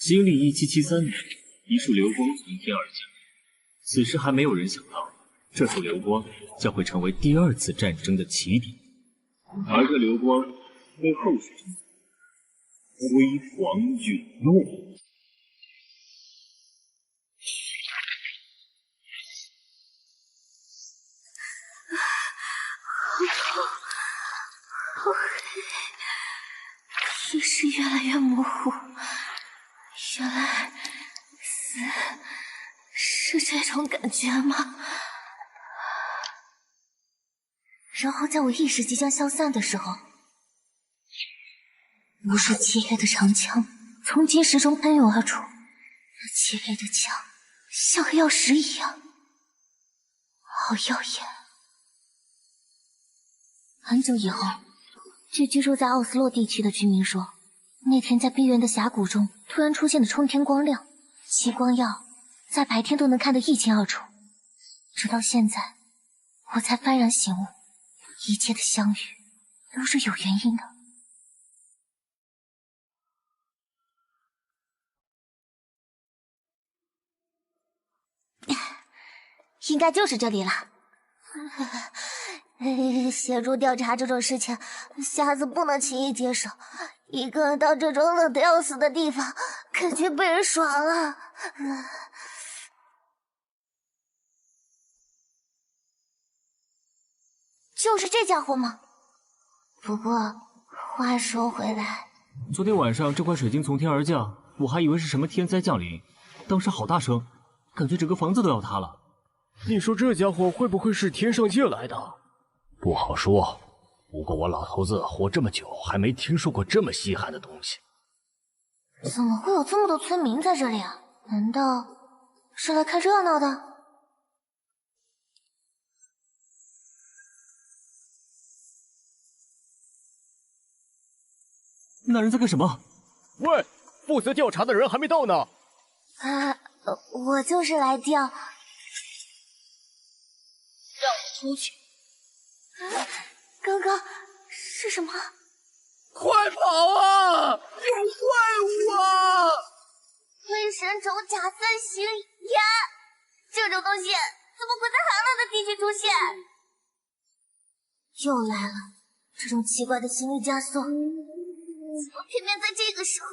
新历1773年，一束流光从天而降。此时还没有人想到，这束流光将会成为第2次战争的起点，而这流光被后世称为辉煌陨落。好黑，意识越来越模糊。原来死是这种感觉吗？然后在我意识即将消散的时候，无数漆黑的长枪从金石中喷涌而出，那漆黑的枪像黑曜石一样，好耀眼。很久以后，据居住在奥斯洛地区的居民说，那天在冰原的峡谷中突然出现的冲天光亮，其光耀在白天都能看得一清二楚。直到现在，我才幡然醒悟，一切的相遇都是有原因的。应该就是这里了。协助调查这种事情，瞎子不能轻易接手。一个人到这种冷得要死的地方，感觉被人耍了。就是这家伙吗？不过话说回来，昨天晚上这块水晶从天而降，我还以为是什么天灾降临，当时好大声，感觉整个房子都要塌了。你说这家伙会不会是天上借来的？不好说，不过我老头子活这么久，还没听说过这么稀罕的东西。怎么会有这么多村民在这里啊？难道是来看热闹的？那人在干什么？喂，负责调查的人还没到呢。我就是来调。让我出去！刚刚是什么？快跑啊！有怪物啊！黑神种甲三型炎，这种东西怎么会在寒冷的地区出现？又来了，这种奇怪的心率加速，怎么偏偏在这个时候？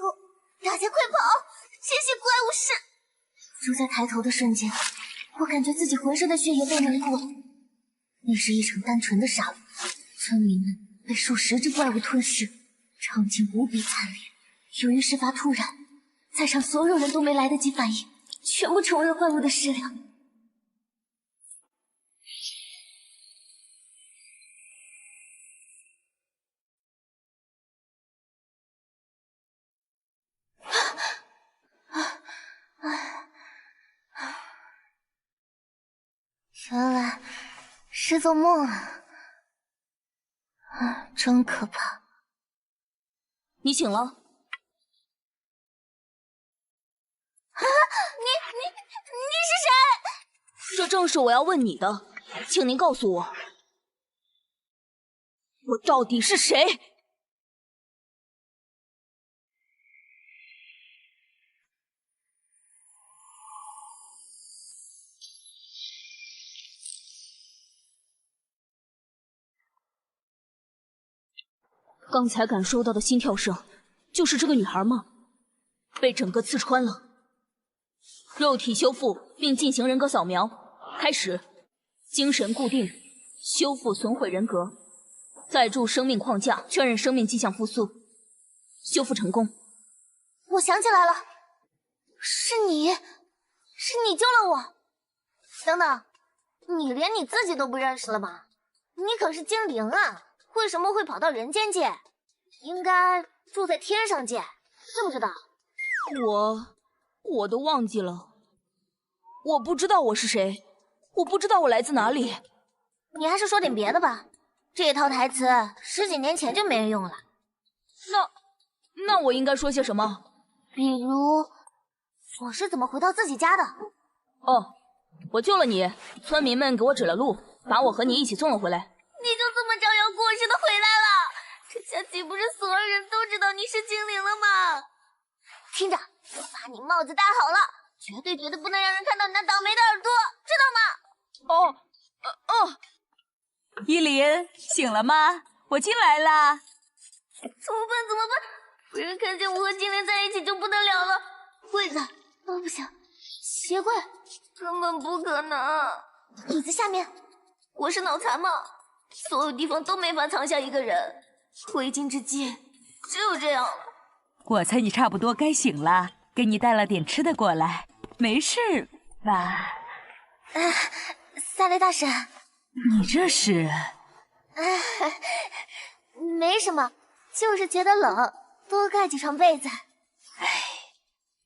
大家快跑！这些怪物是……就在抬头的瞬间，我感觉自己浑身的血液被凝固了。那是一场单纯的杀戮，村民们被数十只怪物吞噬，场景无比惨烈。由于事发突然，在场所有人都没来得及反应，全部成为了怪物的食粮。原来是做梦啊！真可怕。你醒了？你是谁？这正是我要问你的，请您告诉我，我到底是谁？刚才感受到的心跳声，就是这个女孩吗？被整个刺穿了。肉体修复并进行人格扫描，开始。精神固定，修复损毁人格，再注生命框架，确认生命迹象复苏，修复成功。我想起来了，是你救了我。等等，你连你自己都不认识了吧？你可是精灵啊！为什么会跑到人间界？应该住在天上界，知不知道？我都忘记了，我不知道我是谁，我不知道我来自哪里。你还是说点别的吧，这套台词10几年前就没人用了。那我应该说些什么？比如，我是怎么回到自己家的？哦，我救了你，村民们给我指了路，把我和你一起送了回来。你就这么照样过世的回来了？这下岂不是所有人都知道你是精灵了吗？听着，把你帽子戴好了，绝对不能让人看到你那倒霉的耳朵，知道吗？依林，醒了吗？我进来啦。怎么办？别人看见我和精灵在一起就不得了了。柜子，不行，鞋柜根本不可能。椅子下面，我是脑残吗？所有地方都没法藏下一个人，回京之计只有这样了。我猜你差不多该醒了，给你带了点吃的过来，没事吧？萨雷大神，你这是？没什么，就是觉得冷，多盖几床被子。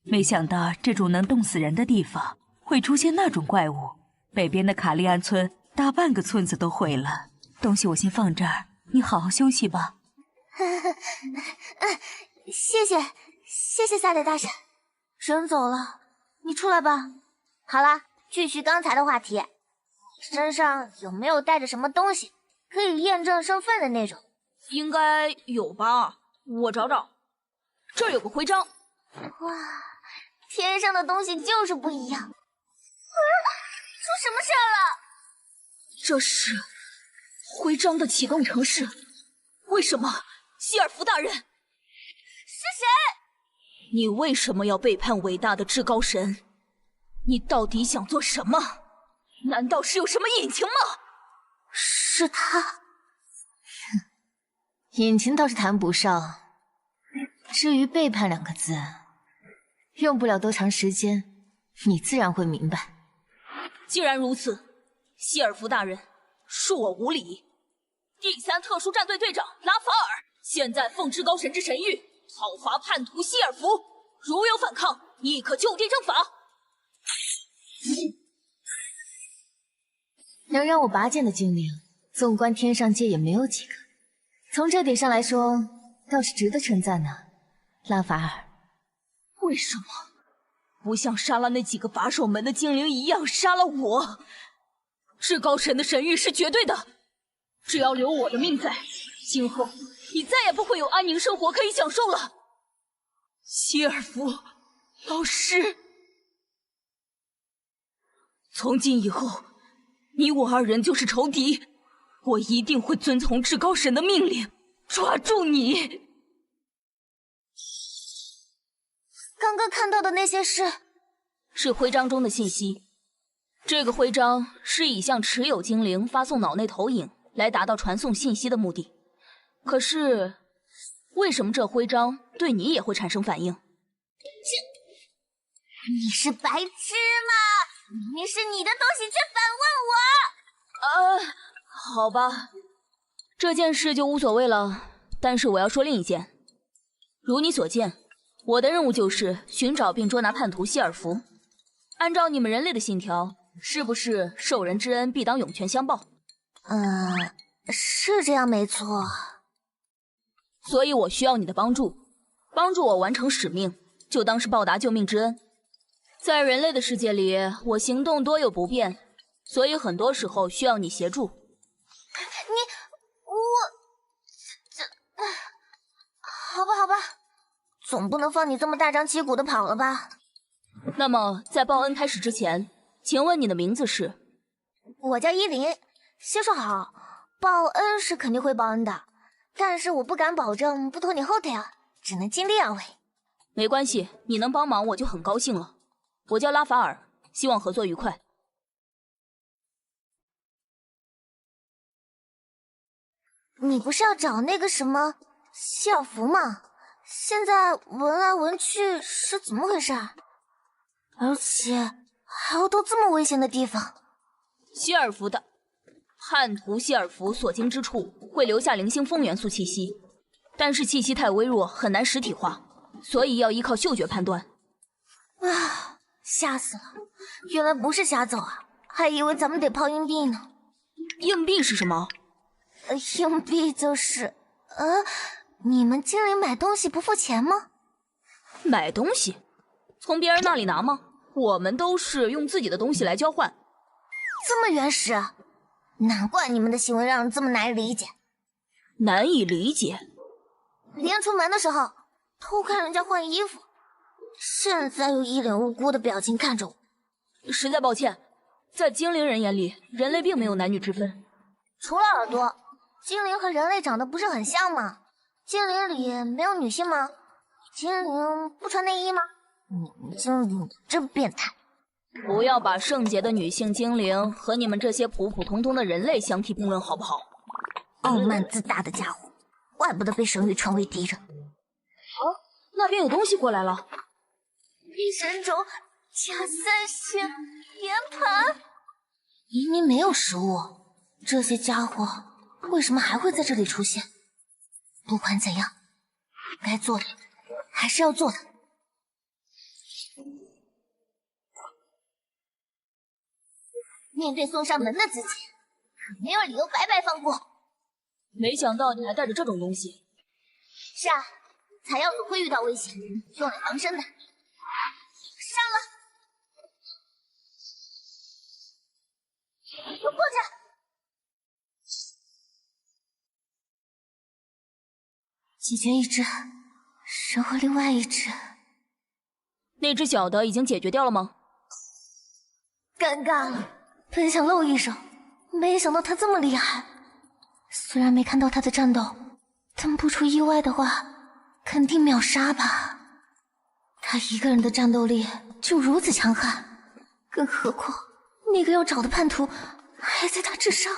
没想到这种能冻死人的地方会出现那种怪物。北边的卡利安村大半个村子都毁了，东西我先放这儿，你好好休息吧。谢谢萨雷大神。人走了，你出来吧。好啦，继续刚才的话题，身上有没有带着什么东西可以验证身份的那种？应该有吧，我找找。这儿有个徽章。哇，天上的东西就是不一样。出什么事了？这是徽章的启动程式。为什么？希尔弗大人是谁？你为什么要背叛伟大的至高神？你到底想做什么？难道是有什么隐情吗？是他。隐情倒是谈不上，至于背叛2个字，用不了多长时间，你自然会明白。既然如此，希尔弗大人，恕我无礼。第3特殊战队队长拉法尔现在奉至高神之神谕，讨伐叛徒希尔弗，如有反抗，亦可就地正法。能让我拔剑的精灵，纵观天上界也没有几个。从这点上来说，倒是值得称赞呢，拉法尔。为什么不像杀了那几个把守门的精灵一样杀了我？至高神的神谕是绝对的，只要留我的命在，今后你再也不会有安宁生活可以享受了。希尔弗老师，从今以后，你我2人就是仇敌，我一定会遵从至高神的命令，抓住你。刚刚看到的那些是徽章中的信息。这个徽章是以向持有精灵发送脑内投影来达到传送信息的目的。可是，为什么这徽章对你也会产生反应？你是白痴吗？明明是你的东西，却反问我。好吧，这件事就无所谓了。但是我要说另一件。如你所见，我的任务就是寻找并捉拿叛徒希尔弗。按照你们人类的信条，是不是受人之恩必当涌泉相报？是这样没错。所以我需要你的帮助，帮助我完成使命，就当是报答救命之恩。在人类的世界里，我行动多有不便，所以很多时候需要你协助。好吧，总不能放你这么大张旗鼓的跑了吧？那么，在报恩开始之前，请问你的名字是？我叫依林。先说好，报恩是肯定会报恩的，但是我不敢保证不拖你后腿啊，只能尽力而为。没关系，你能帮忙我就很高兴了。我叫拉法尔，希望合作愉快。你不是要找那个什么希尔弗吗？现在闻来闻去是怎么回事？而且还要到这么危险的地方。希尔弗的叛徒希尔弗所经之处会留下零星风元素气息，但是气息太微弱，很难实体化，所以要依靠嗅觉判断。啊，吓死了！原来不是瞎走啊，还以为咱们得抛硬币呢。硬币是什么？硬币就是你们精灵买东西不付钱吗？买东西？从别人那里拿吗？我们都是用自己的东西来交换。这么原始，难怪你们的行为让人这么难以理解。难以理解？连出门的时候偷看人家换衣服，现在又一脸无辜的表情看着我。实在抱歉，在精灵人眼里，人类并没有男女之分。除了耳朵，精灵和人类长得不是很像吗？精灵里没有女性吗？精灵不穿内衣吗？你们精灵真变态！不要把圣洁的女性精灵和你们这些普普通通的人类相提并论，好不好？傲慢自大的家伙，怪不得被神域传为敌人。那边有东西过来了。一神种加3星圆盘，明明没有食物，这些家伙为什么还会在这里出现？不管怎样，该做的还是要做的。面对送上门的自己，可没有理由白白放过。没想到你还带着这种东西。是啊，采药总会遇到危险，用来防身的。上了，都过去！解决一只，剩回另外一只。那只小的已经解决掉了吗？尴尬了，本想露一手，没想到他这么厉害。虽然没看到他的战斗，但不出意外的话，肯定秒杀吧。他一个人的战斗力就如此强悍，更何况那个要找的叛徒还在他之上。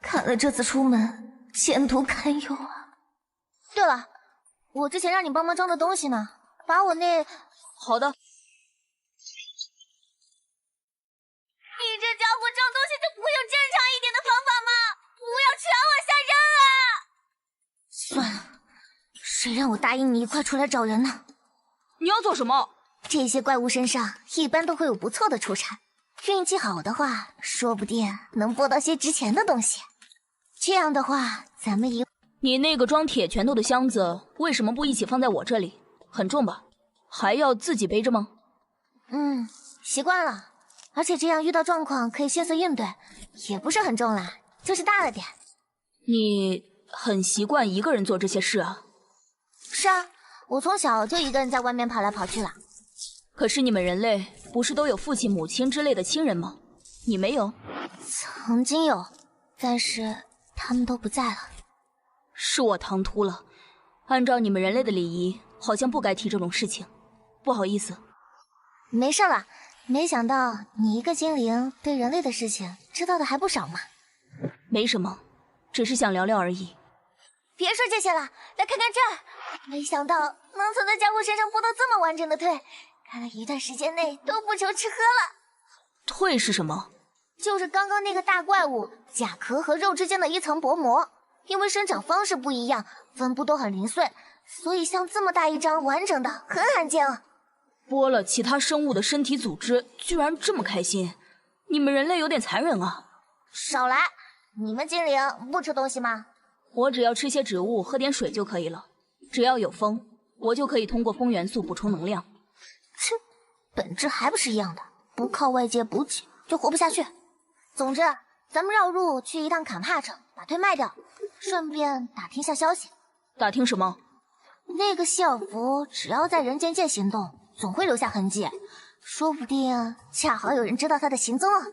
看来这次出门前途堪忧啊。对了，我之前让你帮忙装的东西呢？把我那……好的。你这家伙装东西就不会有正常一点的方法吗？不要全往下扔啊！算了，谁让我答应你一块出来找人呢？你要做什么？这些怪物身上一般都会有不错的出产，运气好的话，说不定能拨到些值钱的东西。这样的话，咱们你那个装铁拳头的箱子为什么不一起放在我这里？很重吧？还要自己背着吗？习惯了。而且这样遇到状况可以迅速应对，也不是很重啦，就是大了点。你很习惯一个人做这些事啊？是啊，我从小就一个人在外面跑来跑去了。可是你们人类不是都有父亲、母亲之类的亲人吗？你没有？曾经有，但是他们都不在了。是我唐突了，按照你们人类的礼仪，好像不该提这种事情，不好意思。没事了。没想到你一个精灵对人类的事情知道的还不少嘛。没什么，只是想聊聊而已。别说这些了，来看看这儿。没想到能从那家伙身上剥到这么完整的蛻，看来一段时间内都不愁吃喝了。蛻是什么？就是刚刚那个大怪物甲壳和肉之间的一层薄膜，因为生长方式不一样，分布都很零碎，所以像这么大一张完整的很罕见了。剥了其他生物的身体组织，居然这么开心，你们人类有点残忍啊！少来，你们精灵不吃东西吗？我只要吃些植物，喝点水就可以了。只要有风，我就可以通过风元素补充能量。切，本质还不是一样的，不靠外界补给就活不下去。总之，咱们绕路去一趟坎帕城，把蛻卖掉，顺便打听下消息。打听什么？那个希尔弗只要在人间界行动，总会留下痕迹，说不定恰好有人知道他的行踪啊。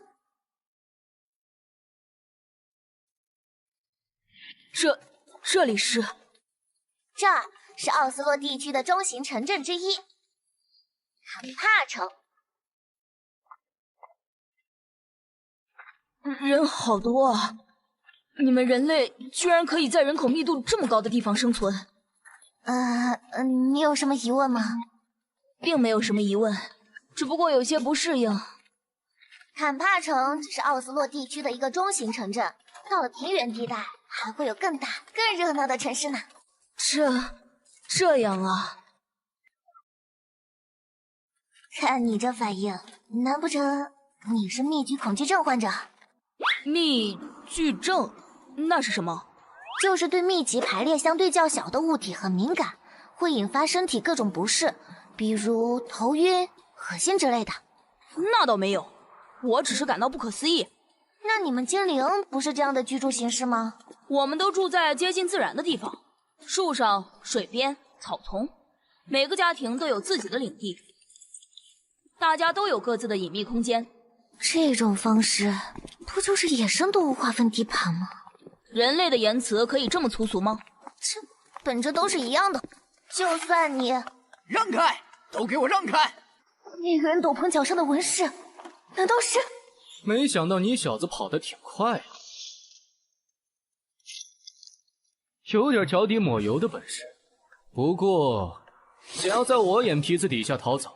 这里是？这儿是奥斯洛地区的中型城镇之一，坎帕城。人好多啊！你们人类居然可以在人口密度这么高的地方生存？你有什么疑问吗？并没有什么疑问，只不过有些不适应。坎帕城只是奥斯洛地区的一个中型城镇，到了平原地带还会有更大、更热闹的城市呢。这样啊？看你这反应，难不成你是密集恐惧症患者？密聚症那是什么？就是对密集排列相对较小的物体很敏感，会引发身体各种不适，比如头晕、恶心之类的。那倒没有，我只是感到不可思议。那你们精灵不是这样的居住形式吗？我们都住在接近自然的地方，树上、水边、草丛，每个家庭都有自己的领地，大家都有各自的隐秘空间。这种方式不就是野生动物划分地盘吗？人类的言辞可以这么粗俗吗？这本质都是一样的。就算你让开，都给我让开！那个人斗篷脚上的纹饰，难道是？没想到你小子跑得挺快啊，有点脚底抹油的本事。不过，想要在我眼皮子底下逃走，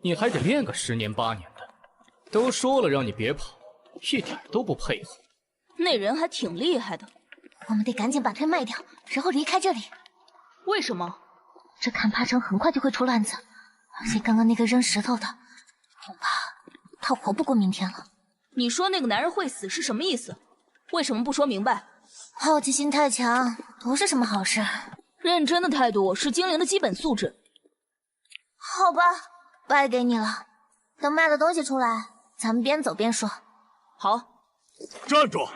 你还得练个10年8年的。都说了让你别跑，一点都不配合。那人还挺厉害的。我们得赶紧把推卖掉，然后离开这里。为什么？这坎帕城很快就会出乱子，而且刚刚那个扔石头的，恐怕他活不过明天了。你说那个男人会死是什么意思？为什么不说明白？好奇心太强不是什么好事。认真的态度是精灵的基本素质。好吧，败给你了。等卖的东西出来，咱们边走边说。好。站住！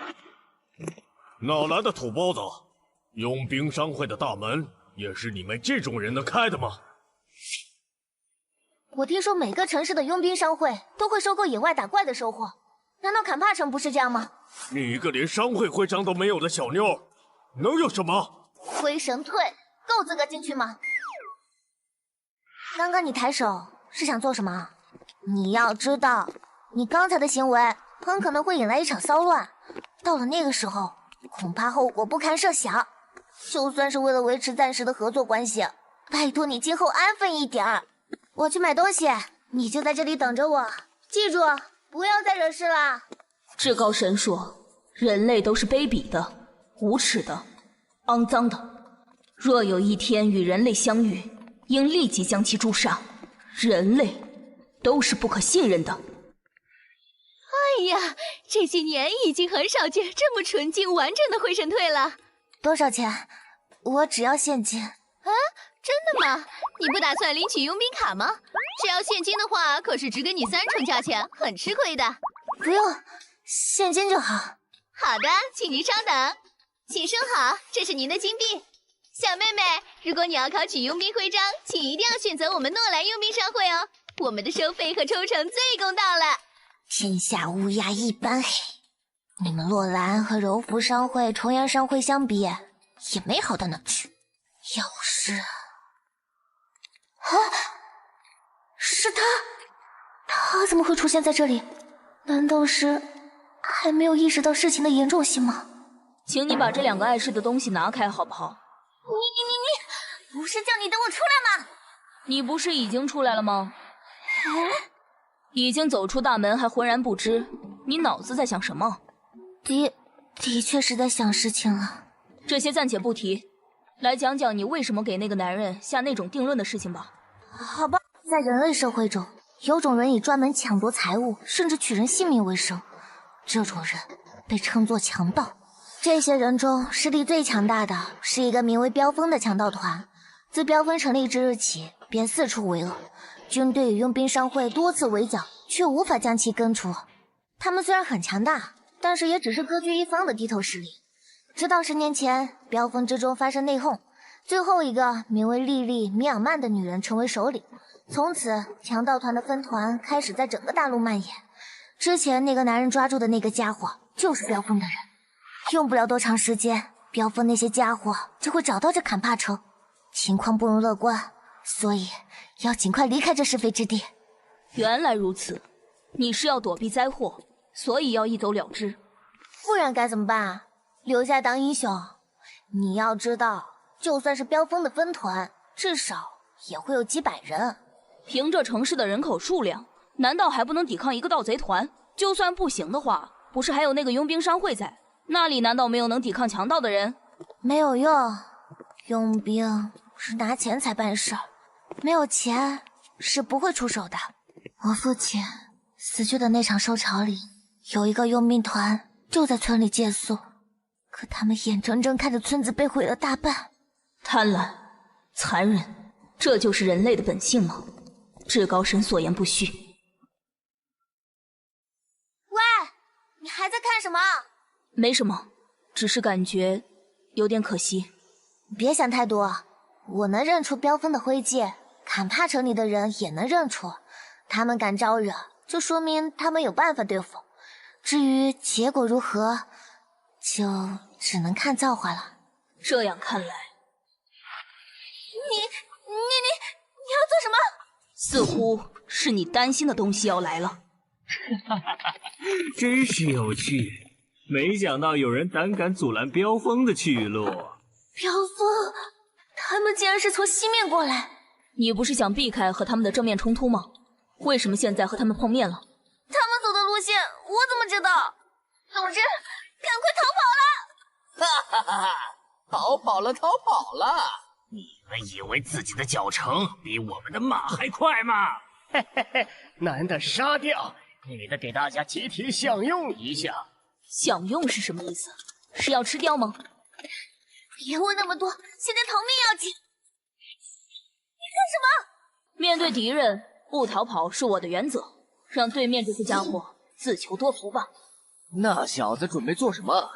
哪来的土包子？佣兵商会的大门也是你们这种人能开的吗？我听说每个城市的佣兵商会都会收购野外打怪的收获，难道坎帕城不是这样吗？你一个连商会会长都没有的小妞，能有什么？灰神退，够资格进去吗？刚刚你抬手是想做什么？你要知道，你刚才的行为很可能会引来一场骚乱，到了那个时候，恐怕后果不堪设想。就算是为了维持暂时的合作关系，拜托你今后安分一点儿。我去买东西，你就在这里等着我。记住，不要再惹事了。至高神说，人类都是卑鄙的、无耻的、肮脏的。若有一天与人类相遇，应立即将其诛杀。人类都是不可信任的。哎呀，这些年已经很少见这么纯净完整的灰神退了。多少钱？我只要现金。啊，真的吗？你不打算领取佣兵卡吗？只要现金的话，可是只给你30%价钱，很吃亏的。不用，现金就好。好的，请您稍等。请收好，这是您的金币。小妹妹，如果你要考取佣兵徽章，请一定要选择我们诺兰佣兵商会哦。我们的收费和抽成最公道了。天下乌鸦一般黑，你们洛兰和柔服商会、重阳商会相比，也没好到哪去。要是……啊，是他？他怎么会出现在这里？难道是还没有意识到事情的严重性吗？请你把这2个碍事的东西拿开，好不好？你，不是叫你等我出来吗？你不是已经出来了吗？已经走出大门还浑然不知，你脑子在想什么？的确是在想事情了。这些暂且不提，来讲讲你为什么给那个男人下那种定论的事情吧。好吧，在人类社会中，有种人以专门抢夺财物，甚至取人性命为生，这种人被称作强盗。这些人中实力最强大的是一个名为飙风的强盗团，自飙风成立之日起，便四处为恶。军队与佣兵商会多次围剿，却无法将其根除。他们虽然很强大，但是也只是割据一方的低头势力。直到10年前，飙风之中发生内讧，最后一个名为莉莉·米尔曼的女人成为首领。从此，强盗团的分团开始在整个大陆蔓延。之前那个男人抓住的那个家伙，就是飙风的人。用不了多长时间，飙风那些家伙就会找到这坎帕城。情况不容乐观，所以要尽快离开这是非之地。原来如此，你是要躲避灾祸，所以要一走了之。不然该怎么办？留下当英雄？你要知道，就算是飙风的分团，至少也会有几百人。凭这城市的人口数量，难道还不能抵抗一个盗贼团？就算不行的话，不是还有那个佣兵商会在？那里难道没有能抵抗强盗的人？没有用，佣兵是拿钱才办事儿，没有钱是不会出手的。我父亲死去的那场收潮里，有一个佣兵团就在村里借宿，可他们眼睁睁看着村子被毁了大半。贪婪、残忍，这就是人类的本性吗？至高神所言不虚。喂，你还在看什么？没什么，只是感觉有点可惜。别想太多，我能认出飙风的徽记，坎帕城里的人也能认出，他们敢招惹，就说明他们有办法对付。至于结果如何，就只能看造化了。这样看来，你要做什么？似乎是你担心的东西要来了。真是有趣，没想到有人胆敢阻拦飙风的去路。飙风，他们竟然是从西面过来。你不是想避开和他们的正面冲突吗？为什么现在和他们碰面了？他们走的路线，我怎么知道？总之，赶快逃跑了！哈哈哈！逃跑了，逃跑了！你们以为自己的脚程比我们的马还快吗？嘿嘿嘿，男的杀掉，女的给大家集体享用一下。享用是什么意思？是要吃掉吗？别问那么多，现在逃命要紧。你干什么？面对敌人，不逃跑是我的原则。让对面这些家伙自求多福吧。那小子准备做什么？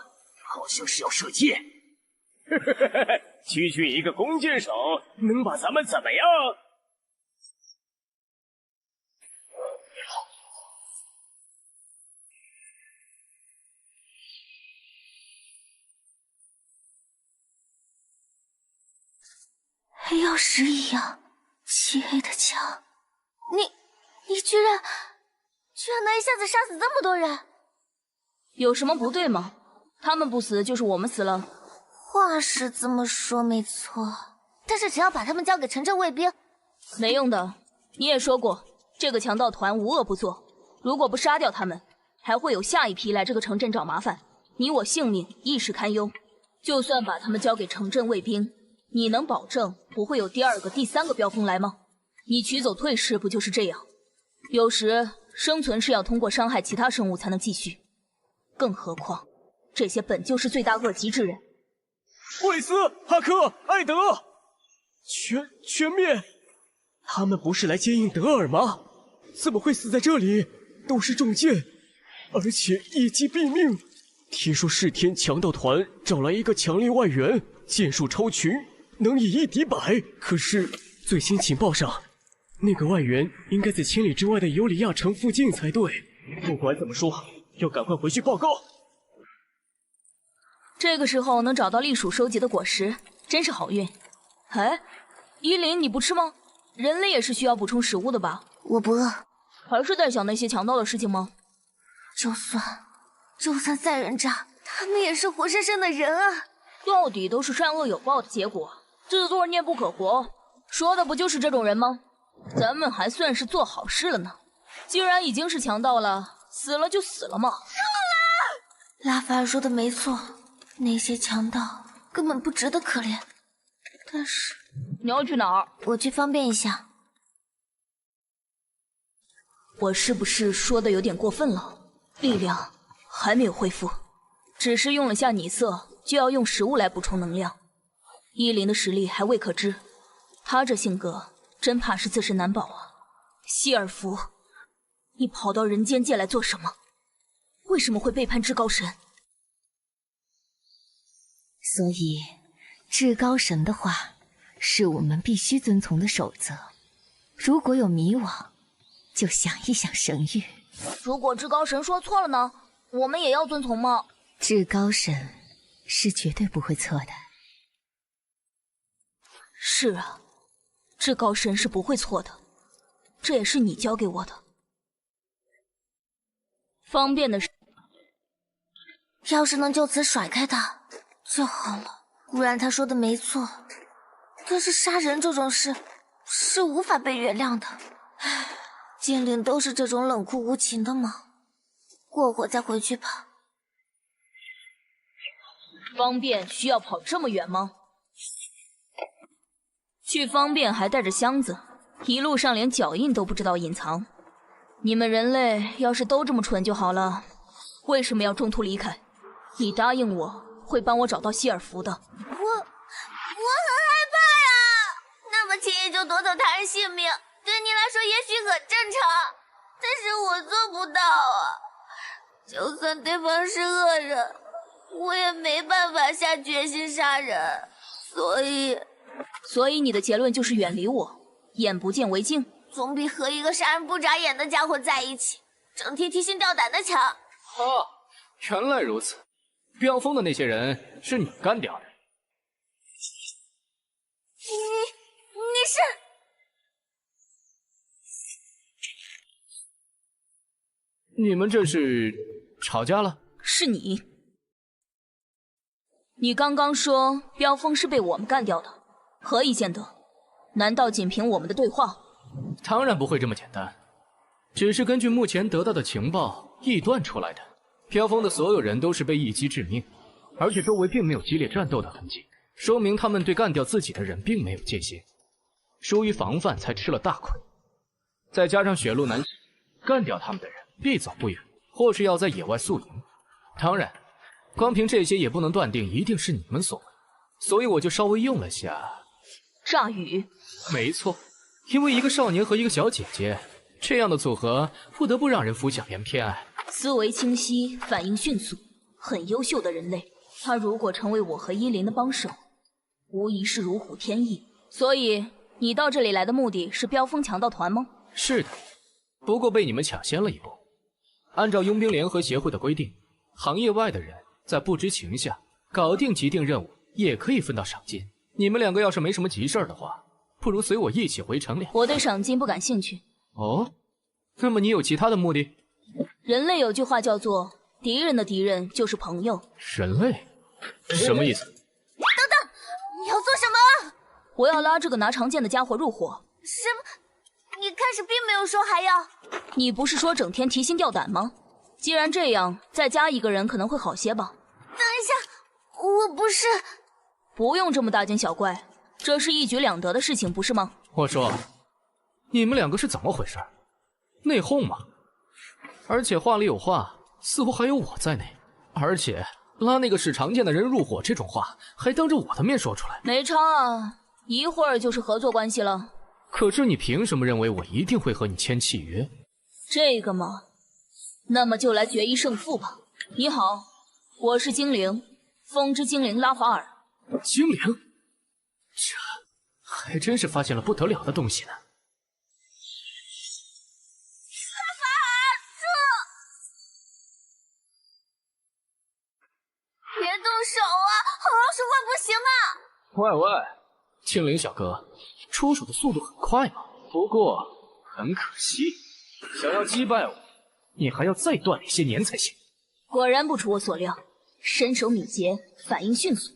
好像是要射箭。区区一个弓箭手，能把咱们怎么样？黑曜石一样漆黑的墙，你居然能一下子杀死这么多人？有什么不对吗？他们不死就是我们死了。话是这么说没错，但是只要把他们交给城镇卫兵，没用的。你也说过，这个强盗团无恶不作，如果不杀掉他们，还会有下一批来这个城镇找麻烦，你我性命亦是堪忧。就算把他们交给城镇卫兵，你能保证不会有第二个、第三个飙风来吗？你取走退士不就是这样？有时生存是要通过伤害其他生物才能继续，更何况这些本就是罪大恶极之人。惠斯、哈克、艾德，全灭！他们不是来接应德尔吗？怎么会死在这里？都是中箭，而且一击毙命。听说弑天强盗团找来一个强力外援，剑术超群，能以一敌百。可是最新情报上，那个外援应该在千里之外的尤里亚城附近才对。不管怎么说，要赶快回去报告。这个时候能找到栗鼠收集的果实，真是好运。哎，依琳，你不吃吗？人类也是需要补充食物的吧？我不饿。还是在想那些强盗的事情吗？就算再人渣，他们也是活生生的人啊！到底都是善恶有报的结果，自作孽不可活，说的不就是这种人吗？咱们还算是做好事了呢。既然已经是强盗了，死了就死了嘛。拉法尔说的没错。那些强盗根本不值得可怜，但是你要去哪儿？我去方便一下。我是不是说的有点过分了？力量还没有恢复，只是用了下拟色，就要用食物来补充能量。依琳的实力还未可知，他这性格真怕是自身难保啊。希尔弗，你跑到人间界来做什么？为什么会背叛至高神？所以，至高神的话是我们必须遵从的守则。如果有迷惘，就想一想神谕。如果至高神说错了呢？我们也要遵从吗？至高神是绝对不会错的。是啊，至高神是不会错的，这也是你教给我的。方便的是，要是能就此甩开他就好了。固然他说的没错，但是杀人这种事是无法被原谅的。唉，剑灵都是这种冷酷无情的吗？过会再回去吧。方便需要跑这么远吗？去方便还带着箱子，一路上连脚印都不知道隐藏。你们人类要是都这么蠢就好了，为什么要中途离开？你答应我会帮我找到希尔弗的。我很害怕呀，那么轻易就夺走他人性命，对你来说也许很正常，但是我做不到啊。就算对方是恶人，我也没办法下决心杀人，所以你的结论就是远离我，眼不见为净，总比和一个杀人不眨眼的家伙在一起，整天提心吊胆的强。哦，原来如此，飙风的那些人是你干掉的。你是？你们这是吵架了？是你。你刚刚说飙风是被我们干掉的，何以见得？难道仅凭我们的对话？当然不会这么简单，只是根据目前得到的情报臆断出来的。飙风的所有人都是被一击致命，而且周围并没有激烈战斗的痕迹，说明他们对干掉自己的人并没有戒心，疏于防范才吃了大亏。再加上血路难行，干掉他们的人必走不远，或是要在野外宿营。当然，光凭这些也不能断定一定是你们所为，所以我就稍微用了下诈语。没错，因为一个少年和一个小姐姐，这样的组合不得不让人浮想联翩啊。思维清晰，反应迅速，很优秀的人类。他如果成为我和依林的帮手，无疑是如虎添翼。所以，你到这里来的目的是飙风强盗团吗？是的，不过被你们抢先了一步。按照佣兵联合协会的规定，行业外的人在不知情下搞定既定任务，也可以分到赏金。你们两个要是没什么急事的话，不如随我一起回城里。我对赏金不感兴趣。哦，那么你有其他的目的？人类有句话叫做“敌人的敌人就是朋友”。人类？什么意思？等等，你要做什么？我要拉这个拿长剑的家伙入伙。什么？你开始并没有说还要……你不是说整天提心吊胆吗？既然这样，再加一个人可能会好些吧。等一下，我不是……不用这么大惊小怪，这是一举两得的事情，不是吗？我说，你们两个是怎么回事？内讧吗？而且话里有话，似乎还有我在内。而且拉那个使长剑的人入伙这种话，还当着我的面说出来。没差啊，一会儿就是合作关系了。可是你凭什么认为我一定会和你签契约？这个嘛，那么就来决一胜负吧。你好，我是精灵，风之精灵拉法尔。精灵？这还真是发现了不得了的东西呢。别动手啊！好好说话不行吗？喂喂，精灵小哥，出手的速度很快嘛。不过很可惜，想要击败我，你还要再锻炼些年才行。果然不出我所料，身手敏捷，反应迅速，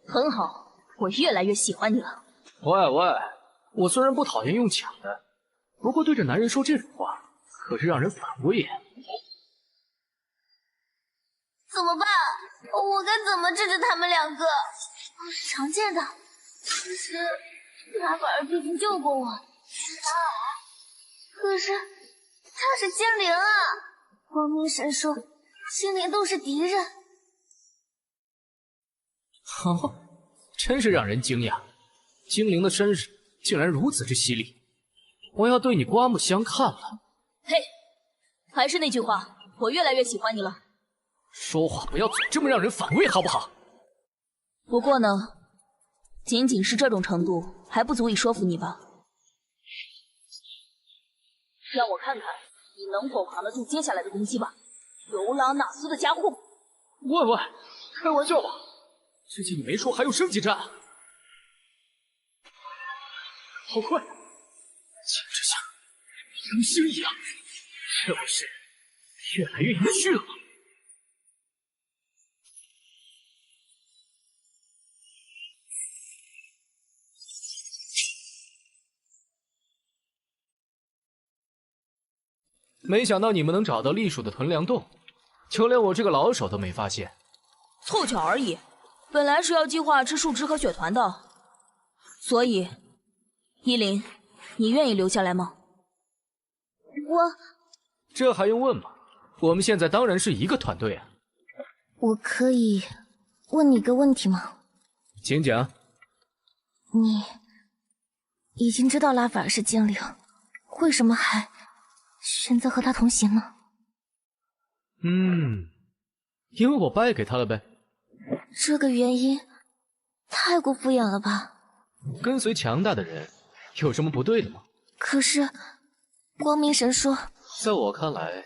很好，我越来越喜欢你了。喂喂，我虽然不讨厌用抢的，不过对着男人说这种话，可是让人反胃啊。怎么办？我该怎么治他们两个？我是常见的，可是拉法尔毕竟救过我。可是他是精灵啊！光明神说，精灵都是敌人。哦，真是让人惊讶，精灵的身世竟然如此之犀利，我要对你刮目相看了。嘿，还是那句话，我越来越喜欢你了。说话不要总这么让人反胃，好不好？不过呢，仅仅是这种程度，还不足以说服你吧？让我看看你能否扛得住接下来的攻击吧，尤拉纳斯的家伙！喂喂，开玩笑吧？之前你没说还有升级战？好快，简直像明星一样，这不是越来越有趣了吗？没想到你们能找到栗鼠的囤粮洞，就连我这个老手都没发现。凑巧而已，本来是要计划吃树枝和血团的，所以，依林，你愿意留下来吗？这还用问吗？我们现在当然是一个团队啊。我可以问你个问题吗？请讲。你已经知道拉法尔是精灵，为什么还选择和他同行呢？因为我败给他了呗。这个原因太过敷衍了吧？跟随强大的人有什么不对的吗？可是，光明神说，在我看来，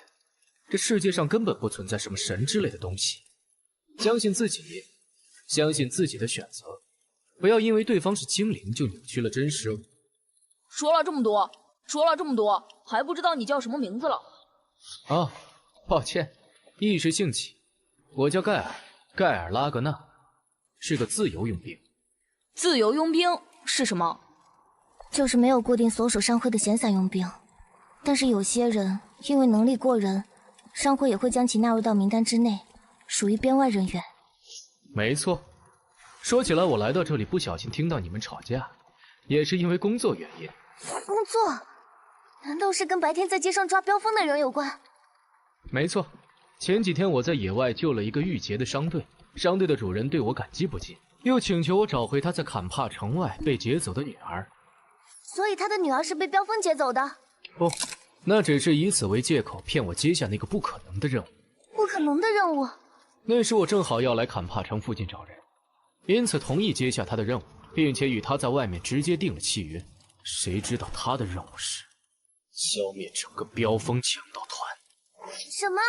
这世界上根本不存在什么神之类的东西。相信自己，相信自己的选择，不要因为对方是精灵就扭曲了真实。说了这么多，还不知道你叫什么名字了？啊，抱歉，一时兴起，我叫盖尔拉格纳，是个自由佣兵。自由佣兵是什么？就是没有固定所属商会的闲散佣兵，但是有些人因为能力过人，商会也会将其纳入到名单之内，属于编外人员。没错，说起来，我来到这里不小心听到你们吵架，也是因为工作原因。工作？难道是跟白天在街上抓飙风的人有关？没错，前几天我在野外救了一个遇劫的商队，商队的主人对我感激不尽，又请求我找回他在坎帕城外被劫走的女儿。所以他的女儿是被飙风劫走的？不，那只是以此为借口骗我接下那个不可能的任务。不可能的任务？那时我正好要来坎帕城附近找人，因此同意接下他的任务，并且与他在外面直接定了契约。谁知道他的任务是消灭整个飙风强盗团。什么？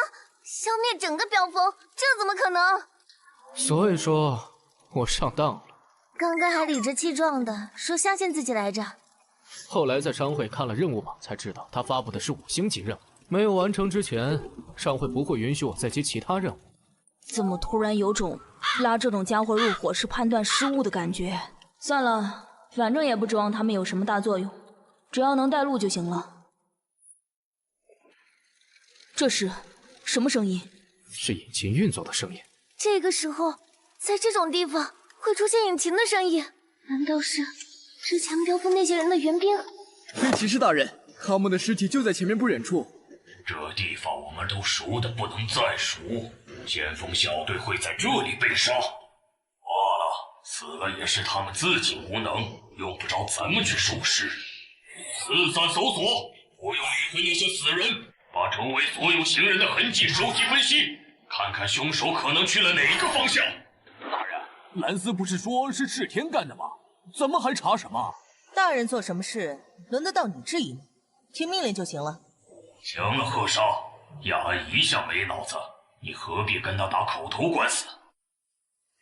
消灭整个飙风？这怎么可能？所以说，我上当了。刚刚还理直气壮的说相信自己来着。后来在商会看了任务榜，才知道他发布的是5星级任务，没有完成之前，商会不会允许我再接其他任务。怎么突然有种拉这种家伙入伙是判断失误的感觉？算了，反正也不指望他们有什么大作用，只要能带路就行了。这是什么声音？是引擎运作的声音。这个时候，在这种地方会出现引擎的声音，难道是之前飙风那些人的援兵？黑骑士大人，他们的尸体就在前面不远处。这地方我们都熟的不能再熟，先锋小队会在这里被杀。罢了，死了也是他们自己无能，用不着咱们去收尸。四散搜索，不用理会那些死人，把周围所有行人的痕迹收集分析，看看凶手可能去了哪个方向。大人，兰斯不是说是赤天干的吗？怎么还查什么？大人做什么事，轮得到你质疑吗？听命令就行了。行了，赫少，亚恩一向没脑子，你何必跟他打口头官司？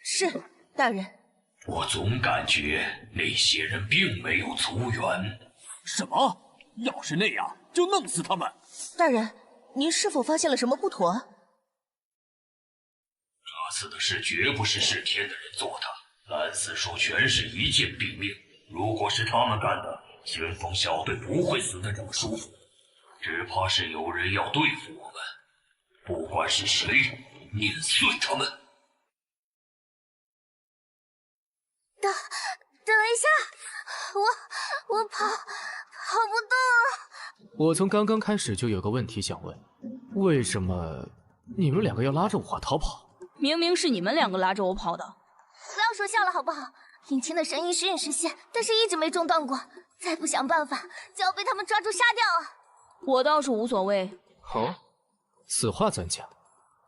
是，大人。我总感觉那些人并没有足源。什么？要是那样，就弄死他们。大人，您是否发现了什么不妥？这次的事绝不是弑天的人做的，蓝斯说全是一剑毙命。如果是他们干的，先锋小队不会死得这么舒服。只怕是有人要对付我们，不管是谁，碾碎他们。等一下，我跑不动了。我从刚刚开始就有个问题想问，为什么你们2个要拉着我逃跑？明明是你们2个拉着我跑的。不要说笑了好不好？引擎的声音时隐时现，但是一直没中断过。再不想办法，就要被他们抓住杀掉啊！我倒是无所谓。哦，此话怎讲？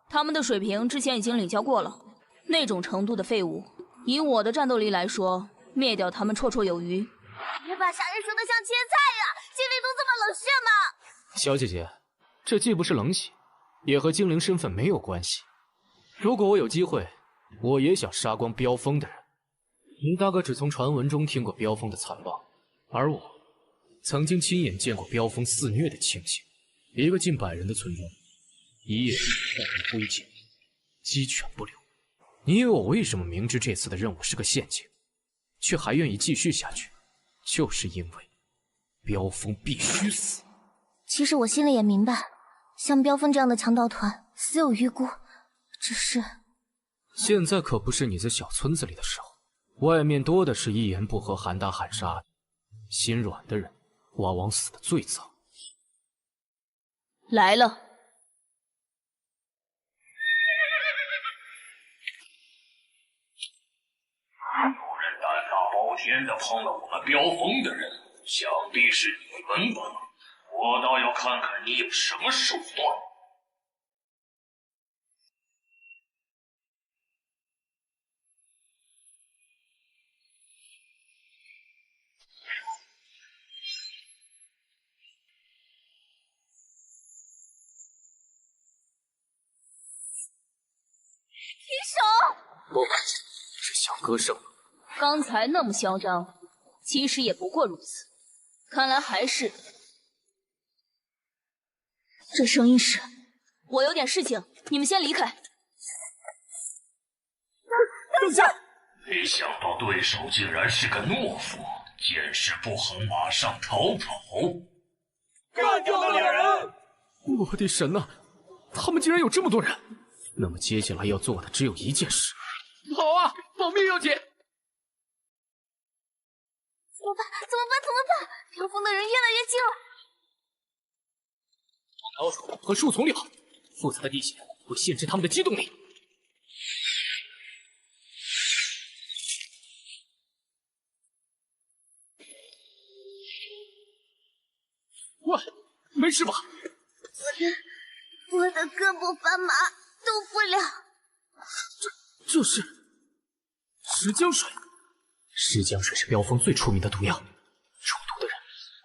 他们的水平之前已经领教过了，那种程度的废物，以我的战斗力来说，灭掉他们绰绰有余。别把杀人说得像切菜呀！精灵都这么冷血吗？小姐姐，这既不是冷血，也和精灵身份没有关系。如果我有机会，我也想杀光飙风的人。你大概只从传闻中听过飙风的残暴，而我曾经亲眼见过飙风肆虐的情形。一个近100人的村庄，一夜化成灰烬，鸡犬不留。你以为我为什么明知这次的任务是个陷阱，却还愿意继续下去？就是因为飙风必须死。其实我心里也明白，像飙风这样的强盗团死有余辜，只是现在可不是你在小村子里的时候，外面多的是一言不合喊打喊杀的，心软的人往往死得最早。来了。有人胆大包天的碰了我们飙风的人，想必是你们吧？我倒要看看你有什么手段。不，是小哥胜了。刚才那么嚣张，其实也不过如此。看来还是……这声音是……我有点事情，你们先离开。等下！没想到对手竟然是个懦夫，见势不狠，马上逃跑。干掉那俩人！我的神呐，他们竟然有这么多人！那么接下来要做的只有一件事。跑啊！保命要紧！怎么办？怎么办？怎么办？飘风的人越来越近了。老鼠和树丛里跑，复杂的地形会限制他们的机动力。喂，没事吧？我的胳膊发麻，动不了。这是石浆水。石浆水是飙风最出名的毒药，中毒的人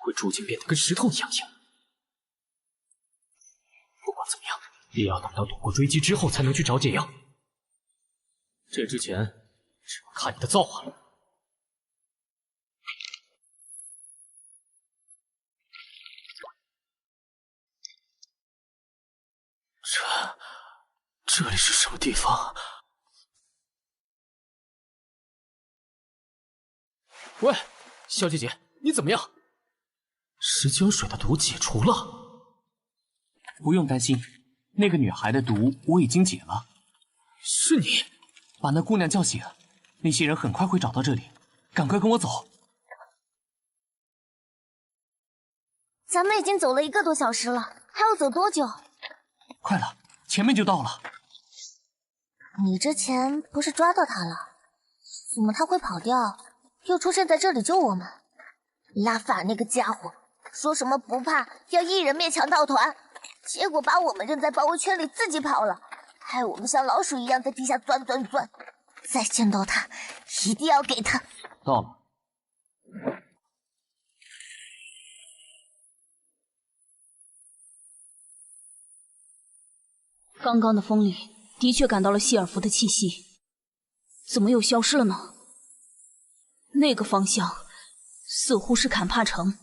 会逐渐变得跟石头一样硬。不管怎么样，也要等到躲过追击之后才能去找解药。这之前，只能看你的造化了。这里是什么地方？喂，小姐姐，你怎么样？石浆水的毒解除了。不用担心，那个女孩的毒我已经解了。是你把那姑娘叫醒，那些人很快会找到这里，赶快跟我走。咱们已经走了1个多小时了，还要走多久？快了，前面就到了。你之前不是抓到他了？怎么他会跑掉，又出现在这里救我们？拉法那个家伙说什么不怕，要1人灭强盗团，结果把我们扔在包围圈里自己跑了，害我们像老鼠一样在地下钻。再见到他，一定要给他。到了。刚刚的风里的确感到了希尔弗的气息，怎么又消失了呢？那个方向似乎是坎帕城，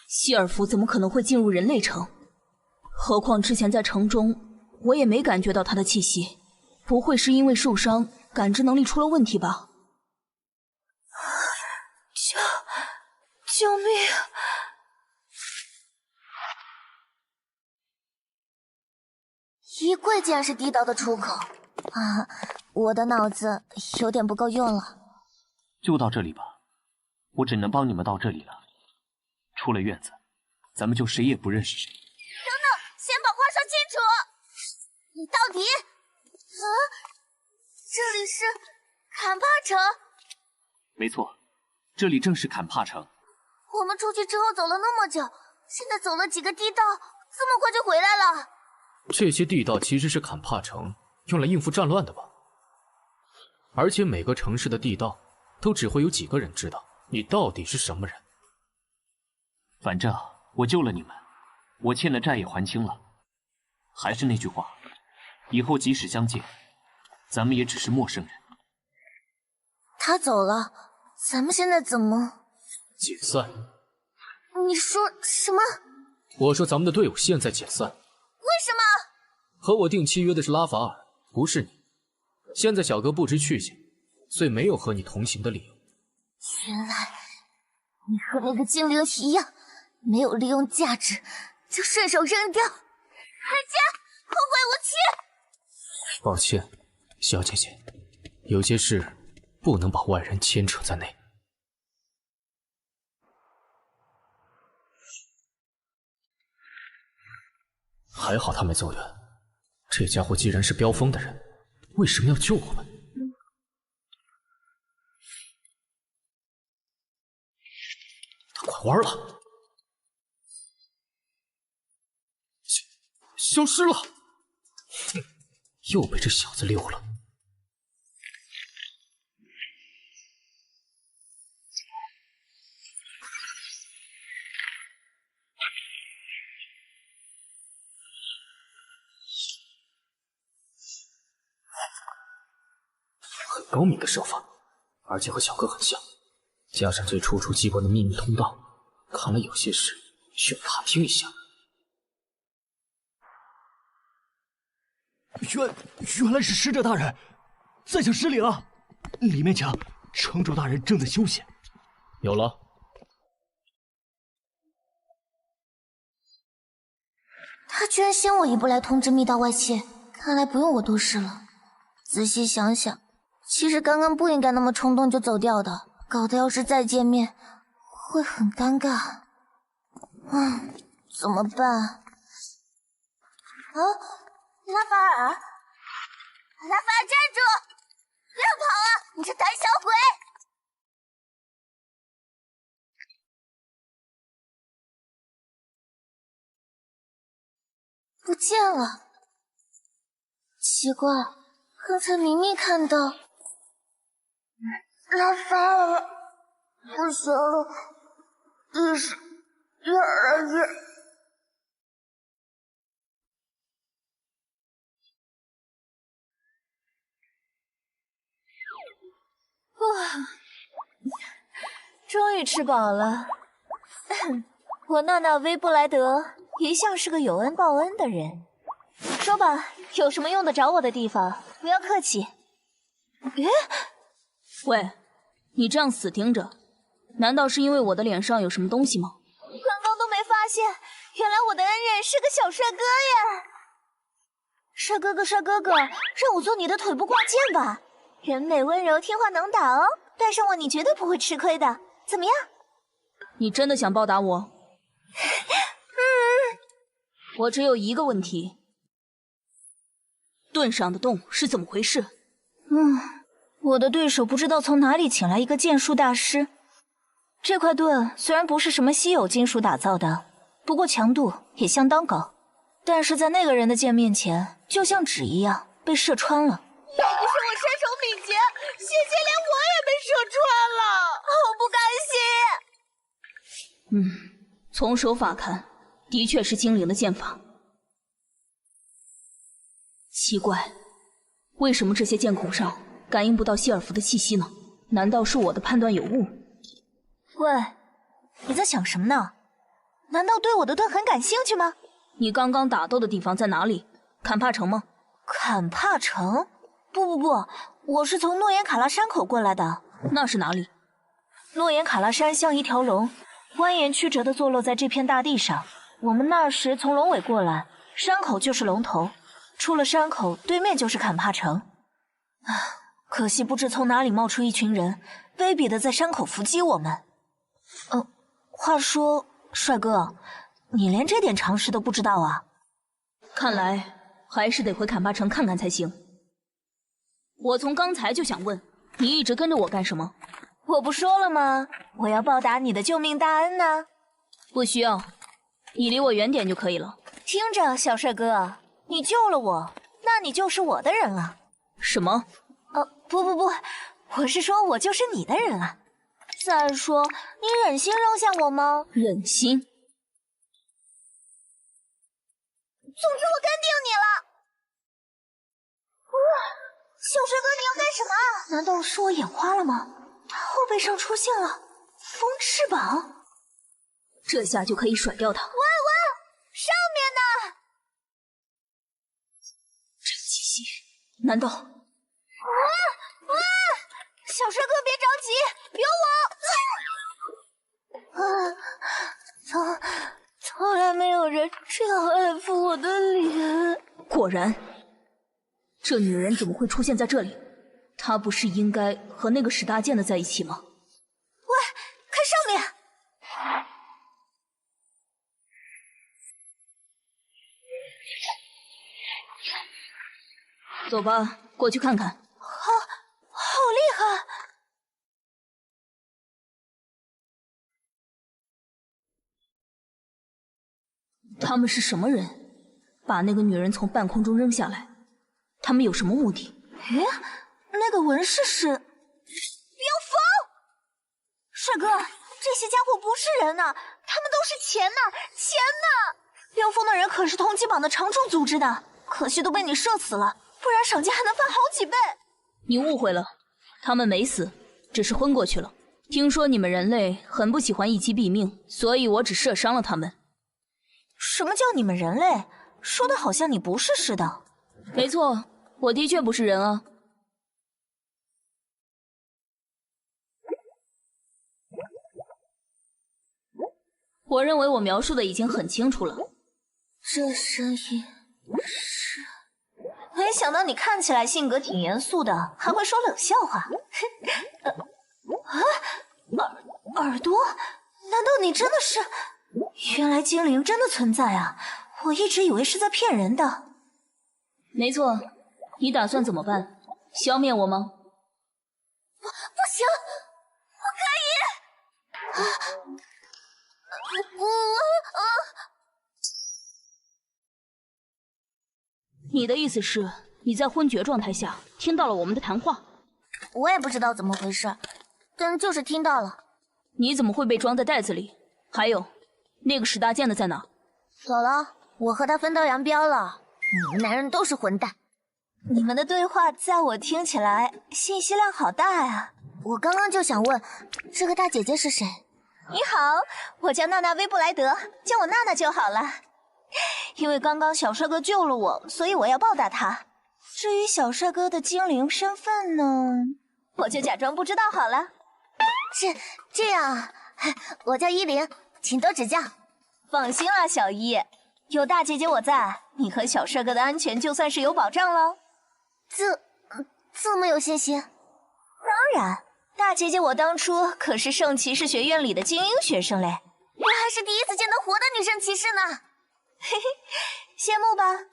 希尔弗怎么可能会进入人类城？何况之前在城中，我也没感觉到他的气息，不会是因为受伤，感知能力出了问题吧？救命！衣柜竟然是地道的出口啊！我的脑子有点不够用了。就到这里吧，我只能帮你们到这里了。出了院子，咱们就谁也不认识谁。等等，先把话说清楚。你到底……这里是坎帕城？没错，这里正是坎帕城。我们出去之后走了那么久，现在走了几个地道，这么快就回来了？这些地道其实是坎帕城用来应付战乱的吧？而且每个城市的地道都只会有几个人知道你到底是什么人。反正我救了你们，我欠的债也还清了。还是那句话，以后即使相见，咱们也只是陌生人。他走了，咱们现在怎么解散？你说什么？我说咱们的队伍现在解散。为什么？和我定契约的是拉法尔，不是你。现在小哥不知去向，所以没有和你同行的理由。原来你和那个精灵一样，没有利用价值就顺手扔掉，而且后会无期。抱歉，小姐姐，有些事不能把外人牵扯在内。还好他没走远，这家伙既然是飙风的人，为什么要救我们？他拐弯了，消失了。哼，又被这小子溜了。很高明的手法，而且和小哥很像，加上最初机关的秘密通道，看来有些事需要打听一下。原来是使者大人，在下失礼了。里面讲，城主大人正在休息。有了。他居然先我一步来通知密道外泄，看来不用我多事了。仔细想想，其实刚刚不应该那么冲动就走掉的，搞得要是再见面，会很尴尬。怎么办？啊，拉法尔，拉法尔站住！别跑啊，你这胆小鬼！不见了，奇怪，刚才明明看到。拉法尔，不行了，地势越来越……哇，终于吃饱了。我娜威布莱德一向是个有恩报恩的人。说吧，有什么用得着我的地方，不要客气。喂，你这样死盯着，难道是因为我的脸上有什么东西吗？刚刚都没发现，原来我的恩人是个小帅哥呀！帅哥哥，帅哥哥，让我做你的腿部挂件吧。人美温柔，听话能打哦，带上我你绝对不会吃亏的，怎么样？你真的想报答我？我只有一个问题，盾上的洞是怎么回事？我的对手不知道从哪里请来一个剑术大师。这块盾虽然不是什么稀有金属打造的，不过强度也相当高，但是在那个人的剑面前，就像纸一样被射穿了。要不是我身手敏捷，险些连我也被射穿了，好不甘心。从手法看，的确是精灵的剑法。奇怪，为什么这些剑孔上感应不到希尔弗的气息呢？难道是我的判断有误？喂，你在想什么呢？难道对我的盾很感兴趣吗？你刚刚打斗的地方在哪里？坎帕城吗？坎帕城？不，我是从诺言卡拉山口过来的。那是哪里？诺言卡拉山像一条龙，蜿蜒曲折地坐落在这片大地上。我们那时从龙尾过来，山口就是龙头，出了山口对面就是坎帕城。可惜不知从哪里冒出一群人，卑鄙地在山口伏击我们。话说，帅哥，你连这点常识都不知道啊？看来还是得回坎帕城看看才行。我从刚才就想问，你一直跟着我干什么？我不说了吗？我要报答你的救命大恩呢。不需要，你离我远点就可以了。听着，小帅哥，你救了我，那你就是我的人了。什么？不，我是说我就是你的人了。再说，你忍心扔下我吗？忍心？总之我跟定你了。小帅哥，你要干什么？难道是我眼花了吗？后背上出现了风翅膀，这下就可以甩掉他。喂，上面呢？这气息，难道？小帅哥别着急，有我。从来没有人这样爱抚我的脸。果然，这女人怎么会出现在这里？她不是应该和那个使大剑的在一起吗？喂，看上面！走吧，过去看看。好厉害！他们是什么人？把那个女人从半空中扔下来，他们有什么目的？那个纹饰是妖风。帅哥，这些家伙不是人呐，他们都是钱呐！妖风的人可是通缉榜的常驻组织的，可惜都被你射死了，不然赏金还能翻好几倍。你误会了，他们没死，只是昏过去了。听说你们人类很不喜欢一击毙命，所以我只射伤了他们。什么叫你们人类？说的好像你不是似的。没错，我的确不是人啊。我认为我描述的已经很清楚了。这声音是……没想到你看起来性格挺严肃的，还会说冷笑话。耳朵？难道你真的是？原来精灵真的存在啊！我一直以为是在骗人的。没错，你打算怎么办？消灭我吗？不行，我可以。你的意思是你在昏厥状态下听到了我们的谈话？我也不知道怎么回事，但就是听到了。你怎么会被装在袋子里？还有，那个使大剑的在哪？走了，我和他分道扬镳了。你们男人都是混蛋。你们的对话在我听起来信息量好大呀！我刚刚就想问，这个大姐姐是谁？你好，我叫娜娜威布莱德，叫我娜娜就好了。因为刚刚小帅哥救了我，所以我要报答他。至于小帅哥的精灵身份呢，我就假装不知道好了。这样啊，我叫依琳，请多指教。放心啦，小依，有大姐姐我在，你和小帅哥的安全就算是有保障喽。这么有信心？当然，大姐姐我当初可是圣骑士学院里的精英学生嘞。我还是第一次见到活的女圣骑士呢。嘿嘿，羡慕吧？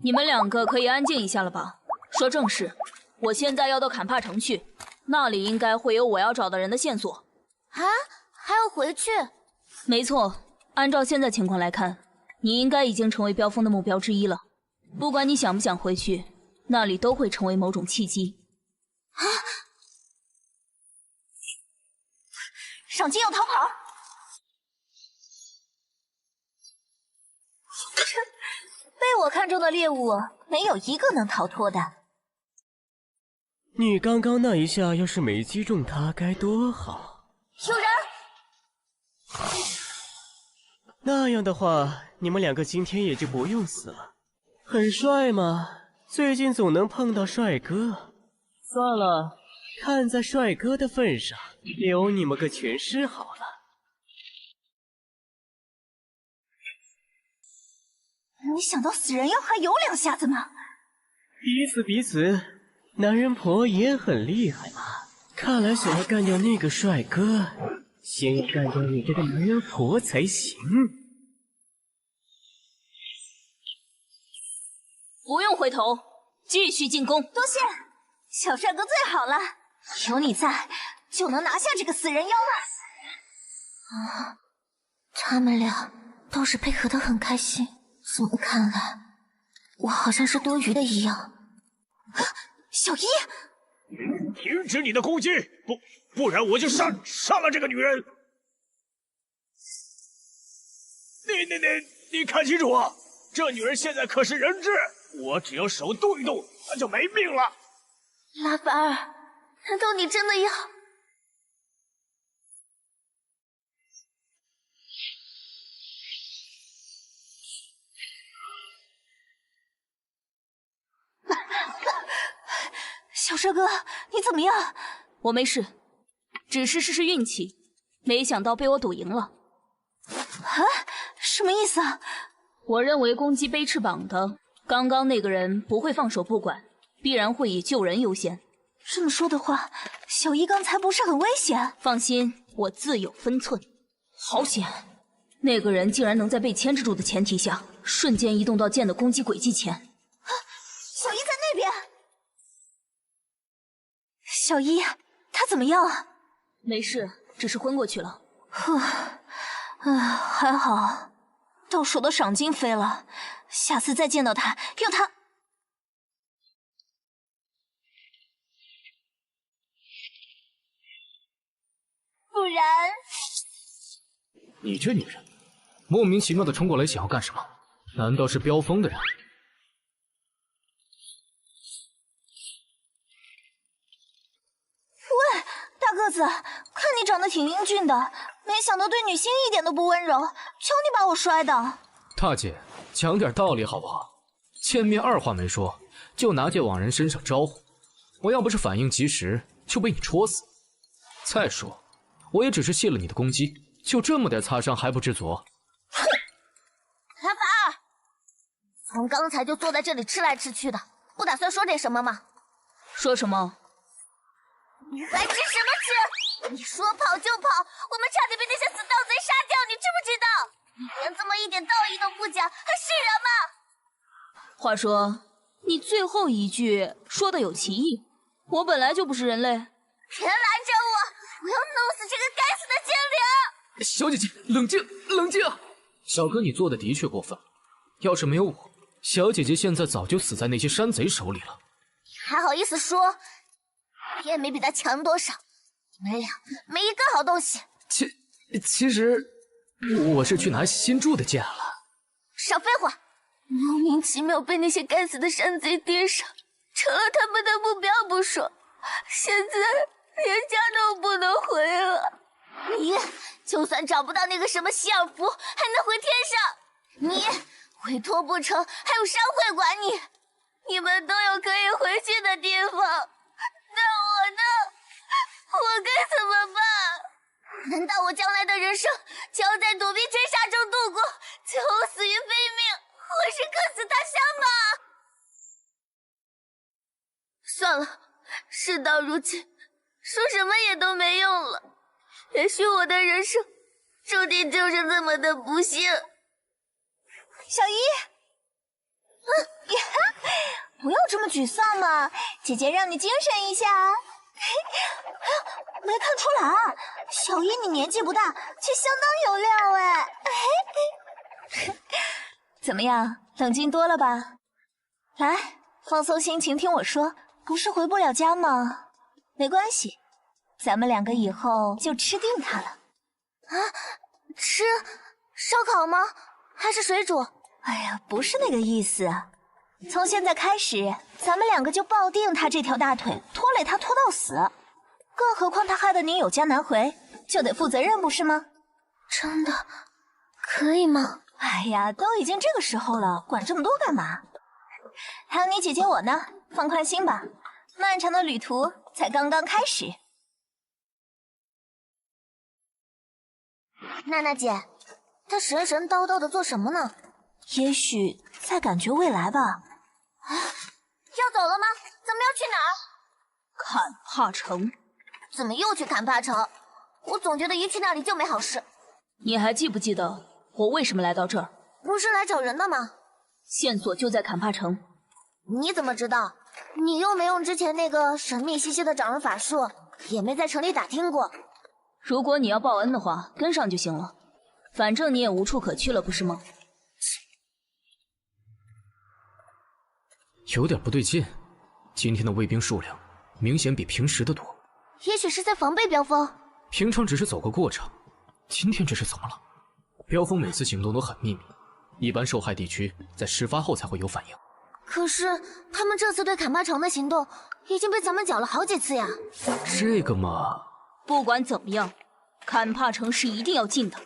你们两个可以安静一下了吧？说正事，我现在要到坎帕城去，那里应该会有我要找的人的线索。啊，还要回去？没错，按照现在情况来看，你应该已经成为飙风的目标之一了。不管你想不想回去，那里都会成为某种契机。啊！赏金要逃跑！被我看中的猎物，没有一个能逃脱的。你刚刚那一下要是没击中他，该多好！有人！那样的话，你们两个今天也就不用死了。很帅吗？最近总能碰到帅哥。算了，看在帅哥的份上，留你们个全尸好了。没想到死人妖还有两下子呢。彼此，男人婆也很厉害嘛。看来想要干掉那个帅哥，先要干掉你这个男人婆才行。不用回头，继续进攻。多谢，小帅哥最好了，有你在，就能拿下这个死人妖了。啊，他们俩倒是配合得很开心。怎么看来，我好像是多余的一样？小依，停止你的攻击，不然我就杀了这个女人！你看清楚啊！这女人现在可是人质，我只要手动一动，她就没命了。拉凡尔，难道你真的要？小帅哥，你怎么样？我没事，只是试试运气，没想到被我赌赢了。啊？什么意思啊？我认为攻击背翅膀的刚刚那个人不会放手不管，必然会以救人优先。这么说的话，小依刚才不是很危险？放心，我自有分寸。好险，那个人竟然能在被牵制住的前提下，瞬间移动到剑的攻击轨迹前。啊！小依在那边。小依，她怎么样啊？没事，只是昏过去了。还好，到手的赏金飞了，下次再见到她，用她。不然，你这女人，莫名其妙的冲过来想要干什么？难道是飙风的人？大个子，看你长得挺英俊的，没想到对女性一点都不温柔，求你把我摔的。大姐，讲点道理好不好？见面二话没说，就拿剑往人身上招呼，我要不是反应及时，就被你戳死。再说，我也只是泄了你的攻击，就这么点擦伤还不知足？哼！卡帕，从刚才就坐在这里吃来吃去的，不打算说点什么吗？说什么？你还吃什么吃？你说跑就跑，我们差点被那些死盗贼杀掉，你知不知道？你连这么一点道义都不讲，还是人吗？话说，你最后一句说的有歧义，我本来就不是人类。别拦着我！我要弄死这个该死的精灵！小姐姐，冷静，冷静！小哥，你做的的确过分了。要是没有我，小姐姐现在早就死在那些山贼手里了。你还好意思说？你也没比他强多少，你们俩没一个好东西。其实，我是去拿新铸的剑了。少废话！莫名其妙被那些该死的山贼盯上，成了他们的目标不说，现在连家都不能回了。你就算找不到那个什么希尔福，还能回天上。你委托不成，还有商会管你。你们都有可以回去的地方，那我呢？我该怎么办？难道我将来的人生就要在躲避追杀中度过，最后死于非命，或是客死他乡吗？算了，事到如今，说什么也都没用了。也许我的人生注定就是这么的不幸。小姨，不要这么沮丧嘛，姐姐让你精神一下。没看出来啊，小姨你年纪不大，却相当有料哎。怎么样，冷静多了吧？来，放松心情听我说，不是回不了家吗？没关系，咱们两个以后就吃定它了。啊，吃烧烤吗？还是水煮？哎呀，不是那个意思。从现在开始，咱们两个就抱定他这条大腿，拖累他拖到死。更何况他害得你有家难回，就得负责任，不是吗？真的可以吗？哎呀，都已经这个时候了，管这么多干嘛？还有你姐姐我呢，放宽心吧，漫长的旅途才刚刚开始。娜娜姐，她神神叨叨的做什么呢？也许在感觉未来吧。要走了吗？咱们要去哪儿？坎帕城。怎么又去坎帕城？我总觉得一去那里就没好事。你还记不记得我为什么来到这儿？不是来找人的吗？线索就在坎帕城。你怎么知道？你又没用之前那个神秘兮兮的掌人法术，也没在城里打听过。如果你要报恩的话，跟上就行了。反正你也无处可去了，不是吗？有点不对劲，今天的卫兵数量明显比平时的多。也许是在防备飙风。平常只是走个过场，今天这是怎么了？飙风每次行动都很秘密，一般受害地区在事发后才会有反应。可是他们这次对坎帕城的行动已经被咱们搅了好几次呀。这个嘛，不管怎么样，坎帕城是一定要进的。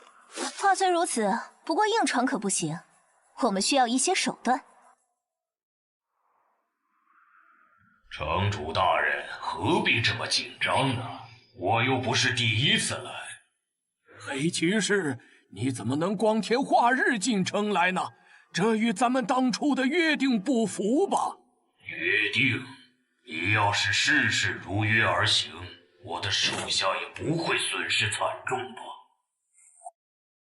话虽如此，不过硬闯可不行，我们需要一些手段。城主大人何必这么紧张呢？我又不是第一次来。黑骑士，你怎么能光天化日进城来呢？这与咱们当初的约定不符吧？约定？你要是事事如约而行，我的手下也不会损失惨重吧？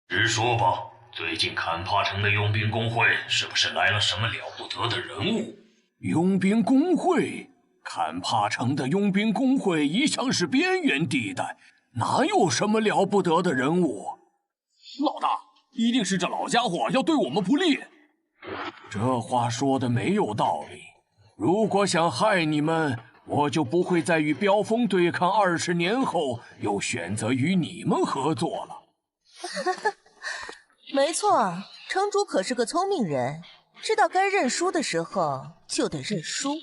直说吧，最近坎帕城的佣兵工会是不是来了什么了不得的人物？佣兵工会？坎帕城的佣兵工会一向是边缘地带，哪有什么了不得的人物？老大，一定是这老家伙要对我们不利。这话说的没有道理。如果想害你们，我就不会在与飙风对抗20年后，又选择与你们合作了。没错，城主可是个聪明人，知道该认输的时候就得认输。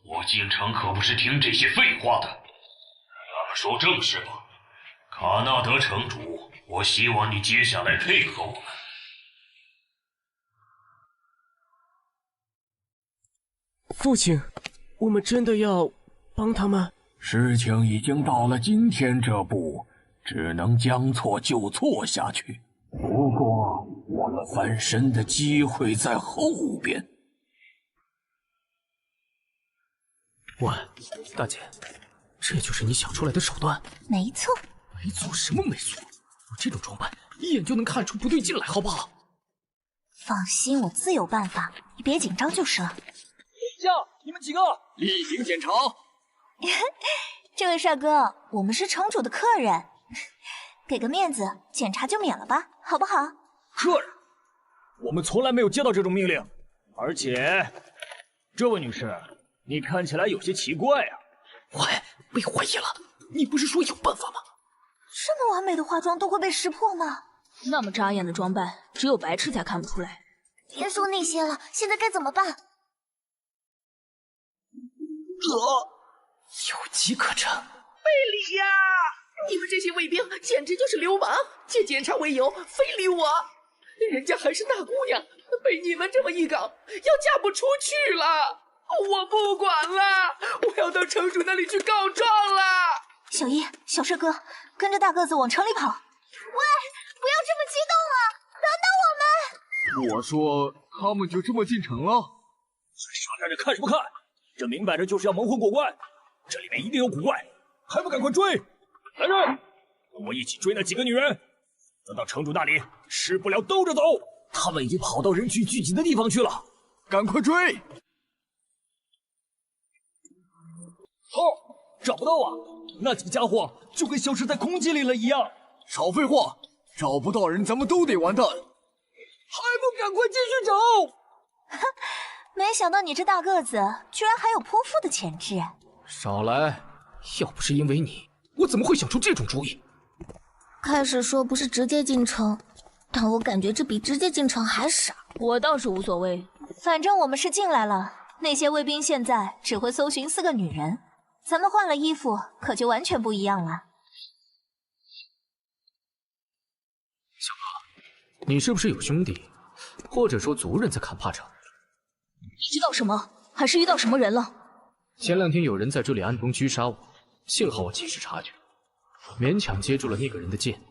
我进城可不是听这些废话的。咱们说正事吧，卡纳德城主，我希望你接下来配合我们。父亲，我们真的要帮他们？事情已经到了今天这步，只能将错就错下去。不过，我们翻身的机会在后边。喂，大姐，这就是你想出来的手段？没错。没错什么没错？我这种装扮，一眼就能看出不对劲来，好不好？放心，我自有办法，你别紧张就是了。下，你们几个立定检查。这位帅哥，我们是城主的客人，给个面子，检查就免了吧，好不好？客人，我们从来没有接到这种命令，而且，这位女士，你看起来有些奇怪啊。喂，被怀疑了，你不是说有办法吗？这么完美的化妆都会被识破吗？那么扎眼的装扮，只有白痴才看不出来。别说那些了，现在该怎么办？有机可乘。非礼呀！你们这些卫兵简直就是流氓，借检查为由非礼我。人家还是大姑娘，被你们这么一搞，要嫁不出去了。我不管了，我要到城主那里去告状了。小一、小帅哥，跟着大个子往城里跑。喂，不要这么激动了，等等我们！我说他们就这么进城了？傻站着看什么看？这明摆着就是要蒙混过关，这里面一定有古怪，还不赶快追！来人，跟我一起追那几个女人，等到城主那里，吃不了兜着走。他们已经跑到人群聚集的地方去了，赶快追！找不到啊！那几个家伙就跟消失在空气里了一样。少废话，找不到人，咱们都得完蛋。还不赶快继续找！没想到你这大个子居然还有泼妇的潜质。少来！要不是因为你，我怎么会想出这种主意？开始说不是直接进城，但我感觉这比直接进城还傻。我倒是无所谓，反正我们是进来了。那些卫兵现在只会搜寻4个女人，咱们换了衣服，可就完全不一样了。小哥，你是不是有兄弟，或者说族人在坎帕城？你知道什么？还是遇到什么人了？前2天有人在这里暗中狙杀我，幸好我及时察觉，勉强接住了那个人的剑，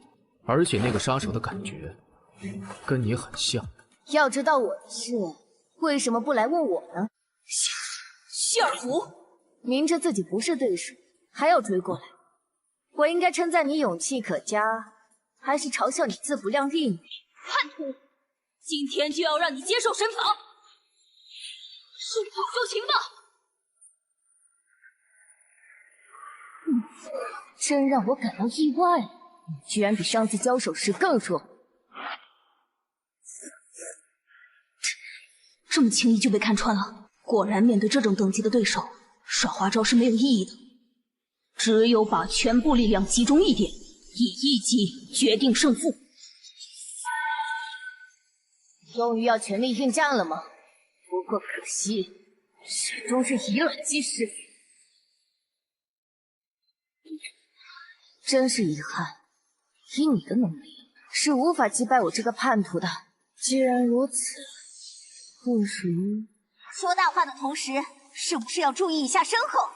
而且那个杀手的感觉跟你很像。要知道我的事，为什么不来问我呢？希尔弗，明知自己不是对手，还要追过来，我应该称赞你勇气可嘉，还是嘲笑你自不量力呢？叛徒，今天就要让你接受审罚！顺口就擒吧！真让我感到意外，你居然比上次交手时更弱。这么轻易就被看穿了，果然面对这种等级的对手，耍花招是没有意义的。只有把全部力量集中一点，以一击决定胜负。终于要全力应战了吗？不过可惜，始终是以卵击石。真是遗憾，以你的能力是无法击败我这个叛徒的。既然如此，不如……说大话的同时，是不是要注意一下身后？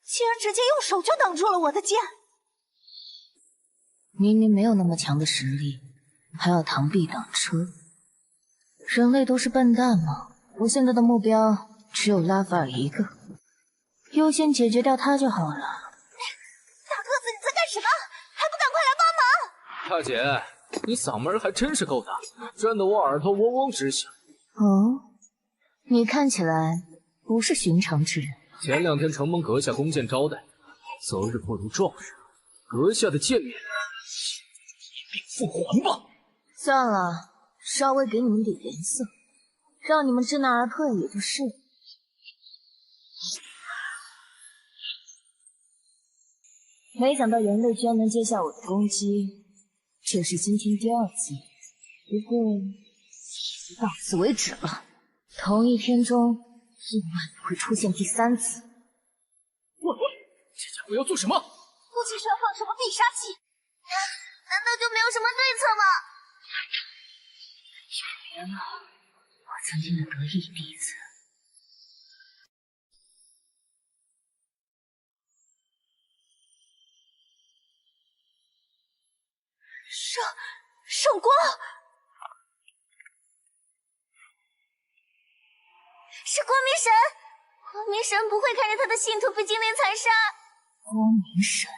竟然直接用手就挡住了我的剑！明明没有那么强的实力，还要螳臂挡车。人类都是笨蛋吗？我现在的目标只有拉法尔一个，优先解决掉他就好了。大个子，你在干什么？还不赶快来帮忙！大姐，你嗓门还真是够大，震得我耳朵嗡嗡直响。哦，你看起来不是寻常之人。前2天承蒙阁下弓箭招待，择日不如撞日，阁下的剑面一并复还吧。算了，稍微给你们点颜色，让你们知难而退也就是。没想到人类居然能接下我的攻击，这是今天第2击，不过到此为止了。同一天中意外不会出现第3次。喂，这家伙要做什么？估计是要放什么必杀技，难道就没有什么对策吗？全连了我曾经的得意弟子。圣光，是光明神，光明神不会看着他的信徒被精灵残杀。光明神，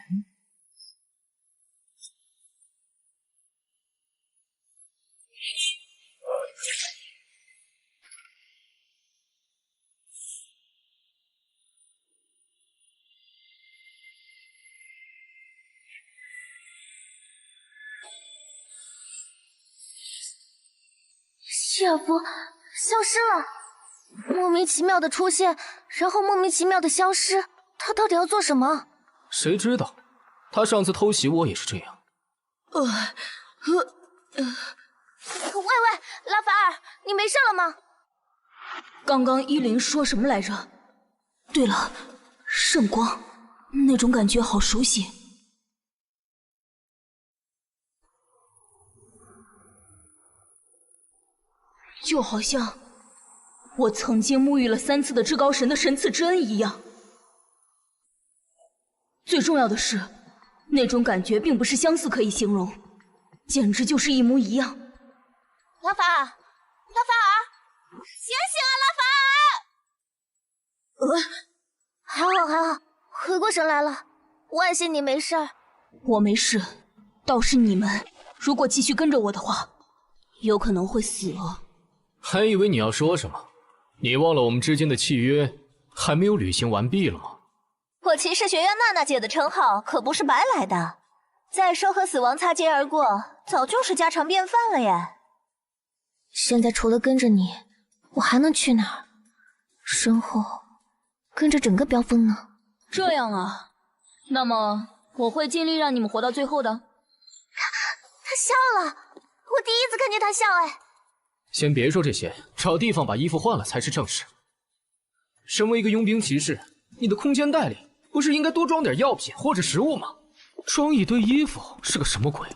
希尔夫消失了，莫名其妙的出现，然后莫名其妙的消失，他到底要做什么？谁知道？他上次偷袭我也是这样。喂，拉法尔，你没事了吗？刚刚依琳说什么来着？对了，圣光，那种感觉好熟悉。就好像我曾经沐浴了3次的至高神的神赐之恩一样。最重要的是，那种感觉并不是相似可以形容，简直就是一模一样。拉法尔，醒醒啊，拉法尔！还好，回过神来了，万幸你没事儿。我没事，倒是你们，如果继续跟着我的话，有可能会死哦。还以为你要说什么，你忘了我们之间的契约还没有履行完毕了吗？我骑士学院娜娜姐的称号可不是白来的，再说和死亡擦肩而过，早就是家常便饭了耶。现在除了跟着你，我还能去哪儿？身后跟着整个飙风呢？这样啊，那么我会尽力让你们活到最后的。他笑了，我第一次看见他笑哎。先别说这些，找地方把衣服换了才是正事。身为一个佣兵骑士，你的空间袋里不是应该多装点药品或者食物吗？装一堆衣服是个什么鬼？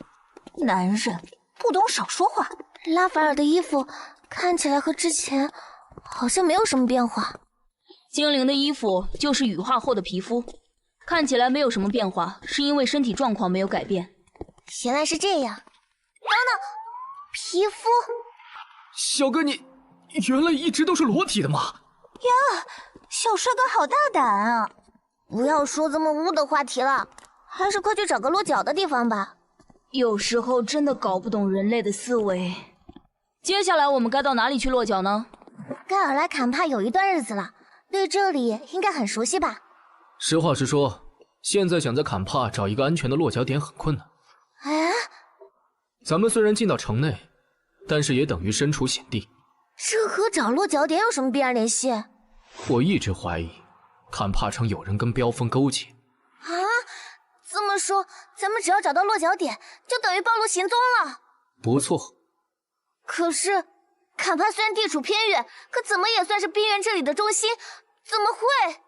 男人不懂少说话。拉法尔的衣服看起来和之前好像没有什么变化。精灵的衣服就是羽化后的皮肤，看起来没有什么变化，是因为身体状况没有改变。原来是这样。等等，皮肤。小哥，你原来一直都是裸体的吗？呀，小帅哥好大胆啊！不要说这么污的话题了，还是快去找个落脚的地方吧。有时候真的搞不懂人类的思维。接下来我们该到哪里去落脚呢？盖尔来坎帕有一段日子了，对这里应该很熟悉吧？实话实说，现在想在坎帕找一个安全的落脚点很困难。哎，咱们虽然进到城内，但是也等于身处险地。这和找落脚点有什么必然联系？我一直怀疑，坎帕城有人跟飙风勾结。啊，这么说，咱们只要找到落脚点，就等于暴露行踪了。不错。可是，坎帕虽然地处偏远，可怎么也算是边缘这里的中心，怎么会？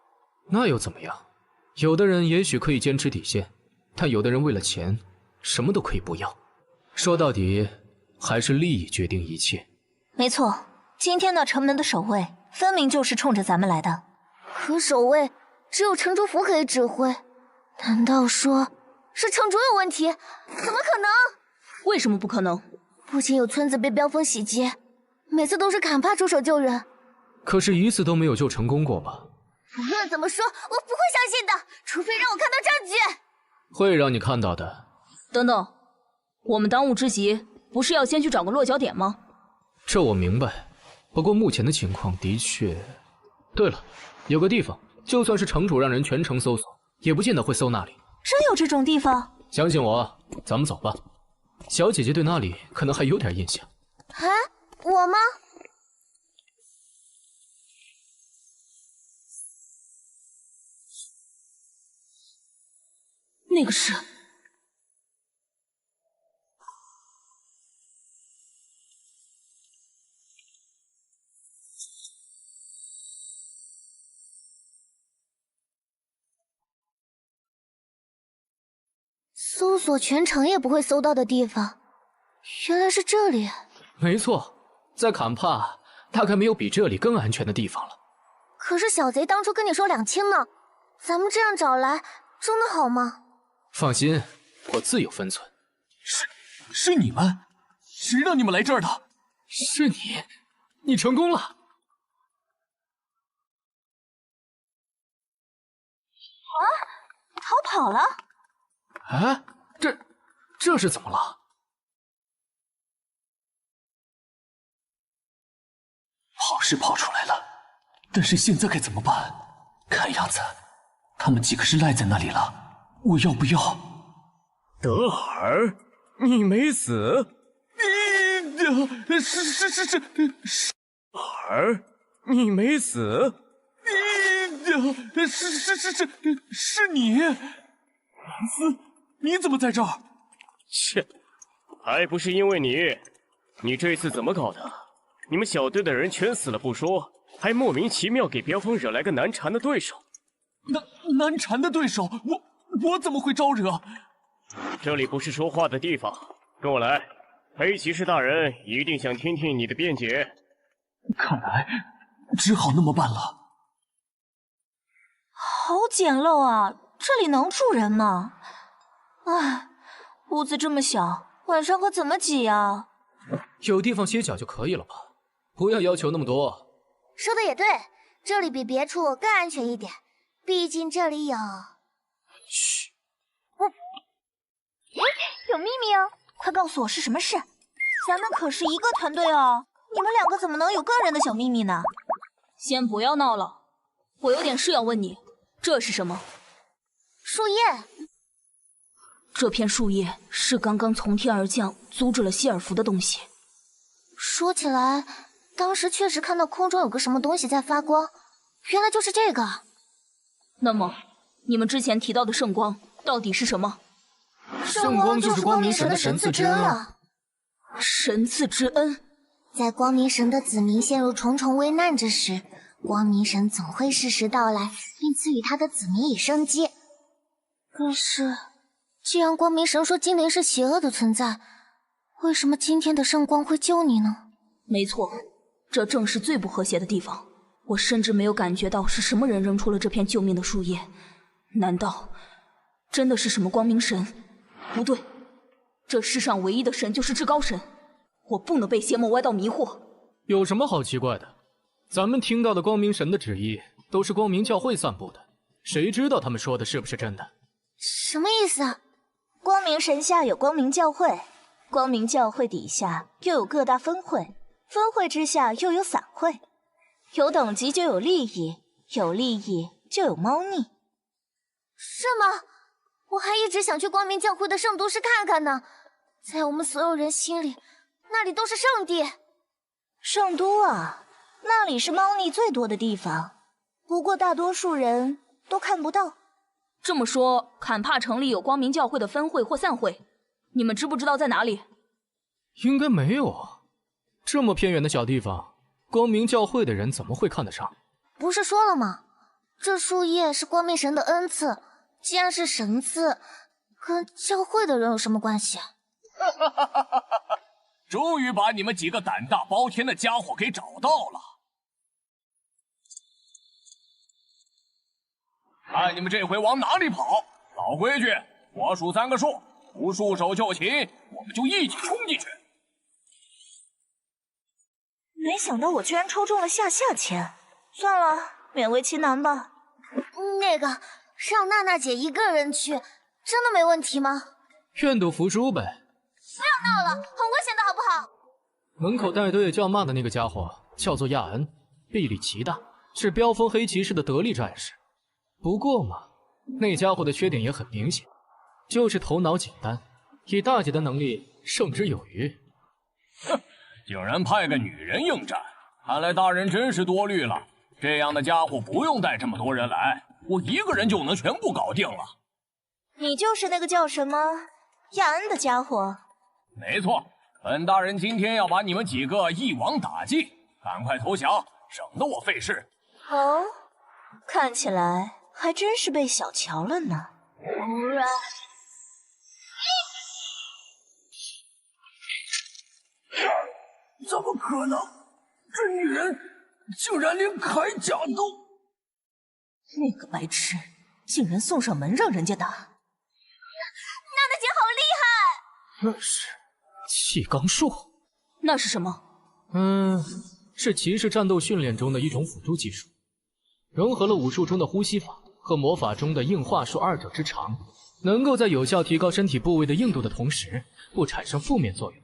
那又怎么样？有的人也许可以坚持底线，但有的人为了钱，什么都可以不要。说到底，还是利益决定一切。没错，今天那城门的守卫分明就是冲着咱们来的。可守卫只有城主府可以指挥，难道说是城主有问题？怎么可能？为什么不可能？不仅有村子被飙风洗劫，每次都是坎帕出手救人，可是一次都没有救成功过吧？无论怎么说，我不会相信的，除非让我看到证据。会让你看到的。等等，我们当务之急不是要先去找个落脚点吗？这我明白，不过目前的情况的确……对了，有个地方，就算是城主让人全城搜索，也不见得会搜那里。真有这种地方？相信我，咱们走吧。小姐姐对那里可能还有点印象。啊，我吗？那个是……搜索全城也不会搜到的地方，原来是这里。没错，在坎帕大概没有比这里更安全的地方了。可是小贼当初跟你说2清呢，咱们这样找来，真的好吗？放心，我自有分寸。是你们？谁让你们来这儿的？是你，你成功了。啊，逃跑了？啊，这是怎么了？跑是跑出来了，但是现在该怎么办？看样子，他们几个是赖在那里了。我要不要？德尔，你没死？是，德尔，你没死？是你，兰斯，你怎么在这儿？切，还不是因为你这次怎么搞的？你们小队的人全死了不说，还莫名其妙给飙风惹来个难缠的对手。难缠的对手，我怎么会招惹？这里不是说话的地方，跟我来。黑骑士大人一定想听听你的辩解。看来只好那么办了。好简陋啊，这里能住人吗？唉，屋子这么小，晚上可怎么挤啊？有地方歇脚就可以了吧，不要要求那么多。说的也对，这里比别处更安全一点，毕竟这里有……嘘，有秘密哦，快告诉我是什么事？咱们可是一个团队哦，你们2个怎么能有个人的小秘密呢？先不要闹了，我有点事要问你，这是什么？树叶。这片树叶是刚刚从天而降阻止了希尔福的东西。说起来，当时确实看到空中有个什么东西在发光，原来就是这个。那么，你们之前提到的圣光到底是什么？圣光就是光明神的神赐之恩啊！神赐之恩，在光明神的子民陷入重重危难之时，光明神总会适时到来，并赐予他的子民以生机。可是，既然光明神说精灵是邪恶的存在，为什么今天的圣光会救你呢？没错，这正是最不和谐的地方。我甚至没有感觉到是什么人扔出了这片救命的树叶。难道真的是什么光明神？不对，这世上唯一的神就是至高神，我不能被邪魔歪道迷惑。有什么好奇怪的？咱们听到的光明神的旨意都是光明教会散布的，谁知道他们说的是不是真的？什么意思啊？光明神下有光明教会，光明教会底下又有各大分会，分会之下又有散会，有等级就有利益，有利益就有猫腻。是吗？我还一直想去光明教会的圣都市看看呢，在我们所有人心里，那里都是圣地。圣都啊，那里是猫腻最多的地方，不过大多数人都看不到。这么说，坎帕城里有光明教会的分会或散会，你们知不知道在哪里？应该没有啊，这么偏远的小地方，光明教会的人怎么会看得上？不是说了吗？这树叶是光明神的恩赐，既然是神赐，跟教会的人有什么关系？终于把你们几个胆大包天的家伙给找到了。看你们这回往哪里跑！老规矩，我数3个数，不束手就擒，我们就一起冲进去。没想到我居然抽中了下签，算了，勉为其难吧。那个，让娜娜姐一个人去，真的没问题吗？愿赌服输呗。不要闹了，很危险的好不好？门口带队叫骂的那个家伙叫做亚恩，臂力奇大，是飙风黑骑士的得力战士。不过嘛，那家伙的缺点也很明显，就是头脑简单，以大姐的能力胜之有余。哼，竟然派个女人应战，看来大人真是多虑了。这样的家伙不用带这么多人来，我一个人就能全部搞定了。你就是那个叫什么亚恩的家伙？没错，本大人今天要把你们几个一网打尽，赶快投降，省得我费事。哦，看起来还真是被小瞧了呢。怎么可能？这女人竟然连铠甲都……那个白痴竟然送上门让人家打！娜娜姐好厉害！那是气罡术。那是什么？是骑士战斗训练中的一种辅助技术，融合了武术中的呼吸法和魔法中的硬化术二者之长，能够在有效提高身体部位的硬度的同时，不产生负面作用。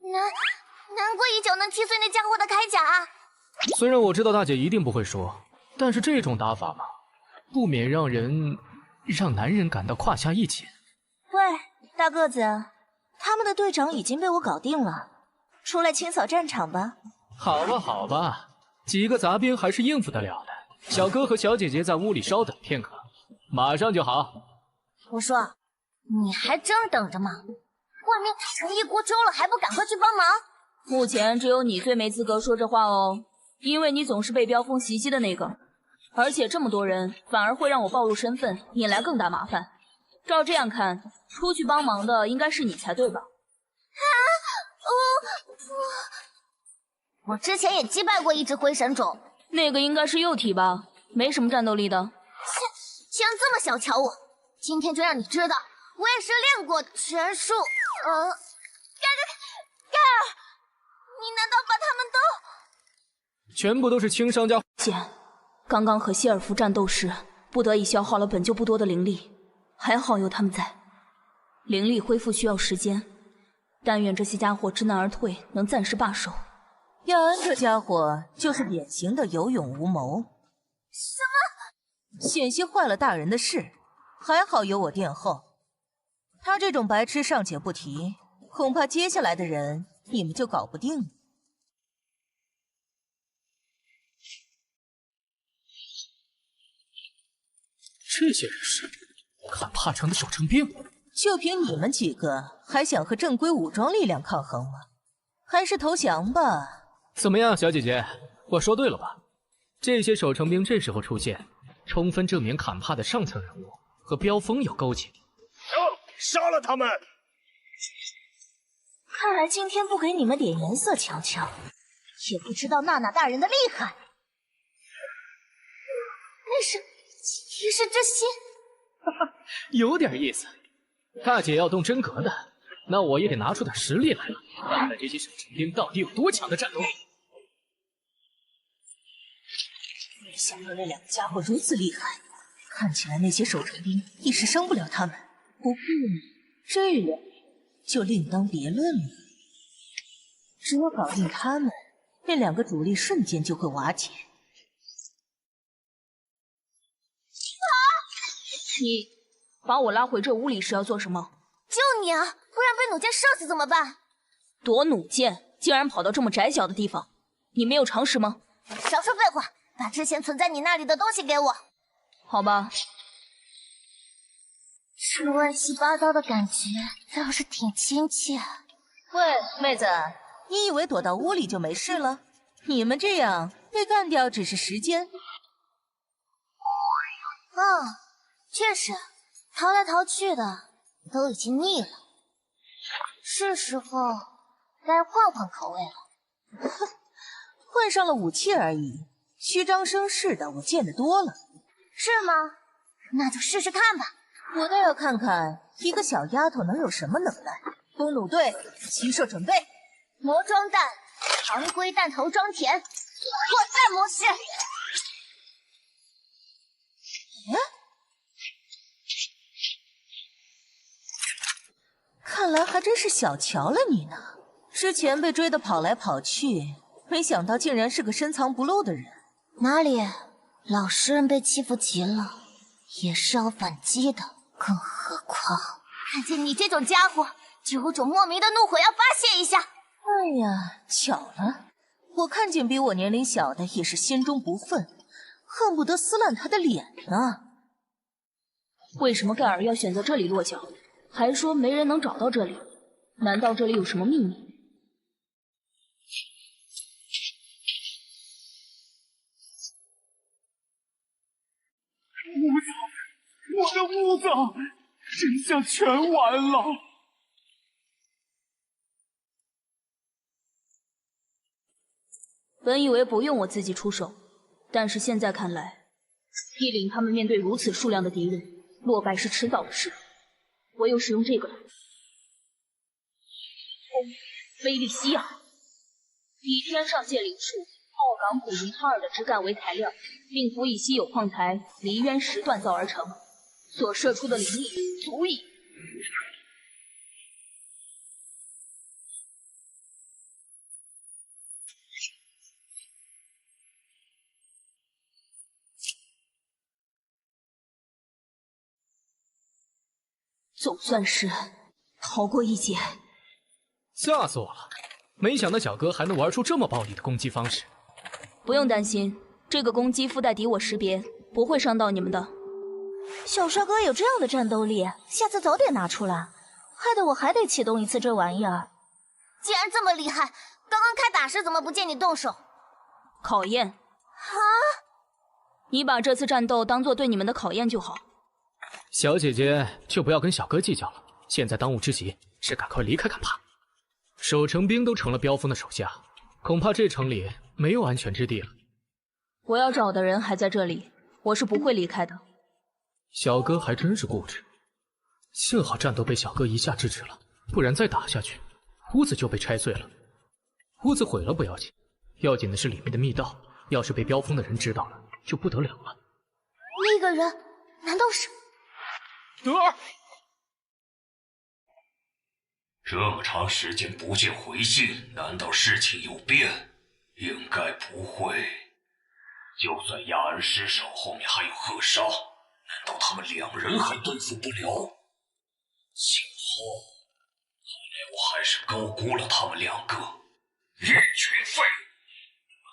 难怪一脚能踢碎那家伙的铠甲。虽然我知道大姐一定不会说，但是这种打法嘛，不免让男人感到胯下一紧。喂，大个子，他们的队长已经被我搞定了，出来清扫战场吧。好吧，好吧，几个杂兵还是应付得了的。小哥和小姐姐在屋里稍等片刻，马上就好。我说，你还真等着吗？外面打成一锅粥了，还不赶快去帮忙？目前只有你最没资格说这话哦，因为你总是被飙风袭击的那个，而且这么多人反而会让我暴露身份，引来更大麻烦。照这样看，出去帮忙的应该是你才对吧？我之前也击败过一只灰神种，那个应该是幼体吧，没什么战斗力的。竟然这么小瞧我，今天就让你知道，我也是练过拳术。盖尔，你难道把他们都……全部都是轻伤加……姐，刚刚和希尔夫战斗时，不得已消耗了本就不多的灵力，还好有他们在。灵力恢复需要时间，但愿这些家伙知难而退，能暂时罢手。亚恩这家伙就是典型的有勇无谋。什么？险些坏了大人的事，还好有我殿后。他这种白痴尚且不提，恐怕接下来的人你们就搞不定了。这些人是坎帕城的守城兵，就凭你们几个，还想和正规武装力量抗衡吗？还是投降吧。怎么样，小姐姐，我说对了吧？这些守城兵这时候出现，充分证明坎帕的上层人物和飙风有勾结。杀了他们！看来今天不给你们点颜色瞧瞧，也不知道娜娜大人的厉害。那是这些，有点意思。大姐要动真格的，那我也得拿出点实力来了，看看这些守城兵到底有多强的战斗力。没想到那两个家伙如此厉害，看起来那些守城兵一时伤不了他们。不过这两就另当别论了。只要搞定他们，那两个主力瞬间就会瓦解。你把我拉回这屋里是要做什么？救你啊！不然被弩箭射死怎么办？躲弩箭，竟然跑到这么窄小的地方，你没有常识吗？少说废话，把之前存在你那里的东西给我。好吧。这乱七八糟的感觉倒是挺亲切。喂，妹子，你以为躲到屋里就没事了？你们这样被干掉只是时间。确实，逃来逃去的都已经腻了，是时候该换换口味了。哼，换上了武器而已，虚张声势的我见得多了。是吗？那就试试看吧。我倒要看看一个小丫头能有什么能耐。弓弩队，齐射准备。魔装弹，常规弹头装填，扩散模式。看来还真是小瞧了你呢。之前被追得跑来跑去，没想到竟然是个深藏不露的人。哪里，老实人被欺负急了，也是要反击的。更何况看见你这种家伙，就有种莫名的怒火要发泄一下。哎呀，巧了，我看见比我年龄小的也是心中不忿，恨不得撕烂他的脸呢。为什么盖尔要选择这里落脚？还说没人能找到这里，难道这里有什么秘密？我的屋子，真相全完了。本以为不用我自己出手，但是现在看来，帝岭他们面对如此数量的敌人，落败是迟早的事。唯有使用这个了。菲利西亚，以天上界灵树、奥港古银哈尔的枝干为材料，并辅以稀有矿材离渊石锻造而成，所射出的灵力足以。总算是逃过一劫，吓死我了！没想到小哥还能玩出这么暴力的攻击方式。不用担心，这个攻击附带敌我识别，不会伤到你们的。小帅哥有这样的战斗力，下次早点拿出来，害得我还得启动一次这玩意儿。既然这么厉害，刚刚开打时怎么不见你动手？考验啊！你把这次战斗当做对你们的考验就好。小姐姐就不要跟小哥计较了，现在当务之急是赶快离开坎帕。守城兵都成了彪风的手下，恐怕这城里没有安全之地了。我要找的人还在这里，我是不会离开的。小哥还真是固执，幸好战斗被小哥一下制止了，不然再打下去，屋子就被拆碎了。屋子毁了不要紧，要紧的是里面的密道，要是被彪风的人知道了，就不得了了。那个人难道是德尔？这么长时间不见回信，难道事情有变？应该不会。就算亚恩失手，后面还有赫莎，难道他们两人还对付不了？幸好，看来我还是高估了他们两个。一群废物！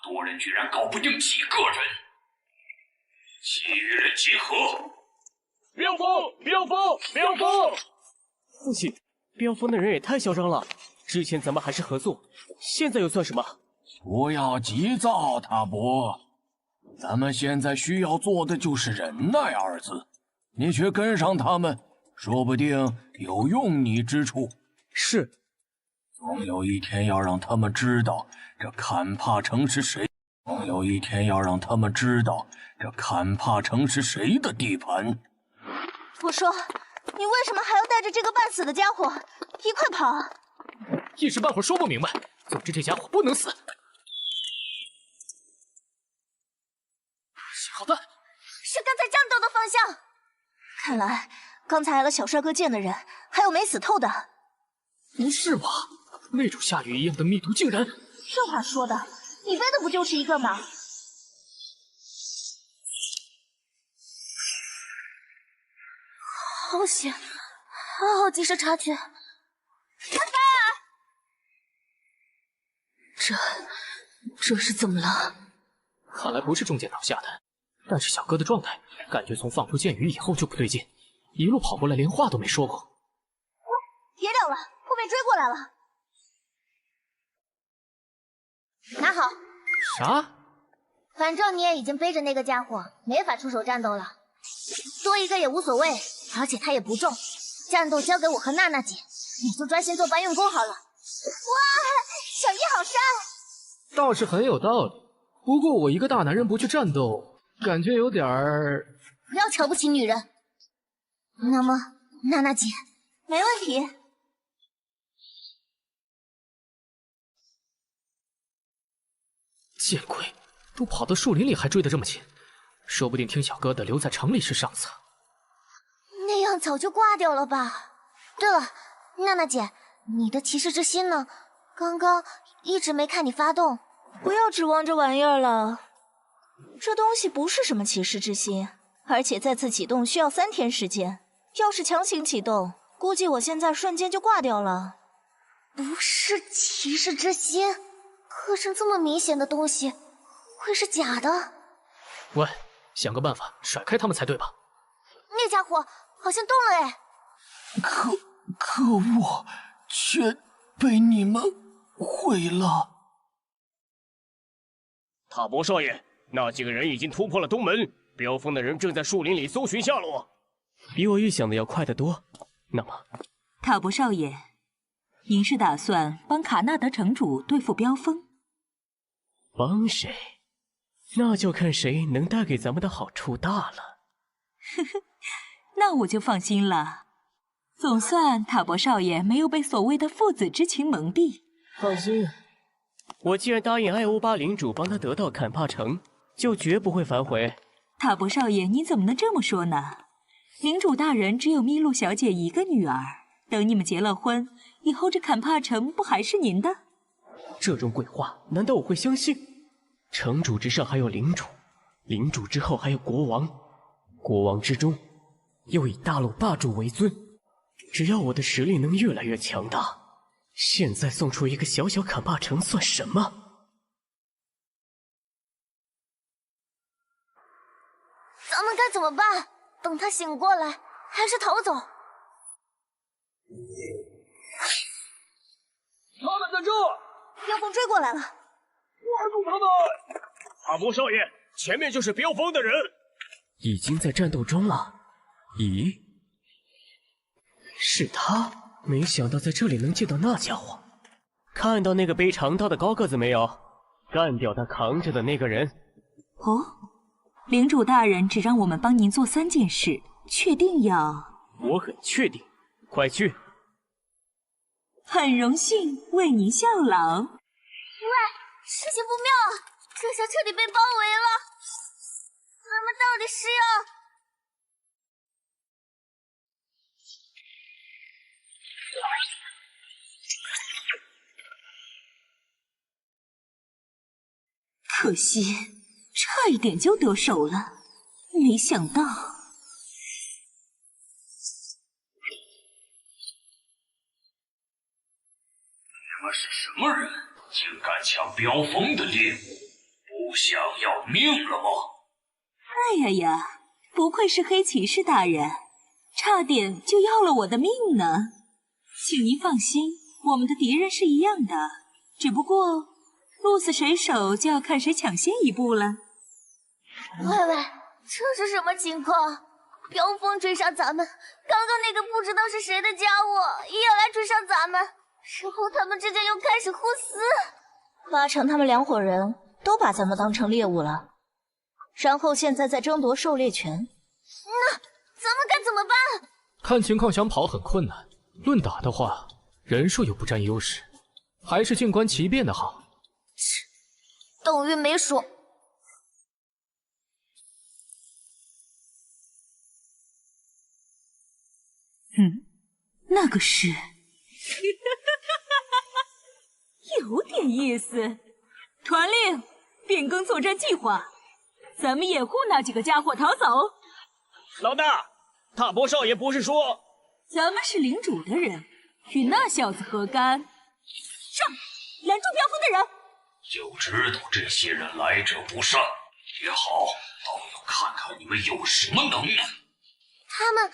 这么多人居然搞不定几个人！其余人集合！彪风！彪风！彪风！父亲，彪风的人也太嚣张了！之前咱们还是合作，现在又算什么？不要急躁，塔博。咱们现在需要做的就是忍耐二字。你却跟上他们，说不定有用你之处。是。总有一天要让他们知道这坎帕城是谁。总有一天要让他们知道这坎帕城是谁的地盘。我说，你为什么还要带着这个半死的家伙一块跑？一时半会儿说不明白。总之这家伙不能死。信号弹是刚才战斗的方向。看来刚才挨了小帅哥剑的人还有没死透的。不是吧？那种下雨一样的密度竟然……这话说的，你背的不就是一个吗？好险！还好及时察觉。这是怎么了？看来不是中箭倒下的，但是小哥的状态感觉从放出箭雨以后就不对劲，一路跑过来连话都没说过。别聊了，后面追过来了。拿好。啥？反正你也已经背着那个家伙，没法出手战斗了，多一个也无所谓，而且他也不重。战斗交给我和娜娜姐，你就专心做搬运工好了。哇，小一好帅！倒是很有道理，不过我一个大男人不去战斗，感觉有点儿……不要瞧不起女人。那么，娜娜姐，没问题。见鬼，都跑到树林里还追得这么紧，说不定听小哥的留在城里是上策。那样早就挂掉了吧？对了，娜娜姐，你的骑士之心呢？刚刚一直没看你发动。不要指望这玩意儿了，这东西不是什么骑士之心，而且再次启动需要3天时间。要是强行启动，估计我现在瞬间就挂掉了。不是骑士之心，刻成这么明显的东西，会是假的？喂，想个办法甩开他们才对吧？那家伙好像动了哎！可恶，却被你们毁了。塔博少爷，那几个人已经突破了东门，彪风的人正在树林里搜寻下落，比我预想的要快得多。那么，塔博少爷，您是打算帮卡纳德城主对付彪风？帮谁？那就看谁能带给咱们的好处大了。呵呵，那我就放心了。总算塔博少爷没有被所谓的父子之情蒙蔽。放心，我既然答应艾欧巴领主帮他得到坎帕城，就绝不会反悔。塔博少爷，你怎么能这么说呢？领主大人只有蜜露小姐一个女儿，等你们结了婚，以后这坎帕城不还是您的？这种鬼话，难道我会相信？城主之上还有领主，领主之后还有国王，国王之中又以大陆霸主为尊。只要我的实力能越来越强大，现在送出一个小小坎帕城算什么？咱们该怎么办？等他醒过来，还是逃走？他们在这！妖风追过来了，抓住他们！塔博少爷，前面就是飙风的人，已经在战斗中了。咦，是他？没想到在这里能见到那家伙。看到那个背长刀的高个子没有？干掉他扛着的那个人。哦，领主大人只让我们帮您做3件事，确定要？我很确定，快去。很荣幸为您效劳。喂，事情不妙啊！这下彻底被包围了，咱们到底是要……可惜，差一点就得手了，没想到。你们是什么人？竟敢抢飙风的猎物，不想要命了吗？哎呀呀，不愧是黑骑士大人，差点就要了我的命呢。请您放心，我们的敌人是一样的，只不过鹿死谁手就要看谁抢先一步了。喂喂，这是什么情况？飙风追杀咱们，刚刚那个不知道是谁的家伙也来追杀咱们，然后他们之间又开始互撕。八成他们2伙人都把咱们当成猎物了，然后现在在争夺狩猎权。那咱们该怎么办？看情况想跑很困难，论打的话，人数又不占优势，还是静观其变的好。等于没说。那个是有点意思。传令，变更作战计划，咱们掩护那几个家伙逃走。老大，塔博少爷不是说咱们是领主的人，与那小子何干？上，拦住飙风的人！就知道这些人来者不善，也好，倒要看看你们有什么能耐。他们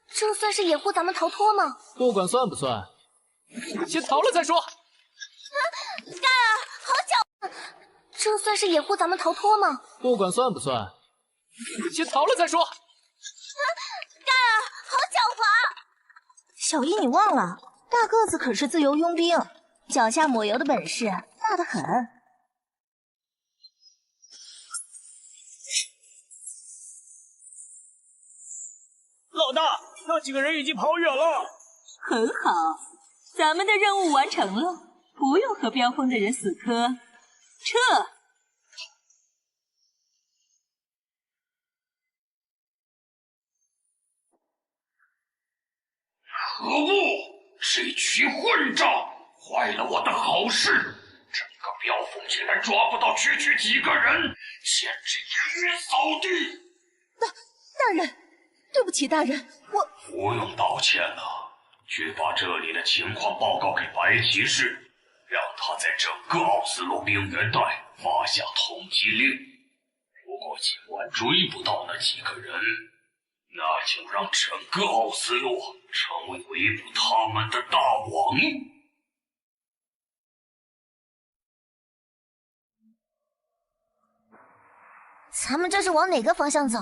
这算是掩护咱们逃脱吗？不管算不算，先逃了再说。盖尔，好巧！这算是掩护咱们逃脱吗？不管算不算，先逃了再说。盖尔，好狡猾！小一，你忘了，大个子可是自由佣兵，脚下抹油的本事大得很。老大，那几个人已经跑远了。很好，咱们的任务完成了，不用和飙风的人死磕，撤！可恶！这群混账，坏了我的好事！整个飙风竟然抓不到区区几个人，简直一语扫地！大人，对不起，大人，我不用道歉了，去把这里的情况报告给白骑士，让他在整个奥斯陆冰原带发下通缉令。如果今晚追不到那几个人，那就让整个奥斯陆成为围捕他们的大网。咱们这是往哪个方向走？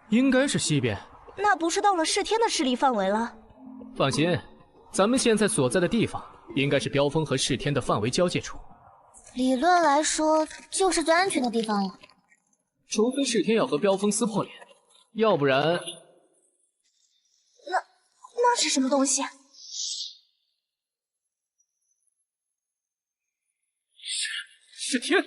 应该是西边。那不是到了噬天的势力范围了？放心，咱们现在所在的地方应该是飙风和噬天的范围交界处。理论来说，就是最安全的地方了。除非世天要和飙风撕破脸，要不然……那是什么东西？世天！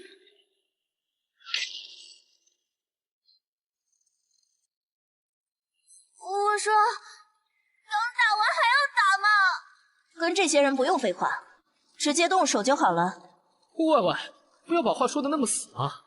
我说，刚打完还要打吗？跟这些人不用废话，直接动手就好了。喂喂，不要把话说的那么死啊！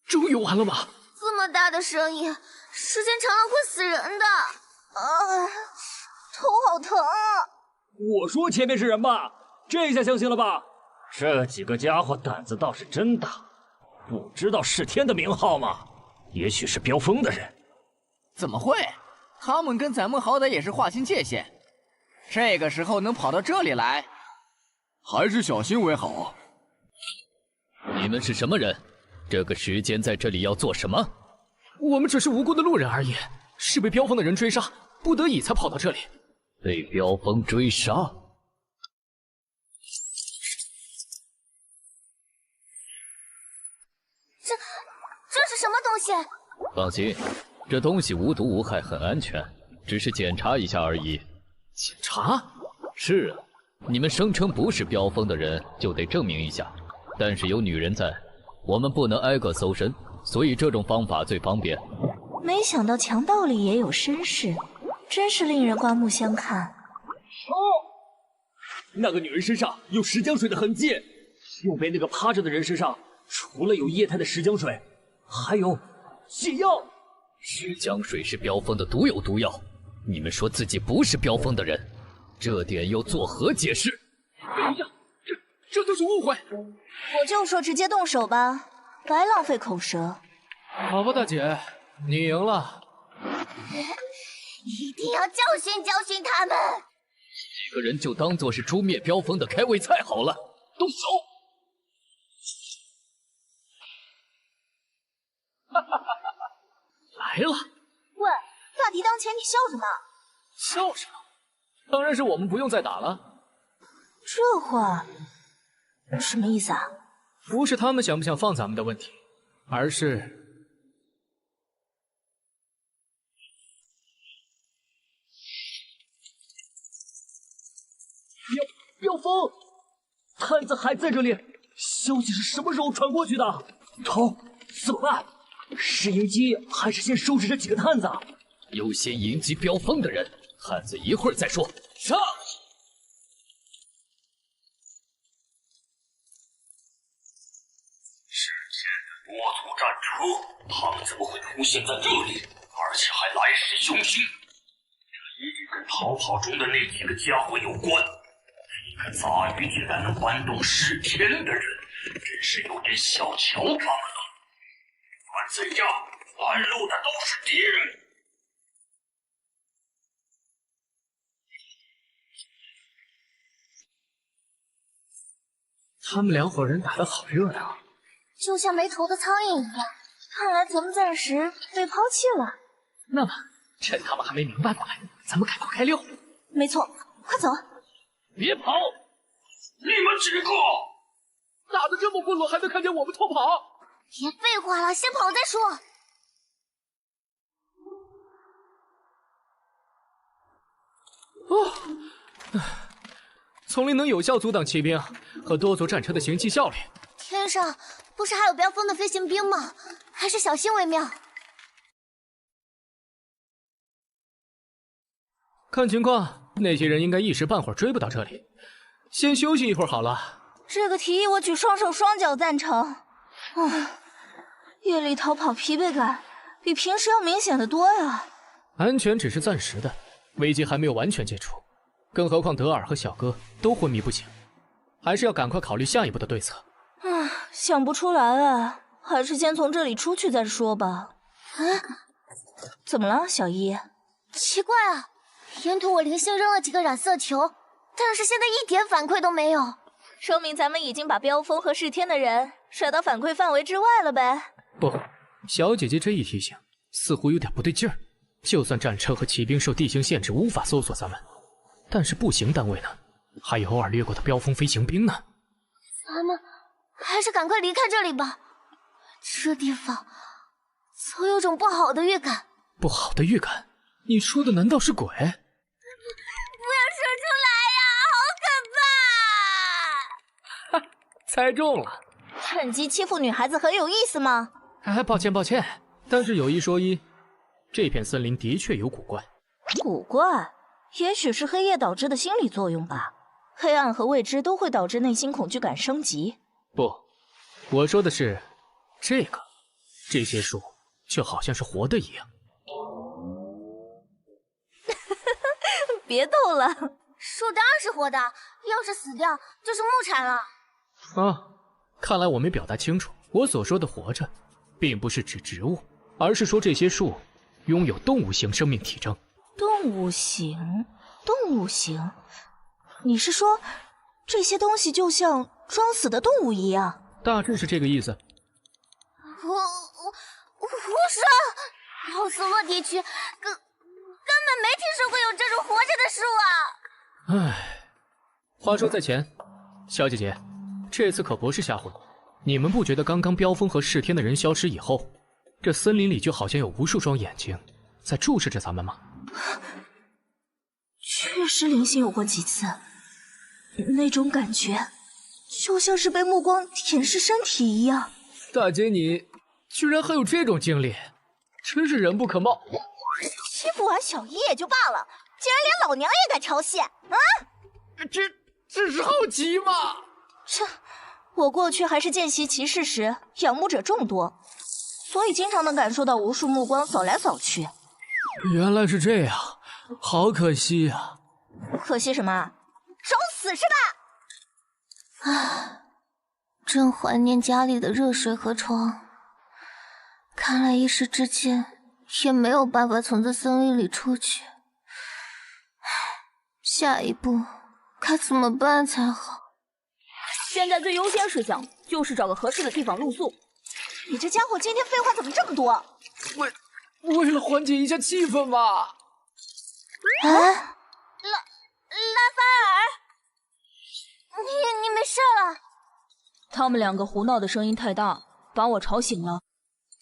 终于完了吧？这么大的声音，时间长了会死人的。头好疼啊！我说前面是人吧，这下相信了吧？这几个家伙胆子倒是真大，不知道世天的名号吗？也许是飙风的人。怎么会？他们跟咱们好歹也是划清界限，这个时候能跑到这里来，还是小心为好。你们是什么人？这个时间在这里要做什么？我们只是无辜的路人而已，是被飙风的人追杀，不得已才跑到这里。被飙风追杀？这是什么东西？放心，这东西无毒无害，很安全，只是检查一下而已。检查？是啊，你们声称不是飙风的人，就得证明一下。但是有女人在，我们不能挨个搜身，所以这种方法最方便。没想到强盗里也有绅士，真是令人刮目相看。那个女人身上有石浆水的痕迹，右边那个趴着的人身上除了有液态的石浆水，还有解药。石浆水是飙风的独有毒药，你们说自己不是飙风的人，这点又作何解释？等一下，这都是误会。我就说直接动手吧，白浪费口舌。好吧，大姐，你赢了。一定要教训教训他们。几个人就当做是诛灭飙风的开胃菜好了，动手！哈哈哈哈！来了。喂，大敌当前，你笑什么？笑什么？当然是我们不用再打了。这话什么意思啊？不是他们想不想放咱们的问题，而是……飙风，探子还在这里，消息是什么时候传过去的？头，怎么办？是迎击还是先收拾这几个探子？优先迎击飙风的人，探子一会儿再说。上！世间的多组战车，他们怎么会出现在这里？而且还来势汹汹，这一定跟逃跑中的那几个家伙有关。这个杂鱼竟然能搬动世天的人，真是有点小瞧他们了。不管怎样，拦路的都是敌人。他们两伙人打得好热闹，就像没头的苍蝇一样。看来咱们暂时被抛弃了。那么，趁他们还没明白过来，咱们赶快开溜。没错，快走！别跑！你们几个打得这么混乱，还能看见我们偷跑？别废话了，先跑再说。丛林能有效阻挡骑兵和多族战车的行击效率。天上不是还有飙风的飞行兵吗？还是小心为妙。看情况，那些人应该一时半会儿追不到这里，先休息一会儿好了。这个提议我举双手双脚赞成。夜里逃跑疲惫感比平时要明显的多呀。安全只是暂时的，危机还没有完全解除，更何况德尔和小哥都昏迷不醒，还是要赶快考虑下一步的对策。想不出来啊，还是先从这里出去再说吧。怎么了，小一？奇怪啊，沿途我零星扔了几个染色球，但是现在一点反馈都没有，说明咱们已经把飙风和世天的人甩到反馈范围之外了呗。不，小姐姐这一提醒，似乎有点不对劲儿。就算战车和骑兵受地形限制，无法搜索咱们，但是步行单位呢？还有偶尔掠过的飙风飞行兵呢？咱们还是赶快离开这里吧。这地方总有种不好的预感。不好的预感？你说的难道是鬼？不要说出来呀，好可怕！猜中了。趁机欺负女孩子很有意思吗？哎，抱歉，但是有一说一，这片森林的确有古怪。古怪？也许是黑夜导致的心理作用吧。黑暗和未知都会导致内心恐惧感升级。不，我说的是这些树就好像是活的一样。别逗了，树当然是活的，要是死掉就是木产了。啊，看来我没表达清楚，我所说的活着，并不是指植物，而是说这些树拥有动物型生命体征。动物型？你是说这些东西就像装死的动物一样？大致是这个意思。胡说！奥斯洛地区根本没听说过有这种活着的树啊！唉，话说在前，小姐姐，这次可不是吓唬你。你们不觉得刚刚飙风和噬天的人消失以后，这森林里就好像有无数双眼睛在注视着咱们吗？确实灵性有过几次，那种感觉就像是被目光舔舐身体一样。大姐你居然还有这种经历，真是人不可貌。欺负完小姨也就罢了，竟然连老娘也敢调戏啊！这是好奇嘛？我过去还是见习骑士时，仰慕者众多，所以经常能感受到无数目光扫来扫去。原来是这样，好可惜呀！可惜什么？找死是吧？唉，真怀念家里的热水和床。看来一时之间也没有办法从这森林里出去。下一步该怎么办才好？现在最优先事项就是找个合适的地方露宿。你这家伙今天废话怎么这么多？为了缓解一下气氛嘛。拉法尔，你没事了？他们两个胡闹的声音太大，把我吵醒了。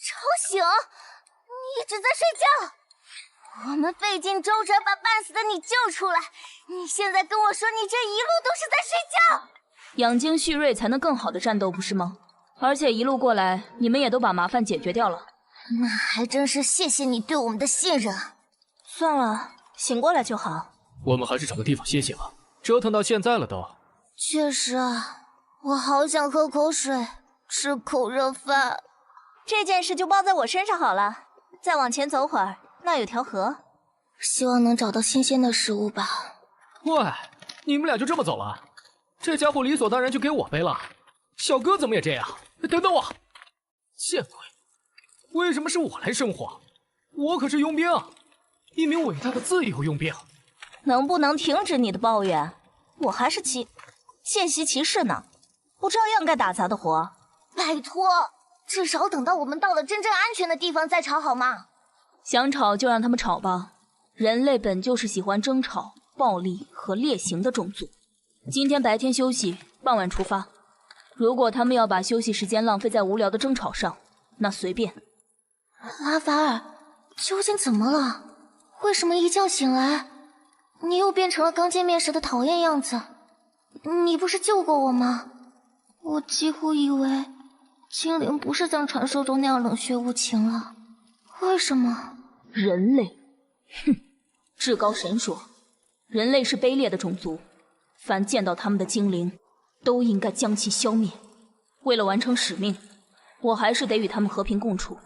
吵醒？你一直在睡觉？我们费尽周折把半死的你救出来，你现在跟我说你这一路都是在睡觉？养精蓄锐才能更好的战斗，不是吗？而且一路过来，你们也都把麻烦解决掉了。那还真是谢谢你对我们的信任。算了，醒过来就好。我们还是找个地方歇歇吧，折腾到现在了都。确实啊，我好想喝口水，吃口热饭。这件事就包在我身上好了。再往前走会儿，那有条河，希望能找到新鲜的食物吧。喂，你们俩就这么走了？这家伙理所当然就给我背了。小哥怎么也这样？等等我！见鬼！为什么是我来生火？我可是佣兵，一名伟大的自由佣兵。能不能停止你的抱怨？我还是见习骑士呢，不照样该打杂的活？拜托，至少等到我们到了真正安全的地方再吵好吗？想吵就让他们吵吧。人类本就是喜欢争吵、暴力和烈刑的种族。今天白天休息，傍晚出发。如果他们要把休息时间浪费在无聊的争吵上，那随便。拉法尔，究竟怎么了？为什么一觉醒来，你又变成了刚见面时的讨厌样子？你不是救过我吗？我几乎以为精灵不是像传说中那样冷血无情了。为什么？人类，哼！至高神说，人类是卑劣的种族，凡见到他们的精灵，都应该将其消灭。为了完成使命，我还是得与他们和平共处。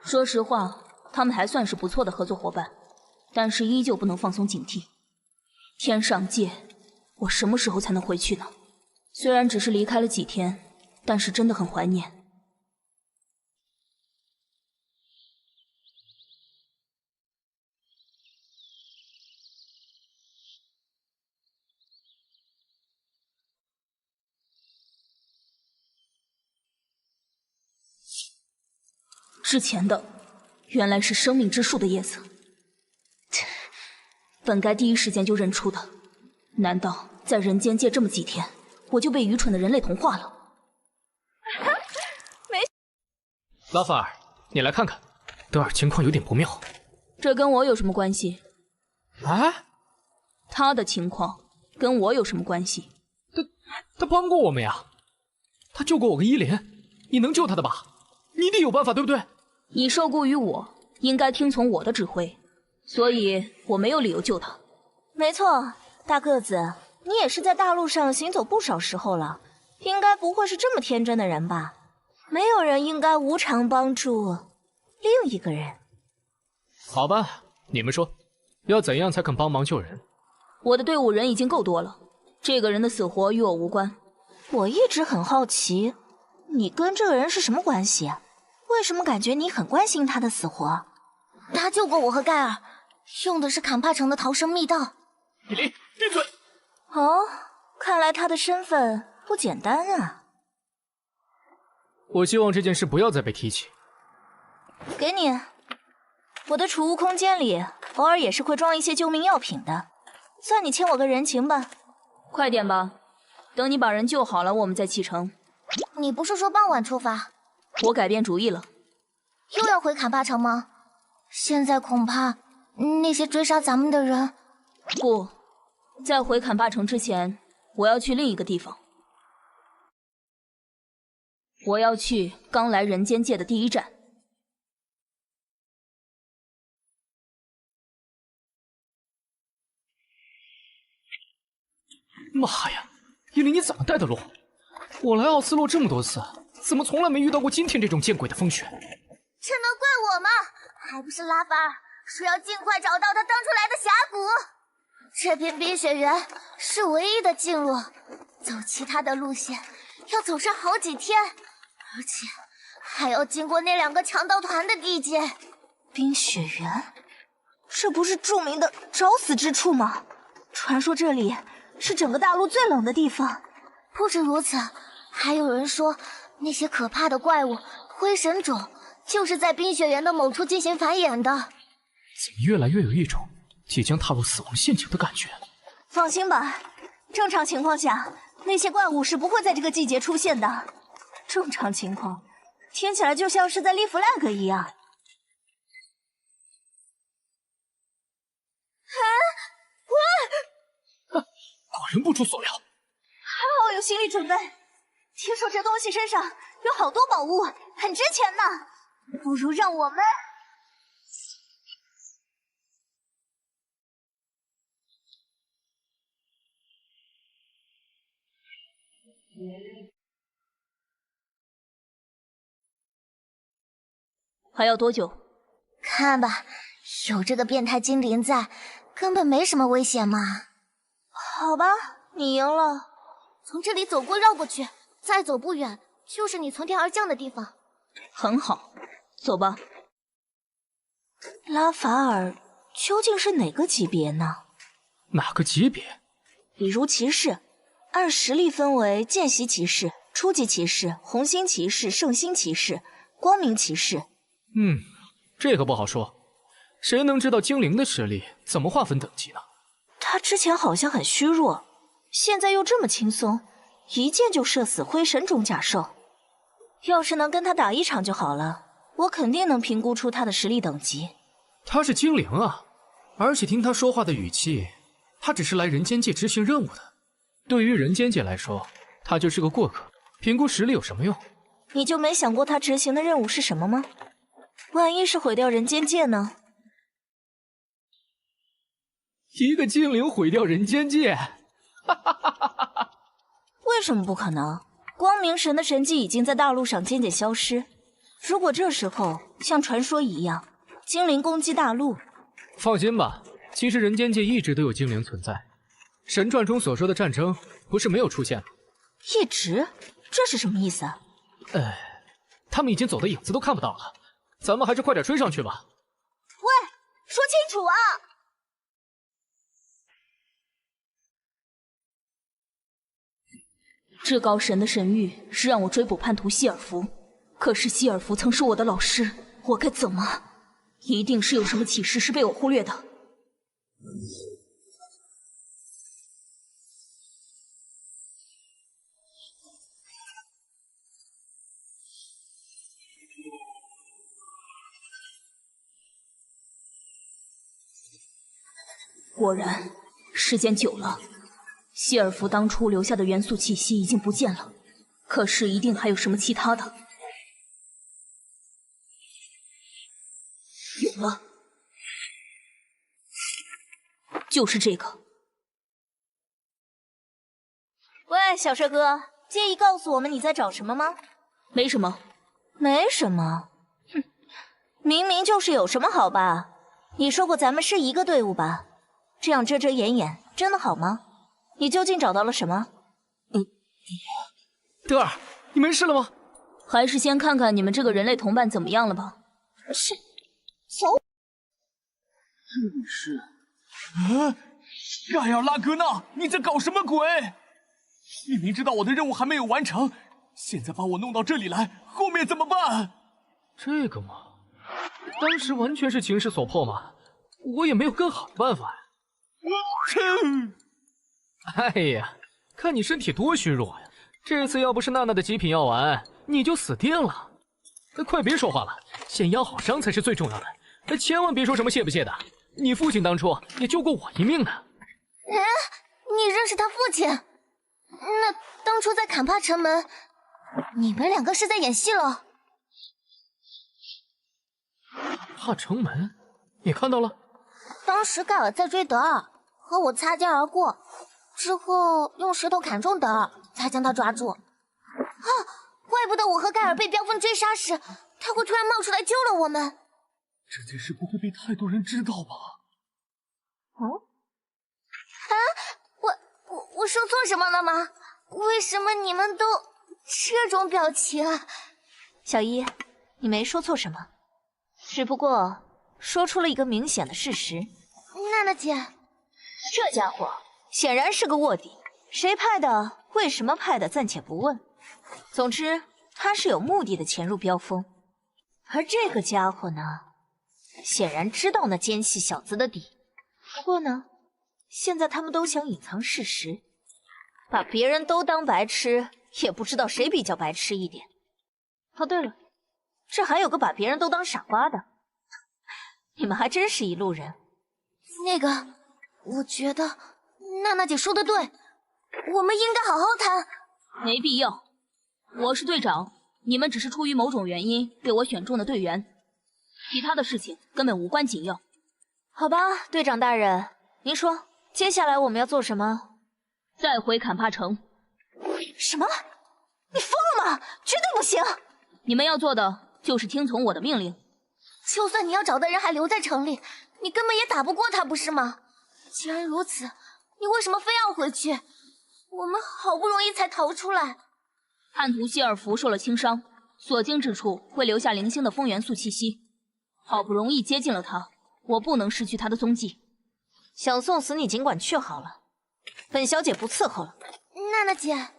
说实话，他们还算是不错的合作伙伴，但是依旧不能放松警惕。天上界，我什么时候才能回去呢？虽然只是离开了几天，但是真的很怀念。之前的原来是生命之树的叶子，本该第一时间就认出的。难道在人间界这么几天，我就被愚蠢的人类同化了？拉法尔，你来看看，德尔情况有点不妙。这跟我有什么关系？啊？他的情况跟我有什么关系？他帮过我们呀，他救过我跟伊莲，你能救他的吧？你一定有办法，对不对？你受雇于我，应该听从我的指挥，所以我没有理由救他。没错，大个子，你也是在大陆上行走不少时候了，应该不会是这么天真的人吧？没有人应该无偿帮助另一个人。好吧，你们说，要怎样才肯帮忙救人？我的队伍人已经够多了，这个人的死活与我无关。我一直很好奇，你跟这个人是什么关系？为什么感觉你很关心他的死活？他救过我和盖尔，用的是坎帕城的逃生密道。伊琳，闭嘴！哦，看来他的身份不简单啊。我希望这件事不要再被提起。给你，我的储物空间里偶尔也是会装一些救命药品的，算你欠我个人情吧。快点吧，等你把人救好了，我们再启程。你不是说傍晚出发？我改变主意了。又要回坎帕城吗？现在恐怕那些追杀咱们的人……不，在回坎帕城之前，我要去另一个地方。我要去刚来人间界的第一站。妈呀，伊琳，你怎么带的路？我来奥斯洛这么多次，怎么从来没遇到过今天这种见鬼的风雪？这能怪我吗？还不是拉法尔说要尽快找到他当初来的峡谷。这片冰雪原是唯一的进路，走其他的路线要走上好几天。而且还要经过那2个强盗团的地界。冰雪原，这不是著名的找死之处吗？传说这里是整个大陆最冷的地方。不止如此，还有人说那些可怕的怪物灰神种就是在冰雪原的某处进行繁衍的。怎么越来越有一种即将踏入死亡陷阱的感觉？放心吧，正常情况下，那些怪物是不会在这个季节出现的。正常情况，听起来就像是在立 flag 一样。果然不出所料，还好有心理准备。听说这东西身上有好多宝物，很值钱呢。不如让我们……还要多久？看吧，有这个变态精灵在，根本没什么危险嘛。好吧，你赢了。从这里走过绕过去，再走不远就是你从天而降的地方。很好，走吧。拉法尔究竟是哪个级别呢？哪个级别？比如骑士，按实力分为见习骑士、初级骑士、红心骑士、圣心骑士、光明骑士。这个不好说，谁能知道精灵的实力怎么划分等级呢？他之前好像很虚弱，现在又这么轻松，一箭就射死灰神种甲兽。要是能跟他打一场就好了，我肯定能评估出他的实力等级。他是精灵啊，而且听他说话的语气，他只是来人间界执行任务的。对于人间界来说，他就是个过客，评估实力有什么用？你就没想过他执行的任务是什么吗？万一是毁掉人间界呢？一个精灵毁掉人间界？为什么不可能？光明神的神迹已经在大陆上渐渐消失，如果这时候像传说一样，精灵攻击大陆……放心吧，其实人间界一直都有精灵存在，神传中所说的战争不是没有出现。一直？这是什么意思啊？他们已经走的影子都看不到了，咱们还是快点追上去吧。喂，说清楚啊！至高神的神谕是让我追捕叛徒希尔弗，可是希尔弗曾是我的老师，我该怎么？一定是有什么启示是被我忽略的。果然，时间久了，希尔弗当初留下的元素气息已经不见了。可是一定还有什么其他的。有了，就是这个。喂，小帅哥，介意告诉我们你在找什么吗？没什么。没什么？哼，明明就是有什么好吧？你说过咱们是一个队伍吧？这样遮遮掩掩，真的好吗？你究竟找到了什么？德尔，你没事了吗？还是先看看你们这个人类同伴怎么样了吧。是，走。是。盖尔拉格纳，你在搞什么鬼？你明知道我的任务还没有完成，现在把我弄到这里来，后面怎么办？这个嘛，当时完全是情势所迫嘛，我也没有更好的办法呀。哎呀，看你身体多虚弱呀！这次要不是娜娜的极品药丸，你就死定了。快别说话了，先养好伤才是最重要的。千万别说什么谢不谢的，你父亲当初也救过我一命呢。你认识他父亲？那当初在坎帕城门，你们两个是在演戏了？帕城门，你看到了？当时盖尔在追德尔，和我擦肩而过，之后用石头砍中德尔，才将他抓住。怪不得我和盖尔被彪风追杀时，他会突然冒出来救了我们。这件事不会被太多人知道吧？我说错什么了吗？为什么你们都这种表情？小一，你没说错什么，只不过说出了一个明显的事实。娜娜姐，这家伙显然是个卧底，谁派的，为什么派的，暂且不问。总之，他是有目的的潜入飙风，而这个家伙呢，显然知道那奸细小子的底。不过呢，现在他们都想隐藏事实，把别人都当白痴，也不知道谁比较白痴一点。哦，对了，这还有个把别人都当傻瓜的，你们还真是一路人。那个，我觉得娜娜姐说的对，我们应该好好谈。没必要，我是队长，你们只是出于某种原因被我选中的队员，其他的事情根本无关紧要。好吧，队长大人，您说接下来我们要做什么？再回坎帕城。什么？你疯了吗？绝对不行！你们要做的就是听从我的命令。就算你要找的人还留在城里，你根本也打不过他，不是吗？既然如此，你为什么非要回去？我们好不容易才逃出来。叛徒希尔弗受了轻伤，所经之处会留下零星的风元素气息。好不容易接近了他，我不能失去他的踪迹。想送死你尽管去好了，本小姐不伺候了。娜娜姐，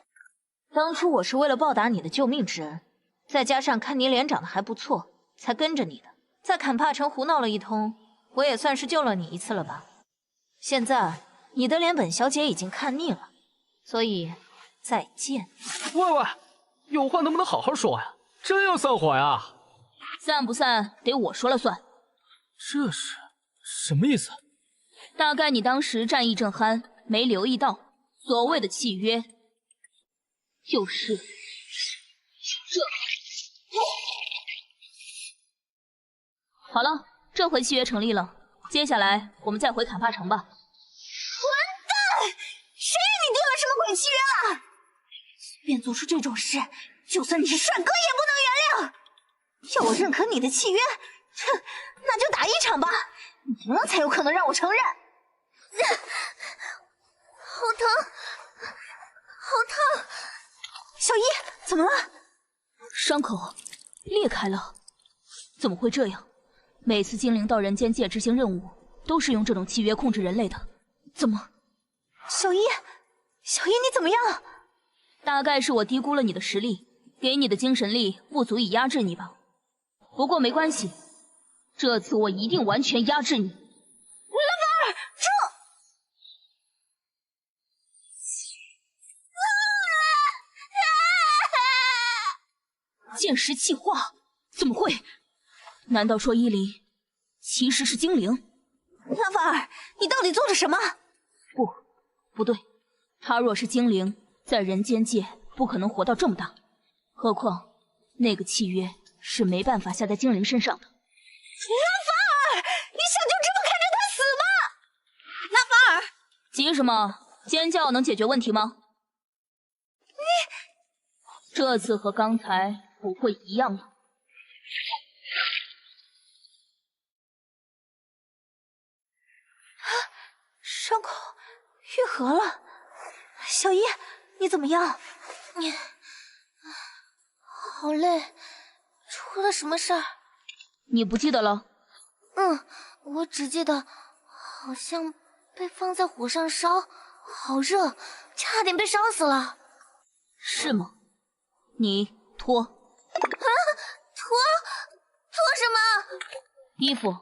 当初我是为了报答你的救命之恩，再加上看你脸长得还不错，才跟着你的。在坎帕城胡闹了一通，我也算是救了你一次了吧。现在你的脸本小姐已经看腻了，所以再见。喂，有话能不能好好说呀？真要散伙呀？散不散得我说了算。这是什么意思？大概你当时战意正酣，没留意到所谓的契约，就是这。好了，这回契约成立了，接下来我们再回坎帕城吧。混蛋！谁让你定了什么鬼契约了？随便做出这种事，就算你是帅哥也不能原谅。要我认可你的契约，哼，那就打一场吧，赢了才有可能让我承认。好疼，好疼！小一，怎么了？伤口裂开了，怎么会这样？每次精灵到人间界执行任务，都是用这种契约控制人类的，怎么？小一，你怎么样？大概是我低估了你的实力，给你的精神力不足以压制你吧。不过没关系，这次我一定完全压制你。拉法尔，剑石气化，怎么会？难道说伊犁其实是精灵？拉法尔，你到底做了什么？不对，他若是精灵，在人间界不可能活到这么大，何况那个契约是没办法下在精灵身上的。拉法尔，你想就这么看着他死吗？拉法尔，急什么？尖叫能解决问题吗？这次和刚才不会一样了。伤口愈合了。小伊，你怎么样？好累，出了什么事儿？你不记得了？我只记得好像被放在火上烧，好热，差点被烧死了。是吗？你脱。脱什么？衣服。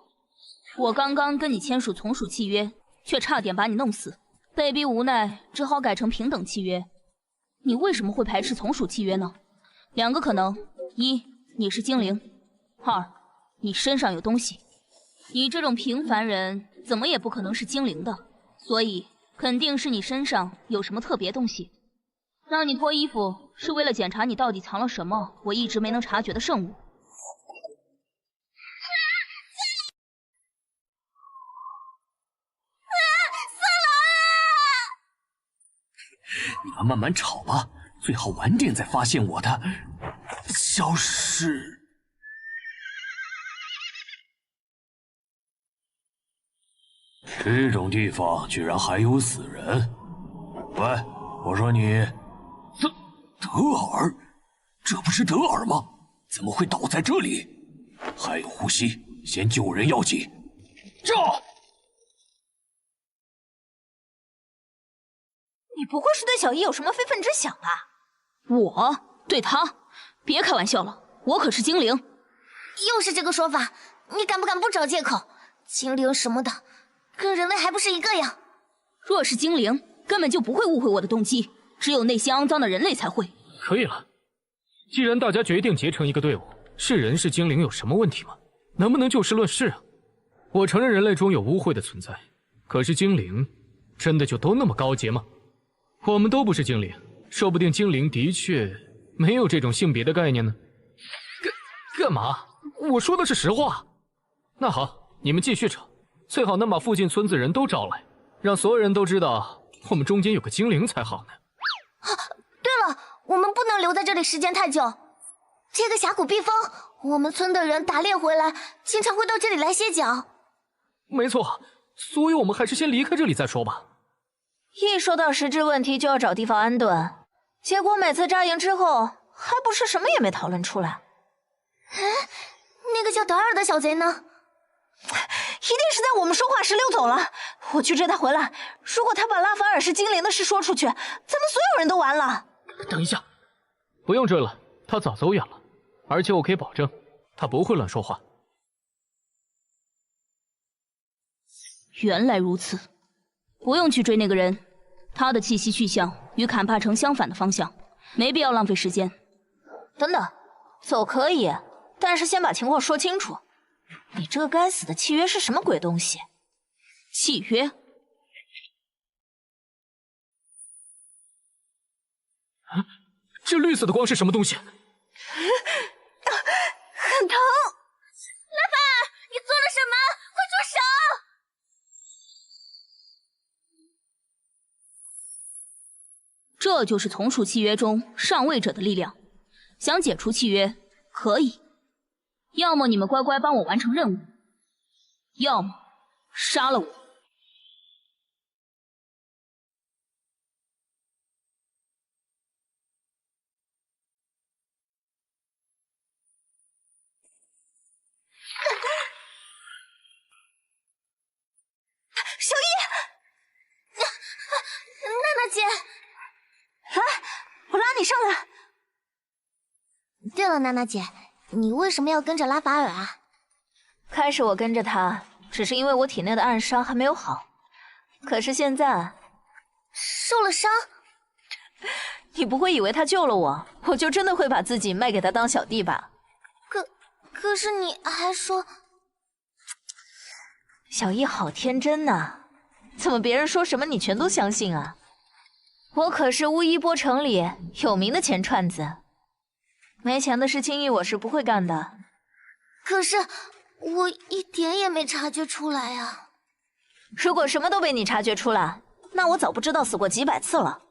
我刚刚跟你签署从属契约，却差点把你弄死，被逼无奈，只好改成平等契约。你为什么会排斥从属契约呢？两个可能：一，你是精灵；二，你身上有东西。你这种平凡人怎么也不可能是精灵的，所以肯定是你身上有什么特别东西。让你脱衣服是为了检查你到底藏了什么我一直没能察觉的圣物。你们慢慢吵吧，最好晚点再发现我的消失。这种地方居然还有死人！喂，我说你，德尔，这不是德尔吗？怎么会倒在这里？还有呼吸，先救人要紧。这。你不会是对小伊有什么非分之想吧？我对他？别开玩笑了，我可是精灵。又是这个说法，你敢不敢不找借口？精灵什么的，跟人类还不是一个样。若是精灵，根本就不会误会我的动机，只有内心肮脏的人类才会。可以了，既然大家决定结成一个队伍，是人是精灵有什么问题吗？能不能就事论事啊？我承认人类中有污秽的存在，可是精灵真的就都那么高洁吗？我们都不是精灵，说不定精灵的确没有这种性别的概念呢。干嘛？我说的是实话。那好，你们继续吵，最好能把附近村子人都招来，让所有人都知道我们中间有个精灵才好呢。对了，我们不能留在这里时间太久。这个峡谷避风，我们村的人打猎回来，经常会到这里来歇脚。没错，所以我们还是先离开这里再说吧。一说到实质问题，就要找地方安顿，结果每次扎营之后，还不是什么也没讨论出来。那个叫德尔的小贼呢？一定是在我们说话时溜走了。我去追他回来。如果他把拉法尔是精灵的事说出去，咱们所有人都完了。等一下，不用追了，他早走远了，而且我可以保证，他不会乱说话。原来如此，不用去追那个人，他的气息去向与坎帕城相反的方向，没必要浪费时间。等等，走可以，但是先把情况说清楚。你这个该死的契约是什么鬼东西？契约？这绿色的光是什么东西？很疼！拉法尔，你做了什么？快住手！这就是从属契约中上位者的力量。想解除契约，可以，要么你们乖乖帮我完成任务，要么杀了我。小伊，娜娜姐，来，我拉你上来。对了，娜娜姐，你为什么要跟着拉法尔啊？开始我跟着他，只是因为我体内的暗伤还没有好。可是现在受了伤，你不会以为他救了我，我就真的会把自己卖给他当小弟吧？可是你还说，小易好天真呐，怎么别人说什么你全都相信啊？我可是乌衣波城里有名的钱串子，没钱的事轻易我是不会干的。可是我一点也没察觉出来啊！如果什么都被你察觉出来，那我早不知道死过几百次了。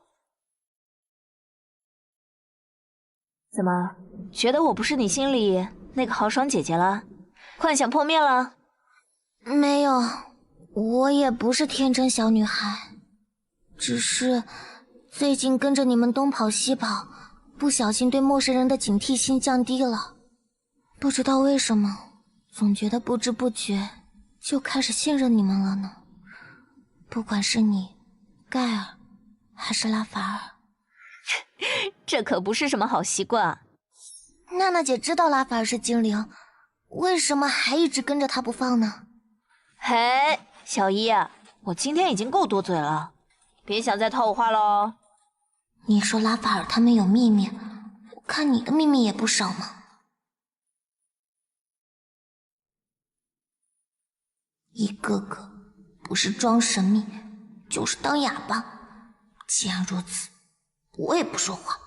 怎么，觉得我不是你心里那个豪爽姐姐了？幻想破灭了？没有，我也不是天真小女孩，只是最近跟着你们东跑西跑，不小心对陌生人的警惕心降低了。不知道为什么，总觉得不知不觉就开始信任你们了呢。不管是你、盖尔，还是拉法尔。这可不是什么好习惯。娜娜姐知道拉法尔是精灵，为什么还一直跟着他不放呢？嘿，小一，我今天已经够多嘴了，别想再套我话喽。你说拉法尔他们有秘密，我看你的秘密也不少嘛。一个个不是装神秘，就是当哑巴。既然如此，我也不说话。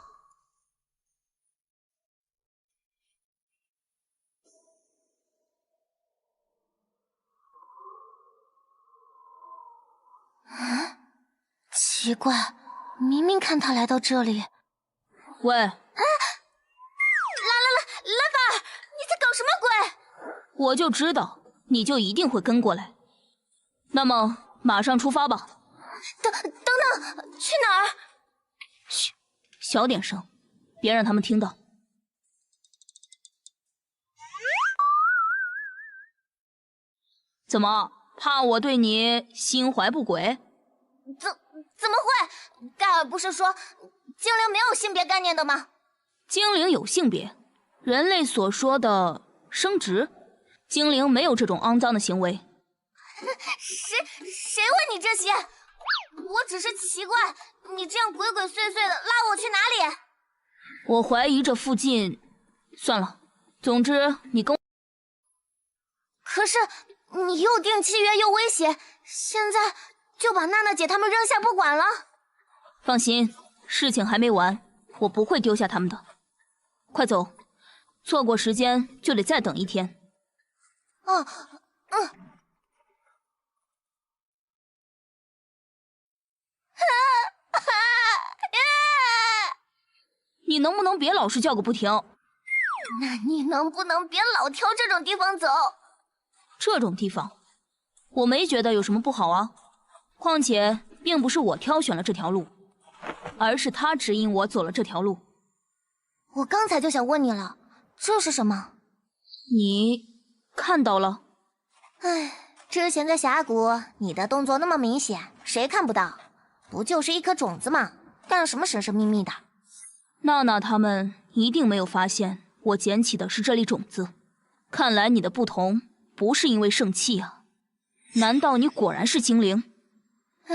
奇怪，明明看他来到这里。喂，拉法尔，你在搞什么鬼？我就知道，你就一定会跟过来。那么，马上出发吧。等等，去哪儿？嘘，小点声，别让他们听到。怎么，怕我对你心怀不轨？怎么会？盖尔不是说精灵没有性别概念的吗？精灵有性别，人类所说的生殖，精灵没有这种肮脏的行为。谁问你这些？我只是奇怪，你这样鬼鬼祟祟的拉我去哪里？我怀疑这附近……算了，总之你跟……可是你又定契约又威胁，现在就把娜娜姐他们扔下不管了？放心，事情还没完，我不会丢下他们的。快走，错过时间就得再等一天。你能不能别老是叫个不停？那你能不能别老挑这种地方走？这种地方，我没觉得有什么不好啊。况且，并不是我挑选了这条路，而是他指引我走了这条路。我刚才就想问你了，这是什么？你看到了？唉，之前在峡谷，你的动作那么明显，谁看不到？不就是一颗种子吗？干什么神神秘秘的？娜娜他们一定没有发现我捡起的是这粒种子。看来你的不同不是因为生气啊？难道你果然是精灵？你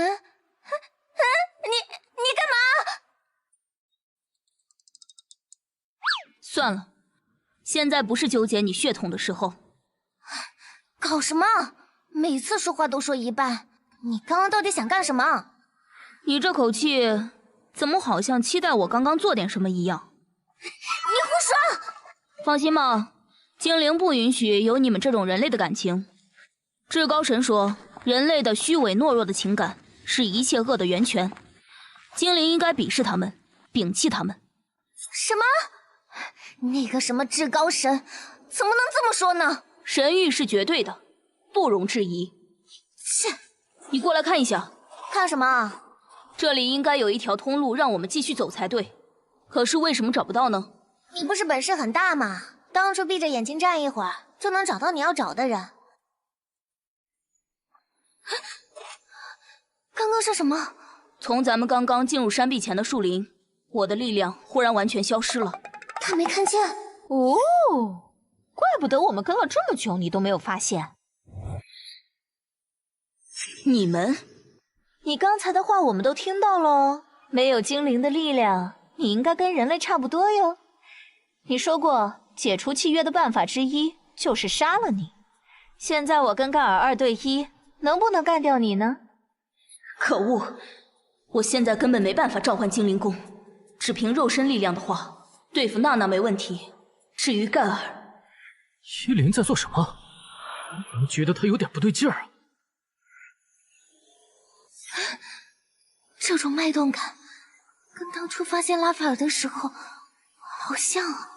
干嘛？算了，现在不是纠结你血统的时候。搞什么？每次说话都说一半，你刚刚到底想干什么？你这口气，怎么好像期待我刚刚做点什么一样？你胡说！放心吧，精灵不允许有你们这种人类的感情。至高神说，人类的虚伪懦弱的情感是一切恶的源泉，精灵应该鄙视他们，摒弃他们。什么？那个什么至高神，怎么能这么说呢？神谕是绝对的，不容置疑。切！你过来看一下。看什么？这里应该有一条通路让我们继续走才对，可是为什么找不到呢？你不是本事很大吗？当初闭着眼睛站一会儿，就能找到你要找的人。刚刚是什么？从咱们刚刚进入山壁前的树林，我的力量忽然完全消失了。他没看见。哦，不得我们跟了这么久，你都没有发现。你们，你刚才的话我们都听到了。没有精灵的力量，你应该跟人类差不多哟。你说过，解除契约的办法之一就是杀了你。现在我跟盖尔2对1，能不能干掉你呢？可恶！我现在根本没办法召唤精灵弓，只凭肉身力量的话，对付娜娜没问题。至于盖尔，依琳在做什么？我觉得她有点不对劲儿啊。这种脉动感，跟当初发现拉斐尔的时候好像啊。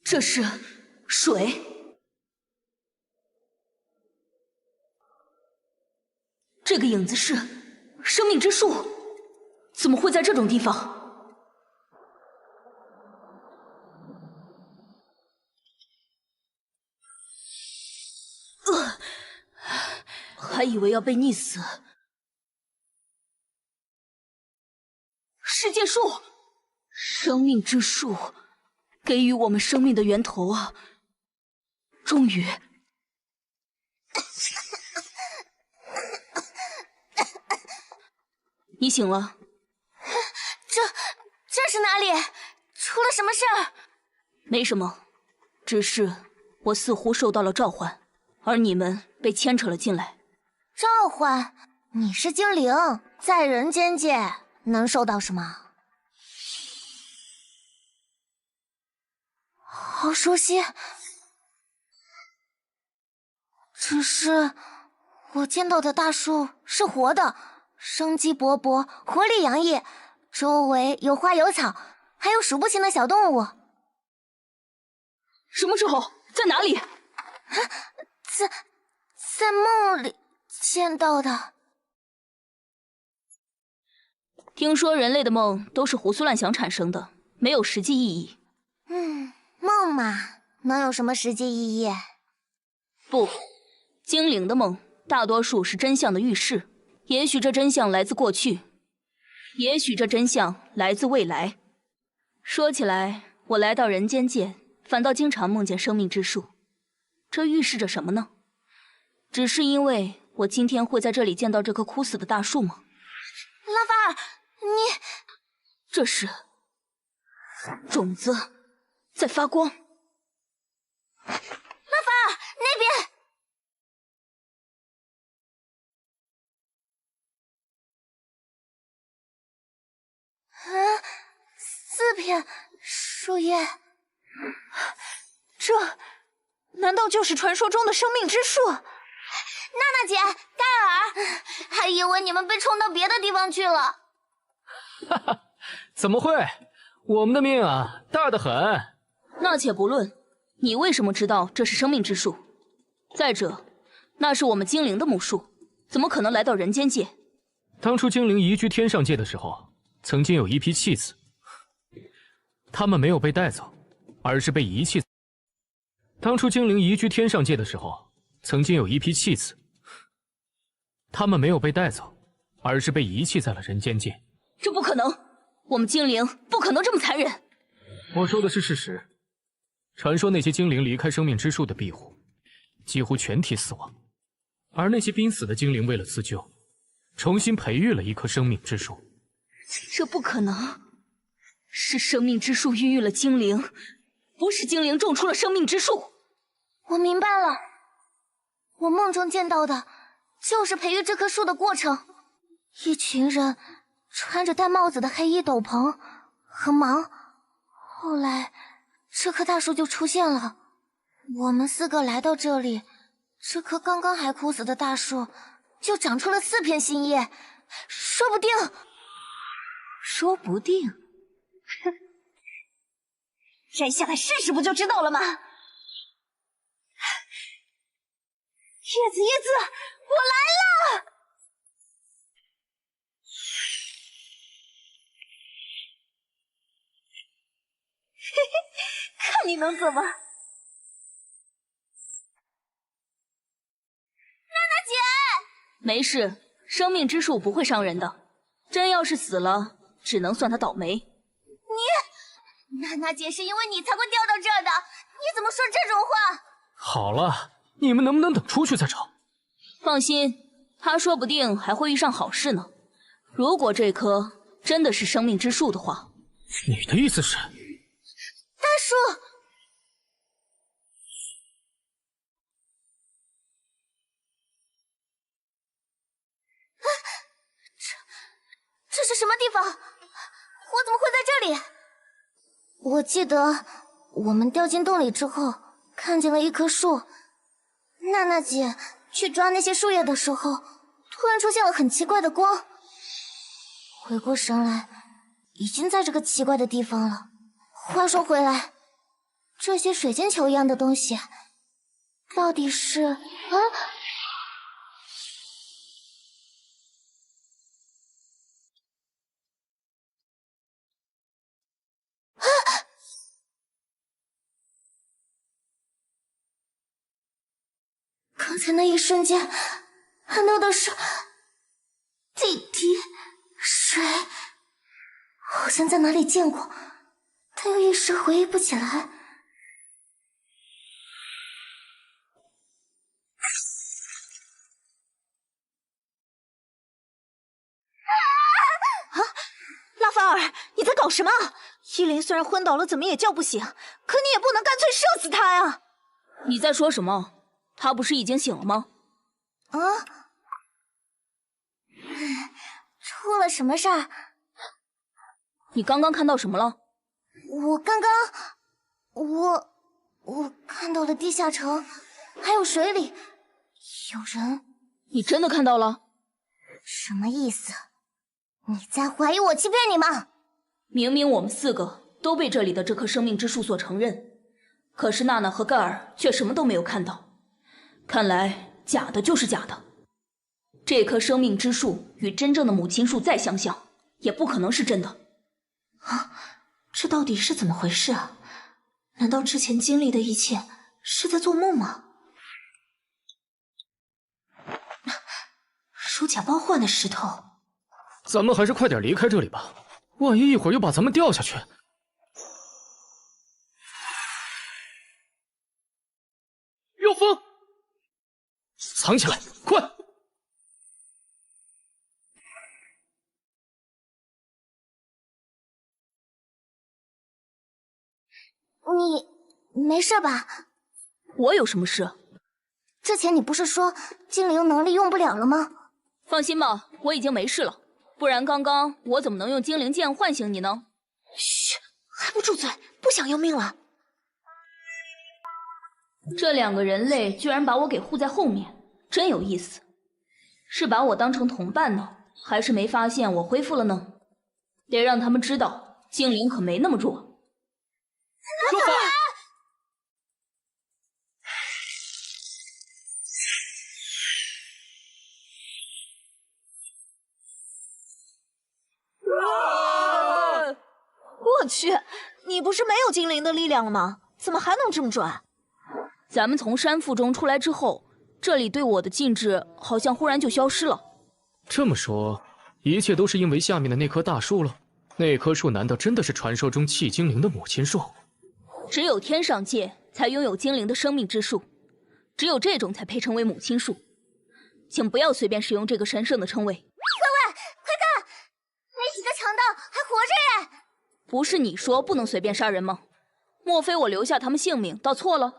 这是水。这个影子是生命之树，怎么会在这种地方？还以为要被溺死。世界树，生命之树，给予我们生命的源头啊！终于。你醒了？这是哪里？出了什么事儿？没什么，只是我似乎受到了召唤，而你们被牵扯了进来。召唤？你是精灵，在人间界能受到什么？好熟悉，只是我见到的大树是活的。生机勃勃，活力洋溢，周围有花有草，还有数不清的小动物。什么时候？在哪里？在梦里见到的。听说人类的梦都是胡思乱想产生的，没有实际意义。梦嘛，能有什么实际意义？不，精灵的梦大多数是真相的预示。也许这真相来自过去，也许这真相来自未来。说起来，我来到人间界，反倒经常梦见生命之树。这预示着什么呢？只是因为我今天会在这里见到这棵枯死的大树吗？拉法尔，你……这是种子在发光。拉法尔，那边！4片树叶，这难道就是传说中的生命之树？娜娜姐，盖尔，还以为你们被冲到别的地方去了。哈哈，怎么会？我们的命啊，大得很。那且不论，你为什么知道这是生命之树？再者，那是我们精灵的母树，怎么可能来到人间界？当初精灵移居天上界的时候，曾经有一批弃子，他们没有被带走，而是被遗弃。当初精灵移居天上界的时候，曾经有一批弃子，他们没有被带走，而是被遗弃在了人间界。这不可能，我们精灵不可能这么残忍。我说的是事实。传说那些精灵离开生命之树的庇护，几乎全体死亡，而那些濒死的精灵为了自救，重新培育了一棵生命之树。这不可能，是生命之树孕育了精灵，不是精灵种出了生命之树。我明白了，我梦中见到的就是培育这棵树的过程。一群人穿着戴帽子的黑衣斗篷，很忙。后来这棵大树就出现了，我们4个来到这里，这棵刚刚还枯死的大树就长出了4片新叶，说不定，哼，摘下来试试不就知道了吗？叶子，我来了！嘿嘿。看你能怎么？娜娜姐，没事，生命之树不会伤人的。真要是死了，只能算他倒霉。娜娜姐是因为你才会掉到这儿的，你怎么说这种话？好了，你们能不能等出去再吵？放心，他说不定还会遇上好事呢。如果这棵真的是生命之树的话，你的意思是？大叔，这是什么地方？我怎么会在这里？我记得我们掉进洞里之后，看见了一棵树。娜娜姐去抓那些树叶的时候，突然出现了很奇怪的光。回过神来，已经在这个奇怪的地方了。话说回来，这些水晶球一样的东西，到底是……刚才那一瞬间，看到的是滴水，好像在哪里见过，但又一时回忆不起来。拉法尔，你在搞什么？依琳虽然昏倒了，怎么也叫不醒，可你也不能干脆射死他呀！你在说什么？他不是已经醒了吗？啊？出了什么事儿？你刚刚看到什么了？我看到了地下城，还有水里有人。你真的看到了？什么意思？你在怀疑我欺骗你吗？明明我们4个都被这里的这棵生命之树所承认，可是娜娜和盖尔却什么都没有看到。看来假的就是假的。这棵生命之树与真正的母亲树再相像，也不可能是真的。啊，这到底是怎么回事啊？难道之前经历的一切是在做梦吗？如假包换的石头，咱们还是快点离开这里吧，万一一会儿又把咱们掉下去。妖风，藏起来，快！你没事吧？我有什么事？之前你不是说精灵能力用不了了吗？放心吧，我已经没事了。不然刚刚我怎么能用精灵剑唤醒你呢？嘘，还不住嘴！不想要命了？这2个人类居然把我给护在后面，真有意思。是把我当成同伴呢，还是没发现我恢复了呢？得让他们知道，精灵可没那么弱。说法！我去，你不是没有精灵的力量了吗？怎么还能这么转？咱们从山腹中出来之后，这里对我的禁制好像忽然就消失了。这么说，一切都是因为下面的那棵大树了？那棵树难道真的是传说中弃精灵的母亲树？只有天上界才拥有精灵的生命之树，只有这种才配称为母亲树。请不要随便使用这个神圣的称谓。喂，快看，那几个强盗还活着耶！不是你说不能随便杀人吗？莫非我留下他们性命倒错了？拉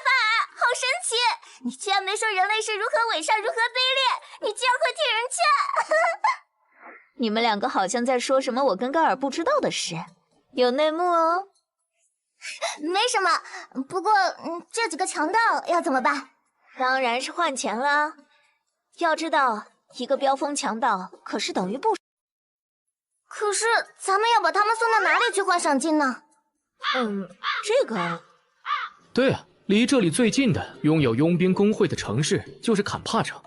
法尔，好神奇！你居然没说人类是如何伪善，如何卑劣，你居然会替人劝！你们2个好像在说什么我跟盖尔不知道的事，有内幕哦。没什么，不过这几个强盗要怎么办？当然是换钱啦。要知道，一个飙风强盗可是等于不少。可是咱们要把他们送到哪里去换赏金呢？这个……对啊，离这里最近的拥有佣兵工会的城市就是坎帕城。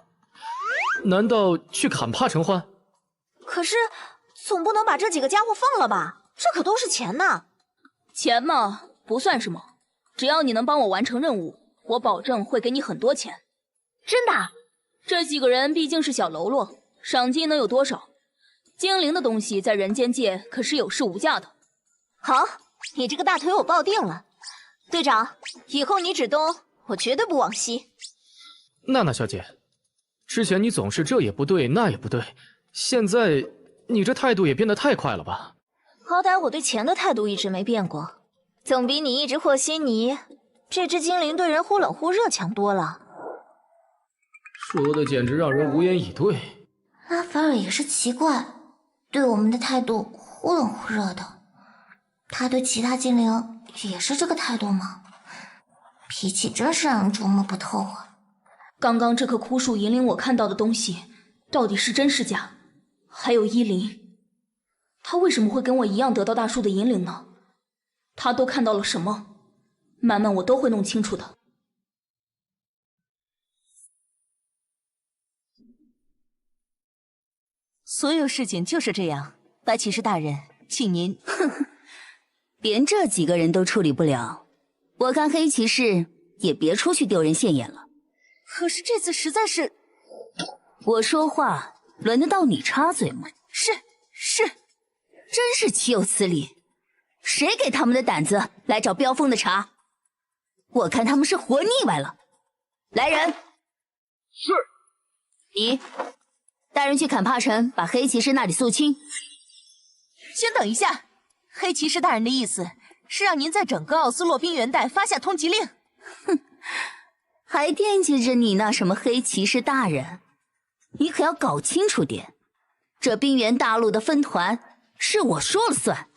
难道去坎帕城换？可是总不能把这几个家伙放了吧？这可都是钱呐！钱嘛，不算什么，只要你能帮我完成任务，我保证会给你很多钱。真的？这几个人毕竟是小喽啰，赏金能有多少？精灵的东西在人间界可是有市无价的。好，你这个大腿我抱定了。队长，以后你指东，我绝对不往西。娜娜小姐，之前你总是这也不对那也不对，现在你这态度也变得太快了吧？好歹我对钱的态度一直没变过，总比你一直和稀泥，这只精灵对人忽冷忽热强多了。说的简直让人无言以对。拉斐尔也是奇怪，对我们的态度忽冷忽热的。他对其他精灵也是这个态度吗？脾气真是让人琢磨不透啊。刚刚这棵枯树引领我看到的东西，到底是真是假？还有依琳，他为什么会跟我一样得到大树的引领呢？他都看到了什么？慢慢我都会弄清楚的。所有事情就是这样，白骑士大人，请您。连这几个人都处理不了，我看黑骑士也别出去丢人现眼了。可是这次实在是……我说话轮得到你插嘴吗？是，真是岂有此理！谁给他们的胆子来找飙风的茬？我看他们是活腻歪了。来人！是。你带人去坎帕城，把黑骑士那里肃清。先等一下，黑骑士大人的意思是让您在整个奥斯洛冰原带发下通缉令。哼，还惦记着你那什么黑骑士大人？你可要搞清楚点，这冰原大陆的分团是我说了算，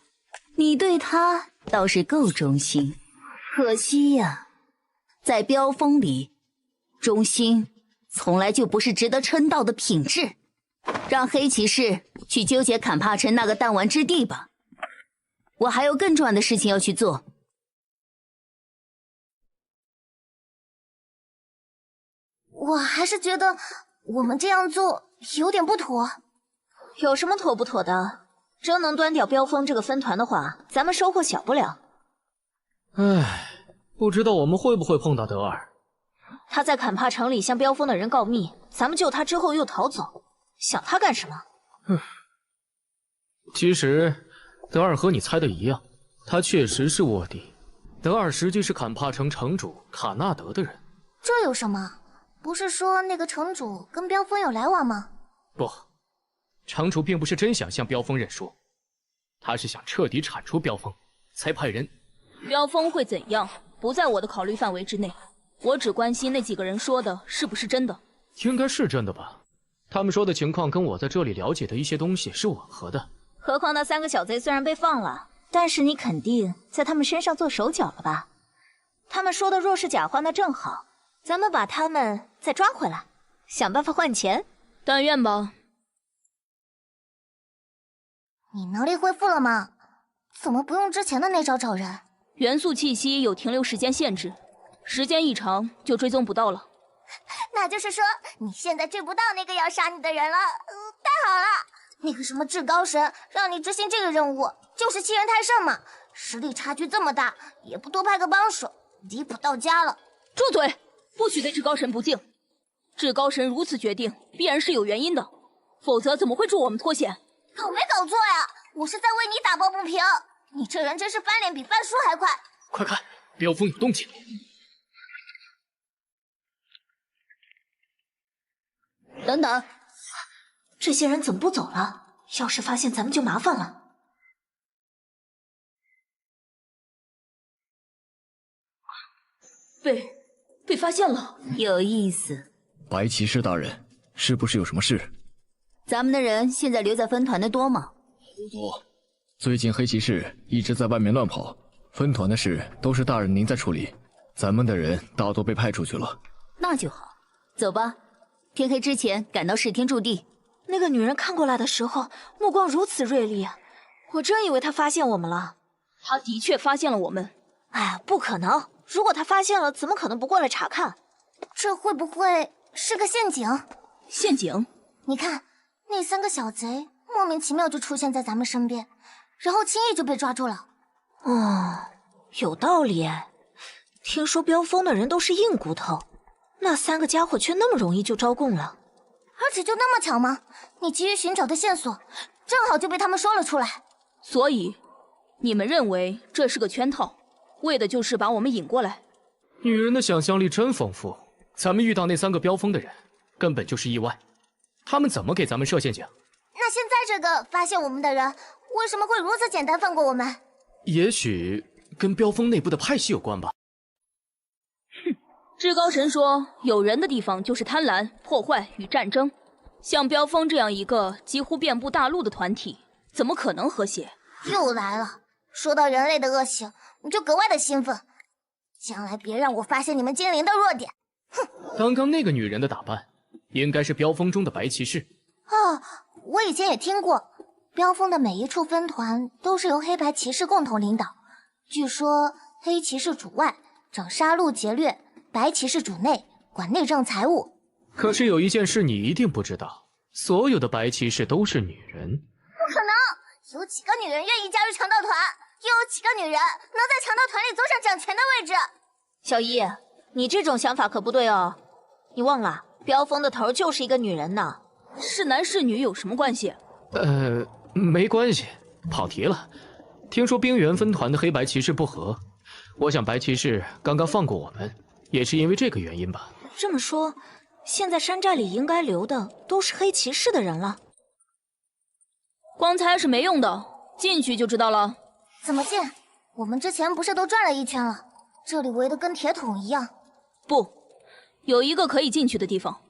你对他倒是够忠心。可惜呀，在飙风里，忠心从来就不是值得称道的品质。让黑骑士去纠结坎帕城那个弹丸之地吧，我还有更重要的事情要去做。我还是觉得我们这样做有点不妥。有什么妥不妥的？真能端掉飙风这个分团的话，咱们收获小不了。唉，不知道我们会不会碰到德尔。他在坎帕城里向飙风的人告密，咱们救他之后又逃走，想他干什么？其实德尔和你猜的一样，他确实是卧底。德尔实际是坎帕城城主卡纳德的人。这有什么？不是说那个城主跟飙风有来往吗？不，城主并不是真想向飙风认输，他是想彻底铲除飙风，才派人。飙风会怎样，不在我的考虑范围之内。我只关心那几个人说的是不是真的。应该是真的吧？他们说的情况跟我在这里了解的一些东西是吻合的。何况那3个小贼虽然被放了，但是你肯定在他们身上做手脚了吧？他们说的若是假话，那正好，咱们把他们再抓回来，想办法换钱。但愿吧。你能力恢复了吗？怎么不用之前的那招找人？元素气息有停留时间限制，时间一长就追踪不到了。那就是说你现在追不到那个要杀你的人了。太好了，那个什么至高神让你执行这个任务，就是欺人太甚嘛。实力差距这么大，也不多派个帮手，离谱到家了。住嘴！不许对至高神不敬。至高神如此决定，必然是有原因的，否则怎么会助我们脱险？搞没搞错呀？我是在为你打抱不平。你这人真是翻脸比翻书还快。快看，飙风有动静。等等，这些人怎么不走了？要是发现咱们就麻烦了。被发现了，有意思。白骑士大人，是不是有什么事？咱们的人现在留在分团的多吗？不多。最近黑骑士一直在外面乱跑，分团的事都是大人您在处理，咱们的人大多被派出去了。那就好，走吧。天黑之前赶到噬天驻地。那个女人看过来的时候，目光如此锐利，我真以为她发现我们了。她的确发现了我们。哎呀，不可能！如果她发现了，怎么可能不过来查看？这会不会是个陷阱？陷阱？你看，那3个小贼莫名其妙就出现在咱们身边，然后轻易就被抓住了。哦，有道理。听说飙风的人都是硬骨头，那3个家伙却那么容易就招供了。而且就那么巧吗？你急于寻找的线索，正好就被他们说了出来。所以，你们认为这是个圈套，为的就是把我们引过来？女人的想象力真丰富。咱们遇到那3个飙风的人，根本就是意外。他们怎么给咱们设陷阱？那现在这个发现我们的人，为什么会如此简单放过我们？也许跟飙风内部的派系有关吧。至高神说，有人的地方就是贪婪、破坏与战争。像飙风这样一个几乎遍布大陆的团体，怎么可能和谐？又来了，说到人类的恶行，我就格外的兴奋。将来别让我发现你们精灵的弱点。哼！刚刚那个女人的打扮，应该是飙风中的白骑士。哦，我以前也听过，飙风的每一处分团都是由黑白骑士共同领导。据说黑骑士主外，掌杀戮劫掠；白骑士主内，管内政财务。可是有一件事你一定不知道，所有的白骑士都是女人。不可能！有几个女人愿意加入强盗团？又有几个女人能在强盗团里坐上掌权的位置？小一，你这种想法可不对哦。你忘了，飙风的头就是一个女人呢。是男是女有什么关系？没关系，跑题了。听说冰原分团的黑白骑士不和，我想白骑士刚刚放过我们，也是因为这个原因吧。这么说，现在山寨里应该留的都是黑骑士的人了。光猜是没用的，进去就知道了。怎么进？我们之前不是都转了一圈了？这里围得跟铁桶一样。不，有一个可以进去的地方。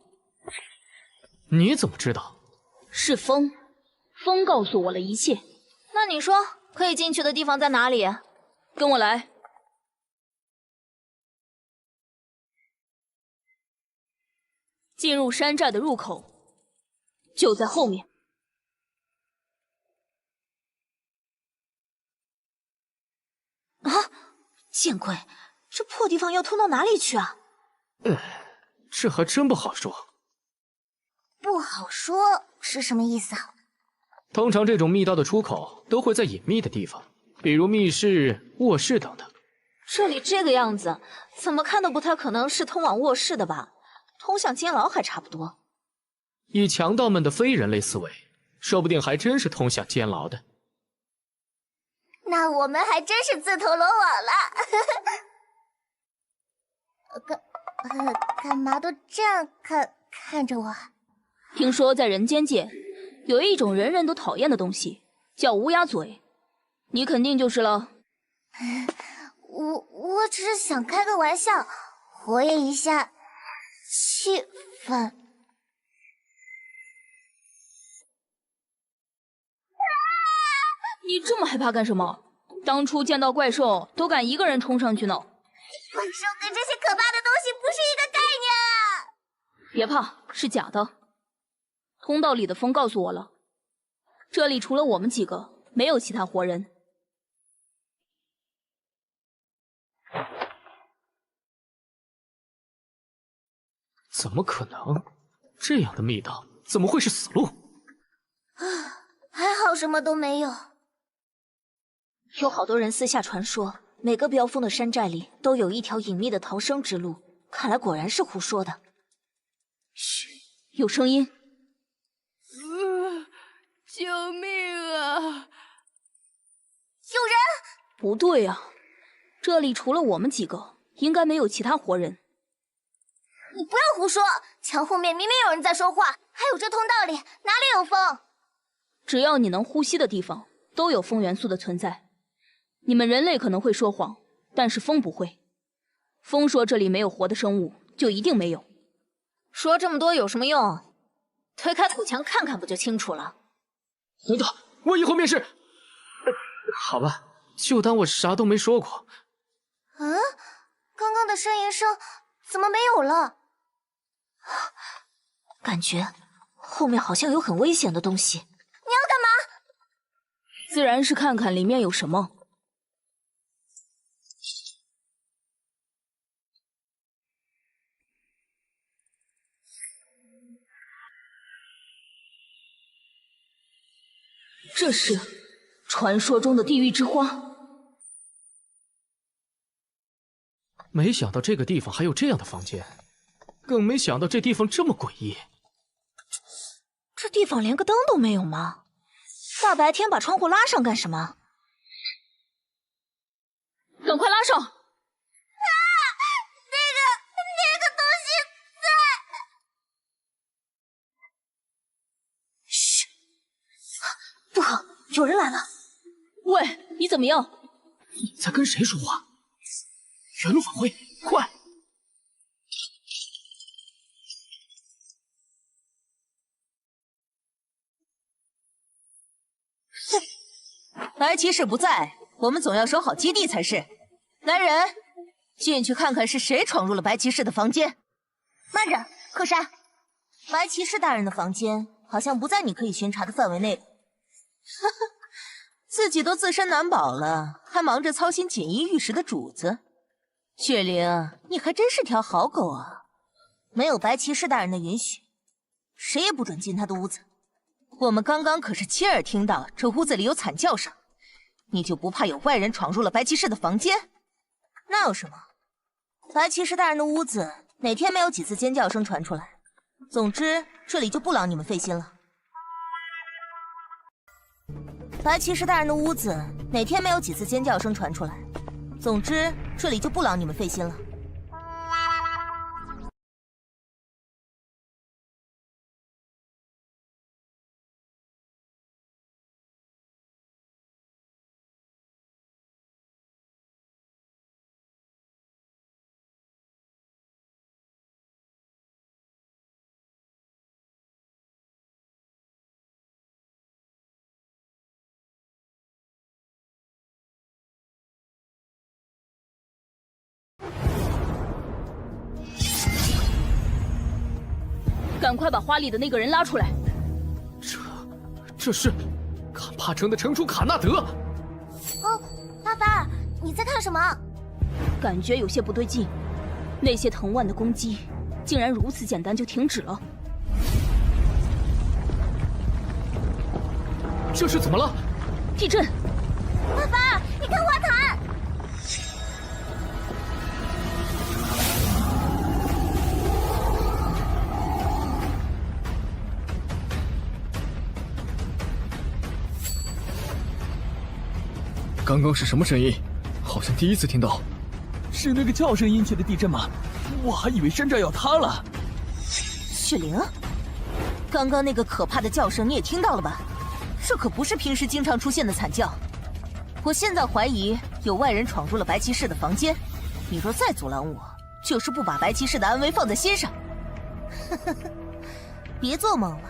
你怎么知道？是风，风告诉我了一切。那你说可以进去的地方在哪里？跟我来。进入山寨的入口就在后面。啊！见鬼，这破地方要通到哪里去啊？这还真不好说。不好说是什么意思啊？通常这种密道的出口都会在隐秘的地方，比如密室、卧室等等。这里这个样子，怎么看都不太可能是通往卧室的吧？通向监牢还差不多。以强盗们的非人类思维，说不定还真是通向监牢的。那我们还真是自投罗网了。干嘛都这样看着我？听说在人间界有一种人人都讨厌的东西，叫乌鸦嘴，你肯定就是了。我只是想开个玩笑，活跃一下气氛。你这么害怕干什么？当初见到怪兽都敢一个人冲上去呢。怪兽跟这些可怕的东西不是一个概念啊！别怕，是假的。通道里的风告诉我了，这里除了我们几个，没有其他活人。怎么可能？这样的密道怎么会是死路？还好什么都没有。有好多人私下传说，每个飙风的山寨里都有一条隐秘的逃生之路，看来果然是胡说的。嘘，有声音。救命啊！有人！不对啊，这里除了我们几个，应该没有其他活人。你不要胡说，墙后面明明有人在说话，还有这通道里哪里有风？只要你能呼吸的地方，都有风元素的存在。你们人类可能会说谎，但是风不会。风说这里没有活的生物，就一定没有。说这么多有什么用？推开土墙看看不就清楚了？等等，我以后面试。好吧，就当我啥都没说过。刚刚的呻吟声怎么没有了？感觉后面好像有很危险的东西。你要干嘛？自然是看看里面有什么。这是传说中的地狱之花。没想到这个地方还有这样的房间，更没想到这地方这么诡异。这地方连个灯都没有吗？大白天把窗户拉上干什么？赶快拉上！那个东西在。嘘，不好，有人来了！喂，你怎么样？你在跟谁说话？原路返回，快！白骑士不在，我们总要守好基地才是。来人，进去看看是谁闯入了白骑士的房间。慢着，克莎，白骑士大人的房间好像不在你可以巡查的范围内。哈哈，自己都自身难保了，还忙着操心锦衣玉食的主子。雪灵，你还真是条好狗啊！没有白骑士大人的允许，谁也不准进他的屋子。我们刚刚可是亲耳听到这屋子里有惨叫声，你就不怕有外人闯入了白骑士的房间？那有什么？白骑士大人的屋子哪天没有几次尖叫声传出来？总之，这里就不劳你们费心了。白骑士大人的屋子哪天没有几次尖叫声传出来？总之，这里就不劳你们费心了。赶快把花里的那个人拉出来！这是坎帕城的城主卡纳德。哦，爸爸，你在看什么？感觉有些不对劲，那些藤蔓的攻击竟然如此简单就停止了。这是怎么了？地震！爸爸，你看花坛！刚刚是什么声音？好像第一次听到。是那个叫声引起的地震吗？我还以为山寨要塌了。雪灵，刚刚那个可怕的叫声你也听到了吧？这可不是平时经常出现的惨叫。我现在怀疑有外人闯入了白骑士的房间。你若再阻拦我，就是不把白骑士的安危放在心上。别做梦了，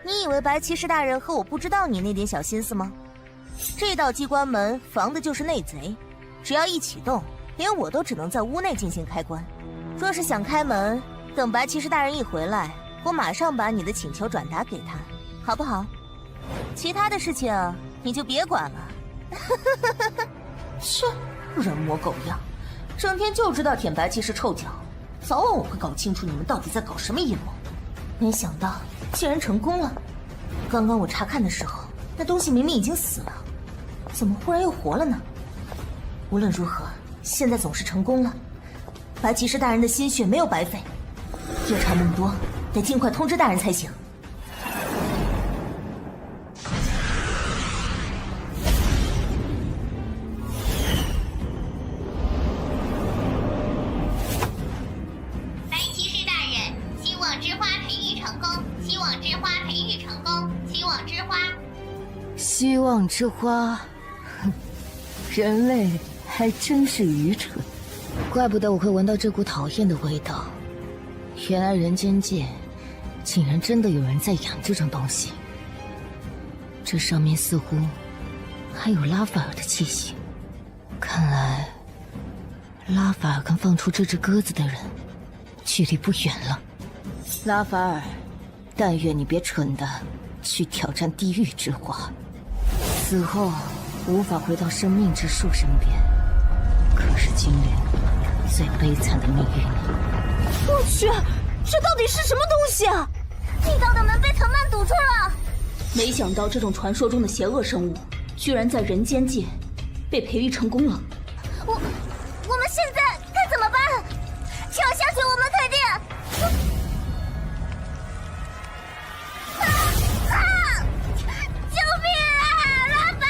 你以为白骑士大人和我不知道你那点小心思吗？这道机关门防的就是内贼，只要一启动，连我都只能在屋内进行开关。若是想开门，等白骑士大人一回来，我马上把你的请求转达给他，好不好？其他的事情你就别管了。切，人模狗样，整天就知道舔白骑士臭脚，早晚我会搞清楚你们到底在搞什么阴谋。没想到竟然成功了！刚刚我查看的时候，那东西明明已经死了，怎么忽然又活了呢？无论如何，现在总是成功了。白骑士大人的心血没有白费，夜长梦多，得尽快通知大人才行。白骑士大人，希望之花培育成功，希望之花培育成功，希望之花。希望之花，哼，人类还真是愚蠢，怪不得我会闻到这股讨厌的味道。原来人间界竟然真的有人在养这种东西。这上面似乎还有拉法尔的气息，看来拉法尔跟放出这只鸽子的人距离不远了。拉法尔，但愿你别蠢的去挑战地狱之花，死后无法回到生命之树身边，可是经历最悲惨的命运了。我去，这到底是什么东西啊？地道的门被藤蔓堵住了。没想到这种传说中的邪恶生物，居然在人间界被培育成功了。我们现在该怎么办？跳下去我们肯定……救命啊！老板！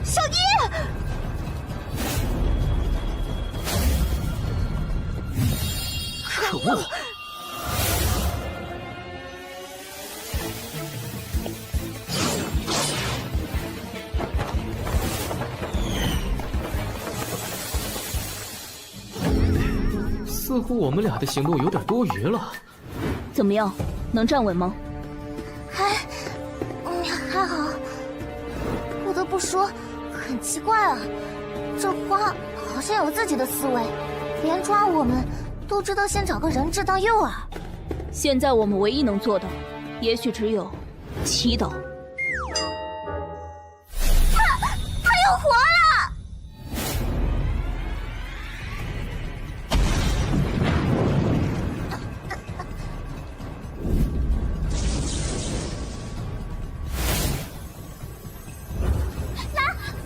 小迪！可恶！似乎我们俩的行动有点多余了。怎么样，能站稳吗？还好。不得不说，很奇怪啊，这花好像有自己的思维，连抓我们都知道先找个人质当诱饵。现在我们唯一能做的，也许只有祈祷。他又活了！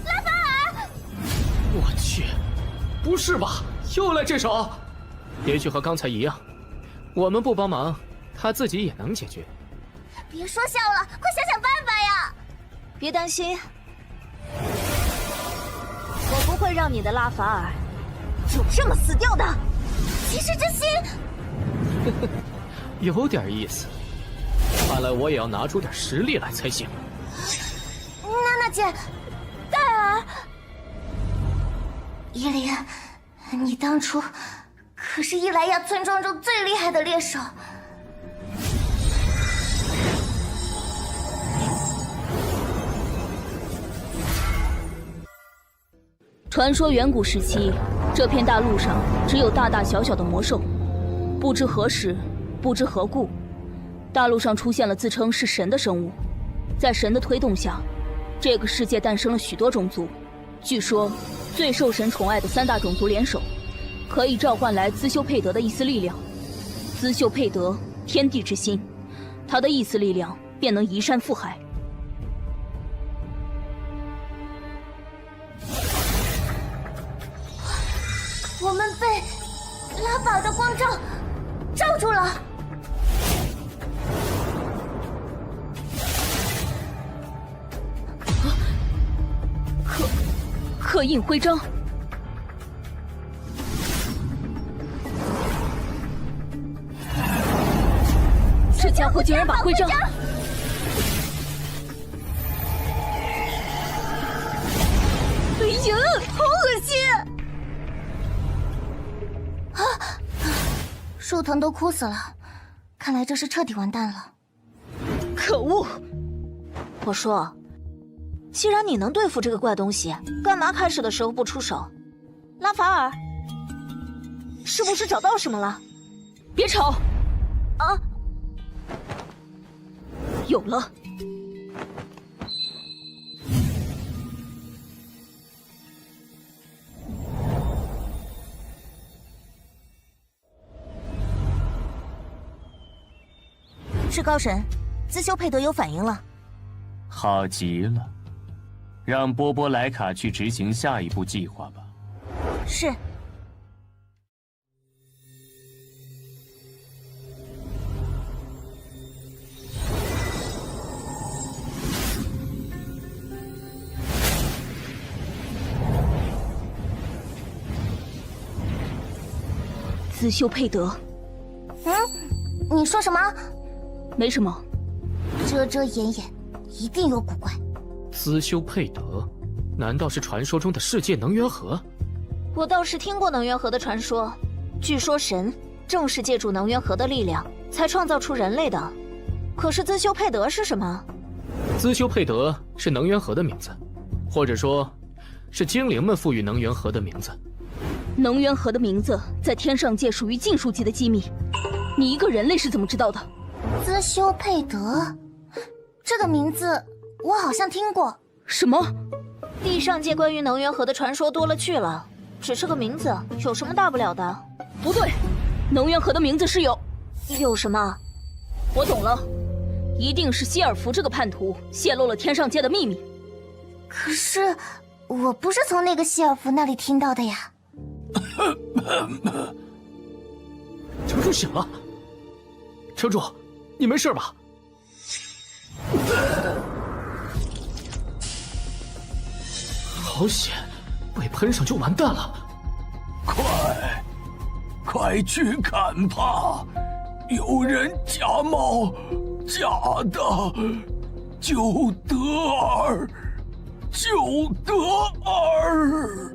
拉法尔！我去，不是吧？又来这手？也许和刚才一样，我们不帮忙，他自己也能解决。别说笑了，快想想办法呀！别担心，我不会让你的拉法尔就这么死掉的。骑士之心，有点意思。看来我也要拿出点实力来才行。娜娜姐，戴尔，伊琳，你当初可是伊莱亚村庄中最厉害的猎手。传说远古时期，这片大陆上只有大大小小的魔兽。不知何时，不知何故，大陆上出现了自称是神的生物。在神的推动下，这个世界诞生了许多种族。据说，最受神宠爱的3大种族联手，可以召唤来兹修佩德的一丝力量。兹修佩德，天地之心，他的一丝力量便能移山覆海。我们被拉法尔的光照住了。刻印徽章。这家伙竟然把徽章！哎呀，好恶心！啊！树藤都枯死了，看来这是彻底完蛋了。可恶！我说，既然你能对付这个怪东西，干嘛开始的时候不出手？拉法尔，是不是找到什么了？别吵！啊！有了。至高神，兹修佩德有反应了。好极了，让波波莱卡去执行下一步计划吧。是。兹修佩德。你说什么？没什么。遮遮掩掩，一定有古怪。兹修佩德，难道是传说中的世界能源核？我倒是听过能源核的传说，据说神正是借助能源核的力量才创造出人类的。可是兹修佩德是什么？兹修佩德是能源核的名字，或者说，是精灵们赋予能源核的名字。能源核的名字在天上界属于禁术级的机密，你一个人类是怎么知道的？兹修佩德，这个名字我好像听过。什么？地上界关于能源核的传说多了去了，只是个名字，有什么大不了的？不对，能源盒的名字是有什么？我懂了，一定是希尔弗这个叛徒泄露了天上界的秘密。可是我不是从那个希尔弗那里听到的呀。城主醒了，城主，你没事吧？好险，被喷上就完蛋了。快去看吧，有人假冒假的，救德尔，救德尔！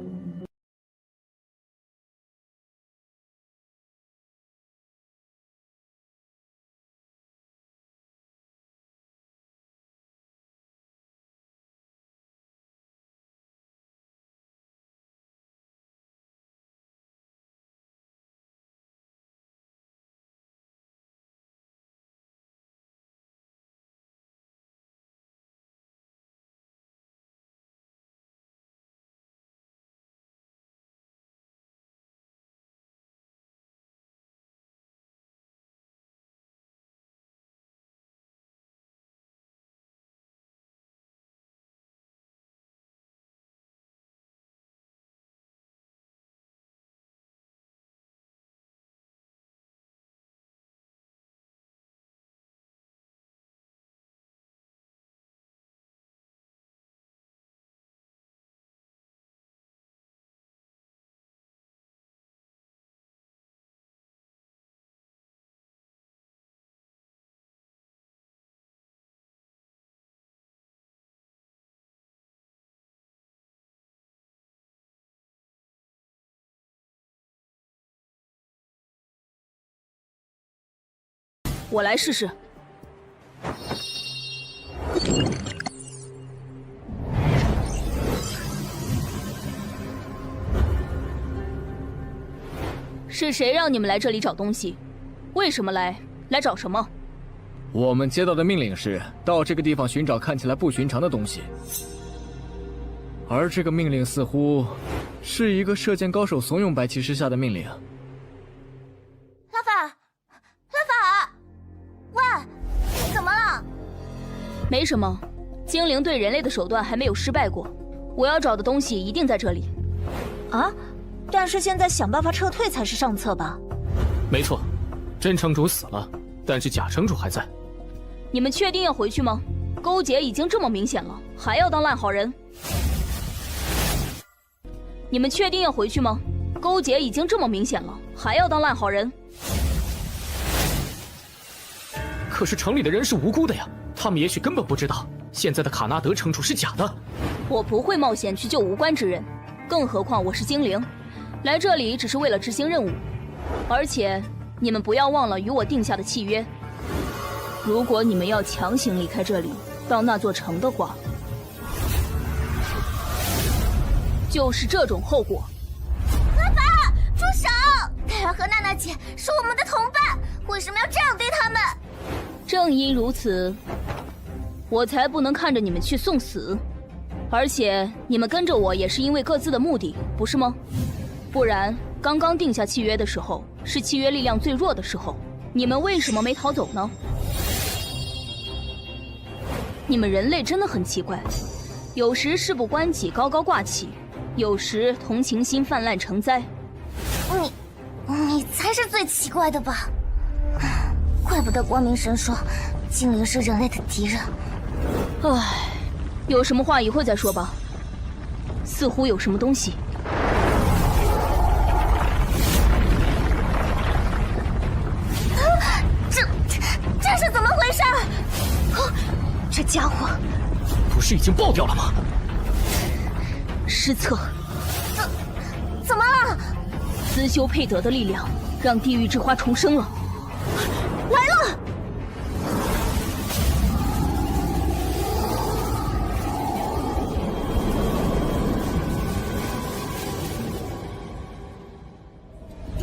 我来试试。是谁让你们来这里找东西？为什么来？来找什么？我们接到的命令是到这个地方寻找看起来不寻常的东西，而这个命令似乎是一个射箭高手怂恿白骑士下的命令。拉法尔，喂，怎么了？没什么，精灵对人类的手段还没有失败过。我要找的东西一定在这里。啊？但是现在想办法撤退才是上策吧？没错，真城主死了，但是假城主还在。你们确定要回去吗？勾结已经这么明显了，还要当烂好人？你们确定要回去吗？勾结已经这么明显了，还要当烂好人？可是城里的人是无辜的呀，他们也许根本不知道现在的卡纳德城主是假的。我不会冒险去救无关之人，更何况我是精灵，来这里只是为了执行任务。而且你们不要忘了与我定下的契约，如果你们要强行离开这里到那座城的话，就是这种后果。拉法尔，住手！凯尔和娜娜姐是我们的同伴，为什么要这样对他们？正因如此，我才不能看着你们去送死。而且你们跟着我也是因为各自的目的，不是吗？不然刚刚定下契约的时候，是契约力量最弱的时候，你们为什么没逃走呢？你们人类真的很奇怪，有时事不关己高高挂起，有时同情心泛滥成灾。你才是最奇怪的吧？怪不得光明神说精灵是人类的敌人。唉，有什么话一会再说吧。似乎有什么东西。这是怎么回事？这家伙不是已经爆掉了吗？失策。怎么了？思修佩德的力量让地狱之花重生了。来了！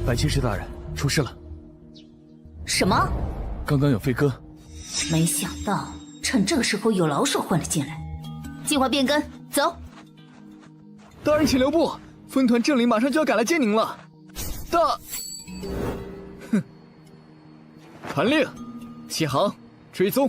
白骑士大人，出事了！什么？刚刚有飞鸽。没想到趁这个时候有老手混了进来。计划变更，走。大人请留步，分团正领马上就要赶来接您了。传令，启航，追踪。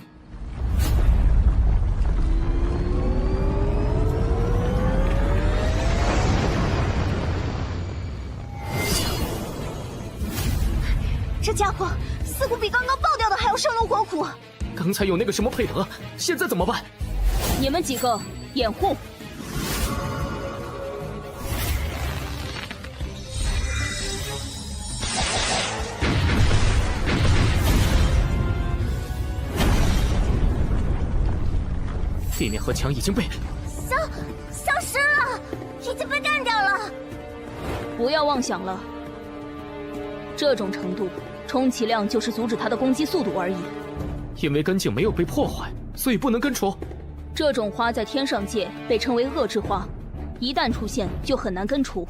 这家伙似乎比刚刚爆掉的还要生龙活虎。刚才有那个什么佩德，现在怎么办？你们几个掩护。地面和墙已经被消失了，已经被干掉了。不要妄想了，这种程度，充其量就是阻止他的攻击速度而已。因为根茎没有被破坏，所以不能根除。这种花在天上界被称为恶之花，一旦出现就很难根除。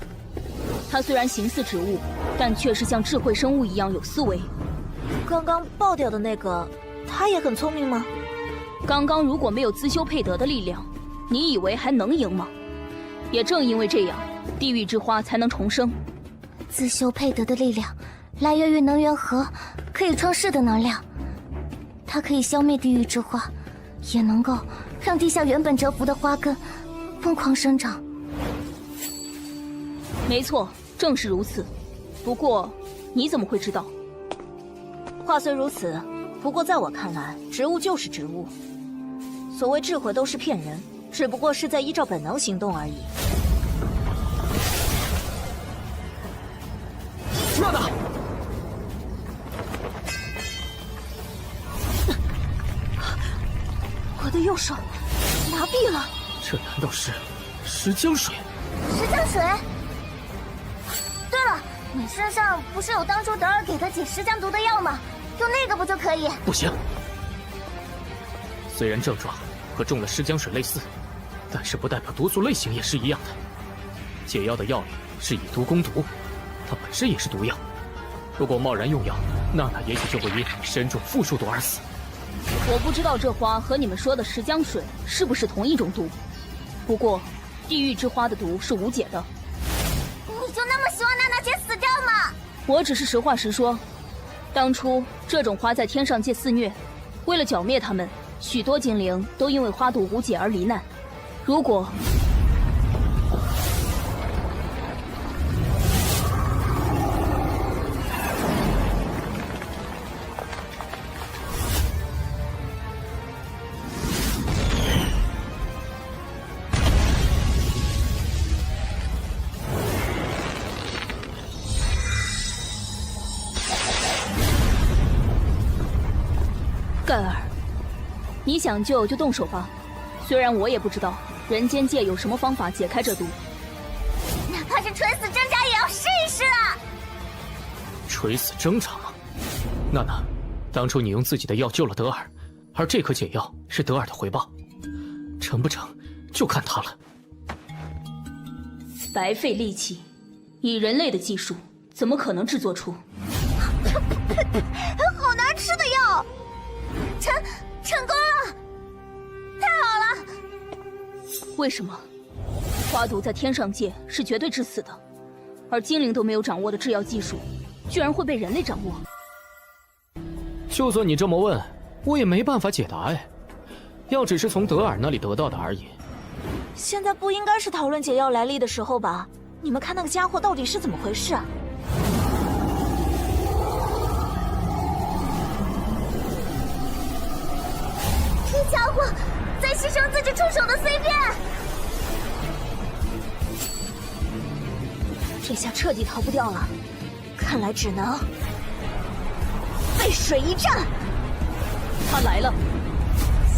它虽然形似植物，但却是像智慧生物一样有思维。刚刚爆掉的那个，他也很聪明吗？刚刚如果没有自修佩德的力量，你以为还能赢吗？也正因为这样，地狱之花才能重生。自修佩德的力量来源于能源核，可以创世的能量。它可以消灭地狱之花，也能够让地下原本蛰伏的花根疯狂生长。没错，正是如此。不过，你怎么会知道？话虽如此，不过在我看来，植物就是植物。所谓智慧都是骗人，只不过是在依照本能行动而已。娜娜，我的右手麻痹了。这难道是石浆水？石浆水。对了，你身上不是有当初德尔给他解石浆毒的药吗？用那个不就可以？不行。虽然症状和中了石浆水类似，但是不代表毒素类型也是一样的。解药的药理是以毒攻毒，它本身也是毒药。如果贸然用药，娜娜也许就会因身中负数毒而死。我不知道这花和你们说的石浆水是不是同一种毒，不过地狱之花的毒是无解的。你就那么希望娜娜姐死掉吗？我只是实话实说，当初这种花在天上界肆虐，为了剿灭它们，许多精灵都因为花毒无解而罹难。如果盖尔，你想救就动手吧。虽然我也不知道人间界有什么方法解开这毒，哪怕是垂死挣扎也要试一试啊！垂死挣扎吗？娜娜，当初你用自己的药救了德尔，而这颗解药是德尔的回报，成不成就看他了。白费力气，以人类的技术，怎么可能制作出？好难吃的药！成功了，太好了！为什么？花毒在天上界是绝对致死的，而精灵都没有掌握的制药技术，居然会被人类掌握。就算你这么问，我也没办法解答哎。药只是从德尔那里得到的而已。现在不应该是讨论解药来历的时候吧？你们看那个家伙到底是怎么回事啊？这家伙在牺牲自己出手的随便，这下彻底逃不掉了，看来只能背水一战。他来了，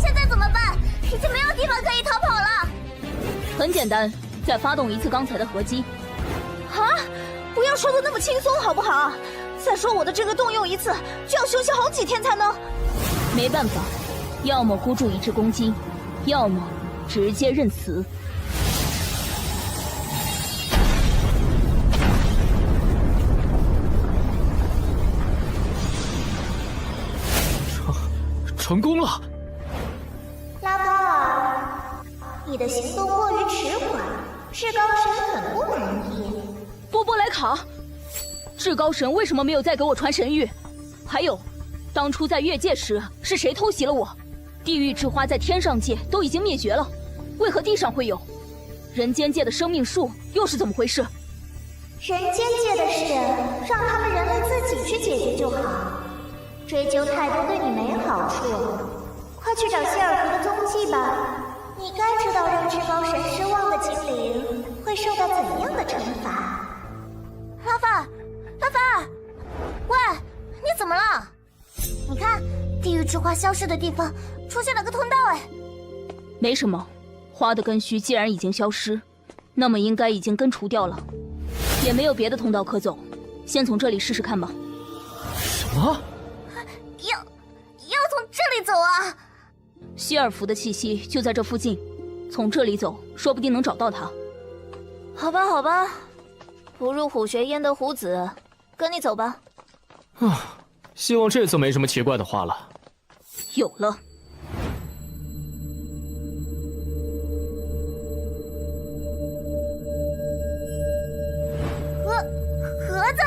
现在怎么办？已经没有地方可以逃跑了。很简单，再发动一次刚才的合击。啊！不要说的那么轻松好不好？再说我的这个动用一次就要休息好几天才能。没办法，要么孤注一掷攻击，要么直接认死。成功了！拉高尔，你的行动过于迟缓，至高神很不满意。波波莱卡，至高神为什么没有再给我传神谕？还有，当初在越界时是谁偷袭了我？地狱之花在天上界都已经灭绝了，为何地上会有？人间界的生命树又是怎么回事？人间界的事，让他们人类自己去解决就好。追究太多对你没好处，快去找谢尔弗的踪迹吧。你该知道让至高神失望的精灵会受到怎样的惩罚。拉法尔，拉法尔，喂，你怎么了？你看，地狱之花消失的地方出现了个通道，哎。没什么，花的根须既然已经消失，那么应该已经根除掉了，也没有别的通道可走，先从这里试试看吧。什么？要从这里走啊？希尔弗的气息就在这附近，从这里走，说不定能找到他。好吧，好吧，不入虎穴焉得虎子，跟你走吧。啊，希望这次没什么奇怪的花了。有了。盒子，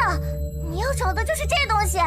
你要找的就是这东西。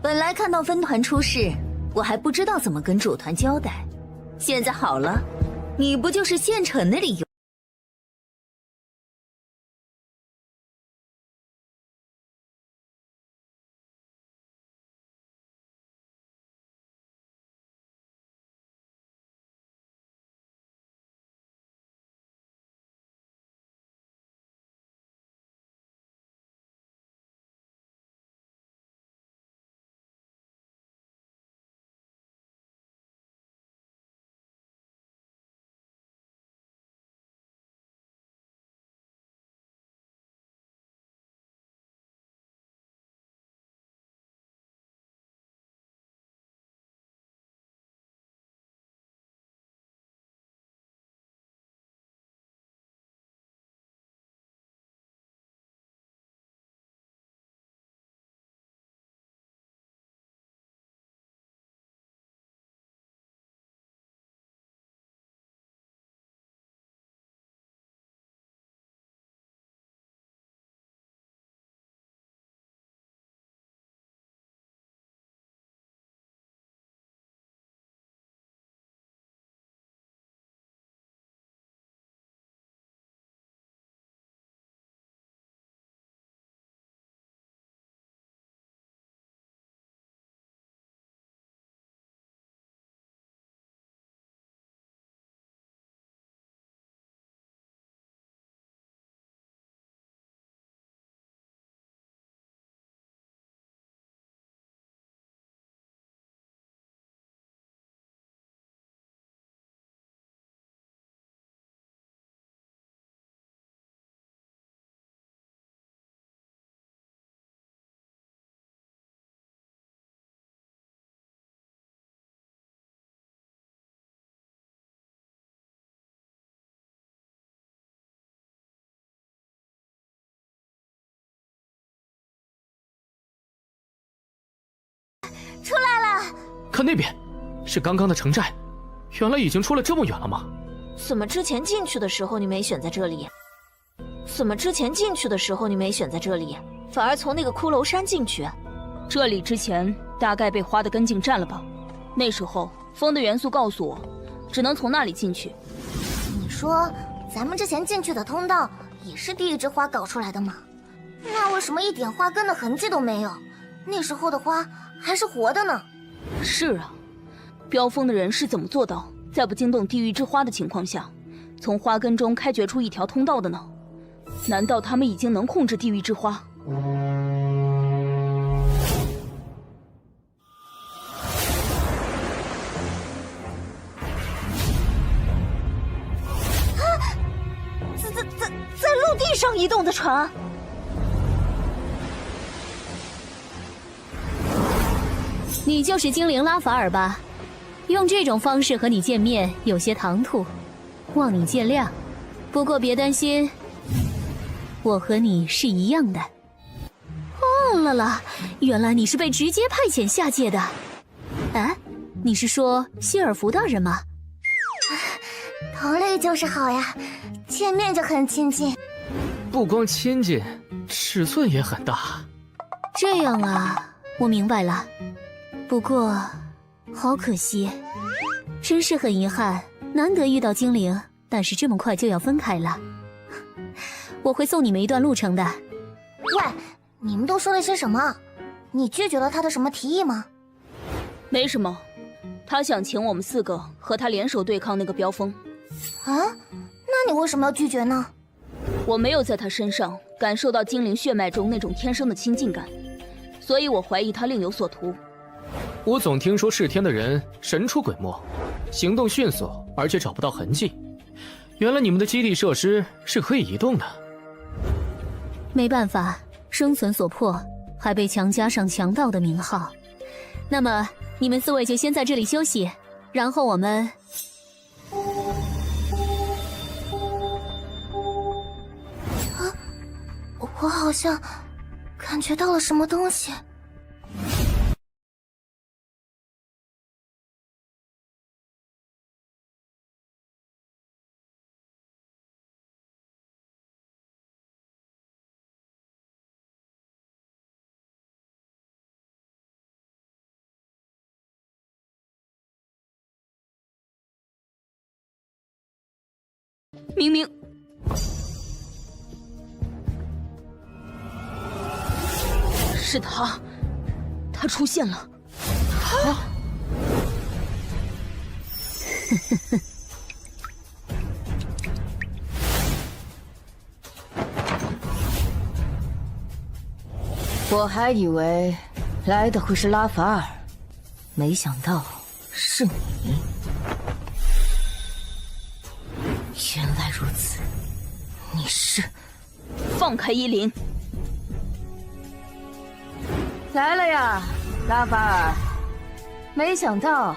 本来看到分团出事，我还不知道怎么跟主团交代。现在好了，你不就是现成的理由？出来了！看那边，是刚刚的城寨，原来已经出了这么远了吗？怎么之前进去的时候你没选在这里？怎么之前进去的时候你没选在这里，反而从那个骷髅山进去？这里之前大概被花的根茎占了吧？那时候风的元素告诉我，只能从那里进去。你说咱们之前进去的通道也是地狱之花搞出来的吗？那为什么一点花根的痕迹都没有？那时候的花还是活的呢。是啊，飙风的人是怎么做到在不惊动地狱之花的情况下，从花根中开掘出一条通道的呢？难道他们已经能控制地狱之花？在陆地上移动的船。你就是精灵拉法尔吧？用这种方式和你见面有些唐突，望你见谅。不过别担心，我和你是一样的。哦了啦，原来你是被直接派遣下界的。哎，你是说希尔弗大人吗？同类就是好呀，见面就很亲近。不光亲近，尺寸也很大。这样啊，我明白了。不过，好可惜，真是很遗憾，难得遇到精灵，但是这么快就要分开了。我会送你们一段路程的。喂，你们都说了些什么？你拒绝了他的什么提议吗？没什么，他想请我们4个和他联手对抗那个飙风。啊？那你为什么要拒绝呢？我没有在他身上感受到精灵血脉中那种天生的亲近感，所以我怀疑他另有所图。我总听说弑天的人神出鬼没，行动迅速，而且找不到痕迹。原来你们的基地设施是可以移动的。没办法，生存所迫，还被强加上强盗的名号。那么你们4位就先在这里休息，然后我们……我好像感觉到了什么东西。明明是他，他出现了。啊！我还以为来的会是拉法尔，没想到是你。原来如此，你是……放开伊林！来了呀，拉法尔！没想到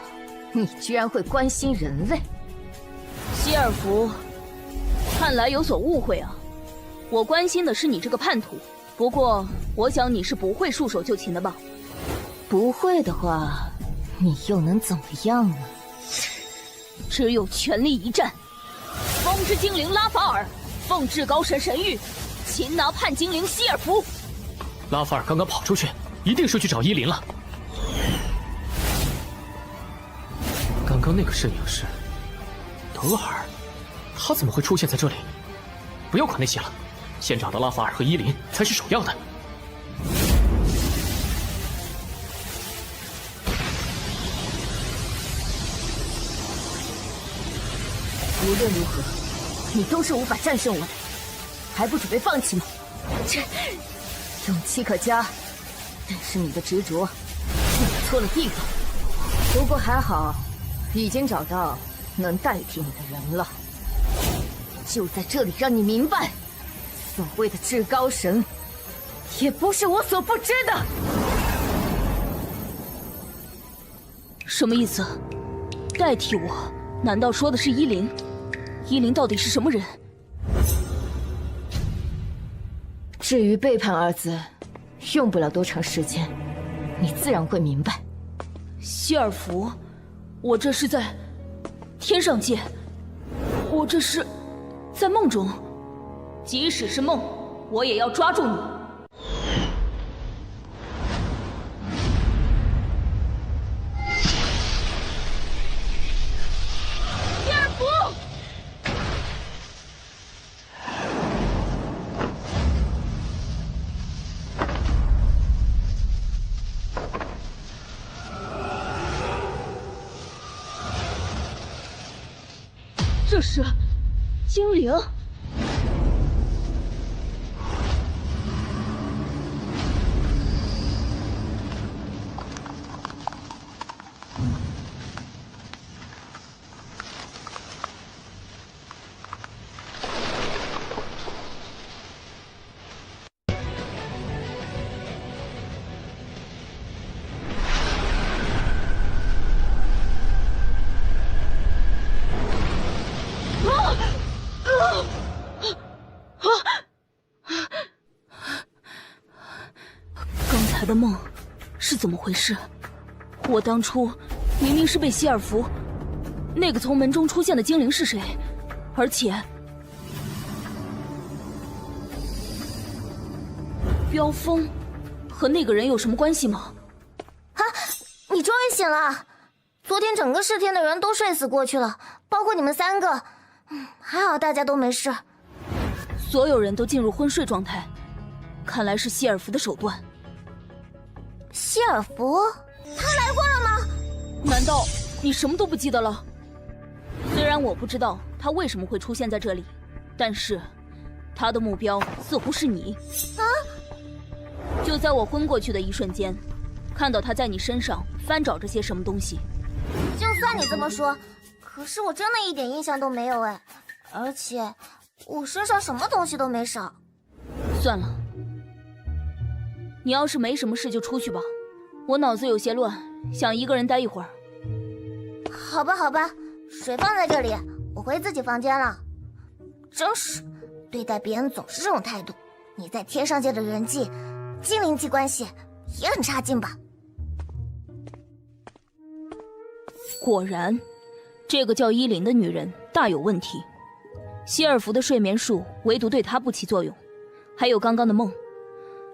你居然会关心人类。希尔弗，看来有所误会啊。我关心的是你这个叛徒，不过我想你是不会束手就擒的吧？不会的话，你又能怎么样呢？只有全力一战。风之精灵拉法尔，奉至高神神谕，擒拿叛精灵希尔弗。拉法尔刚刚跑出去，一定是去找伊林了。刚刚那个身影是德尔，他怎么会出现在这里？不要管那些了，先找到拉法尔和伊林才是首要的。无论如何，你都是无法战胜我的，还不准备放弃吗？这勇气可嘉，但是你的执着用错了地方。不过还好，已经找到能代替你的人了。就在这里让你明白，所谓的至高神，也不是我所不知的。什么意思？代替我？难道说的是伊林？伊林到底是什么人？至于背叛二字，用不了多长时间，你自然会明白。希尔弗，我这是在天上界，我这是在梦中。即使是梦，我也要抓住你。希尔弗！这是精灵。刚才的梦是怎么回事？我当初明明是被希尔弗，那个从门中出现的精灵是谁？而且，飙风和那个人有什么关系吗？啊，你终于醒了！昨天整个10天的人都睡死过去了，包括你们3个。还好大家都没事。所有人都进入昏睡状态，看来是希尔弗的手段。希尔弗，他来过了吗？难道你什么都不记得了？虽然我不知道他为什么会出现在这里，但是他的目标似乎是你。啊！就在我昏过去的一瞬间，看到他在你身上翻找着些什么东西。就算你这么说，可是我真的一点印象都没有哎，而且我身上什么东西都没少。算了，你要是没什么事就出去吧，我脑子有些乱，想一个人待一会儿。好吧，好吧，水放在这里，我回自己房间了。真是，对待别人总是这种态度。你在天上界的人际、精灵际关系也很差劲吧？果然，这个叫伊琳的女人大有问题。希尔弗的睡眠术唯独对她不起作用，还有刚刚的梦。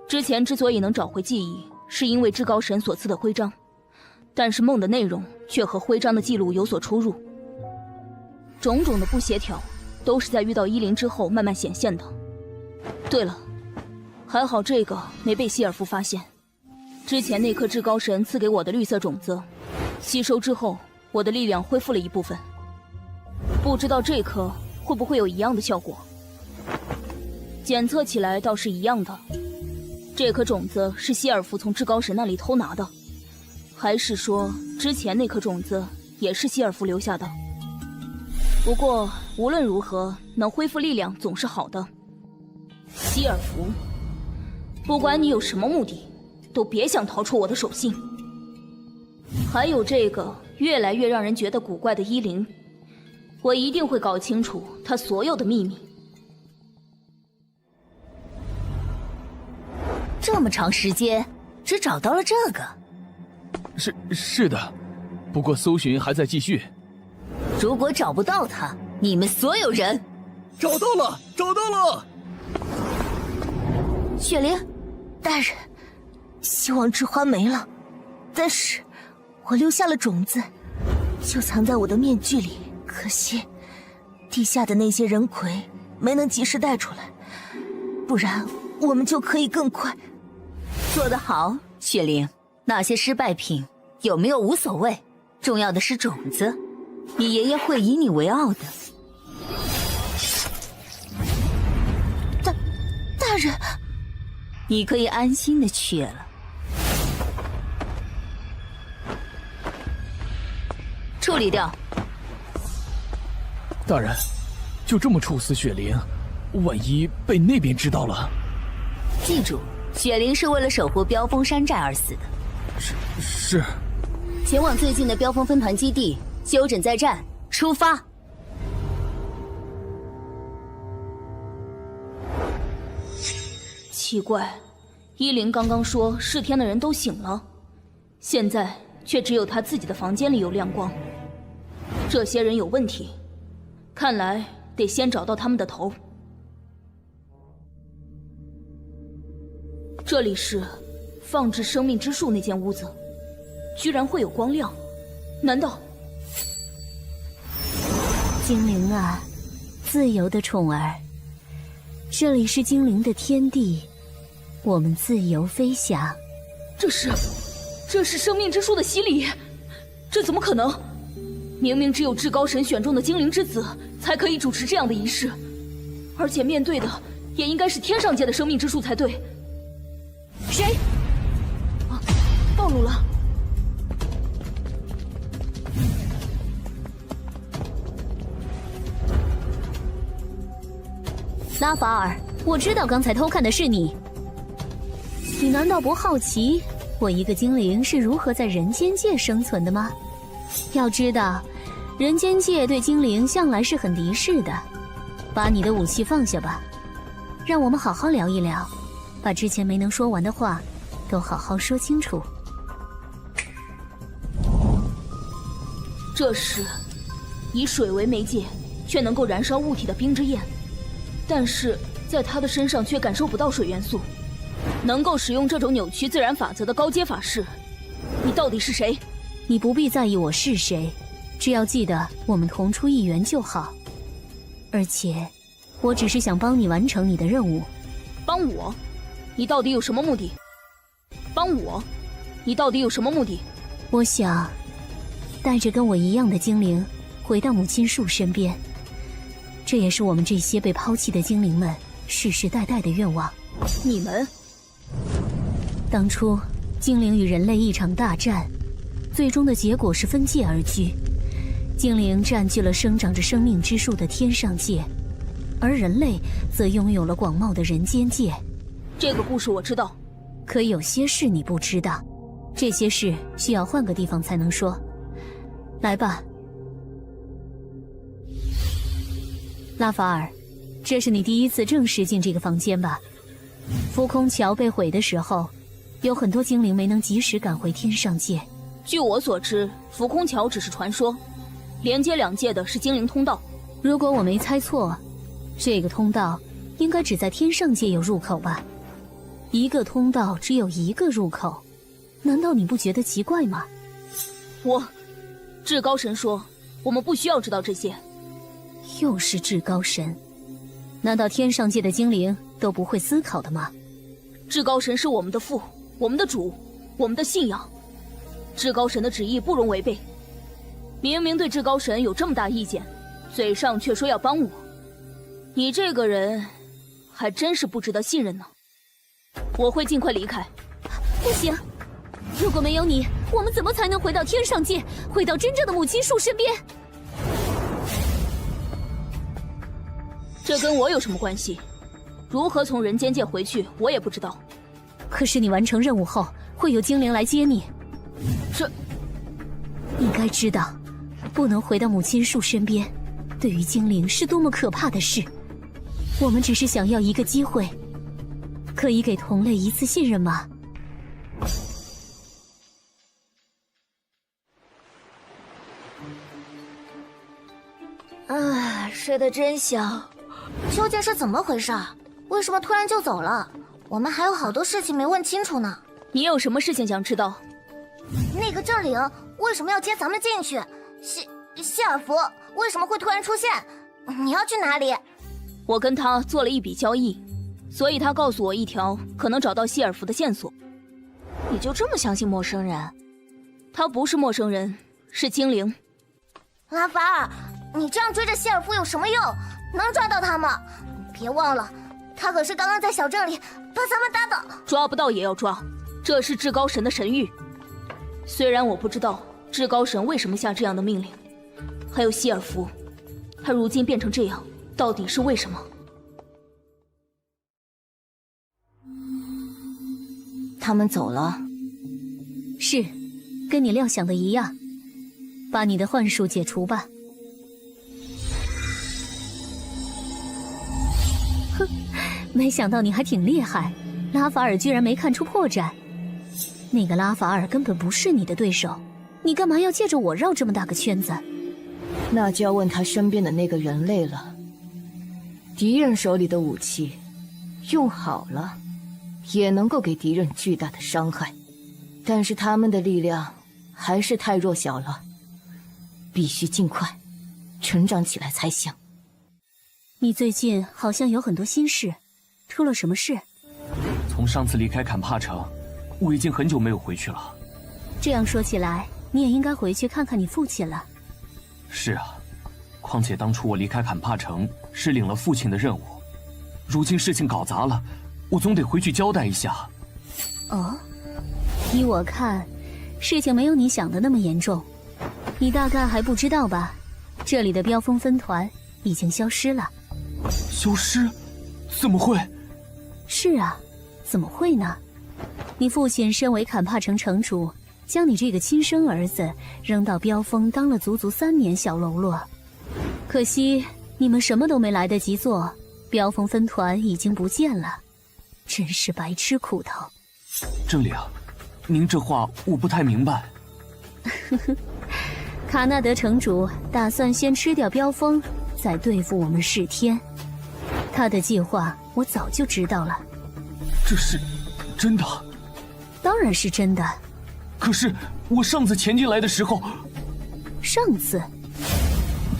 之前之所以能找回记忆，是因为至高神所赐的徽章，但是梦的内容却和徽章的记录有所出入。种种的不协调，都是在遇到伊琳之后慢慢显现的。对了，还好这个没被希尔弗发现。之前那颗至高神赐给我的绿色种子，吸收之后，我的力量恢复了一部分。不知道这颗会不会有一样的效果？检测起来倒是一样的。这颗种子是希尔弗从至高神那里偷拿的，还是说之前那颗种子也是希尔弗留下的？不过无论如何，能恢复力量总是好的。希尔弗，不管你有什么目的，都别想逃出我的手心。还有这个越来越让人觉得古怪的伊琳，我一定会搞清楚他所有的秘密。这么长时间，只找到了这个？是的，不过搜寻还在继续。如果找不到他，你们所有人……找到了，找到了！雪灵，大人，希望之花没了，但是我留下了种子，就藏在我的面具里。可惜，地下的那些人魁没能及时带出来，不然我们就可以更快。做得好，雪灵。那些失败品有没有无所谓，重要的是种子，你爷爷会以你为傲的。大人，你可以安心的去了。处理掉。大人，就这么处死雪灵，万一被那边知道了？记住，雪灵是为了守护飙风山寨而死的。是。前往最近的飙风分团基地，休整再战，出发。奇怪，伊琳刚刚说10天的人都醒了，现在却只有他自己的房间里有亮光。这些人有问题，看来得先找到他们的头。这里是放置生命之树那间屋子，居然会有光亮，难道……精灵啊，自由的宠儿，这里是精灵的天地，我们自由飞翔。这是生命之树的洗礼，这怎么可能？明明只有至高神选中的精灵之子才可以主持这样的仪式，而且面对的也应该是天上界的生命之树才对。谁？啊，暴露了！拉法尔，我知道刚才偷看的是你，你难道不好奇我一个精灵是如何在人间界生存的吗？要知道，人间界对精灵向来是很敌视的。把你的武器放下吧，让我们好好聊一聊，把之前没能说完的话都好好说清楚。这是以水为媒介却能够燃烧物体的冰之焰，但是在他的身上却感受不到水元素。能够使用这种扭曲自然法则的高阶法士，你到底是谁？你不必在意我是谁，只要记得我们同出一源就好。而且，我只是想帮你完成你的任务。帮我？你到底有什么目的？帮我？你到底有什么目的？我想带着跟我一样的精灵回到母亲树身边，这也是我们这些被抛弃的精灵们世世代代的愿望。你们？当初精灵与人类一场大战，最终的结果是分界而居。精灵占据了生长着生命之树的天上界，而人类则拥有了广袤的人间界。这个故事我知道，可有些事你不知道，这些事需要换个地方才能说。来吧，拉法尔，这是你第一次正式进这个房间吧？浮空桥被毁的时候，有很多精灵没能及时赶回天上界。据我所知，浮空桥只是传说，连接两界的是精灵通道。如果我没猜错，这个通道应该只在天上界有入口吧？一个通道只有一个入口，难道你不觉得奇怪吗？至高神说，我们不需要知道这些。又是至高神，难道天上界的精灵都不会思考的吗？至高神是我们的父，我们的主，我们的信仰。至高神的旨意不容违背。明明对至高神有这么大意见，嘴上却说要帮我，你这个人还真是不值得信任呢。我会尽快离开。不行，如果没有你，我们怎么才能回到天上界，回到真正的母亲树身边？这跟我有什么关系？如何从人间界回去，我也不知道。可是你完成任务后，会有精灵来接你。你该知道，不能回到母亲树身边，对于精灵是多么可怕的事。我们只是想要一个机会，可以给同类一次信任吗？睡得真香。究竟是怎么回事？为什么突然就走了？我们还有好多事情没问清楚呢。你有什么事情想知道？那个正灵为什么要接咱们进去？谢尔弗为什么会突然出现？你要去哪里？我跟他做了一笔交易，所以他告诉我一条可能找到谢尔弗的线索。你就这么相信陌生人？他不是陌生人，是精灵。拉法尔，你这样追着谢尔弗有什么用？能抓到他吗？别忘了，他可是刚刚在小镇里把咱们打倒。抓不到也要抓，这是至高神的神谕。虽然我不知道至高神为什么下这样的命令，还有希尔弗，他如今变成这样，到底是为什么？他们走了。是，跟你料想的一样。把你的幻术解除吧。哼，没想到你还挺厉害，拉法尔居然没看出破绽。那个拉法尔根本不是你的对手，你干嘛要借着我绕这么大个圈子？那就要问他身边的那个人类了。敌人手里的武器，用好了，也能够给敌人巨大的伤害，但是他们的力量还是太弱小了，必须尽快成长起来才行。你最近好像有很多心事，出了什么事？从上次离开坎帕城，我已经很久没有回去了。这样说起来，你也应该回去看看你父亲了。是啊，况且当初我离开坎帕城是领了父亲的任务，如今事情搞砸了，我总得回去交代一下。哦，依我看，事情没有你想的那么严重。你大概还不知道吧？这里的飙风分团已经消失了。消失？怎么会？是啊，怎么会呢？你父亲身为坎帕城城主，将你这个亲生儿子扔到飙风当了足足3年小喽啰。可惜你们什么都没来得及做，飙风分团已经不见了，真是白吃苦头。正灵，您这话我不太明白。卡纳德城主打算先吃掉飙风，再对付我们世天。他的计划我早就知道了。这是真的？当然是真的。可是我上次前进来的时候……上次？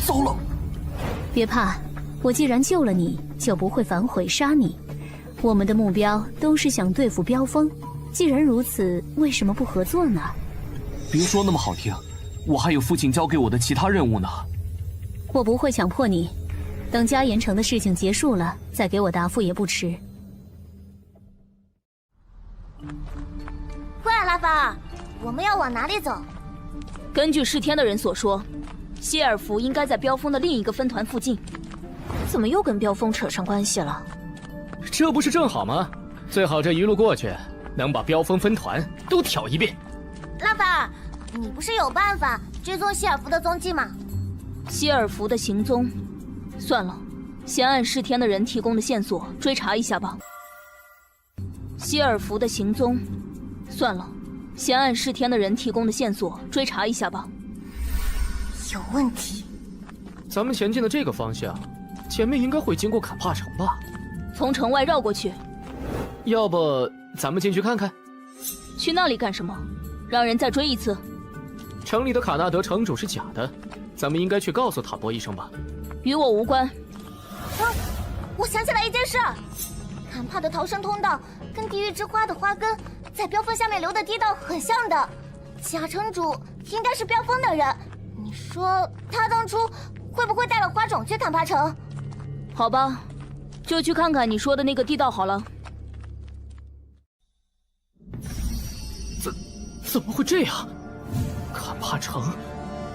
糟了！别怕，我既然救了你，就不会反悔杀你。我们的目标都是想对付飙风，既然如此，为什么不合作呢？别说那么好听，我还有父亲交给我的其他任务呢。我不会强迫你，等嘉岩城的事情结束了，再给我答复也不迟。喂，拉法尔，我们要往哪里走？根据世天的人所说，谢尔福应该在飙风的另一个分团附近。怎么又跟飙风扯上关系了？这不是正好吗？最好这一路过去，能把飙风分团都挑一遍。拉法尔，你不是有办法追踪谢尔福的踪迹吗？谢尔福的行踪，算了，先按世天的人提供的线索追查一下吧。谢尔福的行踪，算了，先按世天的人提供的线索追查一下吧。有问题。咱们前进的这个方向，前面应该会经过坎帕城吧？从城外绕过去。要不咱们进去看看？去那里干什么？让人再追一次？城里的卡纳德城主是假的，咱们应该去告诉塔波一声吧。与我无关。啊，我想起来一件事，坎帕的逃生通道跟地狱之花的花根在飙风下面流的地道很像的。贾城主应该是飙风的人，你说他当初会不会带了花种去坎帕城？好吧，就去看看你说的那个地道好了。怎么会这样？坎帕城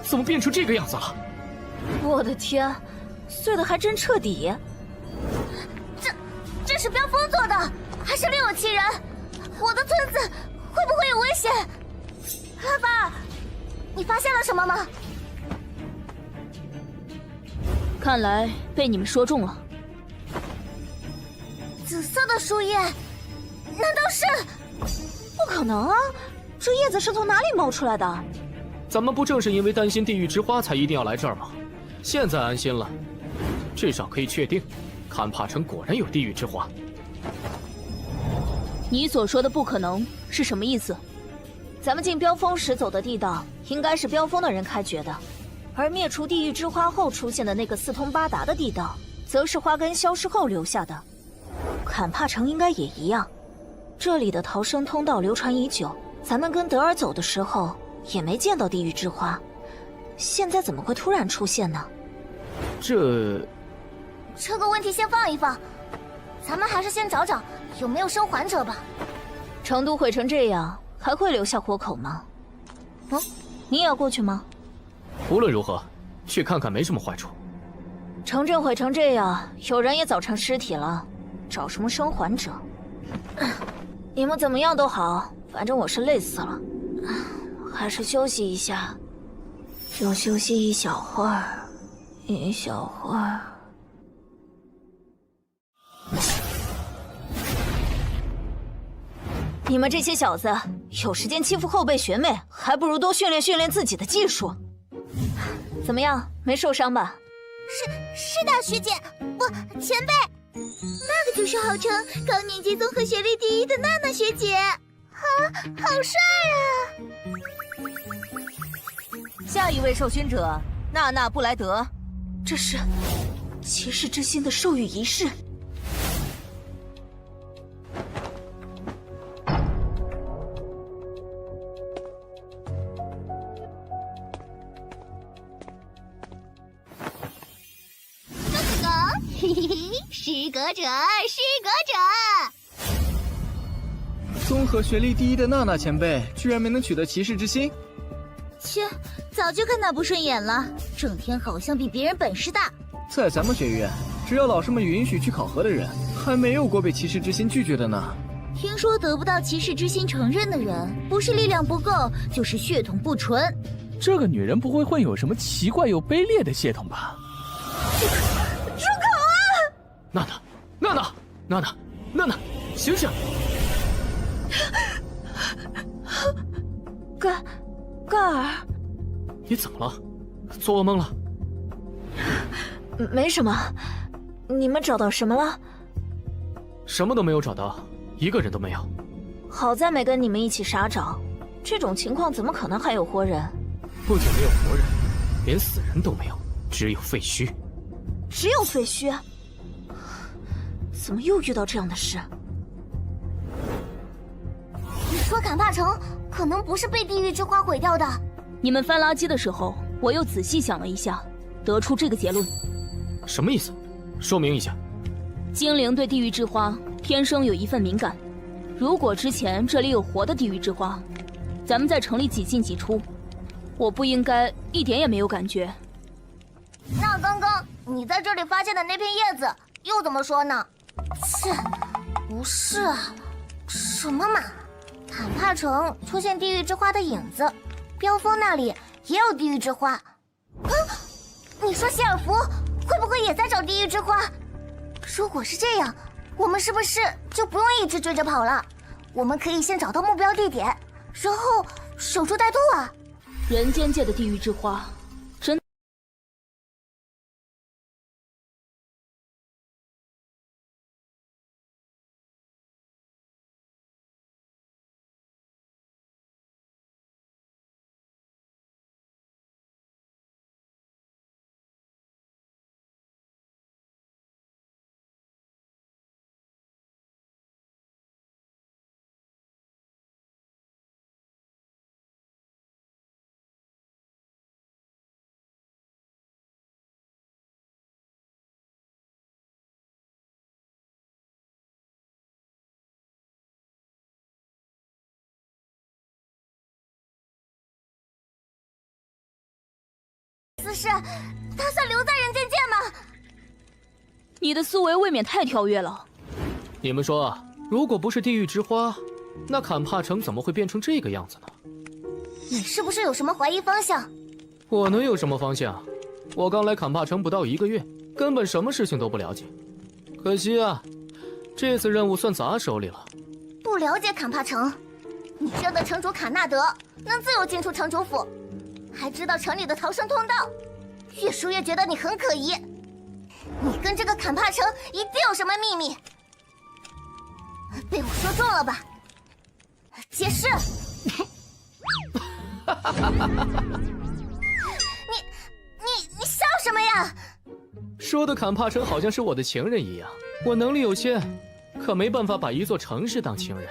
怎么变成这个样子了？我的天，碎的还真彻底。这是飙风做的，还是另有其人？我的村子会不会有危险？拉法尔，你发现了什么吗？看来被你们说中了。紫色的树叶，难道是？不可能啊！这叶子是从哪里冒出来的？咱们不正是因为担心地狱之花才一定要来这儿吗？现在安心了，至少可以确定，坎帕城果然有地狱之花。你所说的不可能是什么意思？咱们进飙风时走的地道，应该是飙风的人开掘的，而灭除地狱之花后出现的那个四通八达的地道，则是花根消失后留下的。坎帕城应该也一样，这里的逃生通道流传已久，咱们跟德尔走的时候也没见到地狱之花，现在怎么会突然出现呢？这个问题先放一放，咱们还是先找找有没有生还者吧。成都毁成这样，还会留下活口吗？你也要过去吗？无论如何，去看看没什么坏处。城镇毁成这样，有人也早成尸体了，找什么生还者？你们怎么样都好，反正我是累死了，还是休息一下，就休息一小会儿，一小会儿。你们这些小子有时间欺负后辈学妹，还不如多训练训练自己的技术。怎么样，没受伤吧？是的，学姐，不，前辈，那个就是号称高年级综合学历第1的娜娜学姐，好帅啊！下一位受勋者，娜娜布莱德。这是骑士之心的授予仪式。失格者，失格者！综合学历第一的娜娜前辈，居然没能取得骑士之心。切，早就看他不顺眼了，整天好像比别人本事大。在咱们学院，只要老师们允许去考核的人，还没有过被骑士之心拒绝的呢。听说得不到骑士之心承认的人，不是力量不够，就是血统不纯。这个女人不会混有什么奇怪又卑劣的血统吧？住口啊！娜娜，醒醒！盖尔，你怎么了？做噩梦了？没什么。你们找到什么了？什么都没有找到，一个人都没有。好在没跟你们一起傻找，这种情况怎么可能还有活人？不仅没有活人，连死人都没有，只有废墟。只有废墟？怎么又遇到这样的事？你说坎帕城可能不是被地狱之花毁掉的？你们翻垃圾的时候，我又仔细想了一下，得出这个结论。什么意思？说明一下。精灵对地狱之花天生有一份敏感，如果之前这里有活的地狱之花，咱们在城里几进几出，我不应该一点也没有感觉。那刚刚你在这里发现的那片叶子又怎么说呢？切，不是啊，什么嘛！坎帕城出现地狱之花的影子，飙风那里也有地狱之花。啊，你说希尔弗会不会也在找地狱之花？如果是这样，我们是不是就不用一直追着跑了？我们可以先找到目标地点，然后守株待兔啊！人间界的地狱之花，真。此事打算留在人间界吗？你的思维未免太跳跃了。你们说啊，如果不是地狱之花，那坎帕城怎么会变成这个样子呢？你是不是有什么怀疑方向？我能有什么方向？我刚来坎帕城不到1个月，根本什么事情都不了解。可惜啊，这次任务算砸手里了。不了解坎帕城，你认得城主卡纳德，能自由进出城主府，还知道城里的逃生通道，越说越觉得你很可疑。你跟这个坎帕城一定有什么秘密，被我说中了吧？解释！你笑什么呀？说的坎帕城好像是我的情人一样，我能力有限，可没办法把一座城市当情人。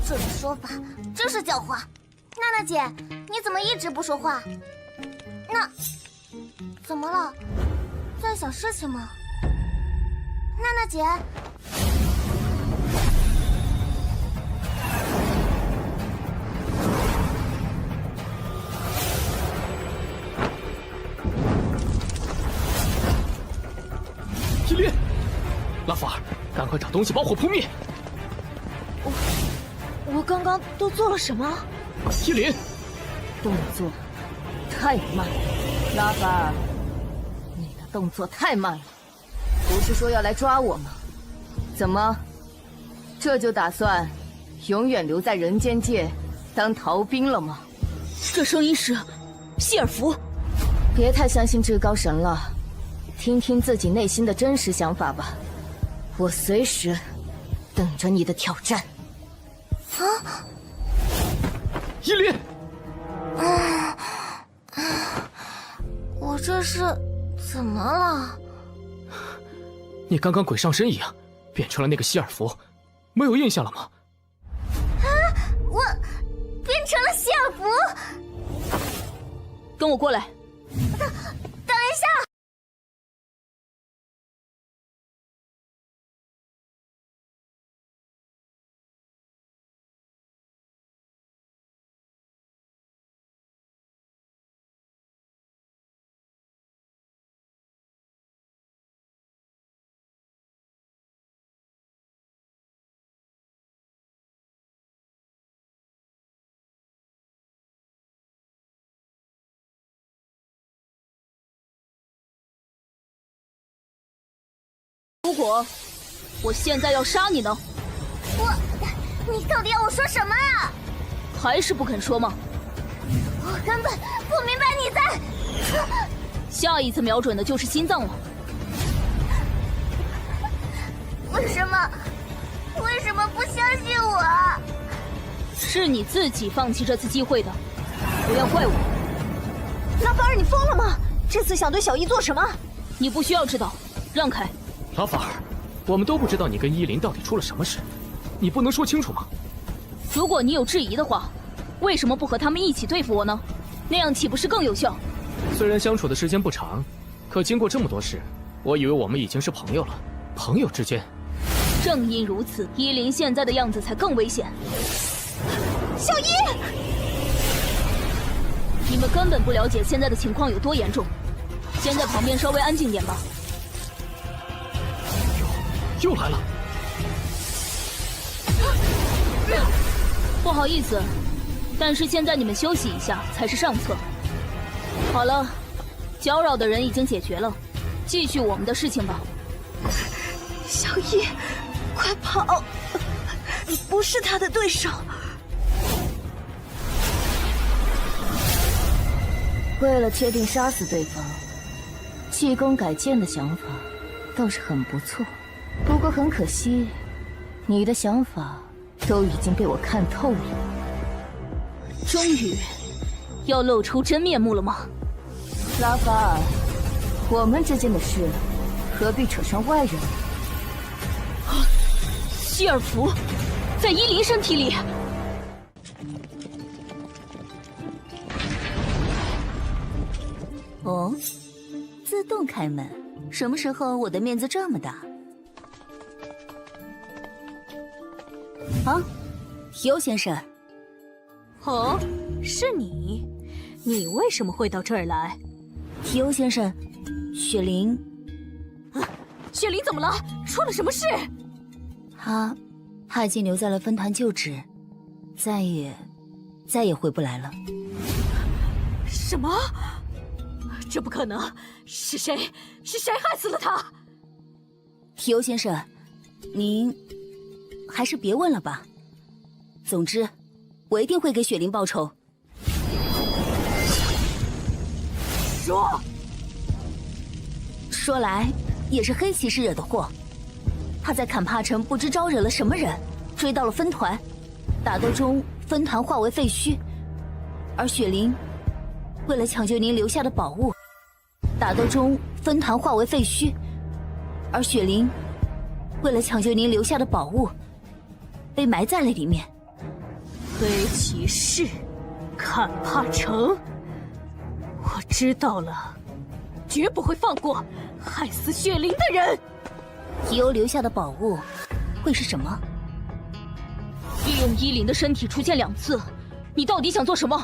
这种说法真是狡猾。娜娜姐，你怎么一直不说话？那怎么了？在想事情吗？娜娜姐，伊莲，拉法尔，赶快找东西把火扑灭！我刚刚都做了什么？伊莲，动作太慢，拉法尔，你的动作太慢了。不是说要来抓我吗？怎么，这就打算永远留在人间界当逃兵了吗？这声音是希尔弗。别太相信至高神了，听听自己内心的真实想法吧。我随时等着你的挑战。啊！伊莲，我这是怎么了？你刚刚鬼上身一样，变成了那个希尔弗，没有印象了吗？啊！我变成了希尔弗！跟我过来。果我现在要杀你呢？你到底要我说什么啊？还是不肯说吗？我根本不明白你在……下一次瞄准的就是心脏了。为什么不相信我？是你自己放弃这次机会的，不要怪我。拉法尔，你疯了吗？这次想对小伊做什么？你不需要知道，让开。拉法尔，我们都不知道你跟伊林到底出了什么事，你不能说清楚吗？如果你有质疑的话，为什么不和他们一起对付我呢？那样岂不是更有效？虽然相处的时间不长，可经过这么多事，我以为我们已经是朋友了。朋友之间，正因如此，伊林现在的样子才更危险。小伊，你们根本不了解现在的情况有多严重，先在旁边稍微安静点吧。又来了。不好意思，但是现在你们休息一下才是上策。好了，搅扰的人已经解决了，继续我们的事情吧。小伊，快跑！你不是他的对手。为了确定杀死对方，气功改剑的想法倒是很不错。不过很可惜，你的想法都已经被我看透了。终于要露出真面目了吗？拉法尔，我们之间的事何必扯上外人呢？希尔弗在伊林身体里。哦，自动开门，什么时候我的面子这么大？啊，尤先生。哦，是你？你为什么会到这儿来？尤先生，雪玲。雪玲怎么了？出了什么事？他已经留在了分团旧址，再也回不来了。什么？这不可能！是谁害死了他？尤先生，您还是别问了吧。总之，我一定会给雪玲报仇。说来也是黑骑士惹的祸。他在坎帕城不知招惹了什么人，追到了分团，打斗中分团化为废墟，而雪玲为了抢救您留下的宝物，打斗中分团化为废墟，而雪玲为了抢救您留下的宝物，被埋在了里面。黑骑士，坎帕城，我知道了，绝不会放过害死雪玲的人。提欧留下的宝物会是什么？利用伊林的身体出现2次，你到底想做什么？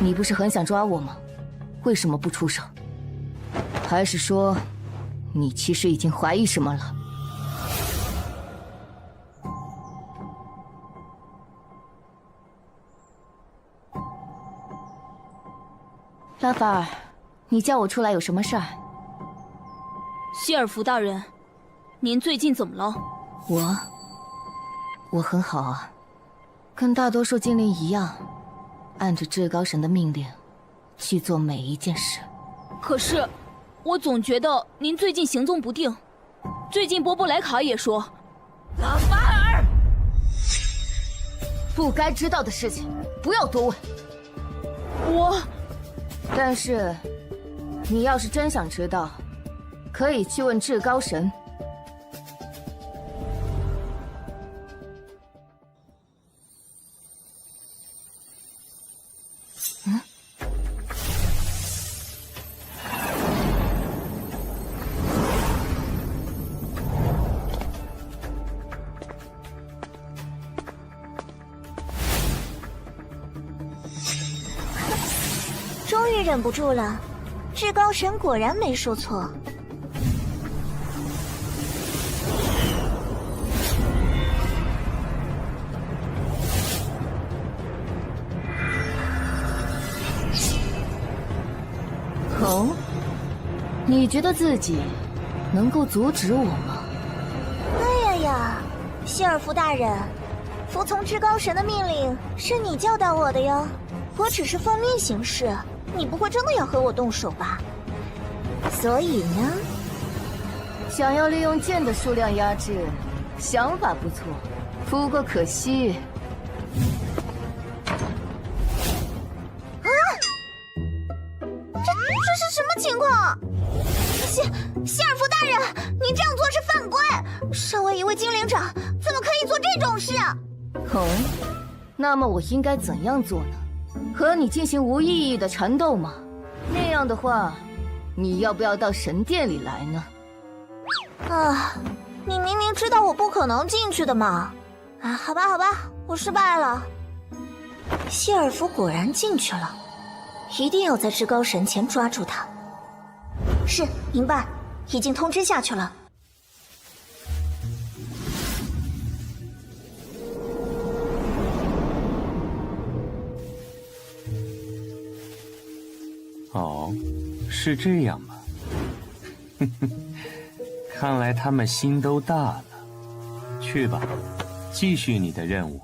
你不是很想抓我吗？为什么不出手？还是说，你其实已经怀疑什么了？拉法尔，你叫我出来有什么事儿？希尔弗大人，您最近怎么了？我很好啊，跟大多数精灵一样，按着至高神的命令去做每一件事。可是，我总觉得您最近行踪不定。最近波波莱卡也说，拉法尔，不该知道的事情不要多问。但是，你要是真想知道，可以去问至高神。终于忍不住了，至高神果然没说错。哦，你觉得自己能够阻止我吗？希尔弗大人，服从至高神的命令是你教导我的哟。我只是奉命行事，你不会真的要和我动手吧？所以呢，想要利用剑的数量压制，想法不错，不过可惜。这是什么情况？希尔弗大人，您这样做是犯规。身为一位精灵长，怎么可以做这种事啊？哦，那么我应该怎样做呢？和你进行无意义的缠斗吗？那样的话，你要不要到神殿里来呢？啊，你明明知道我不可能进去的嘛！啊，好吧，我失败了。希尔弗果然进去了，一定要在至高神前抓住他。是，明白，已经通知下去了。哦，是这样吗？哼哼，看来他们心都大了。去吧，继续你的任务。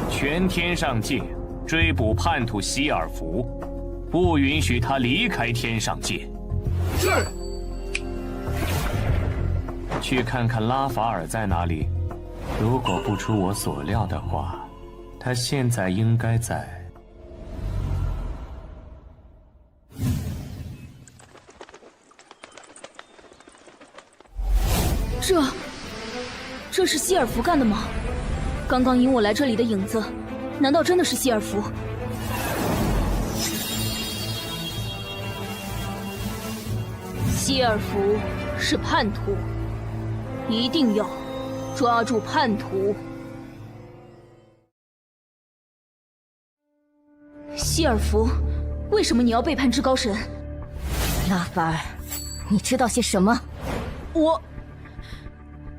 全天上界，追捕叛徒希尔弗，不允许他离开天上界。是。去看看拉法尔在哪里。如果不出我所料的话，他现在应该在。这是希尔弗干的吗？刚刚引我来这里的影子，难道真的是希尔弗？希尔弗是叛徒，一定要抓住叛徒。希尔弗，为什么你要背叛至高神？拉法尔，你知道些什么？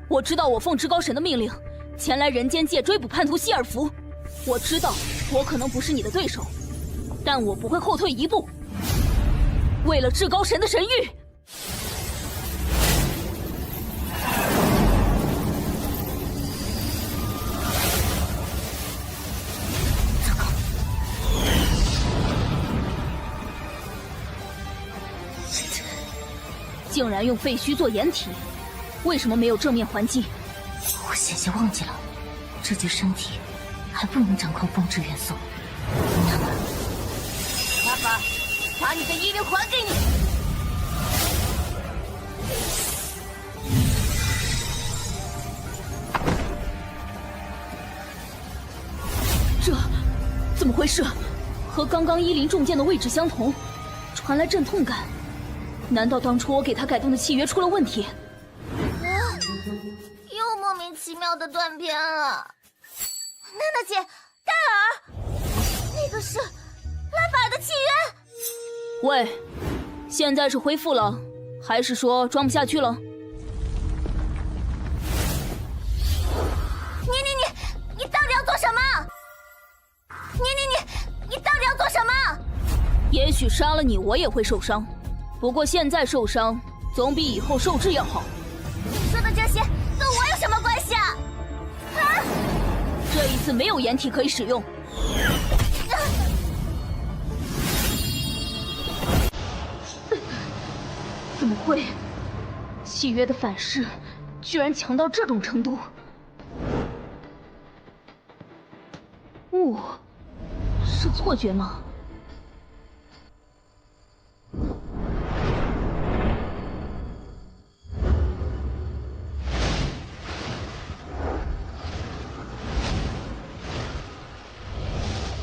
我知道我奉至高神的命令，前来人间界追捕叛徒希尔弗。我知道我可能不是你的对手，但我不会后退一步。为了至高神的神谕。竟然用废墟做掩体，为什么没有正面还击？我险些忘记了，这具身体还不能掌控风之元素。那么，拉法尔，把你的衣领还给你。这怎么回事？和刚刚伊林中箭的位置相同，传来阵痛感。难道当初我给他改动的契约出了问题？又莫名其妙的断片了。娜娜姐，戴尔，那个是拉法尔的契约。喂，现在是恢复了，还是说装不下去了？你到底要做什么？你到底要做什么？也许杀了你，我也会受伤。不过现在受伤，总比以后受治要好。你说的这些跟我有什么关系啊？啊！这一次没有掩体可以使用。怎么会？契约的反噬居然强到这种程度？是错觉吗？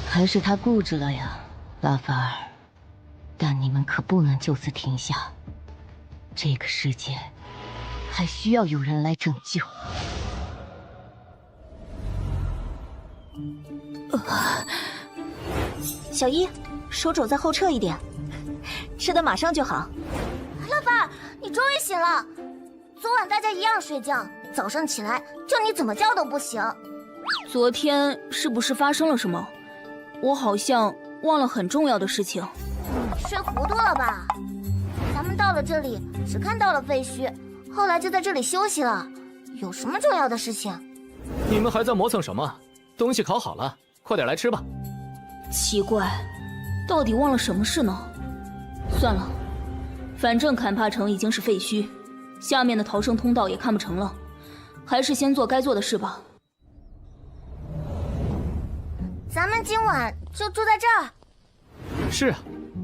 还是他固执了呀，拉法尔。但你们可不能就此停下，这个世界还需要有人来拯救。小一，手肘再后撤一点，吃的马上就好。拉法尔，你终于醒了。昨晚大家一样睡觉，早上起来叫你怎么叫都不行。昨天是不是发生了什么？我好像忘了很重要的事情。睡糊涂了吧？咱们到到了这里，只看到了废墟，后来就在这里休息了。有什么重要的事情？你们还在磨蹭什么？东西烤好了，快点来吃吧。奇怪，到底忘了什么事呢？算了，反正坎帕城已经是废墟，下面的逃生通道也看不成了，还是先做该做的事吧。咱们今晚就住在这儿。是啊，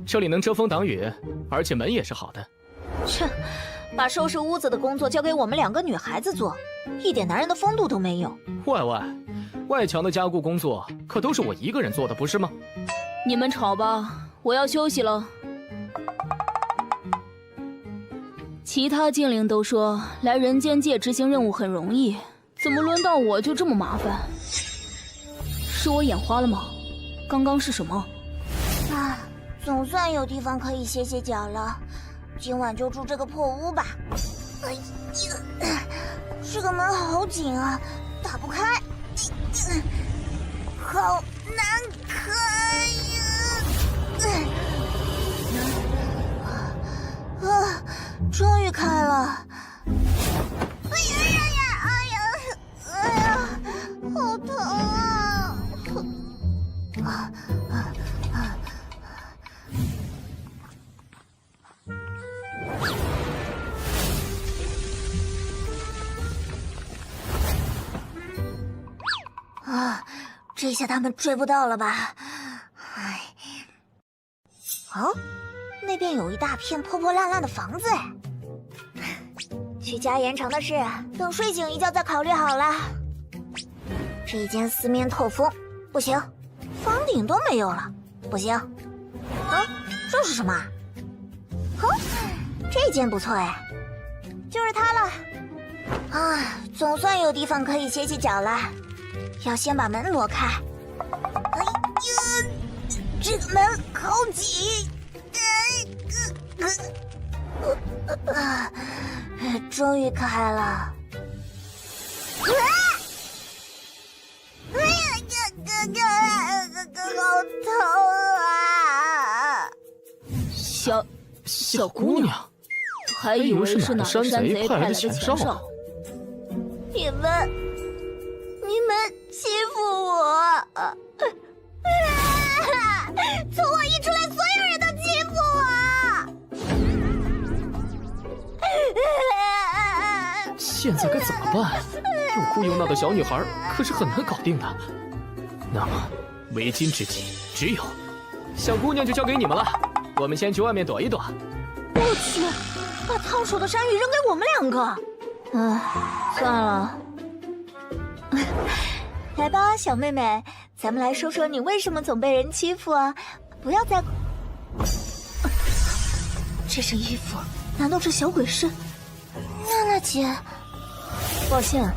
这里能遮风挡雨，而且门也是好的。切，把收拾屋子的工作交给我们2个女孩子做，一点男人的风度都没有。外墙的加固工作可都是我一个人做的，不是吗？你们吵吧，我要休息了。其他精灵都说来人间界执行任务很容易，怎么轮到我就这么麻烦？是我眼花了吗？刚刚是什么？啊，总算有地方可以歇歇脚了。今晚就住这个破屋吧。哎呀，这个门好紧啊，打不开。好难开呀！终于开了。哎呀，好疼啊！这下他们追不到了吧？唉，哦，那边有一大片破破烂烂的房子哎。去加盐城的事，等睡醒一觉再考虑好了。这间四面透风，不行，房顶都没有了，不行。啊，这是什么？哦，这间不错哎，就是它了。啊，总算有地方可以歇歇脚了。要先把门挪开。哎呀，这个门好紧！终于开了。哎呀，好疼啊！小姑娘，还以为是哪个山贼派来的前哨。你们欺负我！从我一出来，所有人都欺负我！现在该怎么办？又哭又闹的小女孩可是很难搞定的。那么，为今之计只有……小姑娘就交给你们了，我们先去外面躲一躲。我去，把烫手的山芋扔给我们2个。算了。来吧，小妹妹，咱们来说说你为什么总被人欺负啊！不要再……这身衣服难道是小鬼身？娜娜姐，抱歉。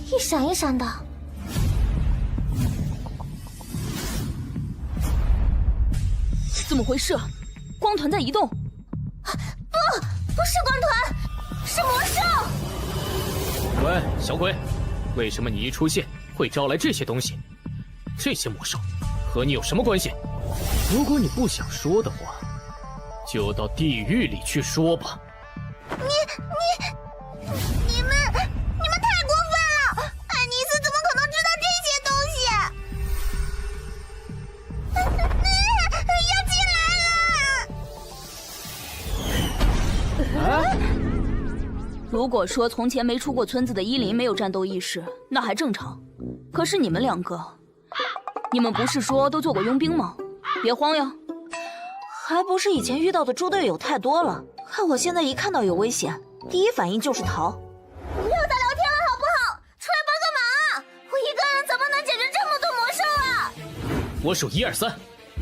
一闪一闪的。怎么回事？光团在移动。不是光团，是魔兽。喂，小鬼，为什么你一出现会招来这些东西？这些魔兽和你有什么关系？如果你不想说的话，就到地狱里去说吧。你们太过分了！爱丽丝怎么可能知道这些东西？要进来了！如果说从前没出过村子的伊林没有战斗意识，那还正常。可是你们两个，你们不是说都做过佣兵吗？别慌呀。还不是以前遇到的猪队友太多了，看我现在一看到有危险，第一反应就是逃。不要再聊天了好不好？出来帮个忙啊！我一个人怎么能解决这么多魔兽啊？我数1、2、3，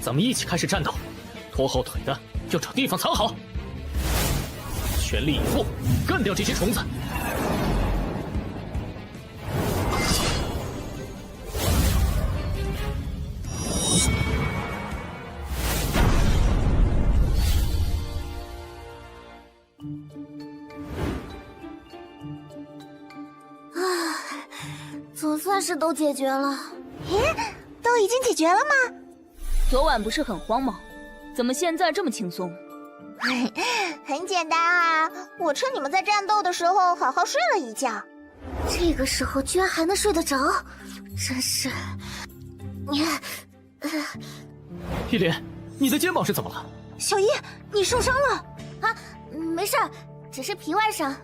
咱们一起开始战斗。拖后腿的就找地方藏好，全力以赴，干掉这些虫子。总算是都解决了。咦，都已经解决了吗？昨晚不是很慌吗？怎么现在这么轻松？很简单啊，我趁你们在战斗的时候好好睡了一觉。这个时候居然还能睡得着，真是……一莲，你的肩膀是怎么了？小一，你受伤了啊？没事，只是皮外伤。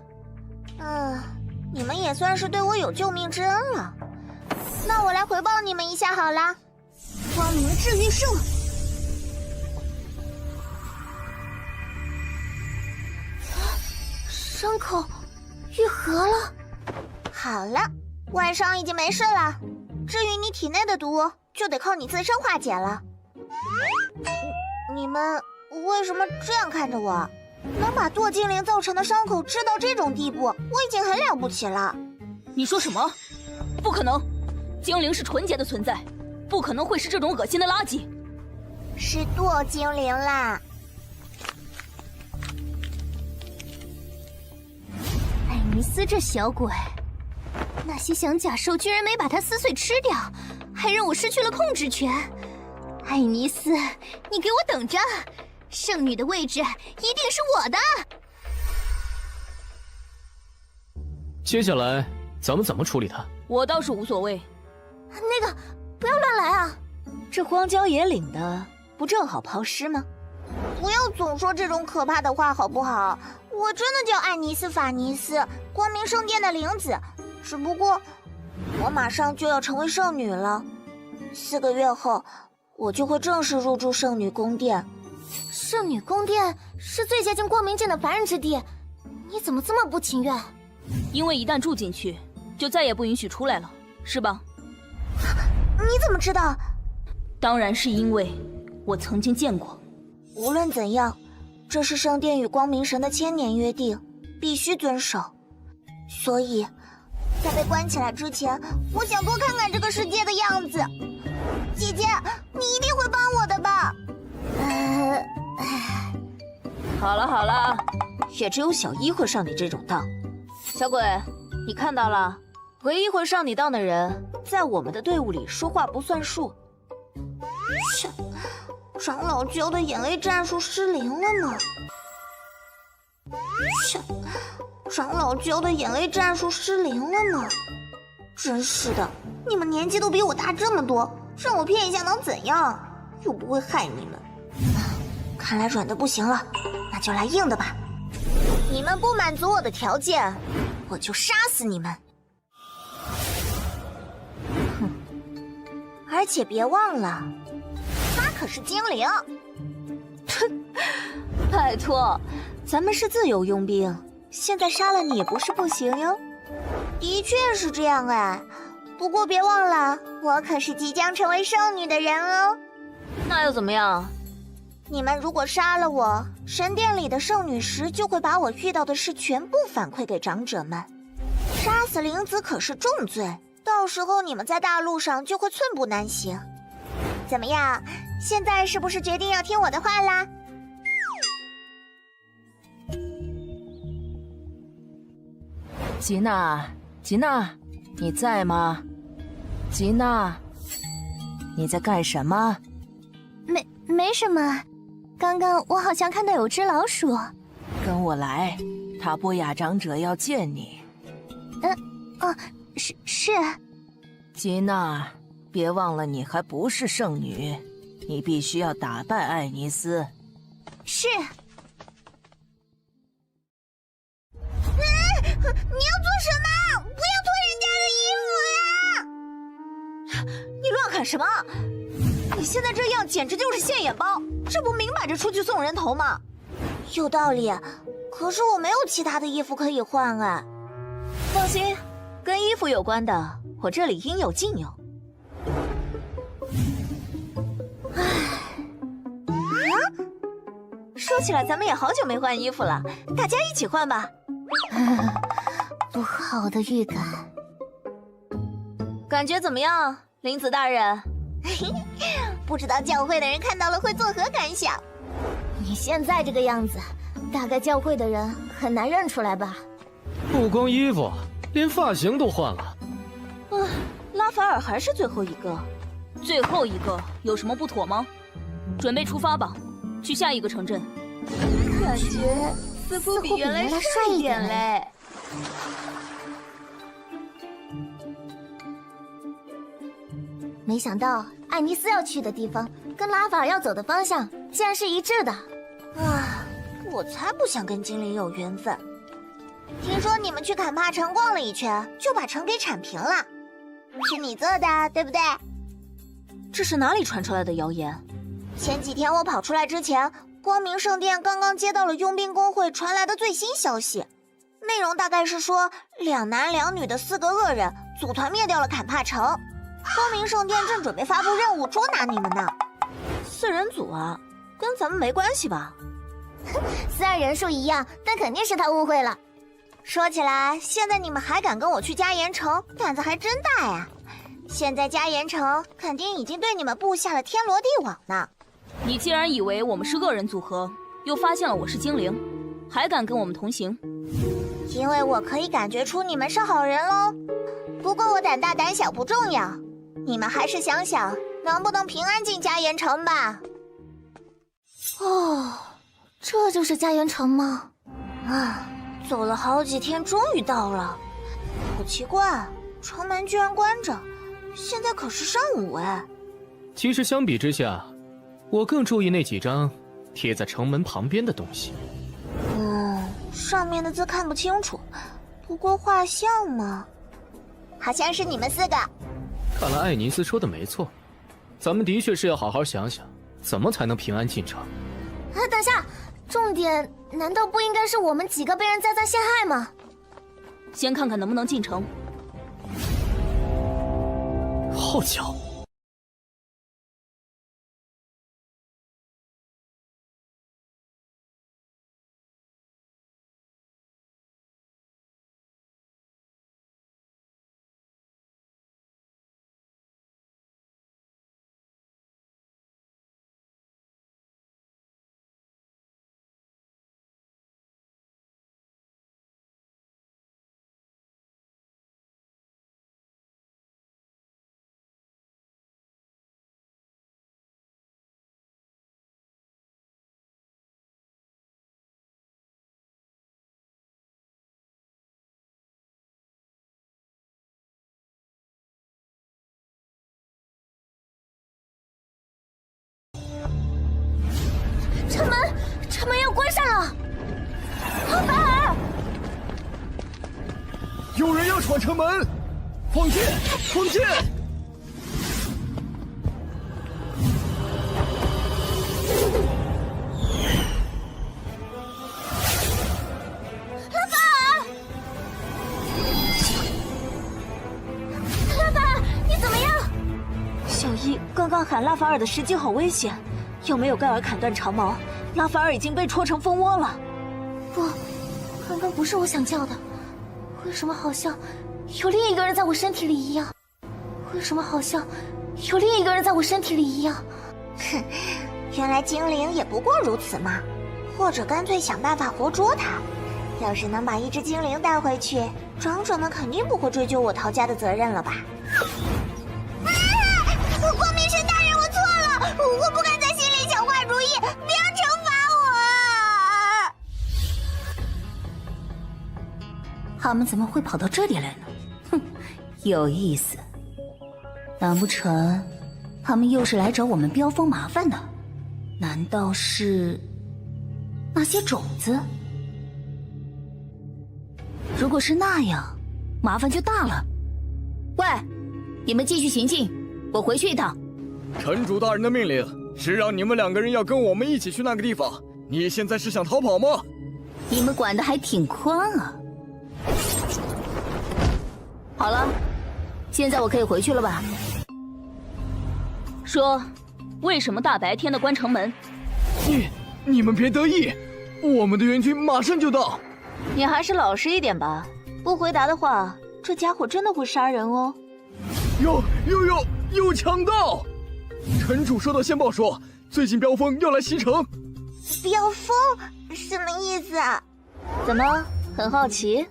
你们也算是对我有救命之恩了。那我来回报你们一下好了。光明治愈术。伤口愈合了。好了，外伤已经没事了。至于你体内的毒，就得靠你自身化解了。你们为什么这样看着我？能把堕精灵造成的伤口治到这种地步，我已经很了不起了。你说什么？不可能！精灵是纯洁的存在，不可能会是这种恶心的垃圾。是堕精灵啦！艾尼斯这小鬼，那些响甲兽居然没把它撕碎吃掉，还让我失去了控制权。艾尼斯，你给我等着！圣女的位置一定是我的。接下来咱们怎么处理他？我倒是无所谓。那个，不要乱来啊！这荒郊野岭的，不正好抛尸吗？不要总说这种可怕的话好不好？我真的叫艾尼斯·法尼斯，光明圣殿的灵子。只不过，我马上就要成为圣女了。4个月后，我就会正式入住圣女宫殿。圣女宫殿是最接近光明剑的凡人之地，你怎么这么不情愿？因为一旦住进去，就再也不允许出来了，是吧？你怎么知道？当然是因为我曾经见过。无论怎样，这是圣殿与光明神的千年约定，必须遵守。所以，在被关起来之前，我想多看看这个世界的样子。姐姐，你一定会帮我的吧？好了好了，也只有小一会上你这种当。小鬼，你看到了，唯一会上你当的人，在我们的队伍里说话不算数。切，长老教的眼泪战术失灵了吗？切，长老教的眼泪战术失灵了吗？真是的，你们年纪都比我大这么多，让我骗一下能怎样？又不会害你们。看来软的不行了，那就来硬的吧。你们不满足我的条件，我就杀死你们。哼！而且别忘了，他可是精灵。哼！拜托，咱们是自由佣兵，现在杀了你也不是不行哟。的确是这样哎，不过别忘了，我可是即将成为圣女的人哦。那又怎么样？你们如果杀了我，神殿里的圣女石就会把我遇到的事全部反馈给长者们。杀死灵子可是重罪，到时候你们在大陆上就会寸步难行。怎么样？现在是不是决定要听我的话啦？吉娜，吉娜，你在吗？吉娜，你在干什么？没什么，刚刚我好像看到有只老鼠。跟我来，塔波亚长者要见你。是。吉娜，别忘了你还不是圣女，你必须要打败艾尼斯。是。你要做什么？不要脱人家的衣服呀！你乱喊什么？你现在这样简直就是现眼包，这不明摆着出去送人头吗？有道理，可是我没有其他的衣服可以换啊。放心，跟衣服有关的，我这里应有尽有。说起来，咱们也好久没换衣服了，大家一起换吧。不好的预感。感觉怎么样，灵子大人？不知道教会的人看到了会作何感想？你现在这个样子，大概教会的人很难认出来吧？不光衣服，连发型都换了。拉法尔还是最后一个。最后一个有什么不妥吗？准备出发吧，去下一个城镇。感觉似乎比原来帅一点嘞。没想到艾尼斯要去的地方跟拉法尔要走的方向竟然是一致的。我才不想跟精灵有缘分。听说你们去坎帕城逛了一圈，就把城给铲平了，是你做的，对不对？这是哪里传出来的谣言？前几天我跑出来之前，光明圣殿刚刚接到了佣兵工会传来的最新消息，内容大概是说2男2女的4个恶人组团灭掉了坎帕城，光明圣殿正准备发布任务捉拿你们呢。4人组啊，跟咱们没关系吧？虽然人数一样，但肯定是他误会了。说起来，现在你们还敢跟我去嘉盐城，胆子还真大呀！现在嘉盐城肯定已经对你们布下了天罗地网呢。你既然以为我们是恶人组合，又发现了我是精灵，还敢跟我们同行？因为我可以感觉出你们是好人喽。不过我胆大胆小不重要，你们还是想想能不能平安进嘉盐城吧。哦，这就是嘉盐城吗？走了好几天，终于到了。可奇怪，城门居然关着，现在可是上午哎。其实相比之下，我更注意那几张贴在城门旁边的东西。上面的字看不清楚，不过画像嘛，好像是你们4个。看来艾尼斯说的没错，咱们的确是要好好想想，怎么才能平安进城。等下，重点难道不应该是我们几个被人栽赃陷害吗？先看看能不能进城。好巧。城门要关上了！拉法尔，有人要闯城门！放箭！放箭！拉法尔，你怎么样？小伊刚刚喊拉法尔的时机好危险，要没有盖尔砍断长矛，拉法尔已经被戳成蜂窝了。不，刚刚不是我想叫的，为什么好像有另一个人在我身体里一样？为什么好像有另一个人在我身体里一样？哼，原来精灵也不过如此嘛。或者干脆想办法活捉他。要是能把一只精灵带回去，长者们肯定不会追究我逃家的责任了吧？光明神大人，我错了，我不该在心里想坏主意，不要惩罚我！他们怎么会跑到这里来呢？哼，有意思。难不成他们又是来找我们飙风麻烦的？难道是那些种子？如果是那样，麻烦就大了。喂，你们继续行进，我回去一趟。城主大人的命令是让你们2个人要跟我们一起去那个地方。你现在是想逃跑吗？你们管得还挺宽啊。好了，现在我可以回去了吧？说，为什么大白天的关城门？你们别得意，我们的援军马上就到。你还是老实一点吧，不回答的话，这家伙真的会杀人哦。有强盗！城主收到线报说，最近飙风要来西城。飙风什么意思啊？怎么，很好奇？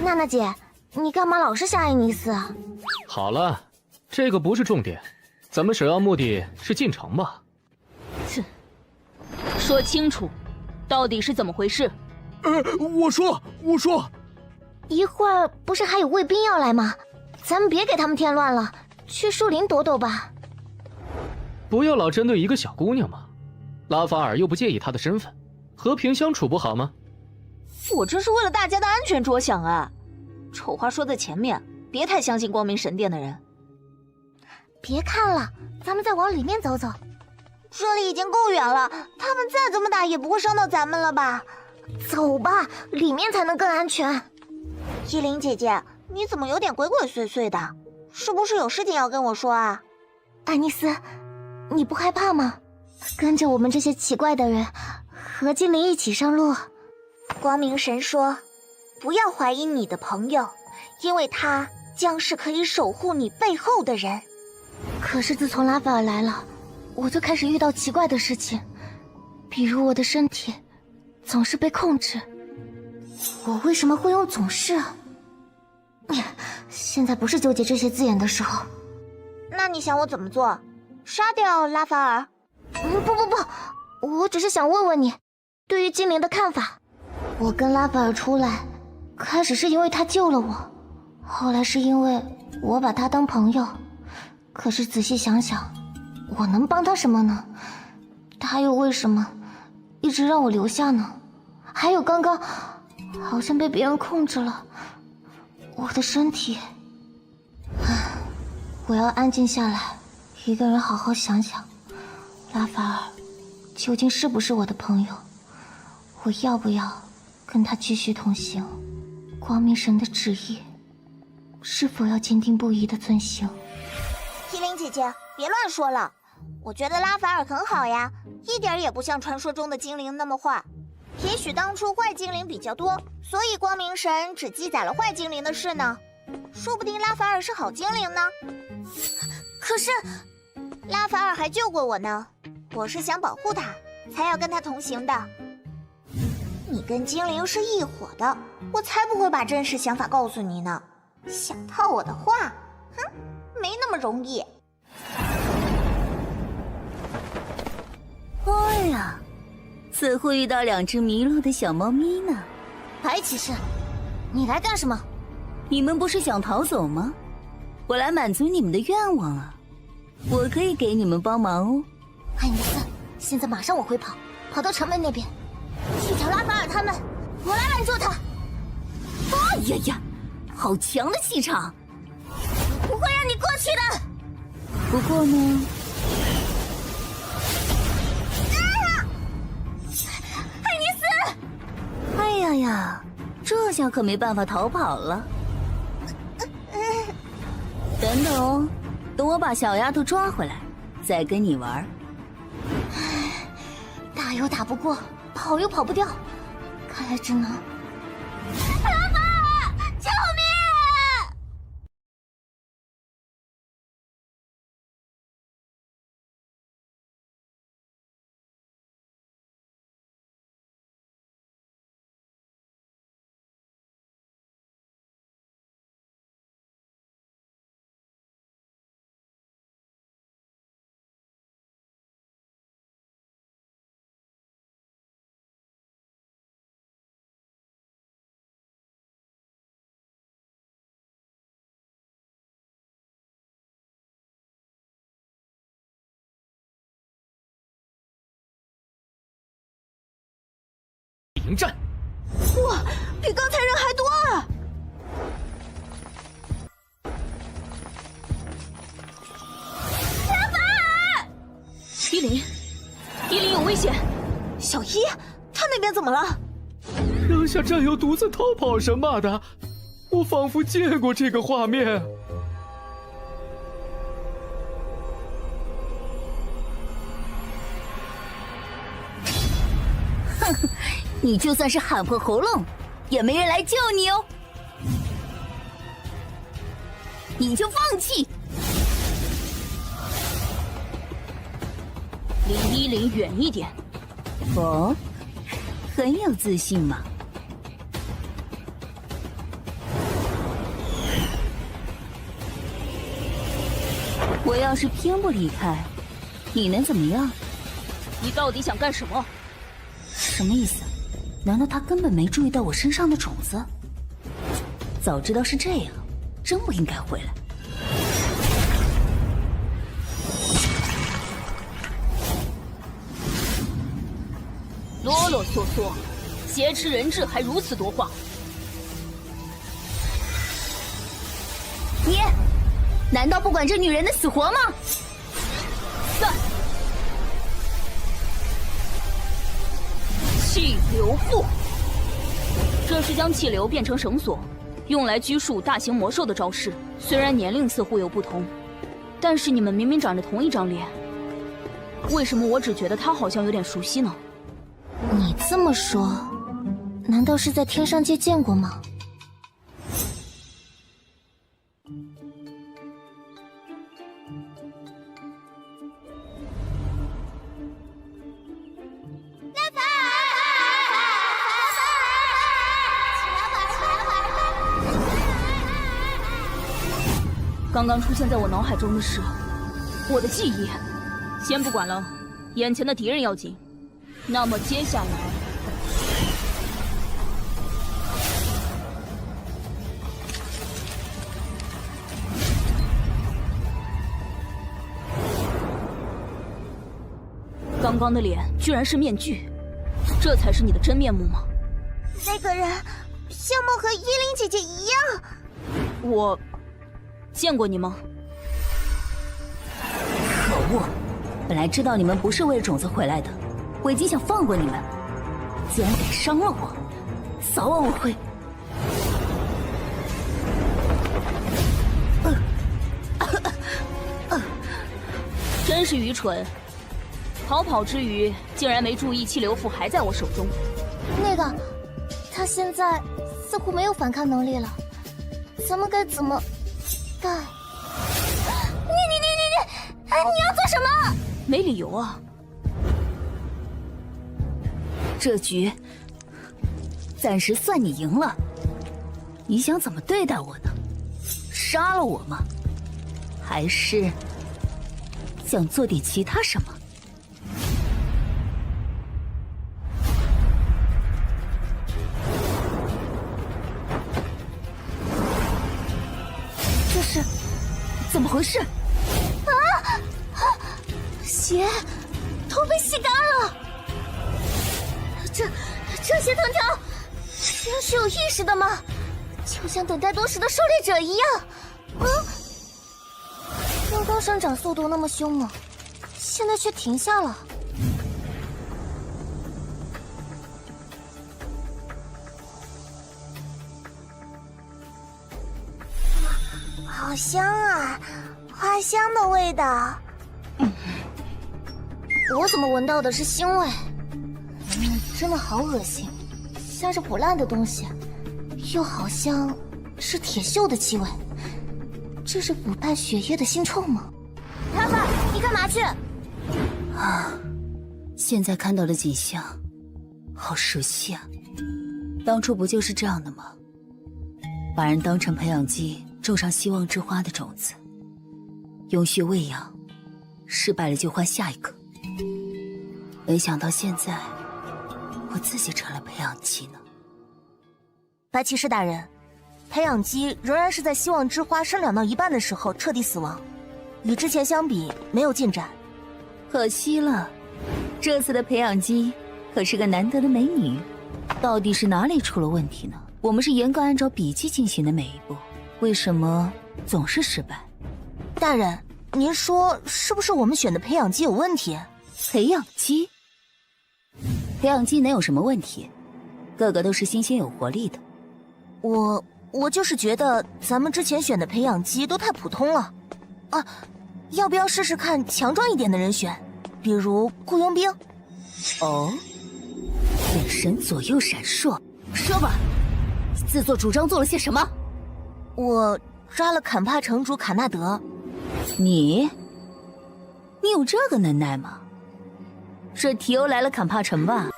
娜娜姐，你干嘛老是下爱尼斯啊？好了，这个不是重点，咱们首要目的是进城吧。切，说清楚，到底是怎么回事？我说，一会儿不是还有卫兵要来吗？咱们别给他们添乱了，去树林躲躲吧。不要老针对一个小姑娘嘛，拉法尔又不介意她的身份，和平相处不好吗？我这是为了大家的安全着想啊！丑话说在前面，别太相信光明神殿的人。别看了，咱们再往里面走走。这里已经够远了，他们再怎么打也不会伤到咱们了吧？走吧，里面才能更安全。依琳姐姐，你怎么有点鬼鬼祟祟的？是不是有事情要跟我说啊？爱尼斯，你不害怕吗？跟着我们这些奇怪的人和精灵一起上路。光明神说，不要怀疑你的朋友，因为他将是可以守护你背后的人。可是自从拉法尔来了，我就开始遇到奇怪的事情，比如我的身体总是被控制。我为什么会用总是啊？现在不是纠结这些字眼的时候。那你想我怎么做？杀掉拉法尔？不，我只是想问问你对于精灵的看法。我跟拉法尔出来，开始是因为他救了我，后来是因为我把他当朋友。可是仔细想想，我能帮他什么呢？他又为什么一直让我留下呢？还有刚刚好像被别人控制了我的身体。我要安静下来，一个人好好想想，拉法尔究竟是不是我的朋友？我要不要跟他继续同行？光明神的旨意是否要坚定不移地遵行？依琳姐姐，别乱说了。我觉得拉法尔很好呀，一点也不像传说中的精灵那么坏。也许当初坏精灵比较多，所以光明神只记载了坏精灵的事呢。说不定拉法尔是好精灵呢。可是拉法尔还救过我呢，我是想保护他，才要跟他同行的。你跟精灵是一伙的，我才不会把真实想法告诉你呢。想套我的话，哼，没那么容易。哎呀，似乎遇到2只迷路的小猫咪呢。白骑士，你来干什么？你们不是想逃走吗？我来满足你们的愿望啊！我可以给你们帮忙哦。爱尼斯，现在马上我会跑到城门那边，去找拉法尔他们，我来拦住他。哎呀呀，好强的气场！不会让你过去的。不过呢，爱尼斯！哎呀呀，这下可没办法逃跑了。等等哦，等我把小丫头抓回来，再跟你玩。打又打不过，跑又跑不掉，看来只能拉法尔，救命！迎战！哇，比刚才人还多啊！拉法尔，依林，依林有危险！小一，他那边怎么了？让下战友独自逃跑什么的，我仿佛见过这个画面。哼，你就算是喊破喉咙，也没人来救你哦。你就放弃。离依林远一点。哦，很有自信嘛。我要是偏不离开，你能怎么样？你到底想干什么？什么意思？难道他根本没注意到我身上的种子？早知道是这样，真不应该回来。啰啰嗦嗦，挟持人质还如此多话。你难道不管这女人的死活吗？散！气流缚，这是将气流变成绳索，用来拘束大型魔兽的招式。虽然年龄似乎有不同，但是你们明明长着同一张脸，为什么我只觉得他好像有点熟悉呢？你这么说，难道是在天上界见过吗？刚刚出现在我脑海中的是我的记忆。先不管了，眼前的敌人要紧。那么接下来，刚刚的脸居然是面具，这才是你的真面目吗？那个人相貌和依琳姐姐一样。我见过你吗？可恶！本来知道你们不是为了种子回来的，我已经想放过你们，既然给伤了我，早晚我会……真是愚蠢！逃跑之余，竟然没注意气流缚还在我手中。那个，他现在似乎没有反抗能力了，咱们该怎么办？你要做什么？没理由啊！这局暂时算你赢了。你想怎么对待我呢？杀了我吗？还是想做点其他什么？这是怎么回事？血都被吸干了，这些藤条真是有意识的吗？就像等待多时的狩猎者一样。刚刚生长速度那么凶猛，现在却停下了。好香啊，花香的味道。我怎么闻到的是腥味？真的好恶心，像是腐烂的东西。又好像是铁锈的气味。这是腐败血液的腥臭吗？拉法，你干嘛去？啊，现在看到的景象，好熟悉啊！当初不就是这样的吗？把人当成培养基，种上希望之花的种子，用血喂养，失败了就换下一个。没想到现在，我自己成了培养基呢。白骑士大人，培养基仍然是在希望之花生长到一半的时候彻底死亡，与之前相比没有进展。可惜了，这次的培养基可是个难得的美女，到底是哪里出了问题呢？我们是严格按照笔记进行的每一步，为什么总是失败？大人，您说是不是我们选的培养基有问题？培养基？培养基能有什么问题？个个都是新鲜有活力的。我就是觉得咱们之前选的培养基都太普通了，啊，要不要试试看强壮一点的人选，比如雇佣兵？哦，眼神左右闪烁，说吧，自作主张做了些什么？我抓了坎帕城主卡纳德。你有这个能耐吗？这提欧来了坎帕城吧？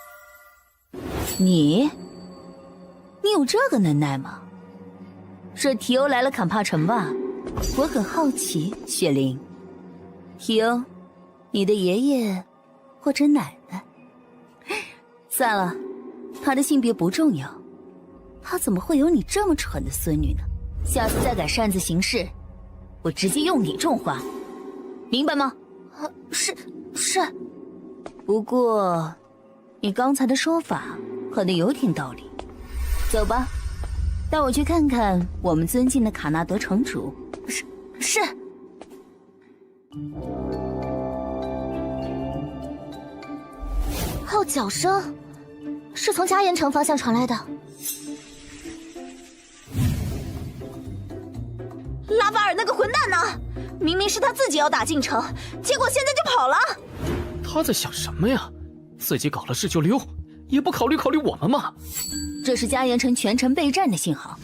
你有这个能耐吗？这提欧来了坎帕城吧？我很好奇，雪玲。提欧，你的爷爷或者奶奶？算了，他的性别不重要。他怎么会有你这么蠢的孙女呢？下次再敢擅自行事，我直接用你种花，明白吗？是。不过，你刚才的说法可能有点道理。走吧，带我去看看我们尊敬的卡纳德城主。是。还有脚声，是从加盐城方向传来的。拉法尔那个混蛋呢？明明是他自己要打进城，结果现在就跑了。他在想什么呀？自己搞了事就溜，也不考虑考虑我们吗？这是加盐城全城备战的信号。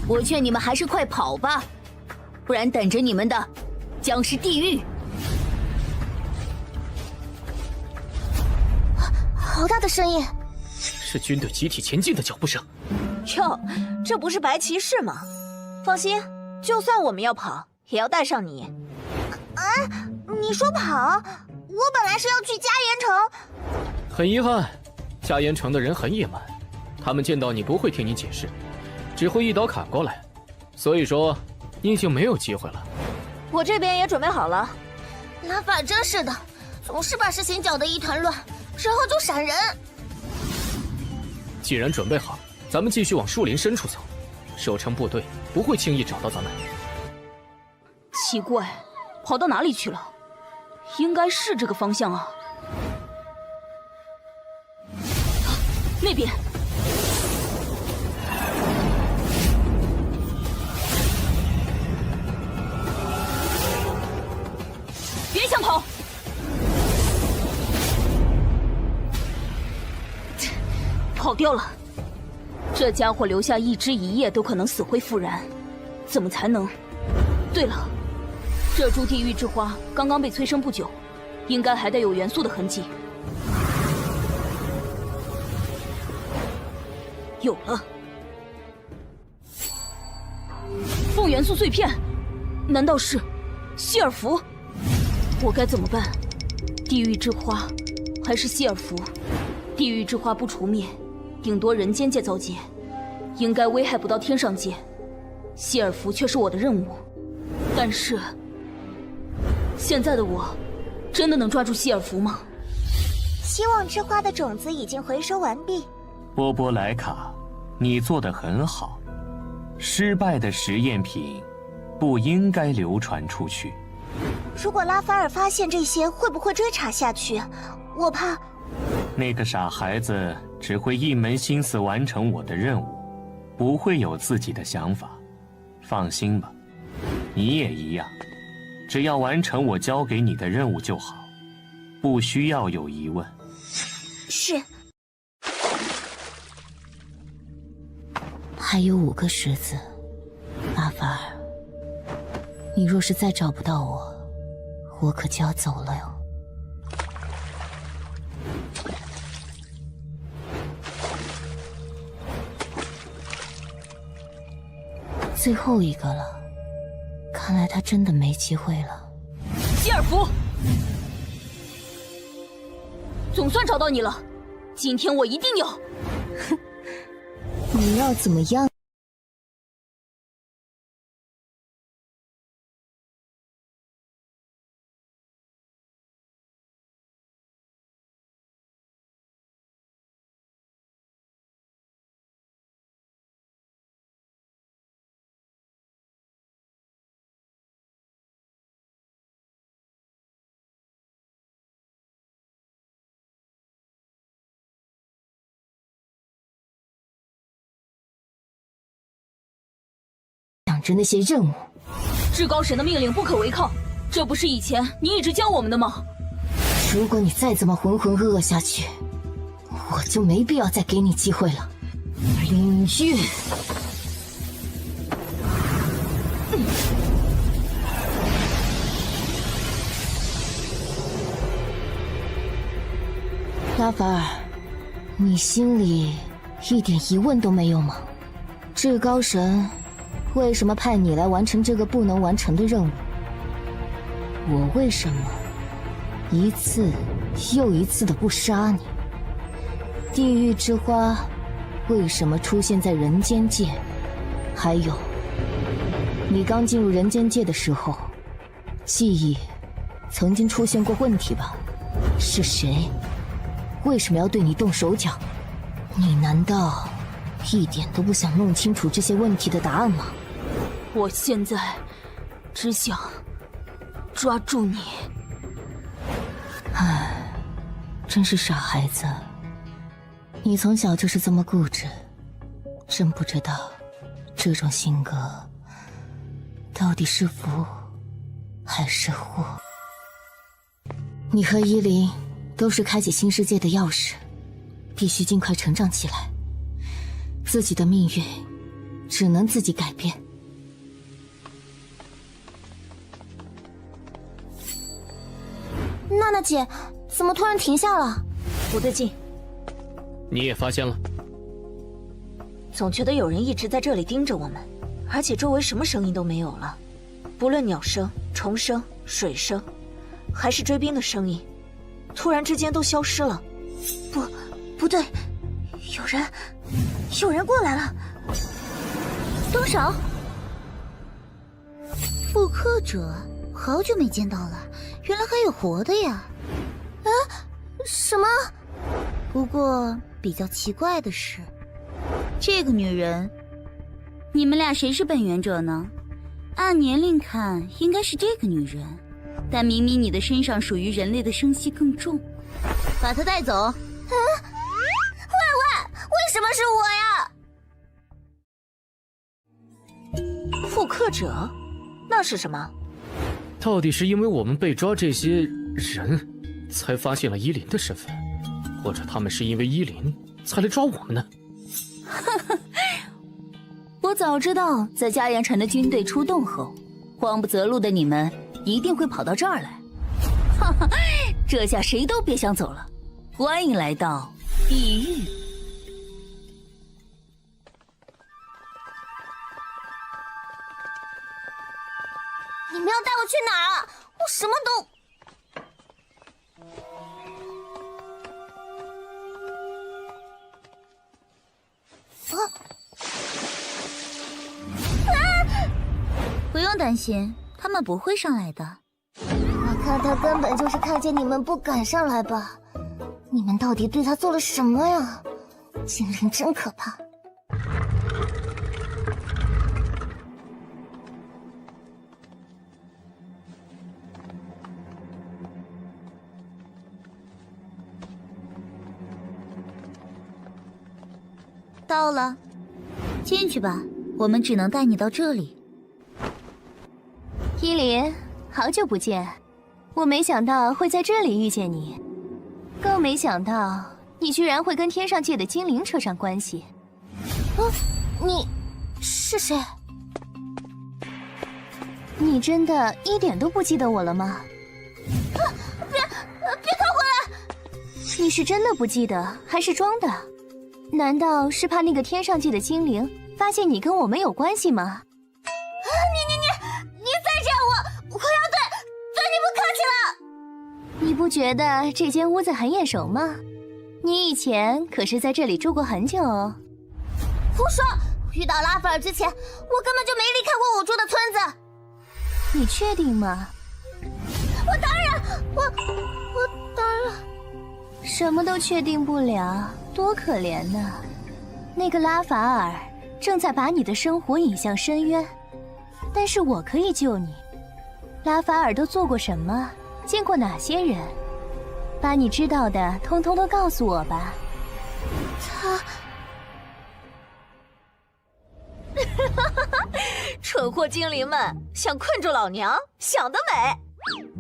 我劝你们还是快跑吧，不然等着你们的将是地狱。好大的声音！是军队集体前进的脚步声。哟，这不是白骑士吗？放心，就算我们要跑，也要带上你。你说跑？我本来是要去加盐城。很遗憾，加盐城的人很野蛮，他们见到你不会听你解释，只会一刀砍过来。所以说，你已经没有机会了。我这边也准备好了。拉法真是的，总是把事情搅得一团乱，然后就闪人。既然准备好，咱们继续往树林深处走，守城部队不会轻易找到咱们。奇怪，跑到哪里去了？应该是这个方向啊。那边。别想跑！跑掉了。这家伙留下一枝一叶都可能死灰复燃，怎么才能？对了，这株地狱之花刚刚被催生不久，应该还带有元素的痕迹。有了，风元素碎片，难道是希尔弗？我该怎么办？地狱之花还是希尔弗？地狱之花不除灭，顶多人间界遭劫，应该危害不到天上界。希尔弗却是我的任务，但是现在的我真的能抓住希尔弗吗？希望之花的种子已经回收完毕。波波莱卡，你做得很好。失败的实验品不应该流传出去。如果拉法尔发现这些，会不会追查下去？我怕那个傻孩子只会一门心思完成我的任务，不会有自己的想法。放心吧，你也一样，只要完成我交给你的任务就好，不需要有疑问。是。还有5个石子。拉法尔，你若是再找不到我，我可就要走了哟。最后一个了，看来他真的没机会了。希尔弗，总算找到你了，今天我一定要。哼，你要怎么样？着那些任务，至高神的命令不可违抗，这不是以前你一直教我们的吗？如果你再这么浑浑噩噩下去，我就没必要再给你机会了。领域，拉法尔，你心里一点疑问都没有吗？至高神为什么派你来完成这个不能完成的任务？我为什么一次又一次的不杀你？地狱之花为什么出现在人间界？还有，你刚进入人间界的时候，记忆曾经出现过问题吧？是谁？为什么要对你动手脚？你难道一点都不想弄清楚这些问题的答案吗？我现在只想抓住你。唉，真是傻孩子，你从小就是这么固执，真不知道这种性格到底是福还是祸。你和依琳都是开启新世界的钥匙，必须尽快成长起来，自己的命运只能自己改变。娜娜姐，怎么突然停下了？不对劲。你也发现了？总觉得有人一直在这里盯着我们，而且周围什么声音都没有了，不论鸟声、虫声、水声，还是追兵的声音，突然之间都消失了。不对，有人过来了。动手！复刻者，好久没见到了，原来还有活的呀！啊？什么？不过比较奇怪的是，这个女人，你们俩谁是本源者呢？按年龄看，应该是这个女人，但明明你的身上属于人类的生息更重，把她带走。啊！喂，为什么是我呀？复刻者？那是什么？到底是因为我们被抓这些人，才发现了伊林的身份，或者他们是因为伊林才来抓我们呢？我早知道，在嘉阳城的军队出动后，慌不择路的你们一定会跑到这儿来。哈哈，这下谁都别想走了。欢迎来到地狱。你们要带我去哪儿啊？我什么都……不用担心，他们不会上来的。我看他根本就是看见你们不敢上来吧？你们到底对他做了什么呀？精灵真可怕。到了，进去吧，我们只能带你到这里。依琳，好久不见，我没想到会在这里遇见你，更没想到你居然会跟天上界的精灵扯上关系。是谁？你真的一点都不记得我了吗？别靠过来！你是真的不记得，还是装的？难道是怕那个天上界的精灵发现你跟我们有关系吗？你再这样我要对你不客气了。你不觉得这间屋子很眼熟吗？你以前可是在这里住过很久哦。胡说！遇到拉斐尔之前，我根本就没离开过我住的村子。你确定吗？我当然，什么都确定不了，多可怜呢。那个拉法尔正在把你的生活引向深渊，但是我可以救你。拉法尔都做过什么？见过哪些人？把你知道的通通都告诉我吧。他蠢货精灵们想困住老娘，想得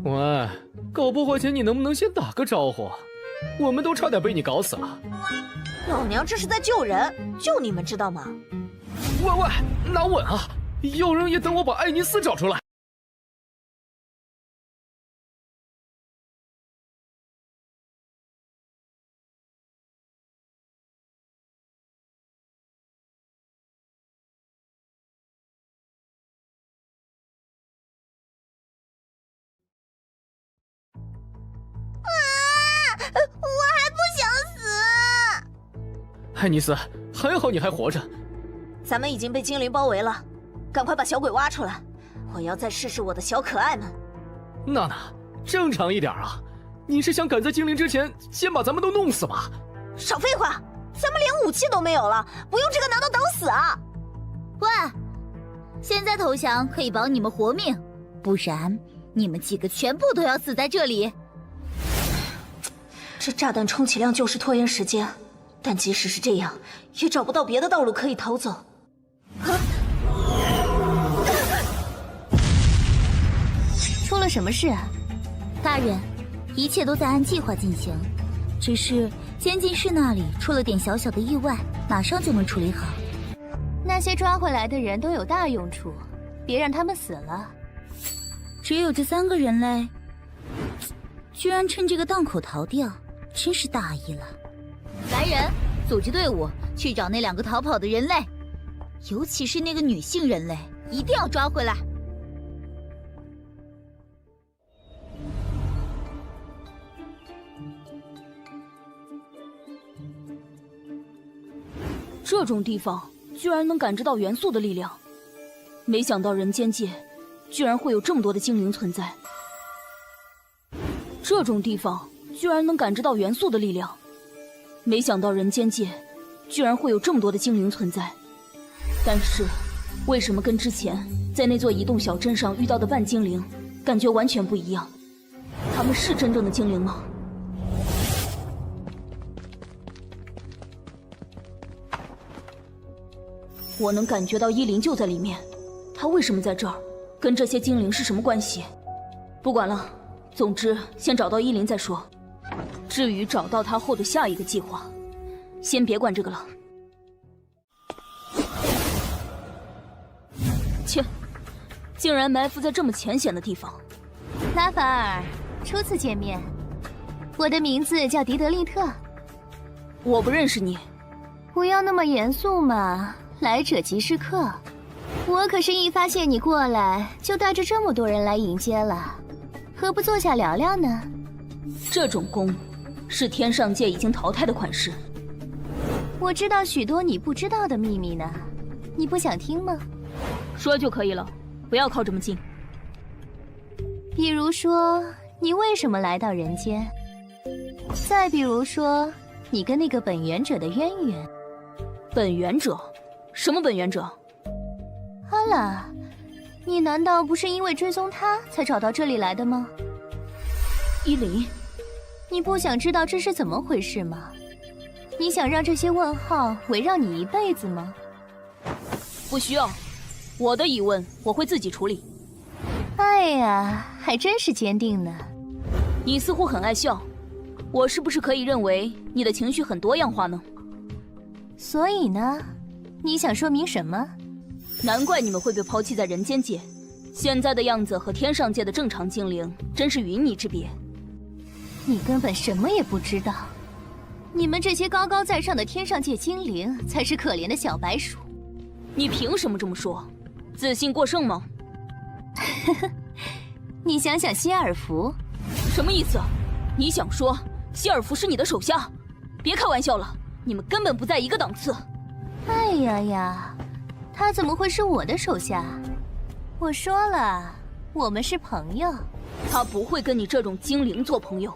美！喂，搞不回钱你能不能先打个招呼？我们都差点被你搞死了。老娘这是在救人，救你们知道吗？喂，拿稳啊！有人也等我把艾尼斯找出来。我还不想死。艾尼斯，还好你还活着。咱们已经被精灵包围了，赶快把小鬼挖出来，我要再试试我的小可爱们。娜娜，正常一点啊！你是想赶在精灵之前先把咱们都弄死吗？少废话，咱们连武器都没有了，不用这个难道等死啊？喂，现在投降可以保你们活命，不然你们几个全部都要死在这里。这炸弹充其量就是拖延时间，但即使是这样，也找不到别的道路可以逃走。出了什么事啊？大人，一切都在按计划进行，只是监禁室那里出了点小小的意外，马上就能处理好。那些抓回来的人都有大用处，别让他们死了。只有这3个人类，居然趁这个档口逃掉，真是大意了。来人，组织队伍去找那2个逃跑的人类，尤其是那个女性人类，一定要抓回来。这种地方居然能感知到元素的力量，没想到人间界居然会有这么多的精灵存在。这种地方居然能感知到元素的力量，没想到人间界居然会有这么多的精灵存在。但是为什么跟之前在那座移动小镇上遇到的半精灵感觉完全不一样？他们是真正的精灵吗？我能感觉到依林就在里面，他为什么在这儿？跟这些精灵是什么关系？不管了，总之先找到依林再说。至于找到他后的下一个计划，先别管这个了。切，竟然埋伏在这么浅显的地方。拉法尔，初次见面，我的名字叫迪德利特。我不认识你。不要那么严肃嘛。来者即是客，我可是一发现你过来，就带着这么多人来迎接了，何不坐下聊聊呢？这种弓是天上界已经淘汰的款式。我知道许多你不知道的秘密呢，你不想听吗？说就可以了，不要靠这么近。比如说，你为什么来到人间？再比如说，你跟那个本源者的渊源。本源者？什么本源者？阿拉，你难道不是因为追踪他才找到这里来的吗？依林，你不想知道这是怎么回事吗？你想让这些问号围绕你一辈子吗？不需要，我的疑问我会自己处理。哎呀，还真是坚定呢。你似乎很爱笑，我是不是可以认为你的情绪很多样化呢？所以呢？你想说明什么？难怪你们会被抛弃在人间界，现在的样子和天上界的正常精灵真是云泥之别。你根本什么也不知道，你们这些高高在上的天上界精灵才是可怜的小白鼠。你凭什么这么说？自信过剩吗？你想想希尔弗，什么意思？你想说希尔弗是你的手下？别开玩笑了，你们根本不在一个档次。哎呀呀，他怎么会是我的手下？我说了，我们是朋友。他不会跟你这种精灵做朋友。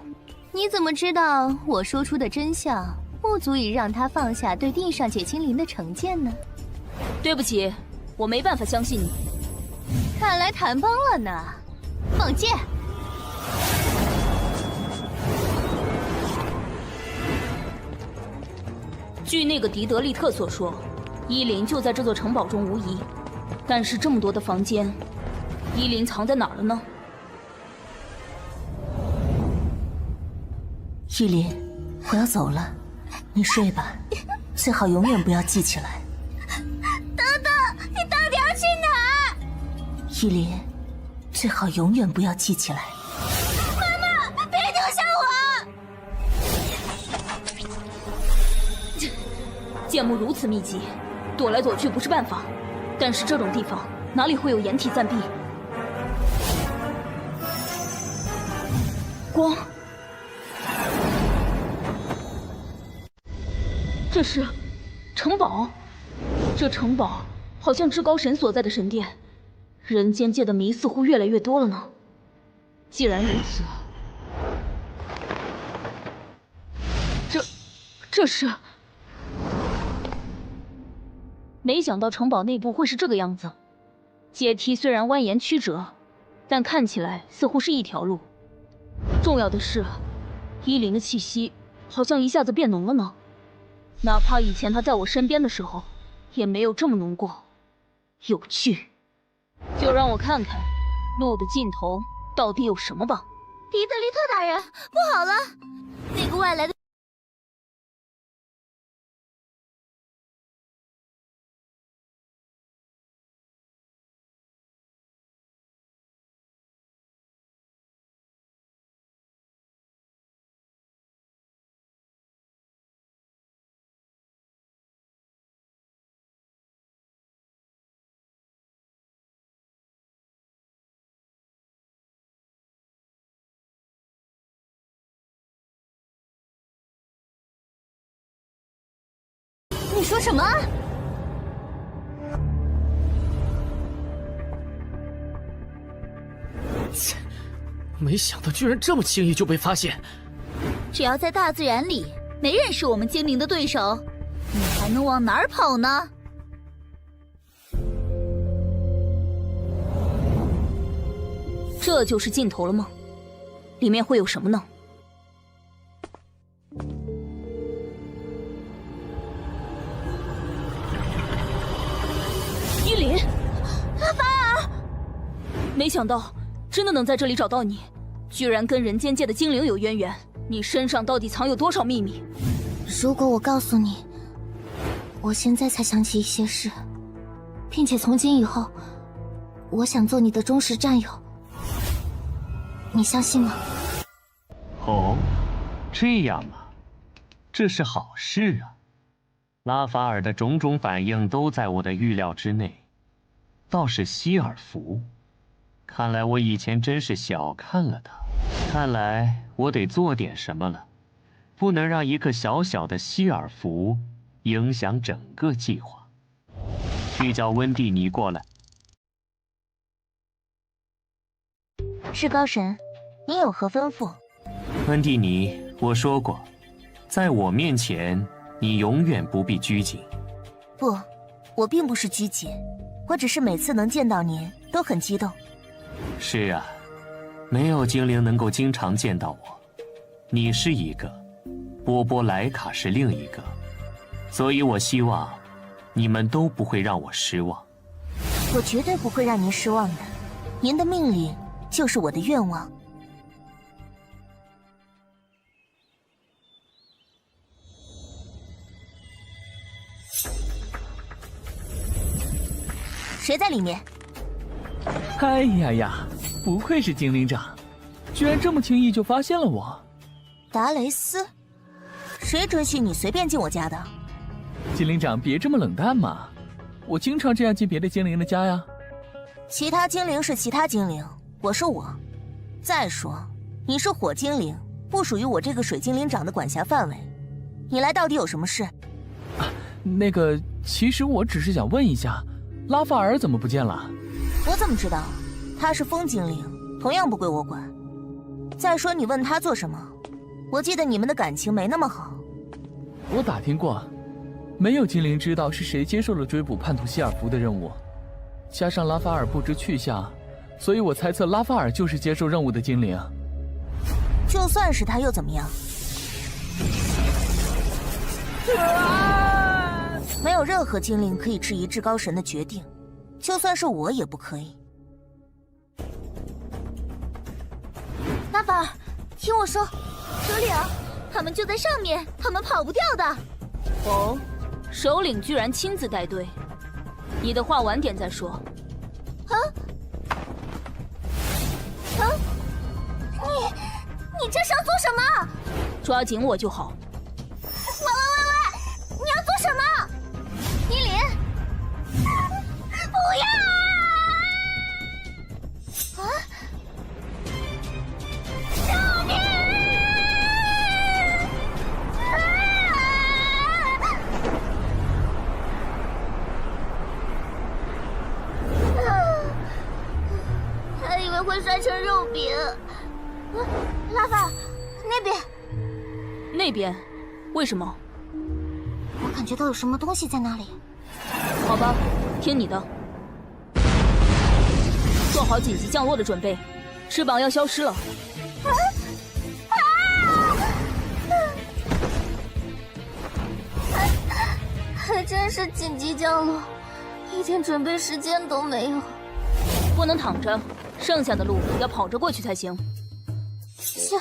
你怎么知道我说出的真相不足以让他放下对地上界精灵的成见呢？对不起，我没办法相信你。看来谈崩了呢。放箭！据那个狄德利特所说，伊林就在这座城堡中无疑。但是这么多的房间，伊林藏在哪儿了呢？伊林，我要走了，你睡吧，最好永远不要记起来。等等，你到底要去哪儿？伊林，最好永远不要记起来。妈妈，别丢下我！剑幕如此密集，躲来躲去不是办法。但是这种地方哪里会有掩体暂避？光，这是城堡。这城堡好像至高神所在的神殿。人间界的谜似乎越来越多了呢。既然如此，这是……没想到城堡内部会是这个样子。阶梯虽然蜿蜒曲折，但看起来似乎是一条路。重要的是，伊林的气息好像一下子变浓了呢。哪怕以前他在我身边的时候，也没有这么浓过。有趣。就让我看看路的尽头到底有什么吧。狄德利特大人，不好了，那个外来的。你说什么？切！没想到居然这么轻易就被发现。只要在大自然里，没人是我们精灵的对手，你还能往哪儿跑呢？这就是尽头了吗？里面会有什么呢？伊林，拉法尔！没想到真的能在这里找到你，居然跟人间界的精灵有渊源。你身上到底藏有多少秘密？如果我告诉你，我现在才想起一些事，并且从今以后，我想做你的忠实战友，你相信吗？哦，这样啊，这是好事啊。拉法尔的种种反应都在我的预料之内，倒是希尔弗，看来我以前真是小看了他。看来我得做点什么了，不能让一个小小的希尔弗影响整个计划。去叫温蒂尼过来。至高神，您有何吩咐？温蒂尼，我说过，在我面前，你永远不必拘谨。不，我并不是拘谨，我只是每次能见到您都很激动。是啊，没有精灵能够经常见到我，你是一个，波波莱卡是另一个，所以我希望你们都不会让我失望。我绝对不会让您失望的，您的命令就是我的愿望。谁在里面？哎呀呀，不愧是精灵长，居然这么轻易就发现了我。达雷斯，谁准许你随便进我家的？精灵长别这么冷淡嘛，我经常这样进别的精灵的家呀。其他精灵是其他精灵，我是我。再说，你是火精灵，不属于我这个水精灵长的管辖范围。你来到底有什么事？那个，其实我只是想问一下，拉法尔怎么不见了？我怎么知道？他是风精灵，同样不归我管。再说，你问他做什么？我记得你们的感情没那么好。我打听过，没有精灵知道是谁接受了追捕叛徒希尔弗的任务。加上拉法尔不知去向，所以我猜测拉法尔就是接受任务的精灵。就算是他又怎么样？没有任何精灵可以质疑至高神的决定，就算是我也不可以。拉法尔，听我说，首领，他们就在上面，他们跑不掉的。哦，首领居然亲自带队，你的话晚点再说。你这是要做什么？抓紧我就好。喂！你要做什么？依琳，不要！啊！救命！还以为会摔成肉饼。拉法尔，那边。那边？为什么？我感觉到有什么东西在那里。好吧，听你的。做好紧急降落的准备，翅膀要消失了。还真是紧急降落，一点准备时间都没有。不能躺着，剩下的路要跑着过去才行。切，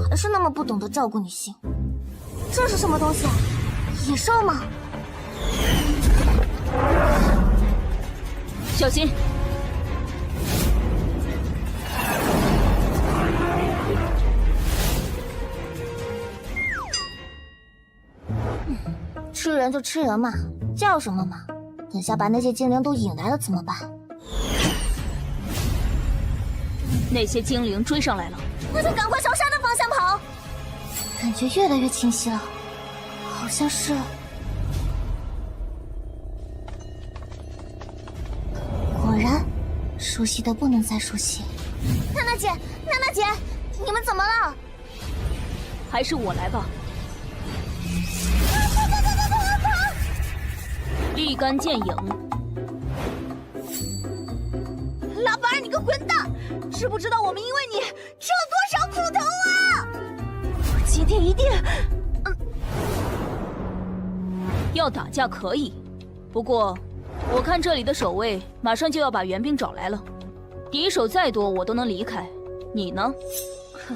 还是那么不懂得照顾女性。这是什么东西啊？野兽吗？小心！吃人就吃人嘛，叫什么嘛？等下把那些精灵都引来了怎么办？那些精灵追上来了，那就赶快朝山的方向跑。感觉越来越清晰了，好像是……果然，熟悉的不能再熟悉。娜娜姐，你们怎么了？还是我来吧。立竿见影。拉法尔，你个混蛋！知不知道我们因为你吃了多少苦头啊？我今天一定……要打架可以，不过我看这里的守卫马上就要把援兵找来了，敌手再多我都能离开。你呢？哼，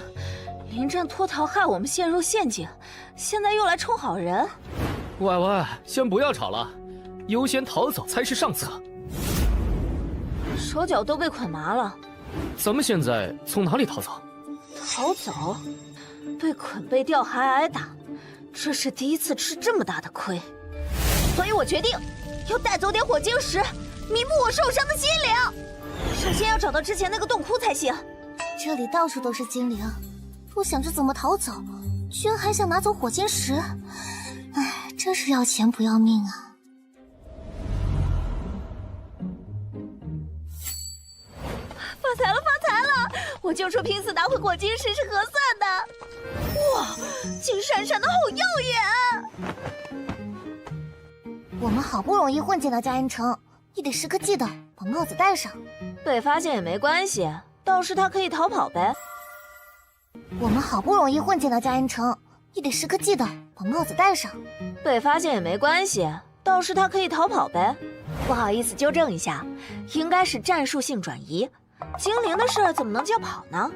临阵脱逃害我们陷入陷阱，现在又来充好人。喂，先不要吵了，优先逃走才是上策。手脚都被捆麻了，咱们现在从哪里逃走？逃走？被捆被吊还挨打，这是第一次吃这么大的亏，所以我决定要带走点火晶石，弥补我受伤的心灵。首先要找到之前那个洞窟才行。这里到处都是精灵，不想着怎么逃走，居然还想拿走火晶石，哎，真是要钱不要命啊！发财了！我救出拼死拿回火晶石是合算的。哇，金闪闪的好耀眼！我们好不容易混进了嘉恩城，你得时刻记得把帽子戴上。被发现也没关系，到时他可以逃跑呗。我们好不容易混进了嘉恩城，你得时刻记得把帽子戴上。被发现也没关系，到时他可以逃跑呗。不好意思，纠正一下，应该是战术性转移。精灵的事怎么能叫跑呢？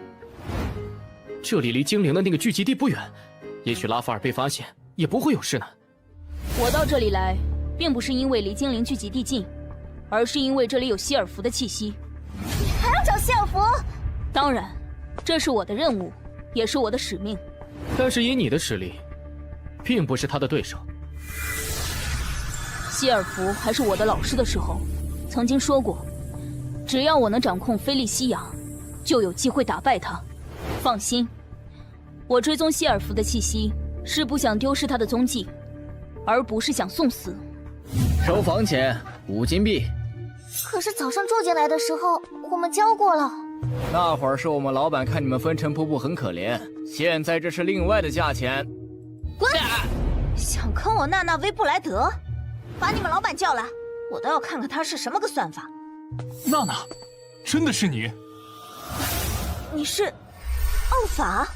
这里离精灵的那个聚集地不远，也许拉法尔被发现也不会有事呢。我到这里来，并不是因为离精灵聚集地近，而是因为这里有希尔弗的气息。你还要找希尔弗？当然，这是我的任务，也是我的使命。但是以你的实力，并不是他的对手。希尔弗还是我的老师的时候，曾经说过，只要我能掌控菲利西亚，就有机会打败他。放心，我追踪希尔弗的气息，是不想丢失他的踪迹，而不是想送死。收房钱5金币。可是早上住进来的时候，我们交过了。那会儿是我们老板看你们风尘仆仆很可怜，现在这是另外的价钱。滚！想坑我娜娜威布莱德？把你们老板叫来，我倒要看看他是什么个算法。娜娜，真的是你？你是奥法？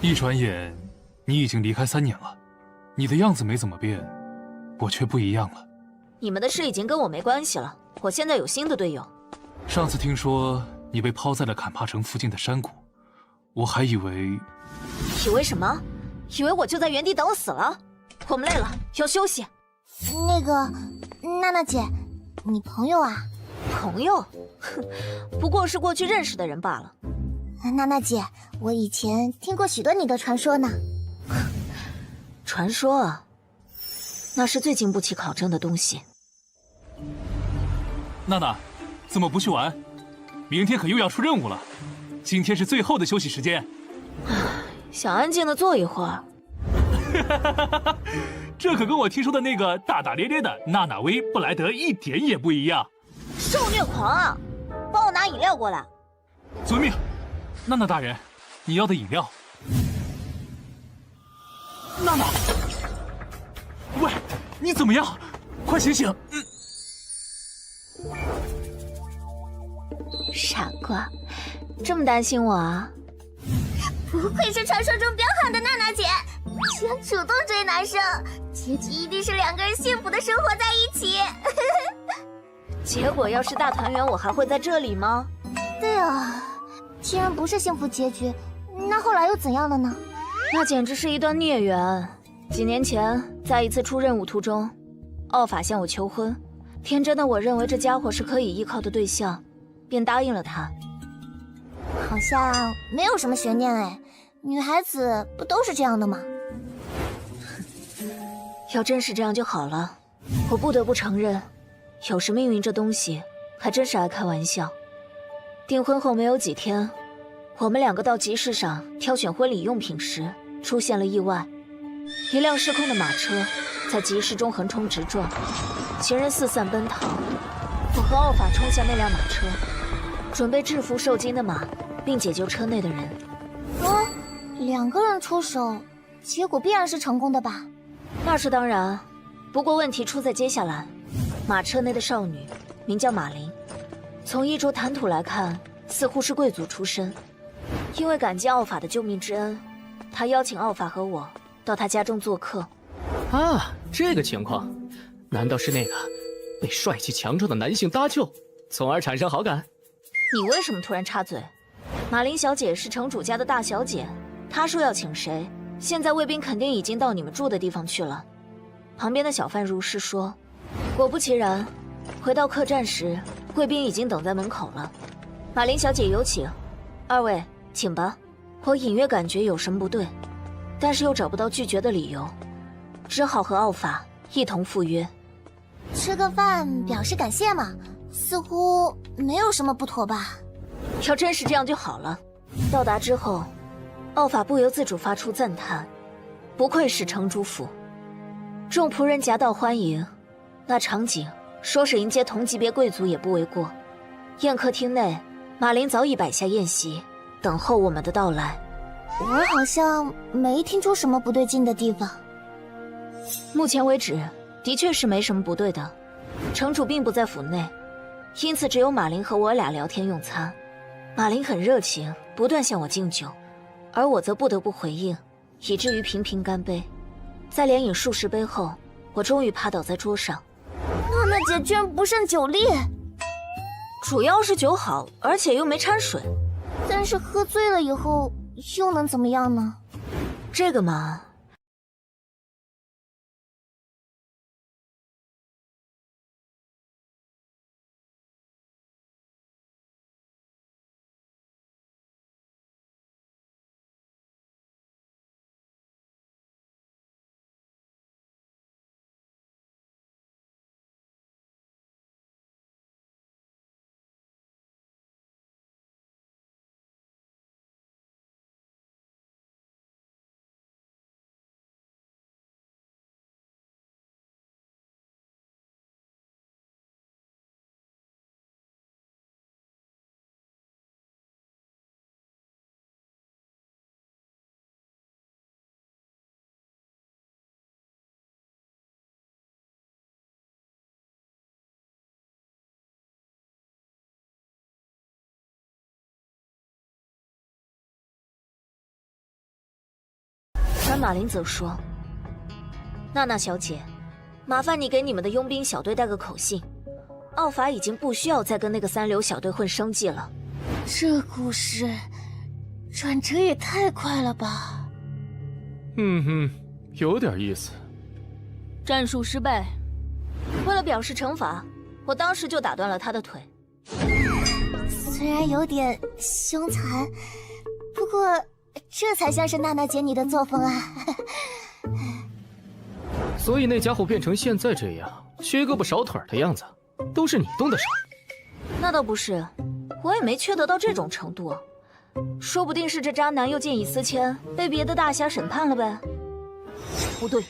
一转眼，你已经离开3年了，你的样子没怎么变，我却不一样了。你们的事已经跟我没关系了，我现在有新的队友。上次听说你被抛在了坎帕城附近的山谷，我还以为……以为什么？以为我就在原地等死了？我们累了，要休息。那个，娜娜姐，你朋友啊？朋友？哼，不过是过去认识的人罢了。娜娜姐，我以前听过许多你的传说呢。传说啊，那是最经不起考证的东西。娜娜，怎么不去玩？明天可又要出任务了，今天是最后的休息时间。想安静的坐一会儿。这可跟我听说的那个大大咧咧的娜娜威布莱德一点也不一样。受虐狂啊！帮我拿饮料过来。遵命。娜娜大人，你要的饮料。娜娜，喂，你怎么样？快醒醒！傻瓜，这么担心我啊？不愧是传说中彪悍的娜娜姐，居然主动追男生，结局一定是2个人幸福的生活在一起。结果要是大团圆，我还会在这里吗？对啊，既然不是幸福结局，那后来又怎样了呢？那简直是一段孽缘。几年前，在一次出任务途中，奥法向我求婚，天真的我认为这家伙是可以依靠的对象，便答应了他。好像没有什么悬念哎，女孩子不都是这样的吗？要真是这样就好了。我不得不承认，有时命运这东西还真是爱开玩笑。订婚后没有几天，我们2个到集市上挑选婚礼用品时，出现了意外。一辆失控的马车在集市中横冲直撞，行人四散奔逃。我和奥法冲向那辆马车，准备制服受惊的马，并解救车内的人。2个人出手，结果必然是成功的吧？那是当然，不过问题出在接下来。马车内的少女名叫马琳，从衣着谈吐来看，似乎是贵族出身。因为感激奥法的救命之恩，她邀请奥法和我到她家中做客。啊，这个情况，难道是那个被帅气强壮的男性搭救，从而产生好感？你为什么突然插嘴？马琳小姐是城主家的大小姐，她说要请谁，现在卫兵肯定已经到你们住的地方去了。旁边的小贩如是说。果不其然，回到客栈时，卫兵已经等在门口了。马琳小姐有请，2位请吧。我隐约感觉有什么不对，但是又找不到拒绝的理由，只好和奥法一同赴约。吃个饭表示感谢嘛，似乎没有什么不妥吧？要真是这样就好了。到达之后，奥法不由自主发出赞叹，不愧是城主府。众仆人夹道欢迎，那场景说是迎接同级别贵族也不为过。宴客厅内，马琳早已摆下宴席，等候我们的到来。我好像没听出什么不对劲的地方。目前为止，的确是没什么不对的。城主并不在府内，因此只有马琳和我俩聊天用餐。马琳很热情，不断向我敬酒，而我则不得不回应，以至于频频干杯。在连饮数十杯后，我终于趴倒在桌上。娜娜姐居然不胜酒力，主要是酒好，而且又没掺水。但是喝醉了以后又能怎么样呢？这个嘛，马林则说：“娜娜小姐，麻烦你给你们的佣兵小队带个口信，奥法已经不需要再跟那个三流小队混生计了。”这故事转折也太快了吧！有点意思。战术失败，为了表示惩罚，我当时就打断了他的腿。虽然有点凶残，不过这才像是娜娜姐你的作风啊。所以那家伙变成现在这样，缺胳膊少腿的样子，都是你动的手？那倒不是，我也没缺德到这种程度，说不定是这渣男又见异思迁，被别的大侠审判了呗。不对。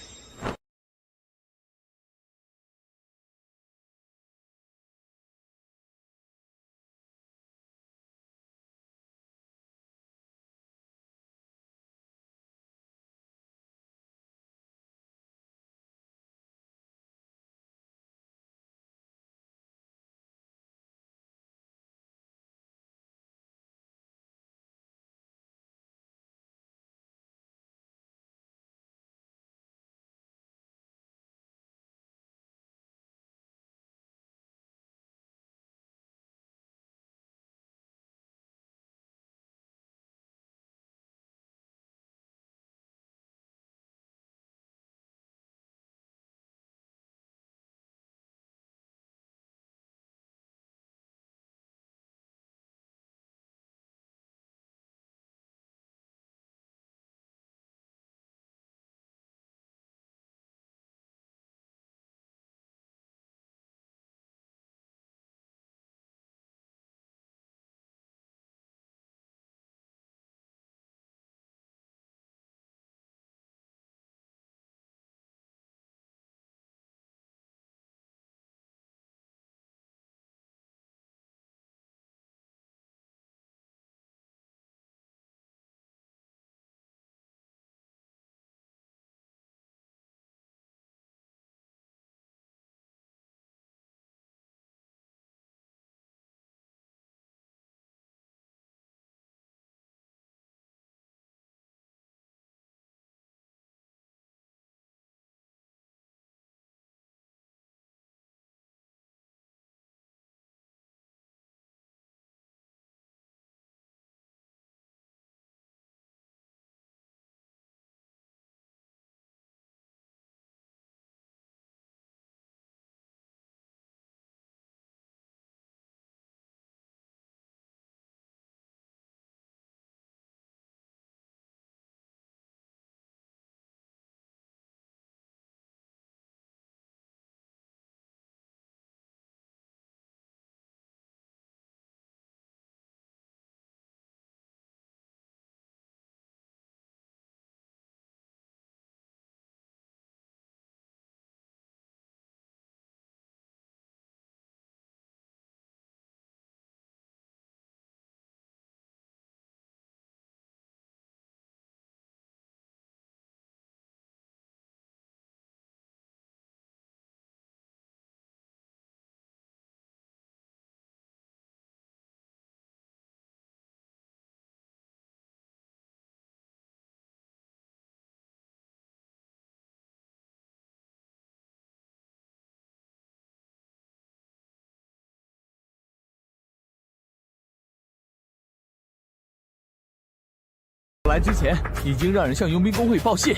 来之前已经让人向佣兵工会报谢，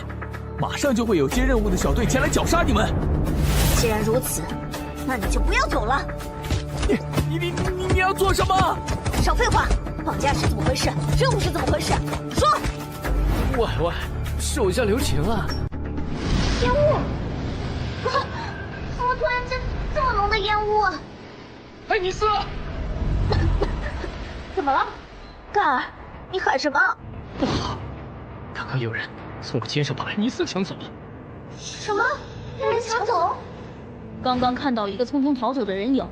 马上就会有接任务的小队前来绞杀你们。既然如此，那你就不要走了。你要做什么？少废话！绑架是怎么回事？任务是怎么回事？说！喂，手下留情啊！烟雾！怎么突然间这么浓的烟雾？佩尼斯！怎么了？盖尔，你喊什么？不好！刚刚有人从我肩上把佩尼斯抢走了。什么？被人抢走？刚刚看到一个匆匆逃走的人影，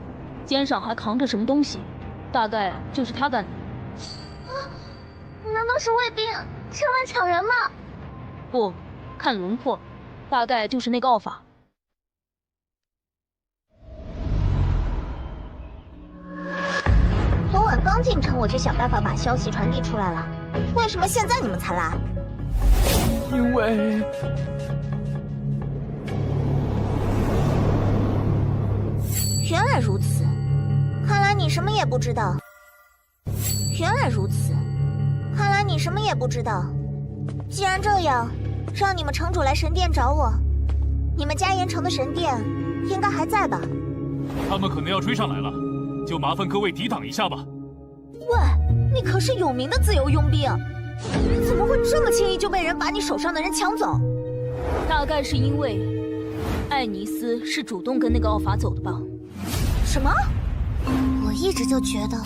肩上还扛着什么东西，大概就是他干的。难道是卫兵前来抢人吗？不，看轮廓，大概就是那个奥法。昨晚刚进城，我就想办法把消息传递出来了，为什么现在你们才来？因为原来如此，看来你什么也不知道。原来如此，看来你什么也不知道。既然这样，让你们城主来神殿找我。你们嘉岩城的神殿应该还在吧？他们可能要追上来了，就麻烦各位抵挡一下吧。喂，你可是有名的自由佣兵，怎么会这么轻易就被人把你手上的人抢走？大概是因为艾尼斯是主动跟那个奥法走的吧？什么？我一直就觉得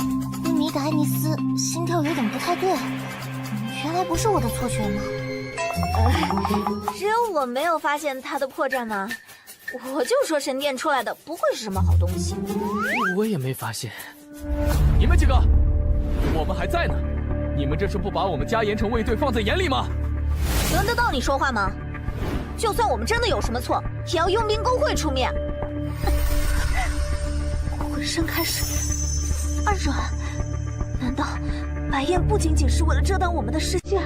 昏迷的艾尼斯心跳有点不太对，原来不是我的错觉吗？只有我没有发现他的破绽吗？我就说神殿出来的不会是什么好东西。我也没发现。你们几个，我们还在呢，你们这是不把我们嘉岩城卫队放在眼里吗？轮得到你说话吗？就算我们真的有什么错，也要佣兵工会出面。浑身开始发软，难道白烟不仅仅是为了遮挡我们的视线？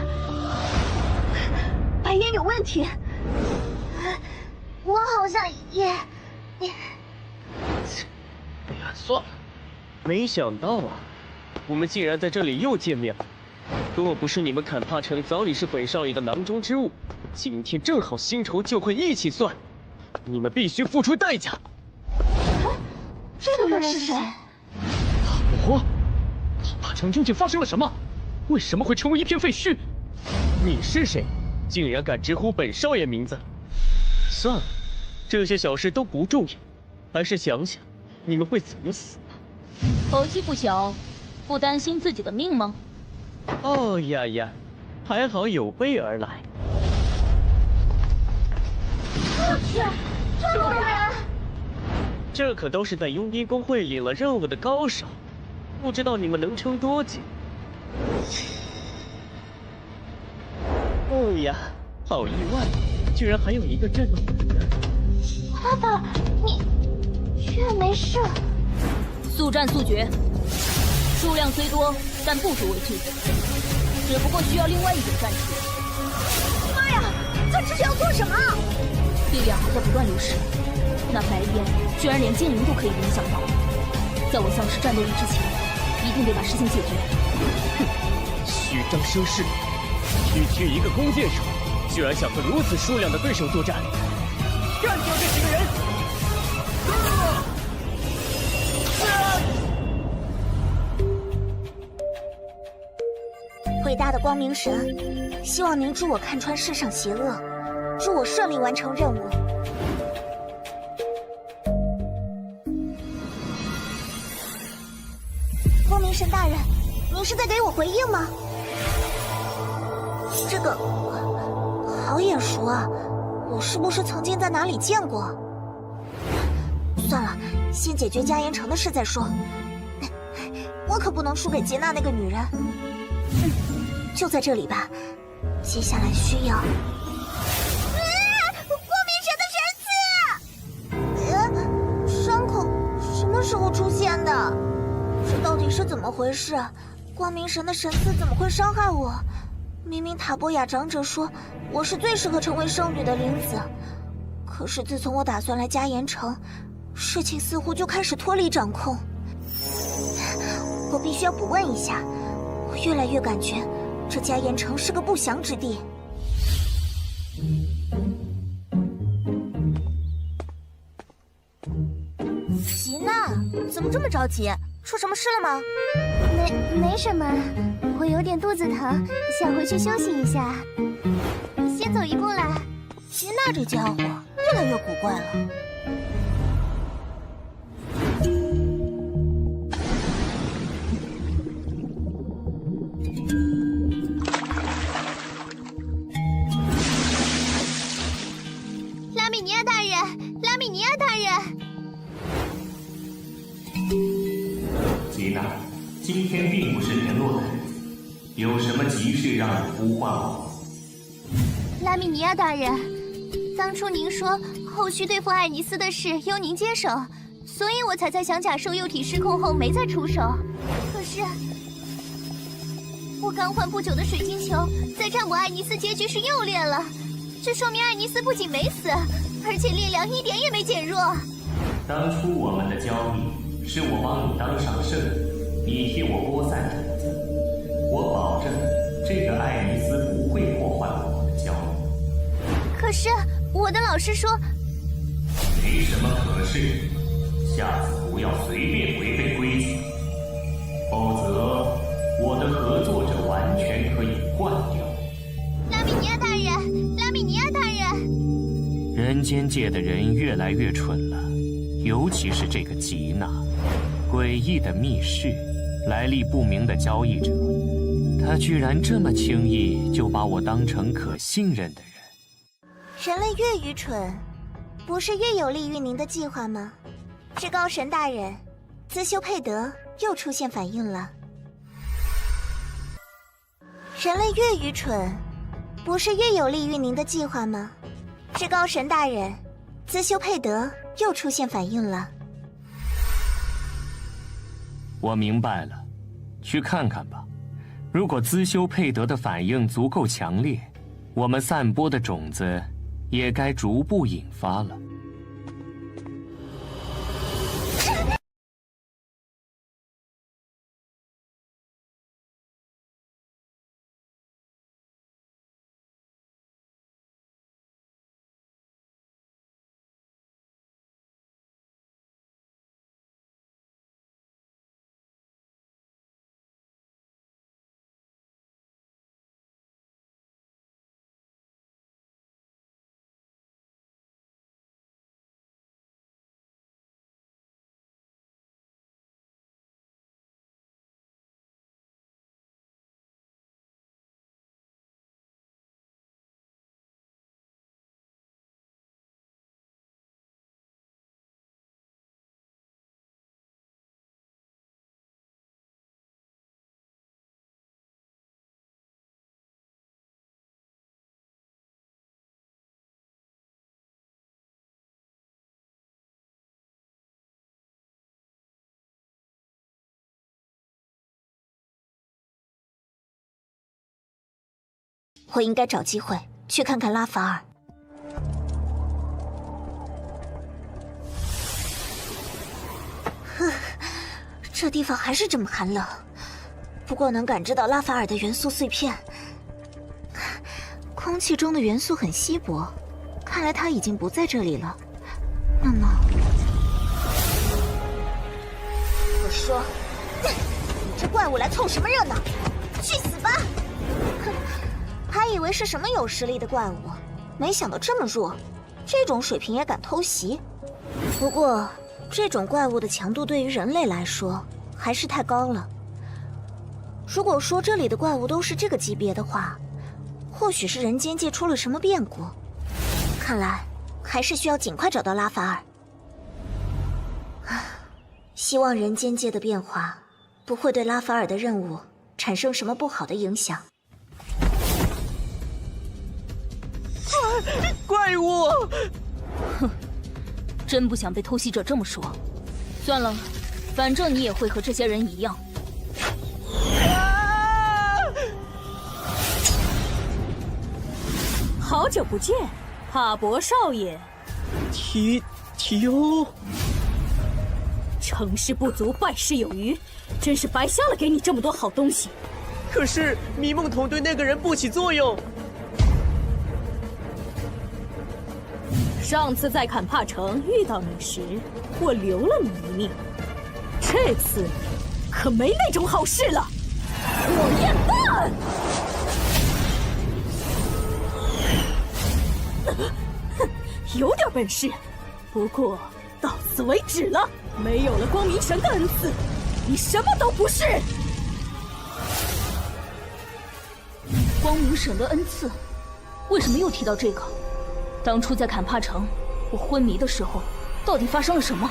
白烟有问题，我好像也……算了，没想到啊，我们竟然在这里又见面了。若不是你们坎帕城早已是本少爷的囊中之物，今天正好新仇旧恨一起算，你们必须付出代价。这个人是谁？我，坎帕城究竟发生了什么？为什么会成为一片废墟？你是谁？竟然敢直呼本少爷名字！算了，这些小事都不重要，还是想想你们会怎么死吧。口气不小，不担心自己的命吗？哦呀呀，还好有备而来。我去，这么多人！这可都是在佣兵工会领了任务的高手，不知道你们能撑多久。哦呀，好意外，居然还有一个这么爸爸，你居然没事？速战速决，数量虽多，但不足为惧，只不过需要另外一种战术。妈呀，他这是要做什么？力量还在不断流失，那白烟居然连精灵都可以影响到，在我丧失战斗力之前，一定得把事情解决。哼，虚张声势。区区一个弓箭手，居然想和如此数量的对手作战，干掉这几个人！伟大的光明神，希望您助我看穿世上邪恶，助我顺利完成任务。光明神大人，您是在给我回应吗？这个好眼熟啊，我是不是曾经在哪里见过？算了，先解决嘉岩城的事再说。我可不能输给杰娜那个女人。就在这里吧。接下来需要……光明神的神刺！伤口什么时候出现的？这到底是怎么回事？光明神的神刺怎么会伤害我？明明塔波雅长者说我是最适合成为圣女的灵子，可是自从我打算来嘉岩城，事情似乎就开始脱离掌控。我必须要补问一下，我越来越感觉这嘉岩城是个不祥之地。吉娜，怎么这么着急？出什么事了吗？没什么，我有点肚子疼，想回去休息一下。先走一步啦。吉娜这家伙越来越古怪了。拉米尼亚大人，拉米尼亚大人。吉娜，今天并不是联络的日子，有什么急事让你呼唤我？拉米尼亚大人，当初您说后续对付艾尼斯的事由您接手，所以我才在响甲兽幼体失控后没再出手。可是，我刚换不久的水晶球，在占卜艾尼斯结局时又裂了，这说明艾尼斯不仅没死，而且力量一点也没减弱。当初我们的交易是我帮你当上圣女，你替我播散种子，我保证这个艾尼斯不会破坏我们的交易。可是我的老师说，没什么可是，下次不要随便违背规矩，否则我的合作者完全可以换掉。拉米尼亚大人，拉米尼亚大人，人间界的人越来越蠢了，尤其是这个吉娜，诡异的密室，来历不明的交易者，他居然这么轻易就把我当成可信任的人。人类越愚蠢，不是越有利于您的计划吗？至高神大人，兹修佩德又出现反应了。人类越愚蠢，不是越有利于您的计划吗？至高神大人，兹修佩德又出现反应了。我明白了，去看看吧。如果兹修佩德的反应足够强烈，我们散播的种子也该逐步引发了。我应该找机会去看看拉法尔。这地方还是这么寒冷，不过能感知到拉法尔的元素碎片。空气中的元素很稀薄，看来他已经不在这里了。那么，我说，你这怪物来凑什么热闹？去死吧！哼。还以为是什么有实力的怪物，没想到这么弱，这种水平也敢偷袭。不过，这种怪物的强度对于人类来说还是太高了。如果说这里的怪物都是这个级别的话，或许是人间界出了什么变故。看来还是需要尽快找到拉法尔。希望人间界的变化不会对拉法尔的任务产生什么不好的影响。怪物！哼，真不想被偷袭者这么说。算了，反正你也会和这些人一样。好久不见，哈勃少爷。提欧，成事不足败事有余，真是白瞎了给你这么多好东西。可是迷梦筒对那个人不起作用。上次在坎帕城遇到你时，我留了你一命，这次可没那种好事了。火焰弹！哼，有点本事，不过到此为止了。没有了光明神的恩赐，你什么都不是。光明神的恩赐，为什么又提到这个？当初在坎帕城，我昏迷的时候，到底发生了什么？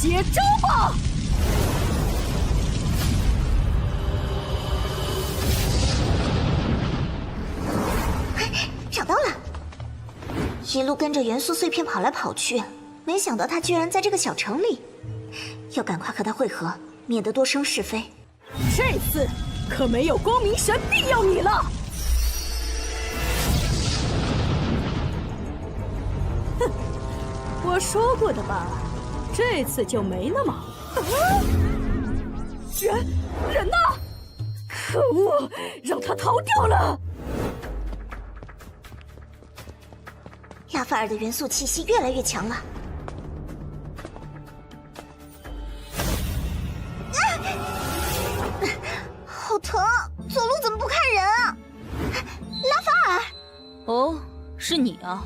接招吧！找到了！一路跟着元素碎片跑来跑去，没想到他居然在这个小城里。要赶快和他会合，免得多生是非。这次可没有光明神庇佑你了。哼，我说过的吧，这次就没那么好。人呢？可恶，让他逃掉了。拉法尔的元素气息越来越强了。好疼，走路怎么不看人啊？拉法尔，哦，是你啊！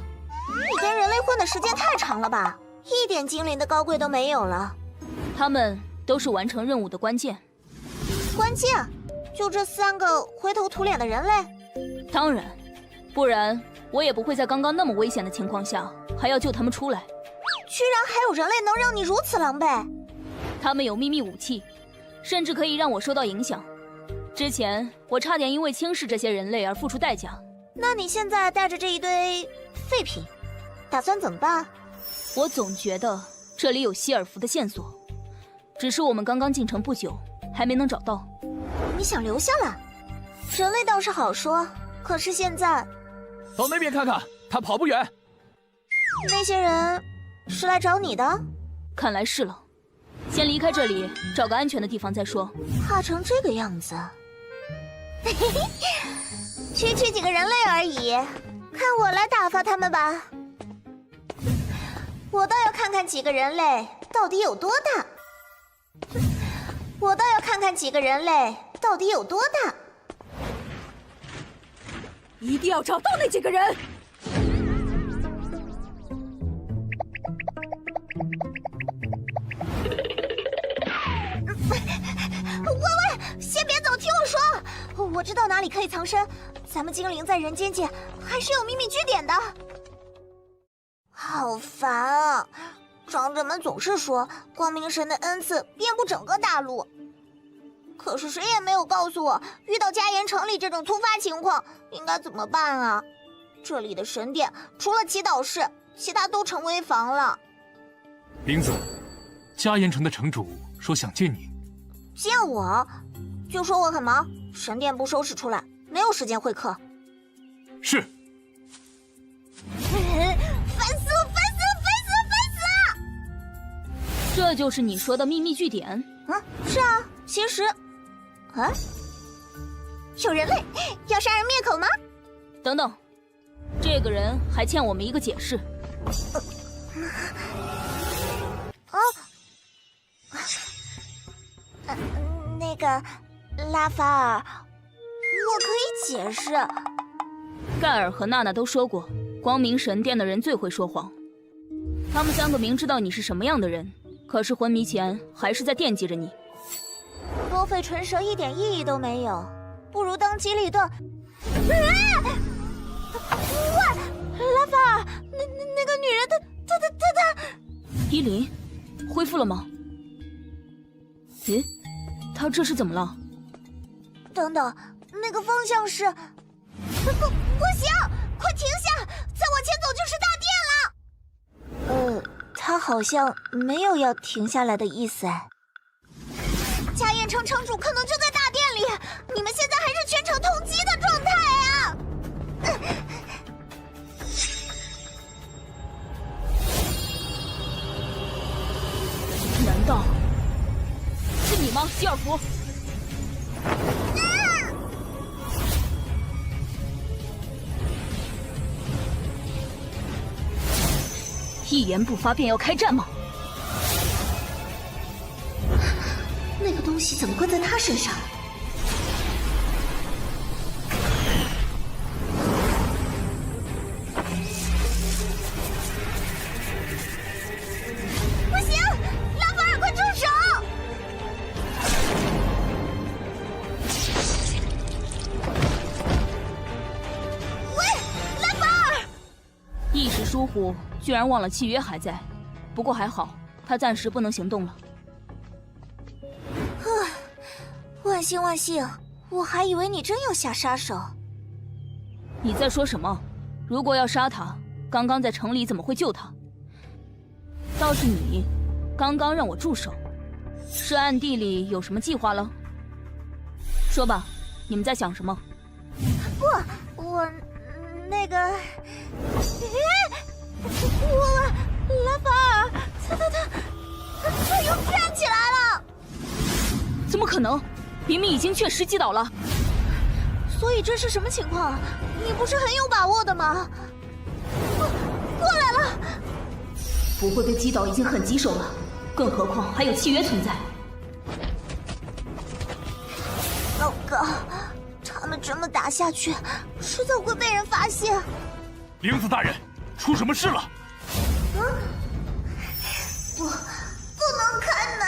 你跟人类混的时间太长了吧？一点精灵的高贵都没有了。他们都是完成任务的关键。关键？就这3个灰头土脸的人类？当然，不然我也不会在刚刚那么危险的情况下还要救他们出来。居然还有人类能让你如此狼狈！他们有秘密武器，甚至可以让我受到影响。之前我差点因为轻视这些人类而付出代价。那你现在带着这一堆废品，打算怎么办？我总觉得这里有希尔弗的线索，只是我们刚刚进城不久，还没能找到。你想留下来？人类倒是好说，可是现在……往那边看看，他跑不远。那些人是来找你的？看来是了。先离开这里，找个安全的地方再说。怕成这个样子，区区几个人类而已，看我来打发他们吧。我倒要看看几个人类到底有多大。我倒要看看几个人类到底有多大。一定要找到那几个人。喂，先别走，听我说。我知道哪里可以藏身，咱们精灵在人间界还是有秘密据点的。好烦啊！长者们总是说光明神的恩赐遍布整个大陆，可是谁也没有告诉我，遇到嘉岩城里这种突发情况应该怎么办啊？这里的神殿除了祈祷室，其他都成危房了。林子，嘉岩城的城主说想见你。见我？就说我很忙，神殿不收拾出来，没有时间会客。是。烦死了！烦死了！烦死了！烦死了！这就是你说的秘密据点？是啊，其实，有人类要杀人灭口吗？等等，这个人还欠我们一个解释。那个拉法尔，我可以解释。盖尔和娜娜都说过，光明神殿的人最会说谎。他们3个明知道你是什么样的人，可是昏迷前还是在惦记着你。多费唇舌一点意义都没有，不如当机立断。喂，拉法尔，那个女人，她……依琳，恢复了吗？咦，她这是怎么了？等等，那个方向是……不行，快停下！再往前走就是大殿了。他好像没有要停下来的意思哎。嘉岩城城主可能就在大殿里，你们现在还是全城通缉的状态啊！难道是你吗，希尔弗？一言不发便要开战吗？那个东西怎么会在他身上？不行，拉法尔，快住手！喂，拉法尔！一时疏忽，居然忘了契约还在。不过还好，他暂时不能行动了。万幸万幸，我还以为你真要下杀手。你在说什么？如果要杀他，刚刚在城里怎么会救他？倒是你，刚刚让我住手，是暗地里有什么计划了？说吧，你们在想什么？不，我那个，我拉法尔，他又站起来了！怎么可能？明明已经确实击倒了。所以这是什么情况？你不是很有把握的吗？过来了！不会被击倒已经很棘手了，更何况还有契约存在。糟糕，他们这么打下去，迟早会被人发现。玲子大人，出什么事了？不能开门！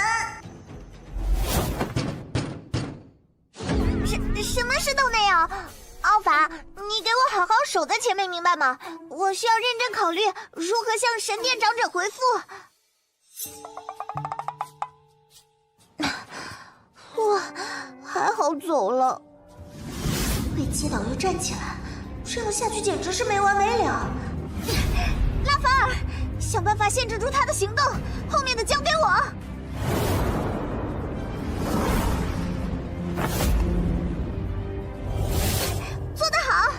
什么事都没有。奥法，你给我好好守在前面，明白吗？我需要认真考虑如何向神殿长者回复。我还好走了。被击倒又站起来，这样下去简直是没完没了。拉法尔，想办法限制住他的行动，后面的交给我。做得好。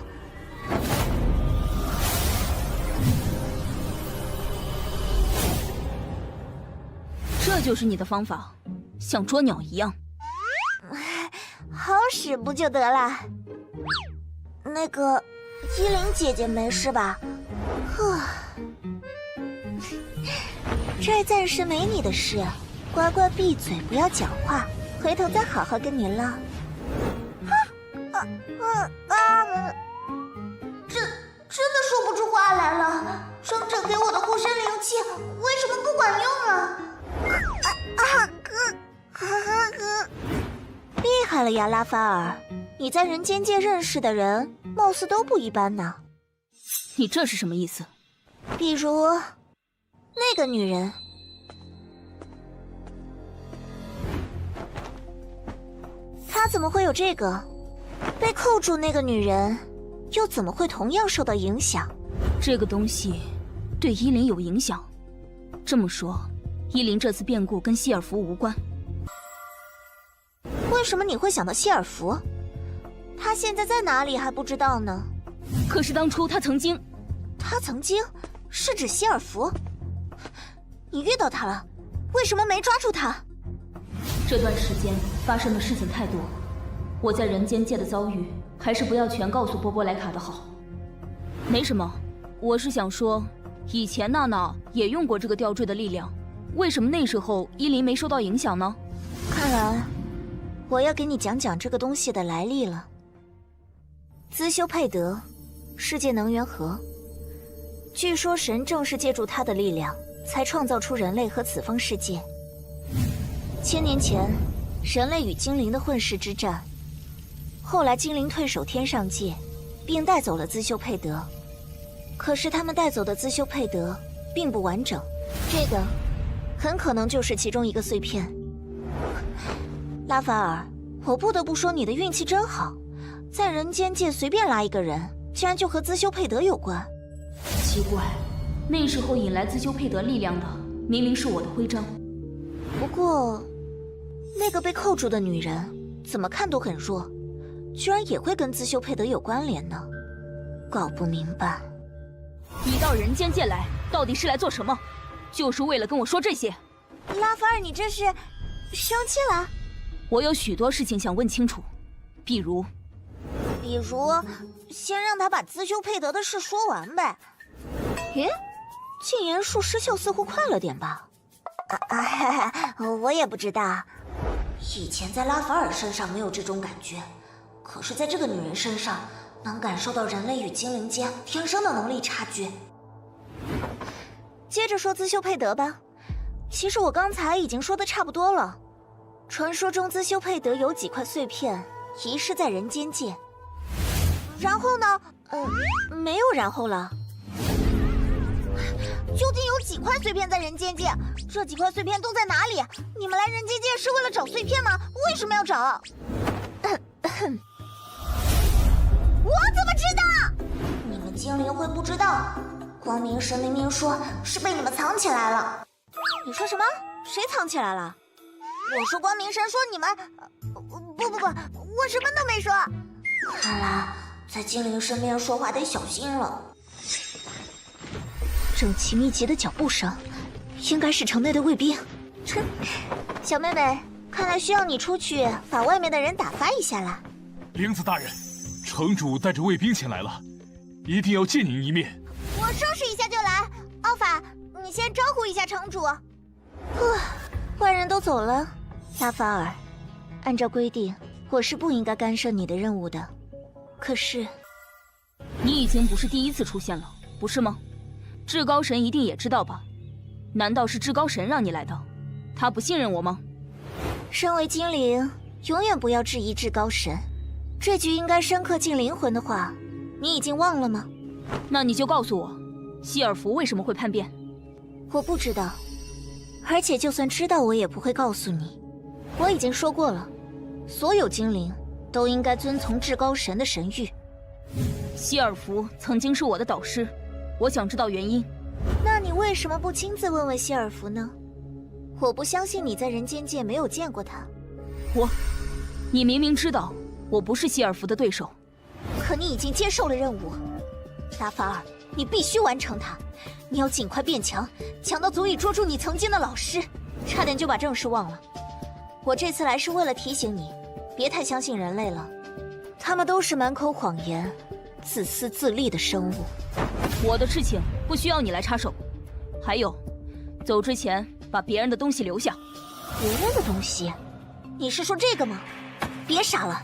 这就是你的方法，像捉鸟一样。好使不就得了？那个依琳姐姐没事吧？呵，这儿暂时没你的事，乖乖闭嘴，不要讲话，回头再好好跟你唠。真的说不出话来了。长者给我的护身灵气为什么不管用啊？厉害了呀，拉法尔！你在人间界认识的人，貌似都不一般呢。你这是什么意思？比如那个女人，她怎么会有这个？被扣住那个女人，又怎么会同样受到影响？这个东西对伊林有影响。这么说，伊林这次变故跟希尔弗无关。为什么你会想到希尔弗？他现在在哪里还不知道呢？可是当初他曾经是指希尔弗？你遇到他了，为什么没抓住他？这段时间发生的事情太多，我在人间界的遭遇还是不要全告诉波波莱卡的好。没什么，我是想说，以前娜娜也用过这个吊坠的力量，为什么那时候伊林没受到影响呢？看来我要给你讲讲这个东西的来历了。资修佩德，世界能源核。据说神正是借助它的力量，才创造出人类和此方世界。1000年前，人类与精灵的混世之战，后来精灵退守天上界，并带走了资修佩德。可是他们带走的资修佩德并不完整，这个很可能就是其中一个碎片。拉法尔，我不得不说你的运气真好，在人间界随便拉一个人，竟然就和资修佩德有关。奇怪，那时候引来资修佩德力量的明明是我的徽章。不过，那个被扣住的女人怎么看都很弱，居然也会跟资修佩德有关联呢？搞不明白。你到人间界来，到底是来做什么？就是为了跟我说这些？拉法尔，你这是生气了？我有许多事情想问清楚，比如，先让他把资修佩德的事说完呗。咦，禁言术失效似乎快了点吧？我也不知道。以前在拉法尔身上没有这种感觉，可是在这个女人身上，能感受到人类与精灵间天生的能力差距。接着说资修佩德吧。其实我刚才已经说的差不多了。传说中资修佩德有几块碎片遗失在人间界。然后呢？没有然后了。究竟有几块碎片在人间界？这几块碎片都在哪里？你们来人间界是为了找碎片吗？为什么要找？我怎么知道？你们精灵会不知道？光明神明明说是被你们藏起来了。你说什么？谁藏起来了？我说光明神说你们……不，我什么都没说。看来在精灵身边说话得小心了。整齐密集的脚步声，应该是城内的卫兵。哼，小妹妹，看来需要你出去把外面的人打发一下啦。灵子大人，城主带着卫兵前来了，一定要见您一面。我收拾一下就来。奥法，你先招呼一下城主。外人都走了，拉法尔，按照规定，我是不应该干涉你的任务的。可是，你已经不是第一次出现了，不是吗？至高神一定也知道吧？难道是至高神让你来的？他不信任我吗？身为精灵，永远不要质疑至高神。这句应该深刻进灵魂的话，你已经忘了吗？那你就告诉我，希尔弗为什么会叛变？我不知道，而且就算知道，我也不会告诉你。我已经说过了，所有精灵都应该遵从至高神的神谕。希尔弗曾经是我的导师，我想知道原因。那你为什么不亲自问问希尔弗呢？我不相信你在人间界没有见过他。你明明知道我不是希尔弗的对手，可你已经接受了任务，拉法尔，你必须完成它。你要尽快变强，强到足以捉住你曾经的老师。差点就把正事忘了。我这次来是为了提醒你，别太相信人类了，他们都是满口谎言、自私自利的生物。我的事情不需要你来插手。还有，走之前把别人的东西留下。别人的东西？你是说这个吗？别傻了，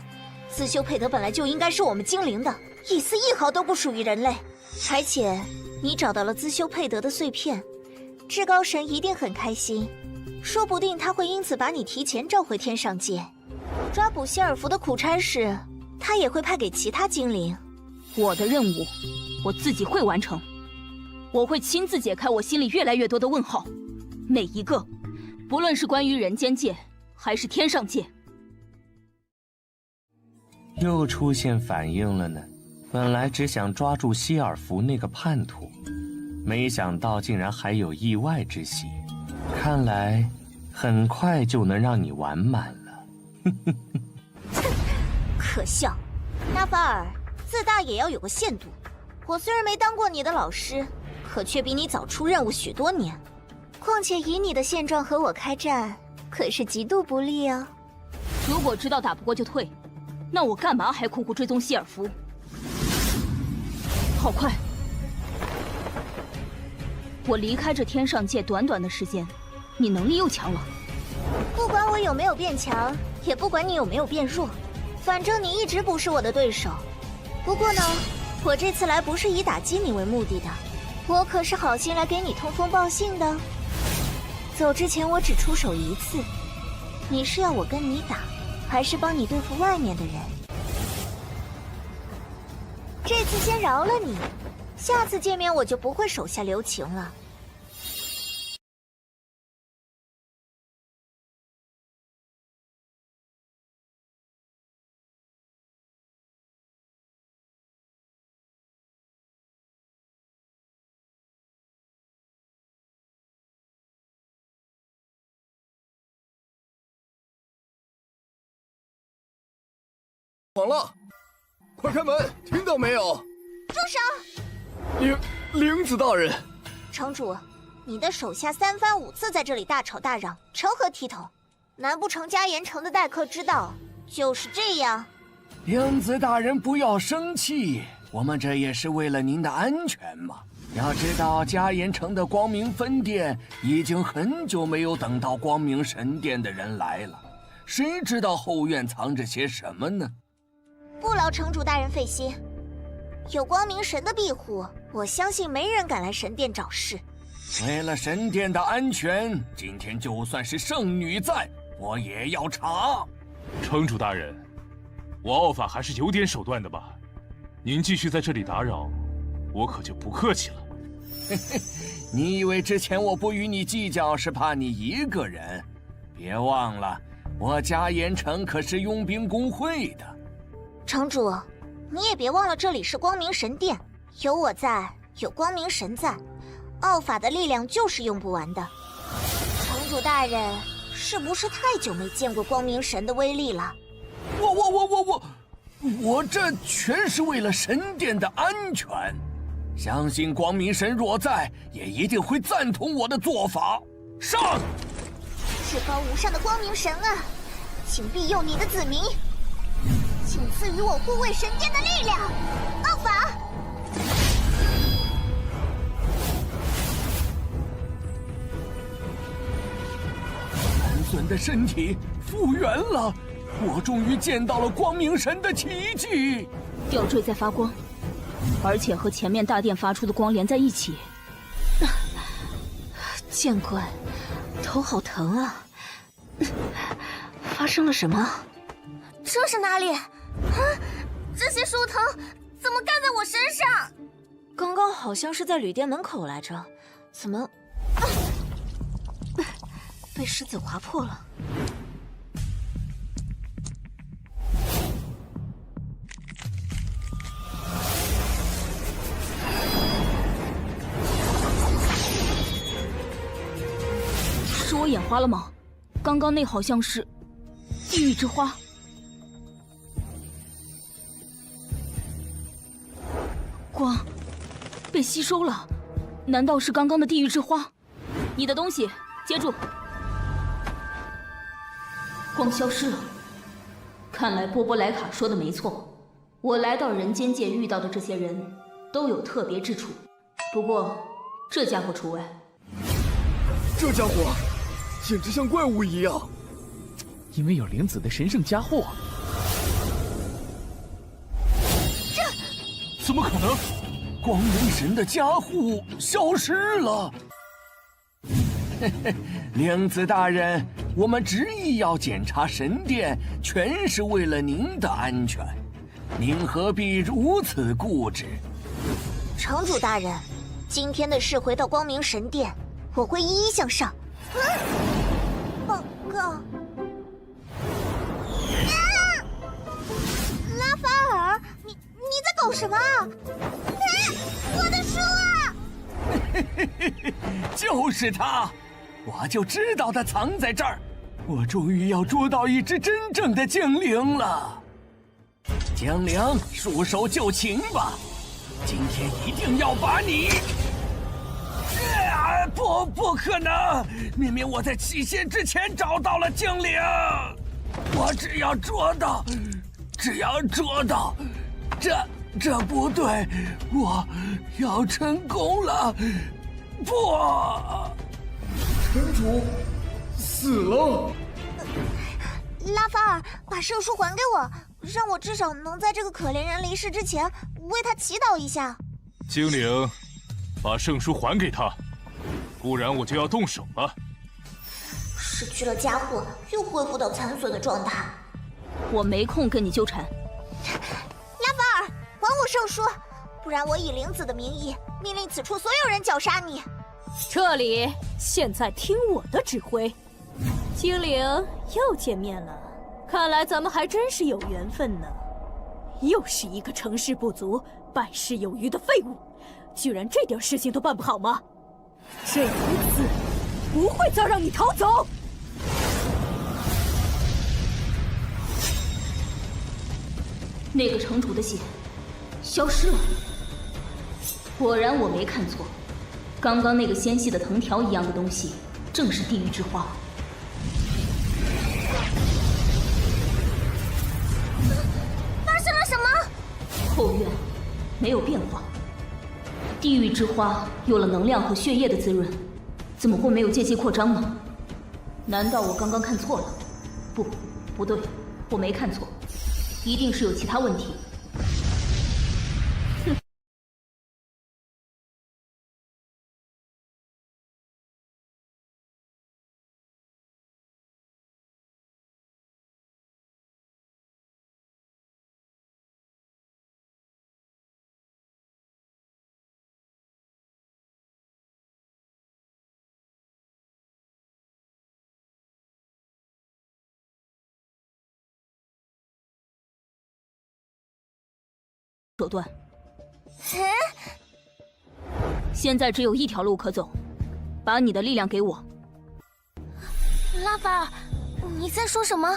自修佩德本来就应该是我们精灵的，一丝一毫都不属于人类。而且你找到了自修佩德的碎片，至高神一定很开心，说不定他会因此把你提前召回天上界。抓捕希尔弗的苦差事，他也会派给其他精灵。我的任务，我自己会完成。我会亲自解开我心里越来越多的问号，每一个，不论是关于人间界还是天上界。又出现反应了呢。本来只想抓住希尔弗那个叛徒，没想到竟然还有意外之喜。看来很快就能让你完满了。可笑，拉法尔，自大也要有个限度。我虽然没当过你的老师，可却比你早出任务许多年。况且以你的现状和我开战，可是极度不利哦。如果知道打不过就退，那我干嘛还苦苦追踪希尔弗？好快！我离开这天上界短短的时间，你能力又强了。不管我有没有变强，也不管你有没有变弱，反正你一直不是我的对手。不过呢，我这次来不是以打击你为目的的，我可是好心来给你通风报信的。走之前我只出手一次，你是要我跟你打，还是帮你对付外面的人？这次先饶了你，下次见面我就不会手下留情了。慌了，快开门！听到没有？住手！灵子大人，城主，你的手下3番5次在这里大吵大嚷，成何体统？难不成嘉岩城的待客之道就是这样？灵子大人不要生气，我们这也是为了您的安全嘛。要知道，嘉岩城的光明分店已经很久没有等到光明神殿的人来了，谁知道后院藏着些什么呢？不劳城主大人费心，有光明神的庇护，我相信没人敢来神殿找事。为了神殿的安全，今天就算是圣女在，我也要查。城主大人，我奥法还是有点手段的吧？您继续在这里打扰，我可就不客气了。嘿嘿，你以为之前我不与你计较是怕你一个人？别忘了，我嘉岩城可是佣兵工会的。城主，你也别忘了这里是光明神殿，有我在，有光明神在，奥法的力量就是用不完的。城主大人，是不是太久没见过光明神的威力了？我这全是为了神殿的安全。相信光明神若在，也一定会赞同我的做法。上！至高无上的光明神啊，请庇佑你的子民，请赐予我护卫神殿的力量。奥法！残损的身体复原了，我终于见到了光明神的奇迹。吊坠在发光，而且和前面大殿发出的光连在一起。剑官，头好疼啊！发生了什么？这是哪里？啊！这些树藤怎么盖在我身上？刚刚好像是在旅店门口来着，怎么被狮子划破了？是我眼花了吗？刚刚那好像是地狱之花。光被吸收了，难道是刚刚的地狱之花？你的东西接住。光消失了。看来波波莱卡说的没错，我来到人间界遇到的这些人都有特别之处，不过这家伙除外。这家伙简直像怪物一样，因为有灵子的神圣加护。怎么可能？光明神的加护消失了。灵子大人，我们执意要检查神殿，全是为了您的安全，您何必如此固执？城主大人，今天的事回到光明神殿，我会一一向上。报告。拉法尔，你在搞什么？我的书啊！就是他，我就知道他藏在这儿。我终于要捉到一只真正的精灵了。精灵，束手就擒吧！今天一定要把你……不可能！明明我在期限之前找到了精灵，我只要捉到，这不对，我要成功了！不，城主死了。拉法尔，把圣书还给我，让我至少能在这个可怜人离世之前为他祈祷一下。精灵，把圣书还给他，不然我就要动手了。失去了家伙，又恢复到残损的状态。我没空跟你纠缠。拉法尔，还我圣书，不然我以灵子的名义命令此处所有人绞杀你。撤离！现在听我的指挥。精灵又见面了，看来咱们还真是有缘分呢。又是一个成事不足、败事有余的废物，居然这点事情都办不好吗？这一次不会再让你逃走。那个城主的血消失了，果然我没看错，刚刚那个纤细的藤条一样的东西，正是地狱之花。发生了什么？后院没有变化，地狱之花有了能量和血液的滋润，怎么会没有间隙扩张呢？难道我刚刚看错了？不对，我没看错，一定是有其他问题。哼！手段。现在只有一条路可走，把你的力量给我。拉法尔，你在说什么？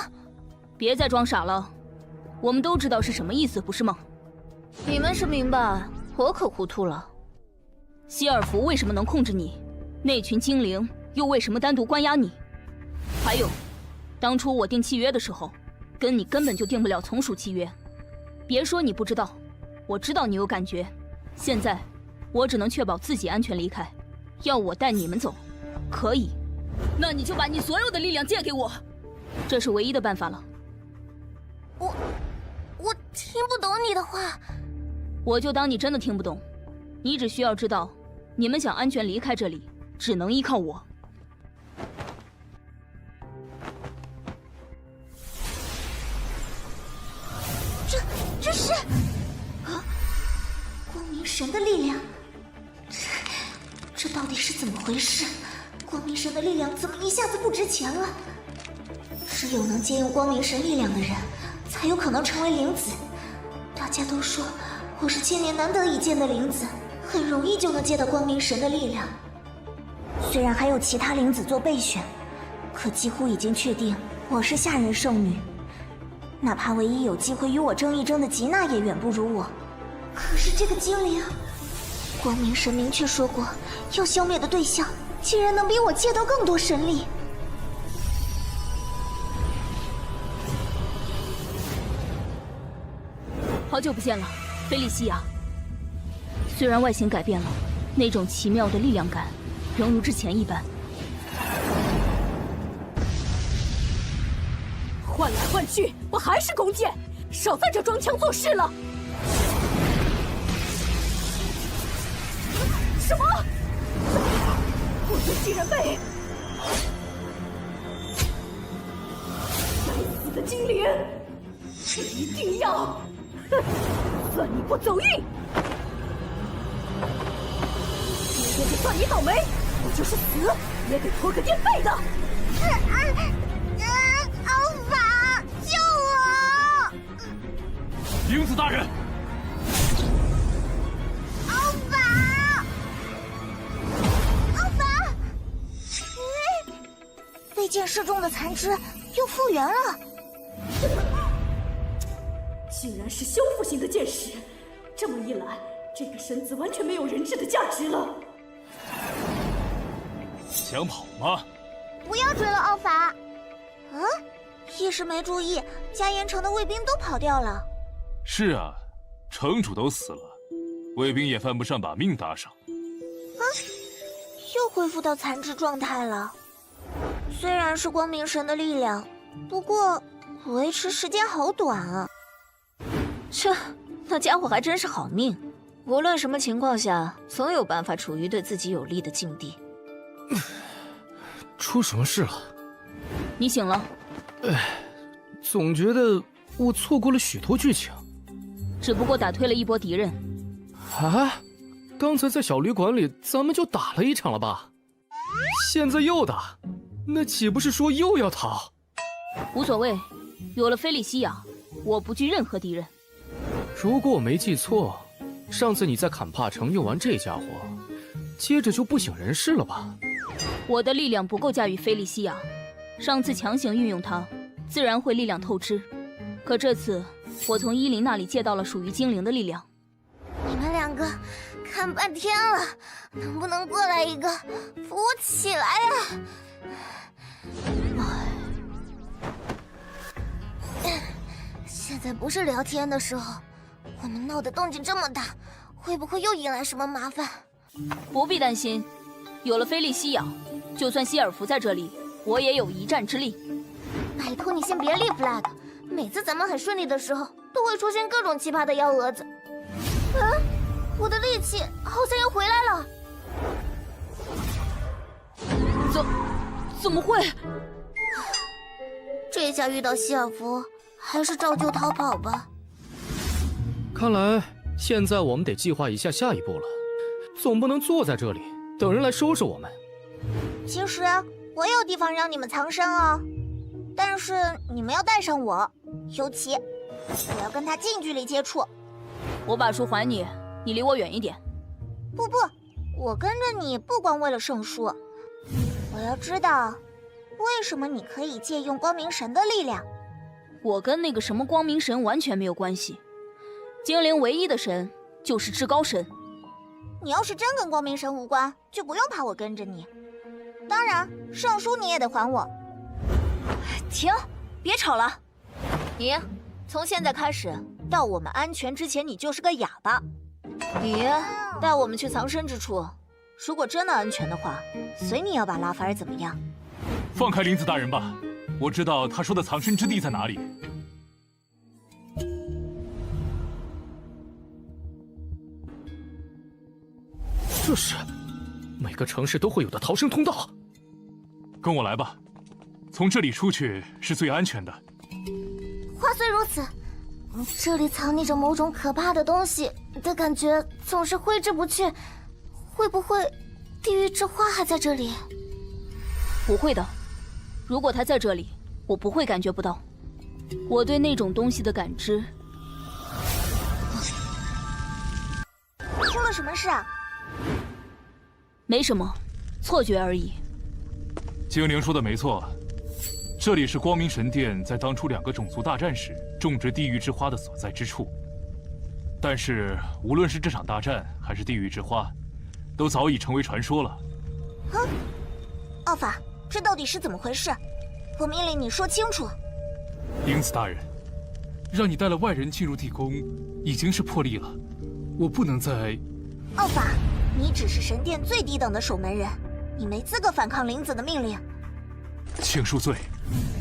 别再装傻了，我们都知道是什么意思，不是吗？你们是明白，我可糊涂了。希尔弗为什么能控制你？那群精灵又为什么单独关押你？还有，当初我订契约的时候，跟你根本就订不了从属契约。别说你不知道，我知道你有感觉。现在，我只能确保自己安全离开。要我带你们走，可以，那你就把你所有的力量借给我，这是唯一的办法了。我听不懂你的话。我就当你真的听不懂。你只需要知道，你们想安全离开这里，只能依靠我。这是光明神的力量，这到底是怎么回事？光明神的力量怎么一下子不值钱了？只有能借用光明神力量的人，才有可能成为灵子。大家都说我是千年难得一见的灵子，很容易就能借到光明神的力量。虽然还有其他灵子做备选，可几乎已经确定我是下人圣女。哪怕唯一有机会与我争一争的吉娜也远不如我。可是这个精灵，光明神明确说过，要消灭的对象竟然能比我借到更多神力。好久不见了，菲利西亚。虽然外形改变了，那种奇妙的力量感仍如之前一般。换来换去，我还是弓箭，少在这装腔作势了。什么？我的竟然被该死的精灵！一定要，算你不走运！今天就算你倒霉，我就是死也得拖个垫背的。奥法，救我！灵子大人，奥法，奥法！被剑射中的残肢又复原了。竟然是修复型的剑士，这么一来，这个身子完全没有人质的价值了。想跑吗？不要追了，奥法。一时没注意，加盐城的卫兵都跑掉了。是啊，城主都死了，卫兵也犯不上把命搭上。又恢复到残肢状态了。虽然是光明神的力量，不过维持时间好短啊。切，那家伙还真是好命，无论什么情况下，总有办法处于对自己有利的境地。出什么事了？你醒了。总觉得我错过了许多剧情。只不过打退了一波敌人。啊？刚才在小旅馆里咱们就打了一场了吧？现在又打，那岂不是说又要逃？无所谓，有了菲利西亚，我不惧任何敌人。如果我没记错，上次你在坎帕城用完这家伙，接着就不省人事了吧？我的力量不够驾驭菲利西亚，上次强行运用它，自然会力量透支。可这次，我从伊林那里借到了属于精灵的力量。你们两个看半天了，能不能过来一个扶我起来呀？现在不是聊天的时候，我们闹得动静这么大，会不会又引来什么麻烦？不必担心，有了菲利西亚，就算希尔弗在这里，我也有一战之力。拜托你先别立 flag， 每次咱们很顺利的时候，都会出现各种奇葩的幺蛾子。我的力气好像又回来了。怎么会？这下遇到希尔弗，还是照旧逃跑吧。看来现在我们得计划一下下一步了，总不能坐在这里等人来收拾我们。其实我有地方让你们藏身哦，但是你们要带上我，尤其我要跟他近距离接触。我把书还你，你离我远一点。不，我跟着你不光为了圣书，我要知道为什么你可以借用光明神的力量，我跟那个什么光明神完全没有关系。精灵唯一的神就是至高神。你要是真跟光明神无关，就不用怕我跟着你。当然，圣书你也得还我。停，别吵了。你从现在开始到我们安全之前，你就是个哑巴。你带我们去藏身之处，如果真的安全的话，随你要把拉法尔怎么样。放开林子大人吧，我知道他说的藏身之地在哪里。这是每个城市都会有的逃生通道。跟我来吧，从这里出去是最安全的。话虽如此，这里藏匿着某种可怕的东西的感觉总是挥之不去。会不会地狱之花还在这里？不会的，如果它在这里，我不会感觉不到。我对那种东西的感知。出了什么事啊？没什么，错觉而已。精灵说的没错，这里是光明神殿在当初2个种族大战时种植地狱之花的所在之处。但是无论是这场大战还是地狱之花，都早已成为传说了。奥法，这到底是怎么回事？我命令你说清楚。英子大人，让你带了外人进入地宫，已经是破例了。我不能再……奥法，你只是神殿最低等的守门人，你没资格反抗灵子的命令。请恕罪，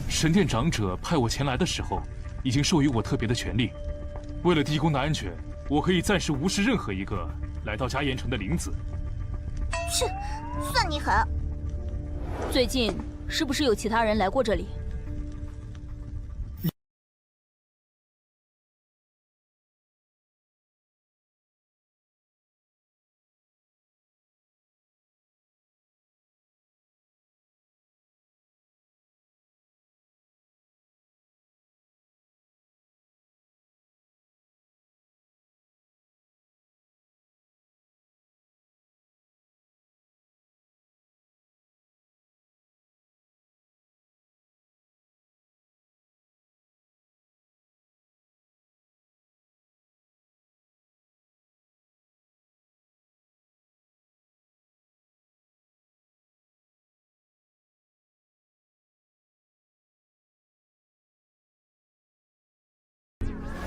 神殿长者派我前来的时候，已经授予我特别的权利。为了地宫的安全，我可以暂时无视任何一个来到嘉岩城的灵子。是，算你狠。最近是不是有其他人来过这里？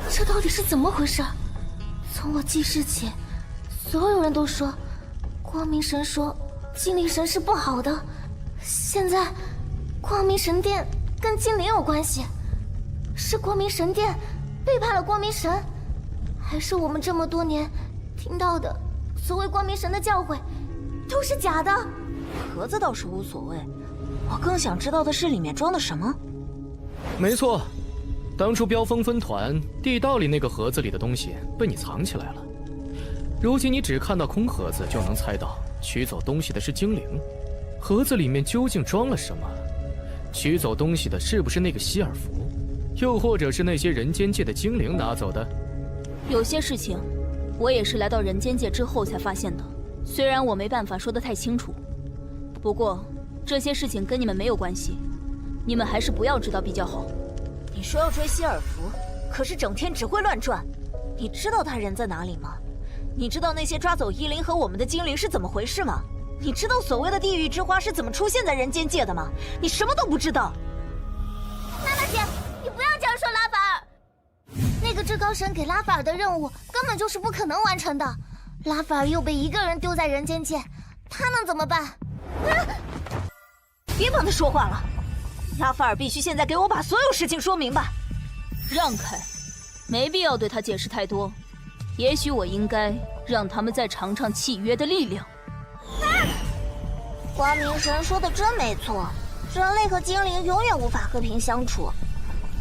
这到底是怎么回事？从我记事起，所有人都说光明神说精灵神是不好的。现在光明神殿跟精灵有关系，是光明神殿背叛了光明神，还是我们这么多年听到的所谓光明神的教诲都是假的？盒子倒是无所谓，我更想知道的是里面装的什么。没错，当初飙风分团地道里那个盒子里的东西被你藏起来了，如今你只看到空盒子就能猜到取走东西的是精灵。盒子里面究竟装了什么？取走东西的是不是那个希尔弗，又或者是那些人间界的精灵拿走的？有些事情，我也是来到人间界之后才发现的，虽然我没办法说得太清楚，不过这些事情跟你们没有关系，你们还是不要知道比较好。你说要追希尔弗，可是整天只会乱转。你知道他人在哪里吗？你知道那些抓走伊林和我们的精灵是怎么回事吗？你知道所谓的地狱之花是怎么出现在人间界的吗？你什么都不知道。娜娜姐，你不要这样说拉法尔。那个至高神给拉法尔的任务根本就是不可能完成的，拉法尔又被一个人丢在人间界，他能怎么办？别帮他说话了，拉法尔必须现在给我把所有事情说明白。让开，没必要对他解释太多。也许我应该让他们再尝尝契约的力量。光明神说的真没错，人类和精灵永远无法和平相处。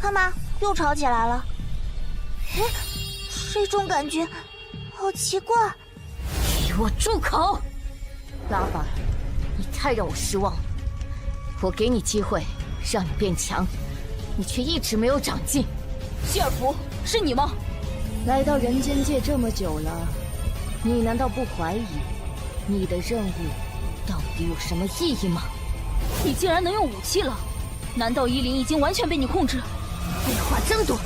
看吧，又吵起来了。哎，这种感觉好奇怪。给我住口！拉法尔，你太让我失望了。我给你机会让你变强，你却一直没有长进。希尔弗，是你吗？来到人间界这么久了，你难道不怀疑你的任务到底有什么意义吗？你竟然能用武器了？难道伊林已经完全被你控制？废话真多。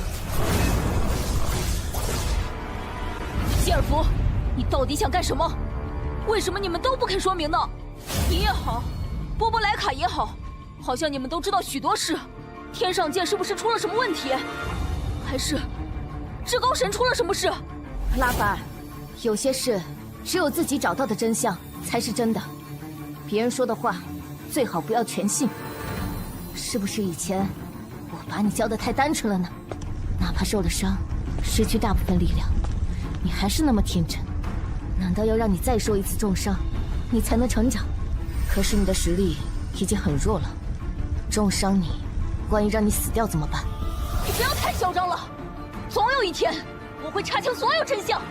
希尔弗，你到底想干什么？为什么你们都不肯说明呢？你也好，波波莱卡也好，好像你们都知道许多事。天上界是不是出了什么问题？还是至高神出了什么事？拉法尔，有些事只有自己找到的真相才是真的，别人说的话最好不要全信。是不是以前我把你教得太单纯了呢？哪怕受了伤，失去大部分力量，你还是那么天真。难道要让你再受一次重伤，你才能成长？可是你的实力已经很弱了，重伤你，万一让你死掉怎么办？你不要太嚣张了，总有一天我会查清所有真相。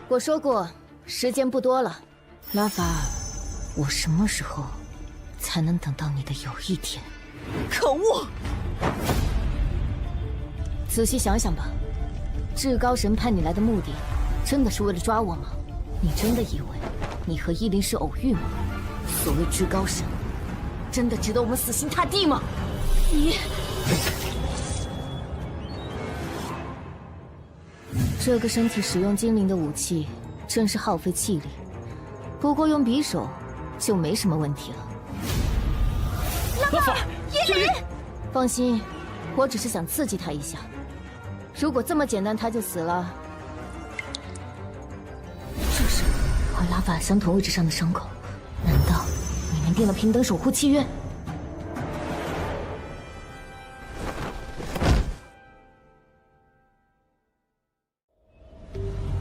我说过，时间不多了，拉法尔，我什么时候才能等到你的有一天？可恶！仔细想想吧，至高神派你来的目的，真的是为了抓我吗？你真的以为你和伊林是偶遇吗？所谓至高神，真的值得我们死心塌地吗？你……这个身体使用精灵的武器，真是耗费气力。不过用匕首就没什么问题了。拉法尔，伊林，放心，我只是想刺激他一下。如果这么简单他就死了，这是和拉法尔相同位置上的伤口，难道你们订了平等守护契约？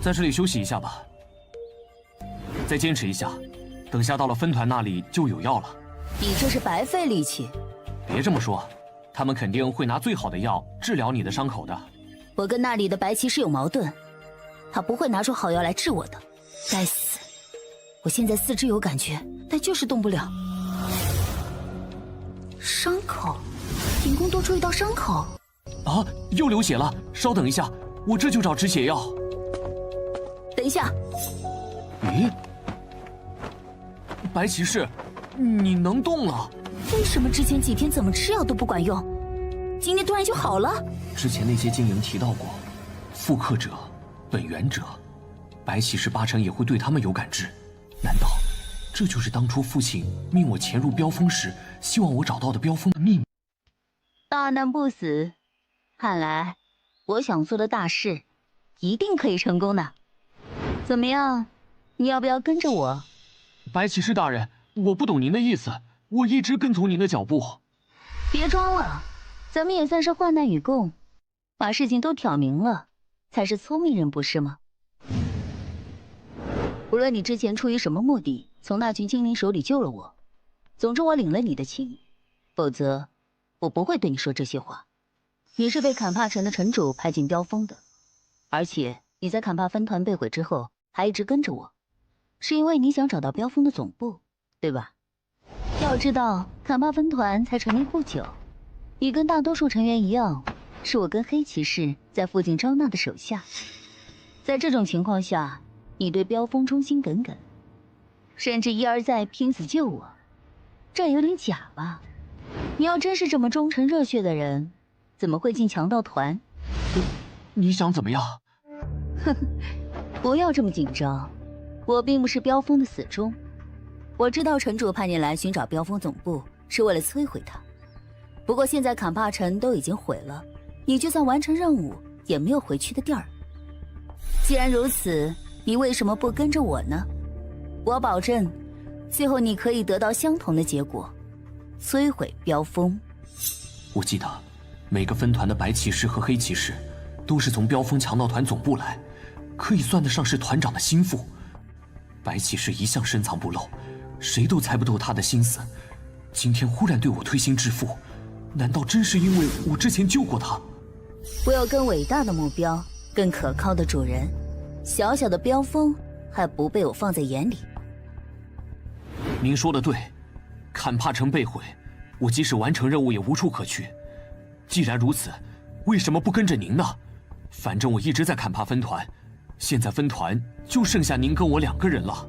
在这里休息一下吧，再坚持一下，等下到了分团那里就有药了。你这是白费力气。别这么说，他们肯定会拿最好的药治疗你的伤口的。我跟那里的白骑士有矛盾，他不会拿出好药来治我的。该死！我现在四肢有感觉，但就是动不了。伤口，凭空多出一道伤口。啊，又流血了！稍等一下，我这就找止血药。等一下。咦，白骑士，你能动了？为什么之前几天怎么吃药都不管用，今天突然就好了？之前那些精灵提到过，复刻者、本源者，白骑士8成也会对他们有感知。难道这就是当初父亲命我潜入飙风时，希望我找到的飙风的秘密？大难不死，看来我想做的大事一定可以成功的。怎么样，你要不要跟着我？白骑士大人，我不懂您的意思，我一直跟从您的脚步。别装了，咱们也算是患难与共，把事情都挑明了，才是聪明人，不是吗？无论你之前出于什么目的，从那群精灵手里救了我，总之我领了你的情，否则我不会对你说这些话。你是被坎帕城的城主派进飙风的，而且你在坎帕分团被毁之后还一直跟着我，是因为你想找到飙风的总部，对吧？要知道，坎帕分团才成立不久，你跟大多数成员一样，是我跟黑骑士在附近招纳的手下。在这种情况下，你对飙风忠心耿耿，甚至一而再拼死救我，这有点假吧？你要真是这么忠诚热血的人，怎么会进强盗团？你想怎么样？呵呵，不要这么紧张，我并不是飙风的死忠。我知道城主派你来寻找飙风总部是为了摧毁它，不过现在坎帕城都已经毁了，你就算完成任务也没有回去的地儿。既然如此，你为什么不跟着我呢？我保证，最后你可以得到相同的结果，摧毁飙风。我记得，每个分团的白骑士和黑骑士，都是从飙风强盗团总部来，可以算得上是团长的心腹。白骑士一向深藏不露，谁都猜不透他的心思。今天忽然对我推心置腹，难道真是因为我之前救过他？我有更伟大的目标，更可靠的主人，小小的飙风还不被我放在眼里。您说的对，坎帕城被毁，我即使完成任务也无处可去。既然如此，为什么不跟着您呢？反正我一直在坎帕分团，现在分团就剩下您跟我2个人了。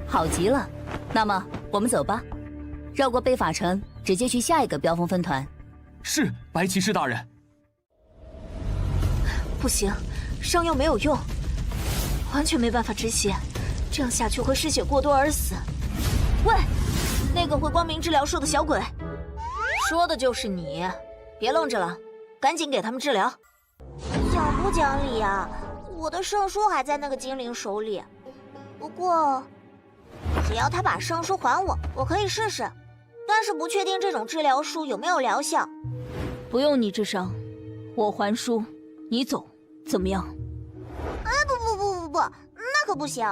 好极了，那么我们走吧，绕过贝法城，直接去下一个飙风分团。是，白骑士大人。不行，伤又没有用，完全没办法止血，这样下去会失血过多而死。喂，那个会光明治疗术的小鬼，说的就是你，别愣着了，赶紧给他们治疗。讲不讲理啊？我的圣书还在那个精灵手里，不过只要他把圣书还我，我可以试试。但是不确定这种治疗术有没有疗效。不用你治伤，我还书，你走，怎么样？哎，不，那可不行！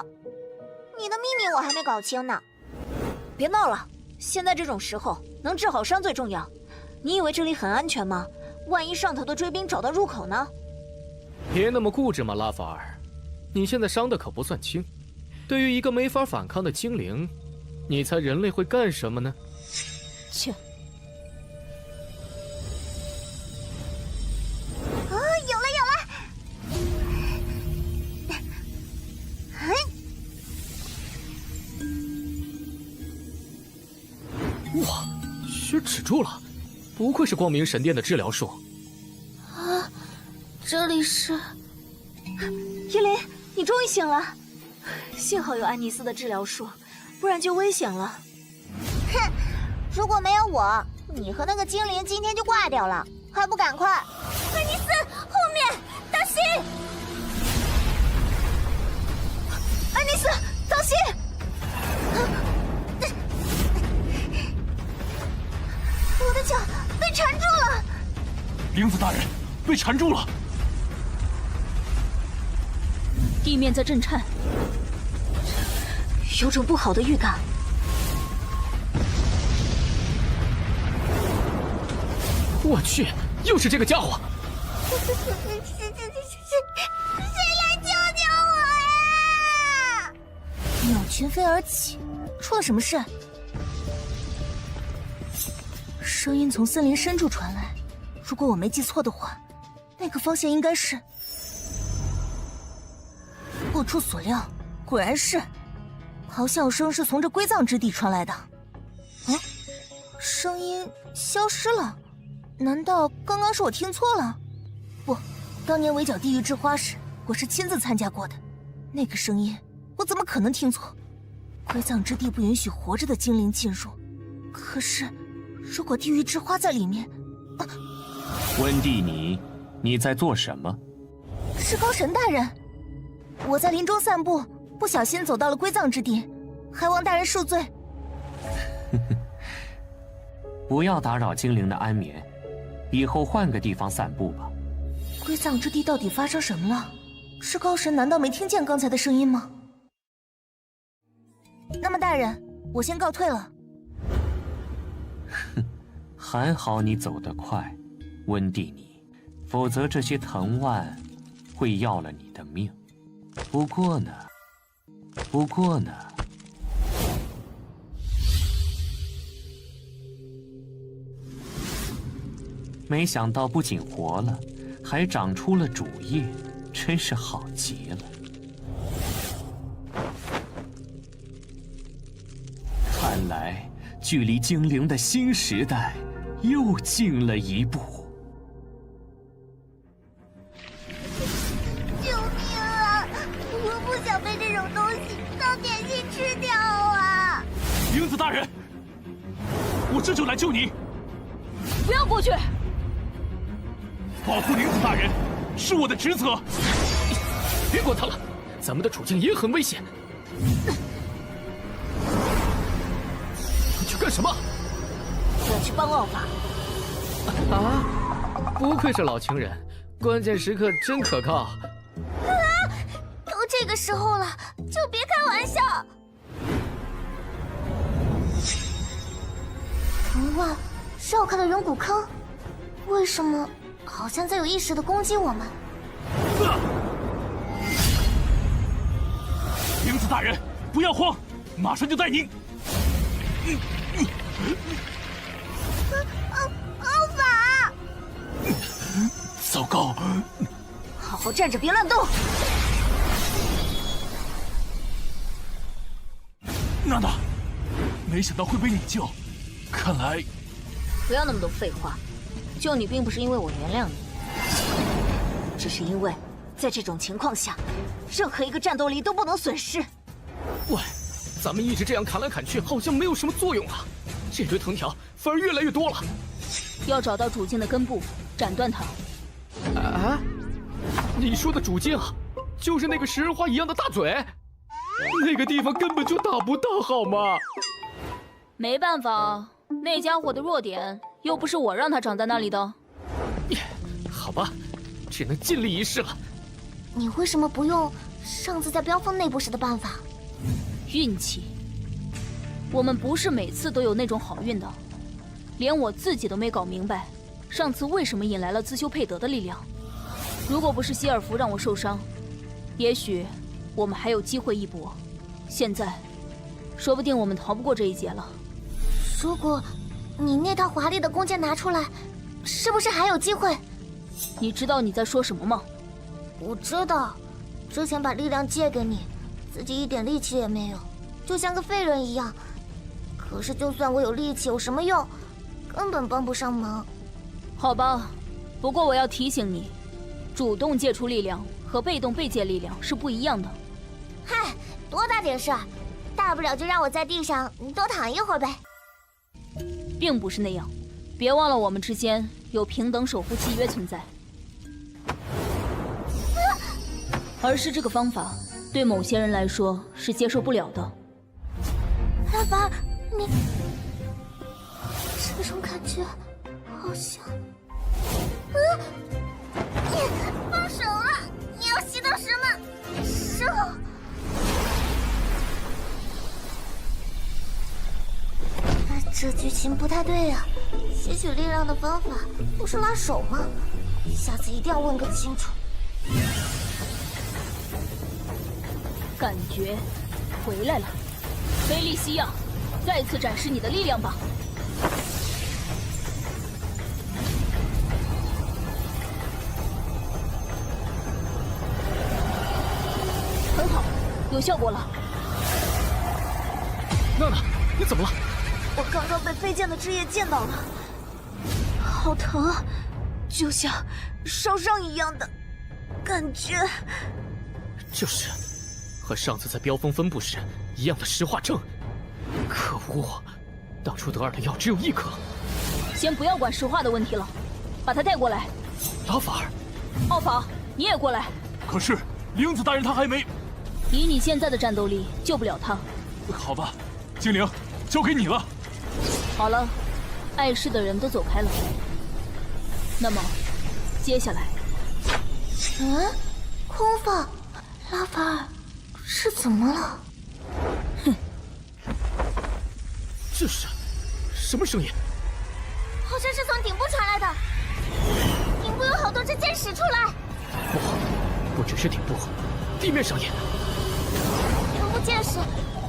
你的秘密我还没搞清呢。别闹了，现在这种时候，能治好伤最重要。你以为这里很安全吗？万一上头的追兵找到入口呢？别那么固执嘛，拉法尔，你现在伤的可不算轻。对于一个没法反抗的精灵，你猜人类会干什么呢？切！啊，有了！哇，血止住了，不愧是光明神殿的治疗术。啊，这里是……依琳，你终于醒了，幸好有安妮斯的治疗术，不然就危险了。哼，如果没有我，你和那个精灵今天就挂掉了，还不赶快！安妮斯，后面，当心！安妮斯，当心！我的脚被缠住了。灵子大人被缠住了。地面在震颤，有种不好的预感。我去，又是这个家伙！谁来救救我呀！鸟群飞而起，出了什么事？声音从森林深处传来，如果我没记错的话，那个方向应该是……不出所料，果然是，咆哮声是从这归葬之地传来的。啊，声音消失了。难道刚刚是我听错了？不，当年围剿地狱之花时，我是亲自参加过的。那个声音，我怎么可能听错？归葬之地不允许活着的精灵进入，可是，如果地狱之花在里面，温蒂尼，你在做什么？是高神大人，我在林中散步，不小心走到了归葬之地，还望大人恕罪。不要打扰精灵的安眠。以后换个地方散步吧。归葬之地到底发生什么了？是高神难道没听见刚才的声音吗？那么大人，我先告退了。哼，还好你走得快，温蒂尼，否则这些藤蔓会要了你的命。不过呢，没想到不仅活了，还长出了主叶，真是好极了。看来距离精灵的新时代又近了一步。救命啊！我不想被这种东西当点心吃掉啊！灵子大人，我这就来救你。不要过去！保护灵子大人是我的职责。别管他了，咱们的处境也很危险。你去干什么？我要去帮奥法。啊！不愧是老情人，关键时刻真可靠。啊！都这个时候了，就别开玩笑。藤蔓绕开了人骨坑，为什么好像在有意识的攻击我们？灵子大人，不要慌，马上就带您。奥法！糟糕！好好站着，别乱动。娜娜，没想到会被你救，看来……不要那么多废话，救你并不是因为我原谅你，只是因为在这种情况下，任何一个战斗力都不能损失。喂，咱们一直这样砍来砍去，好像没有什么作用啊！这堆藤条反而越来越多了。要找到主茎的根部，斩断它。啊？你说的主茎啊，就是那个食人花一样的大嘴？那个地方根本就打不到，好吗？没办法，那家伙的弱点又不是我让他长在那里的。好吧，只能尽力一试了。你为什么不用上次在飙风内部时的办法？运气，我们不是每次都有那种好运的，连我自己都没搞明白，上次为什么引来了自修佩德的力量。如果不是希尔弗让我受伤，也许我们还有机会一搏。现在，说不定我们逃不过这一劫了。如果你那套华丽的弓箭拿出来，是不是还有机会？你知道你在说什么吗？我知道，之前把力量借给你，自己一点力气也没有，就像个废人一样。可是就算我有力气，有什么用？根本帮不上忙。好吧，不过我要提醒你，主动借出力量和被动被借力量是不一样的。嗨，多大点事儿，大不了就让我在地上多躺一会儿呗。并不是那样，别忘了我们之间有平等守护契约存在。而是这个方法对某些人来说是接受不了的。拉法尔，你这种感觉好像……你放手啊！你要吸到什么？手！这剧情不太对呀，吸取力量的方法不是拉手吗？下次一定要问个清楚。感觉回来了，菲利西亚，再次展示你的力量吧。很好，有效果了。娜娜，你怎么了？我刚刚被飞溅的枝叶溅到了，好疼啊，就像烧伤一样的感觉。就是，和上次在飙风分部时一样的石化症。可恶，当初德尔的药只有1颗。先不要管石化的问题了，把他带过来。拉法尔，奥法，你也过来。可是玲子大人他还没……以你现在的战斗力，救不了他。好吧，精灵，交给你了。好了，碍事的人都走开了。那么，接下来，空放，拉法尔，是怎么了？哼，这是什么声音？好像是从顶部传来的。顶部有好多只箭矢出来。不好，不只是顶部，地面上也。全部箭矢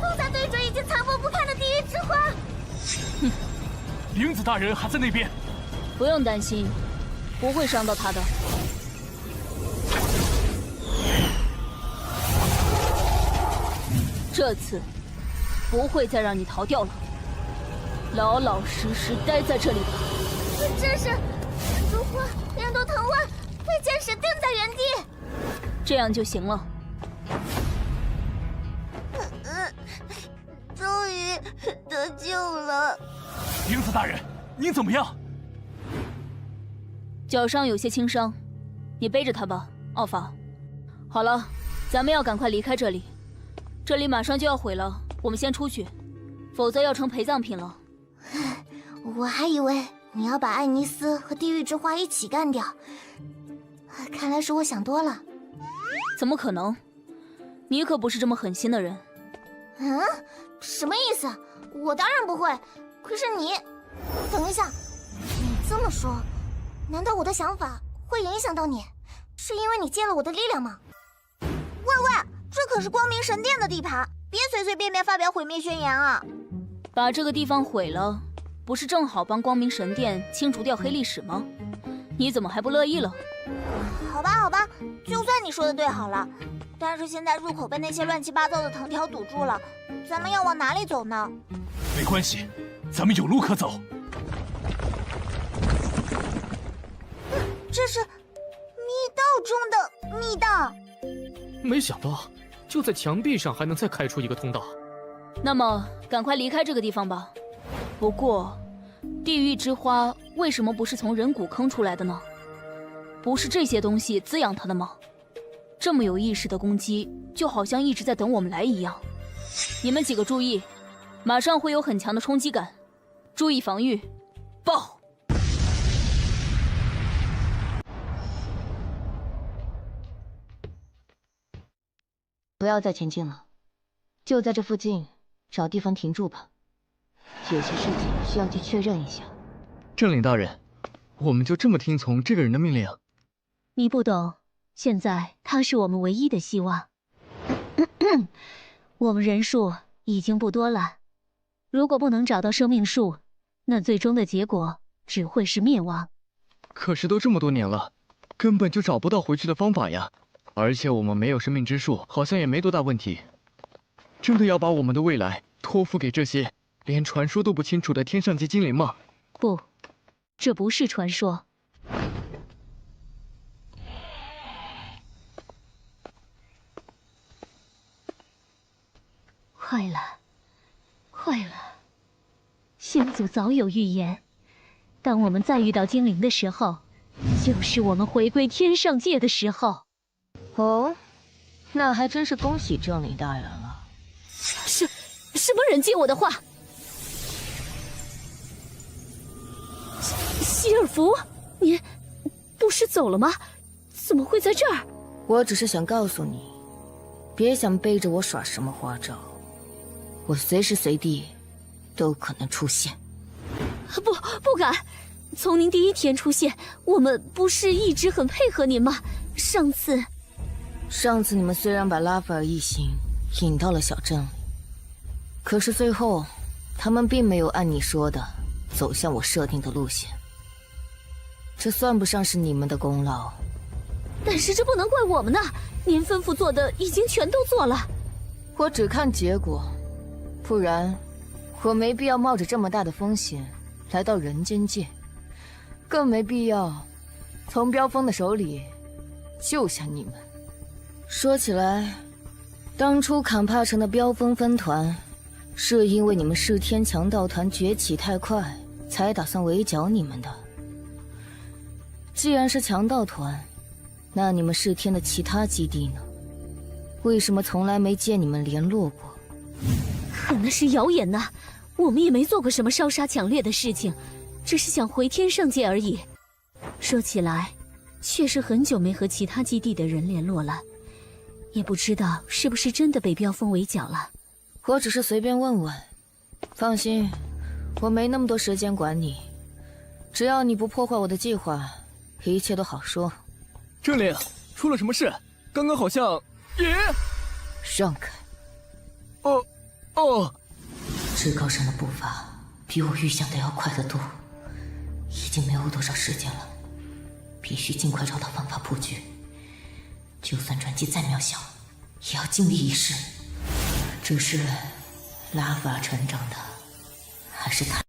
都在对准已经残破不堪的地狱之花。哼，玲子大人还在那边。不用担心，不会伤到他的。这次不会再让你逃掉了，老老实实待在这里吧。真是，如花两朵藤蔓被箭矢钉在原地，这样就行了。终于得救了。玲子大人，您怎么样？脚上有些轻伤，你背着他吧，奥法。好了，咱们要赶快离开这里，这里马上就要毁了，我们先出去，否则要成陪葬品了。我还以为你要把艾尼斯和地狱之花一起干掉，看来是我想多了。怎么可能？你可不是这么狠心的人。什么意思？我当然不会。可是你，等一下，你这么说，难道我的想法会影响到你？是因为你借了我的力量吗？喂喂，这可是光明神殿的地盘，别随随便便发表毁灭宣言啊！把这个地方毁了，不是正好帮光明神殿清除掉黑历史吗？你怎么还不乐意了？好吧，好吧，就算你说的对好了，但是现在入口被那些乱七八糟的藤条堵住了，咱们要往哪里走呢？没关系，咱们有路可走。这是密道中的密道。没想到就在墙壁上还能再开出一个通道。那么赶快离开这个地方吧。不过，地狱之花为什么不是从人骨坑出来的呢？不是这些东西滋养它的吗？这么有意识的攻击，就好像一直在等我们来一样。你们几个注意，马上会有很强的冲击感，注意防御。爆！不要再前进了，就在这附近找地方停住吧。有些事情需要去确认一下。正领大人，我们就这么听从这个人的命令？你不懂，现在他是我们唯一的希望。我们人数已经不多了，如果不能找到生命树，那最终的结果只会是灭亡。可是都这么多年了，根本就找不到回去的方法呀。而且我们没有生命之树，好像也没多大问题。真的要把我们的未来托付给这些连传说都不清楚的天上界精灵吗？不，这不是传说。坏了，坏了！先祖早有预言，当我们再遇到精灵的时候，就是我们回归天上界的时候。哦，那还真是恭喜正领大人了。什么人接我的话？希尔弗，你不是走了吗？怎么会在这儿？我只是想告诉你，别想背着我耍什么花招，我随时随地都可能出现。不敢！从您第一天出现，我们不是一直很配合您吗？上次你们虽然把拉斐尔一行引到了小镇里，可是最后他们并没有按你说的走向我设定的路线，这算不上是你们的功劳。但是这不能怪我们呐，您吩咐做的已经全都做了。我只看结果，不然我没必要冒着这么大的风险来到人间界，更没必要从飙风的手里救下你们。说起来，当初坎帕城的飙风分团，是因为你们噬天强盗团崛起太快，才打算围剿你们的。既然是强盗团，那你们噬天的其他基地呢？为什么从来没见你们联络过？可那是谣言呐，我们也没做过什么烧杀抢掠的事情，只是想回天上界而已。说起来，确实很久没和其他基地的人联络了。也不知道是不是真的被飙风围剿了。我只是随便问问，放心，我没那么多时间管你。只要你不破坏我的计划，一切都好说。正领，出了什么事？刚刚好像……让开！至高神的步伐比我预想的要快得多，已经没有多少时间了，必须尽快找到方法破局。就算转机再渺小，也要尽力一试。只是拉法成长的还是太……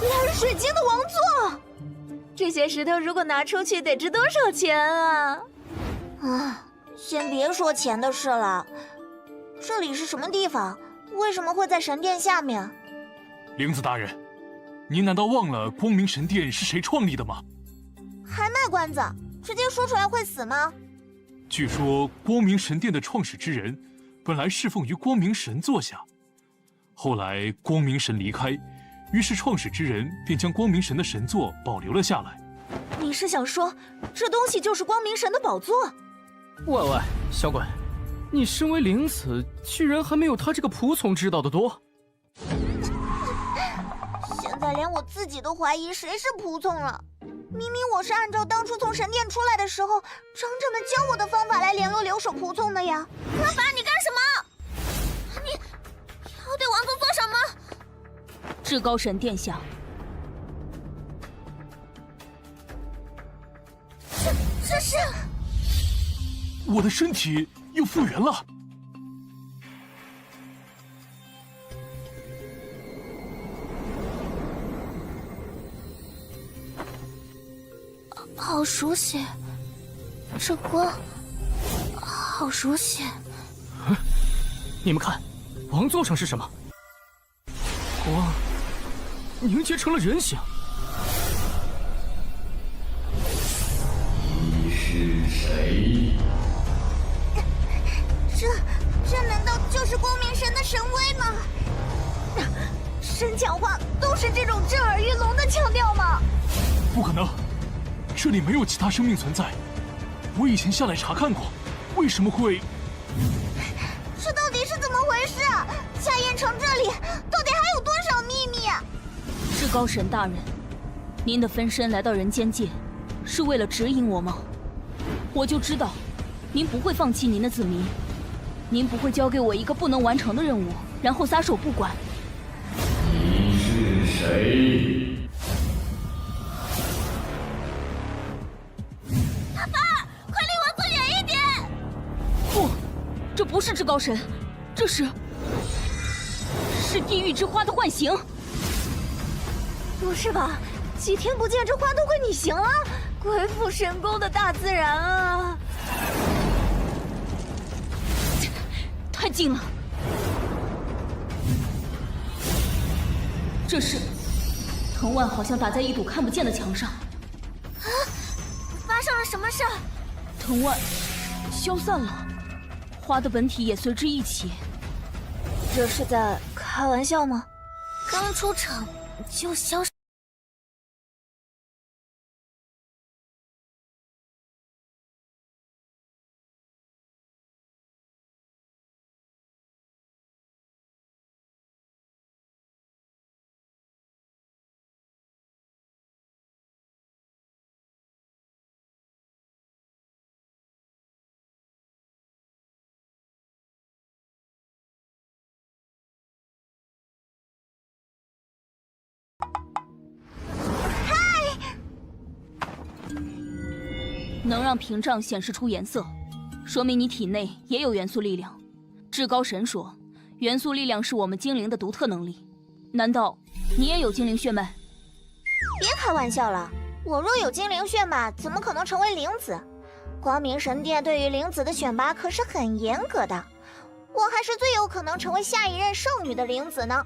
那是水晶的王座，这些石头如果拿出去得值多少钱啊！先别说钱的事了，这里是什么地方？为什么会在神殿下面？灵子大人，您难道忘了光明神殿是谁创立的吗？还卖关子，直接说出来会死吗？据说光明神殿的创始之人本来侍奉于光明神座下，后来光明神离开，于是创始之人便将光明神的神座保留了下来。你是想说，这东西就是光明神的宝座？喂喂，小鬼，你身为灵子，居然还没有他这个仆从知道的多。现在连我自己都怀疑谁是仆从了。明明我是按照当初从神殿出来的时候，长者们教我的方法来联络留守仆从的呀。拉法尔，你干什么？你要对王族做什么？至高神殿下，这是我的身体又复原了。好熟悉，这光好熟悉。你们看，王座上是什么？光凝结成了人形。你是谁？这难道就是光明神的神威吗？神讲话都是这种震耳欲聋的腔调吗？不可能，这里没有其他生命存在。我以前下来查看过，为什么会？这到底是怎么回事？夏燕城这里到底还有多少秘密？至高神大人，您的分身来到人间界，是为了指引我吗？我就知道，您不会放弃您的子民，您不会交给我一个不能完成的任务，然后撒手不管。你是谁？拉法尔，快离王座远一点！不，这不是至高神，这是地狱之花的幻形。不是吧？几天不见，这花都会逆行了？鬼斧神工的大自然啊！太近了，这是藤蔓好像打在一堵看不见的墙上。啊！发生了什么事？藤蔓消散了，花的本体也随之一起。这是在开玩笑吗？刚出场就消失。能让屏障显示出颜色，说明你体内也有元素力量。至高神说，元素力量是我们精灵的独特能力。难道你也有精灵血脉？别开玩笑了，我若有精灵血脉，怎么可能成为灵子？光明神殿对于灵子的选拔可是很严格的，我还是最有可能成为下一任圣女的灵子呢。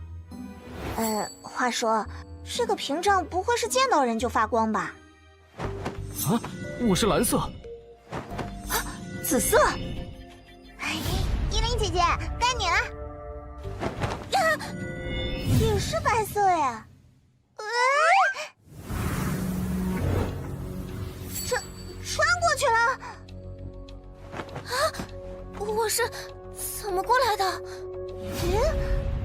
话说，这个屏障不会是见到人就发光吧？啊，我是蓝色。啊，紫色。哎，依琳姐姐，该你了。也是白色呀。穿过去了。啊，我是怎么过来的？咦，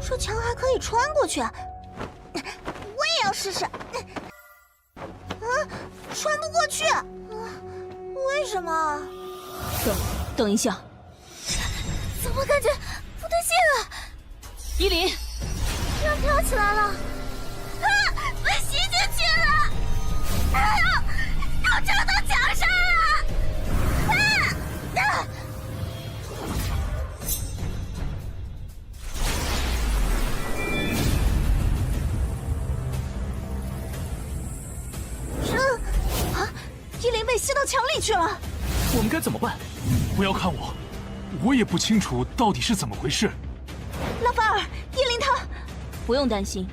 这墙还可以穿过去，我也要试试。穿不过去，为什么？等一下，怎么感觉不对劲啊？依琳，要飘起来了！啊，被吸进去了！啊，要撞到墙上了！依琳被吸到墙里去了，我们该怎么办？不要看我，我也不清楚到底是怎么回事。拉法尔，依琳她……不用担心，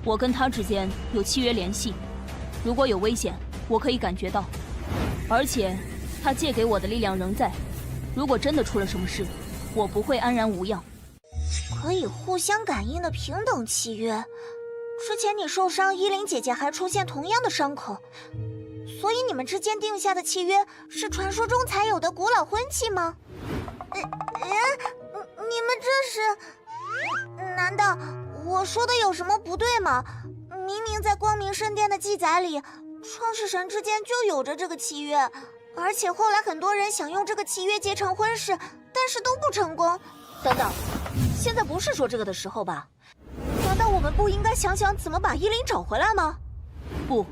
我跟他之间有契约联系，如果有危险，我可以感觉到，而且他借给我的力量仍在。如果真的出了什么事，我不会安然无恙。可以互相感应的平等契约。之前你受伤，依琳姐姐还出现同样的伤口，所以你们之间定下的契约是传说中才有的古老婚契吗？你们这是……难道我说的有什么不对吗？明明在光明圣殿的记载里，创世神之间就有着这个契约，而且后来很多人想用这个契约结成婚事，但是都不成功。等等，现在不是说这个的时候吧？难道我们不应该想想怎么把依琳找回来吗？不，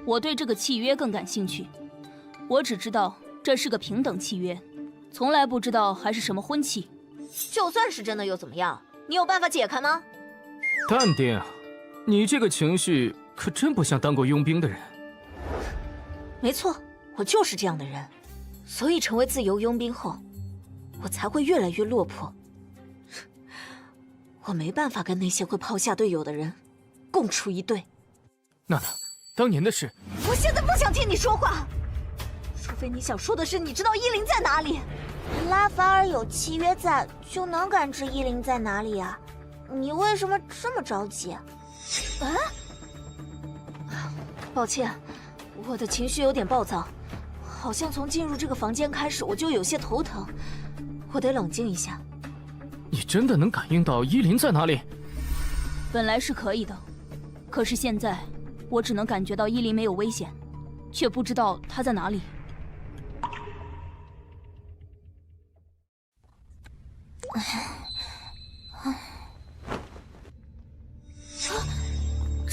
我对这个契约更感兴趣。我只知道这是个平等契约，从来不知道还是什么婚契。就算是真的又怎么样？你有办法解开吗？淡定，你这个情绪可真不像当过佣兵的人。没错，我就是这样的人，所以成为自由佣兵后，我才会越来越落魄。我没办法跟那些会抛下队友的人共处一队。娜娜，当年的事，我现在不想听你说话，除非你想说的是你知道依琳在哪里。拉法尔有契约在，就能感知依琳在哪里啊？你为什么这么着急？抱歉，我的情绪有点暴躁，好像从进入这个房间开始我就有些头疼，我得冷静一下。你真的能感应到依琳在哪里？本来是可以的，可是现在我只能感觉到依琳没有危险，却不知道她在哪里。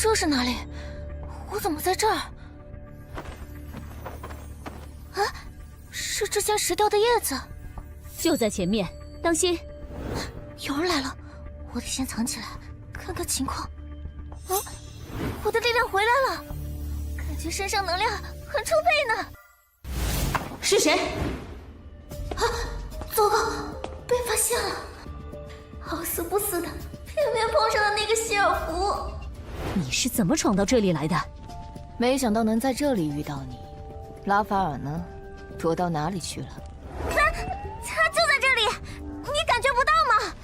这是哪里？我怎么在这儿？啊，是之前石掉的叶子，就在前面，当心！有人来了，我得先藏起来，看看情况。啊，我的力量回来了，感觉身上能量很充沛呢。是谁？啊，糟糕，被发现了！好死不死的，偏偏碰上了那个希尔弗。你是怎么闯到这里来的？没想到能在这里遇到你。拉法尔呢？躲到哪里去了？他就在这里，你感觉不到吗？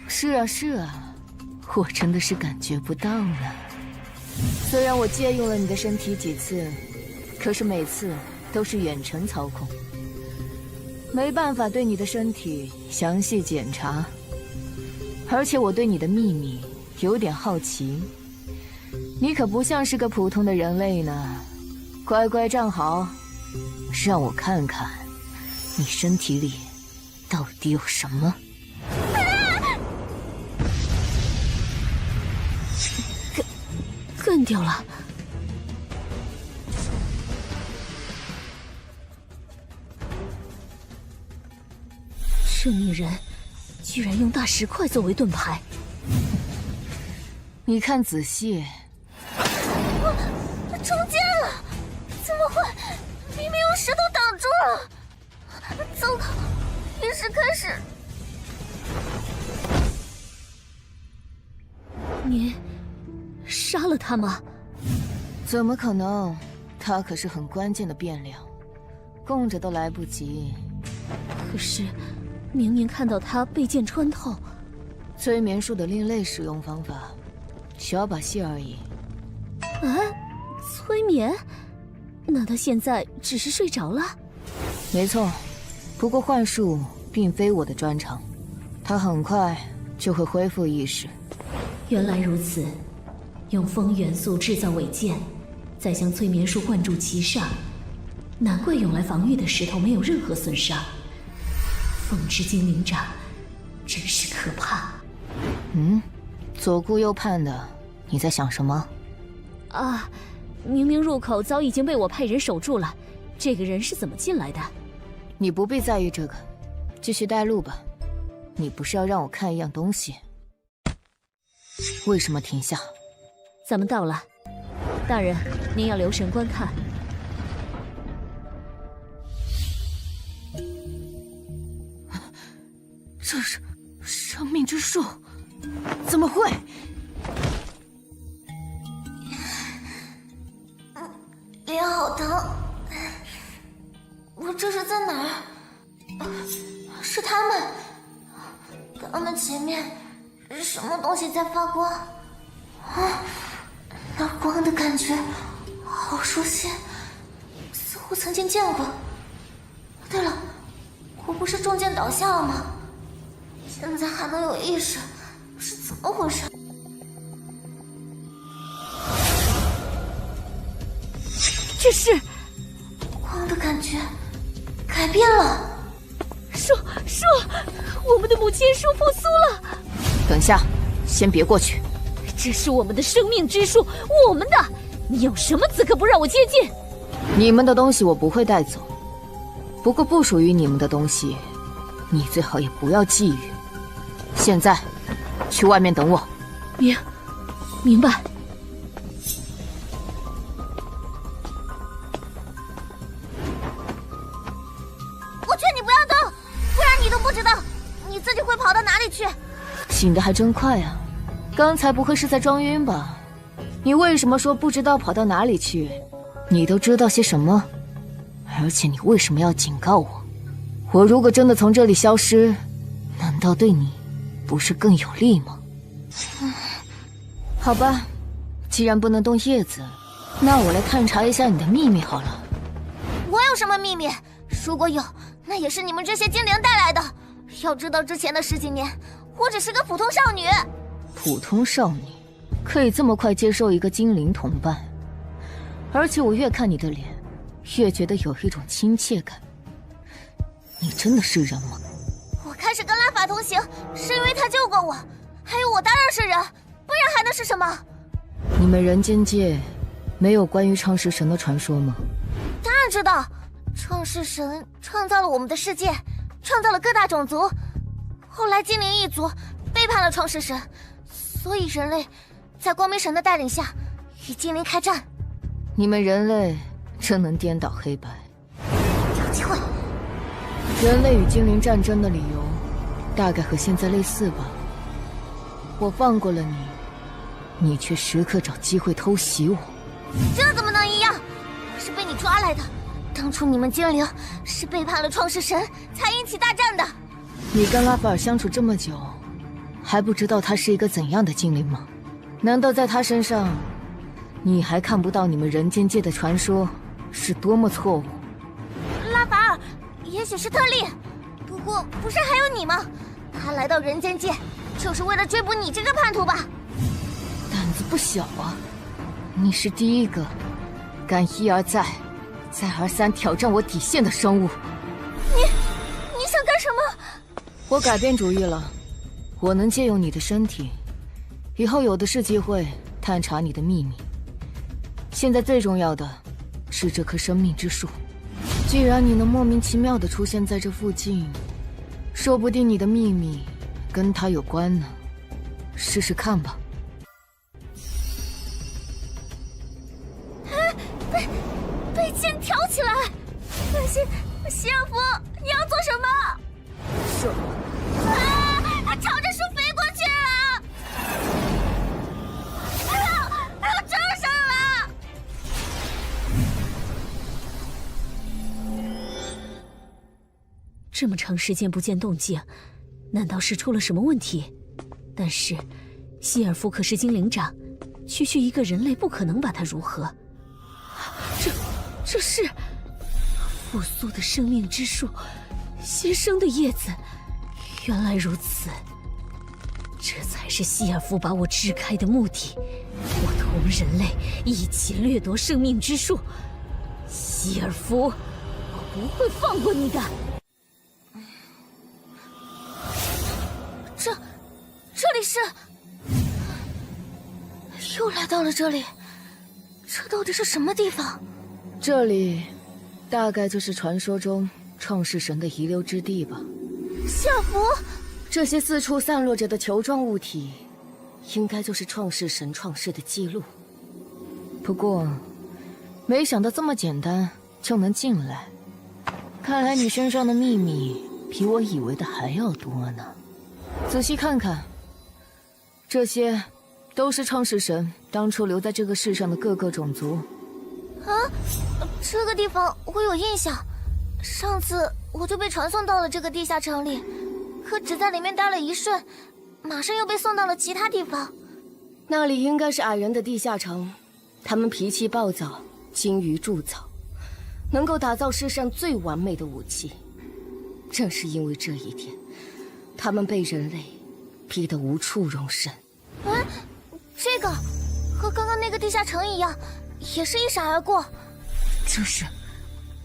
是啊是啊，我真的是感觉不到呢。虽然我借用了你的身体几次，可是每次都是远程操控，没办法对你的身体详细检查。而且我对你的秘密有点好奇，你可不像是个普通的人类呢。乖乖站好，让我看看你身体里到底有什么。干掉了。这女人居然用大石块作为盾牌。你看仔细。中箭了！怎么会？明明用石头挡住了！糟糕，仪式开始。您杀了他吗？怎么可能？他可是很关键的变量，供着都来不及。可是，明明看到他被剑穿透。催眠术的另类使用方法，小把戏而已。啊，催眠？那他现在只是睡着了？没错，不过幻术并非我的专长，他很快就会恢复意识。原来如此，用风元素制造伪剑，再将催眠术灌注其上，难怪用来防御的石头没有任何损伤。风之精灵掌，真是可怕。左顾右盼的，你在想什么？啊，明明入口早已经被我派人守住了，这个人是怎么进来的？你不必在意这个，继续带路吧。你不是要让我看一样东西？为什么停下？咱们到了，大人，您要留神观看。这是生命之树，怎么会？脸好疼，我这是在哪儿？是他们前面什么东西在发光？啊，那光的感觉好熟悉，似乎曾经见过。对了，我不是中箭倒下了吗？现在还能有意识，是怎么回事？这是光的感觉改变了。树，我们的母亲树复苏了。等下，先别过去。这是我们的生命之树，我们的，你有什么资格不让我接近？你们的东西我不会带走，不过不属于你们的东西，你最好也不要觊觎。现在，去外面等我。明白。我劝你不要动，不然你都不知道你自己会跑到哪里去。醒得还真快啊！刚才不会是在装晕吧？你为什么说不知道跑到哪里去？你都知道些什么？而且你为什么要警告我？我如果真的从这里消失，难道对你不是更有利吗？好吧，既然不能动叶子，那我来探查一下你的秘密好了。我有什么秘密？如果有，那也是你们这些精灵带来的。要知道之前的10几年，我只是个普通少女。普通少女可以这么快接受一个精灵同伴，而且我越看你的脸，越觉得有一种亲切感。你真的是人吗？我开始跟拉法同行，是因为他救过我，还有我当然是人，不然还能是什么？你们人间界没有关于创世神的传说吗？当然知道，创世神创造了我们的世界，创造了各大种族，后来精灵一族背叛了创世神，所以人类在光明神的带领下与精灵开战。你们人类真能颠倒黑白。有机会。人类与精灵战争的理由大概和现在类似吧。我放过了你，你却时刻找机会偷袭我。这怎么能一样？我是被你抓来的。当初你们精灵是背叛了创世神才引起大战的。你跟拉法尔相处这么久，还不知道他是一个怎样的精灵吗？难道在他身上，你还看不到你们人间界的传说是多么错误？拉法尔也许是特例，不过不是还有你吗？他来到人间界就是为了追捕你这个叛徒吧？胆子不小啊！你是第一个敢一而再、再而三挑战我底线的生物。你想干什么？我改变主意了，我能借用你的身体，以后有的是机会探查你的秘密。现在最重要的是这棵生命之树。既然你能莫名其妙地出现在这附近，说不定你的秘密跟它有关呢。试试看吧。被剑挑起来！西尔夫，你要做什么？射！他朝着树飞过去了！撞上了！这么长时间不见动静，难道是出了什么问题？但是希尔夫可是精灵长，区区一个人类不可能把他如何。这是复苏的生命之树，新生的叶子。原来如此，这才是希尔夫把我支开的目的。我同人类一起掠夺生命之树，希尔夫，我不会放过你的。这里是，又来到了这里，这到底是什么地方？这里大概就是传说中创世神的遗留之地吧。希尔夫，这些四处散落着的球状物体，应该就是创世神创世的记录。不过，没想到这么简单就能进来。看来你身上的秘密比我以为的还要多呢。仔细看看，这些都是创世神当初留在这个世上的各个种族。啊，这个地方我有印象，上次我就被传送到了这个地下城里，可只在里面待了1瞬，马上又被送到了其他地方。那里应该是矮人的地下城，他们脾气暴躁，精于铸造，能够打造世上最完美的武器。正是因为这一点，他们被人类逼得无处容身。这个和刚刚那个地下城一样，也是一闪而过。这是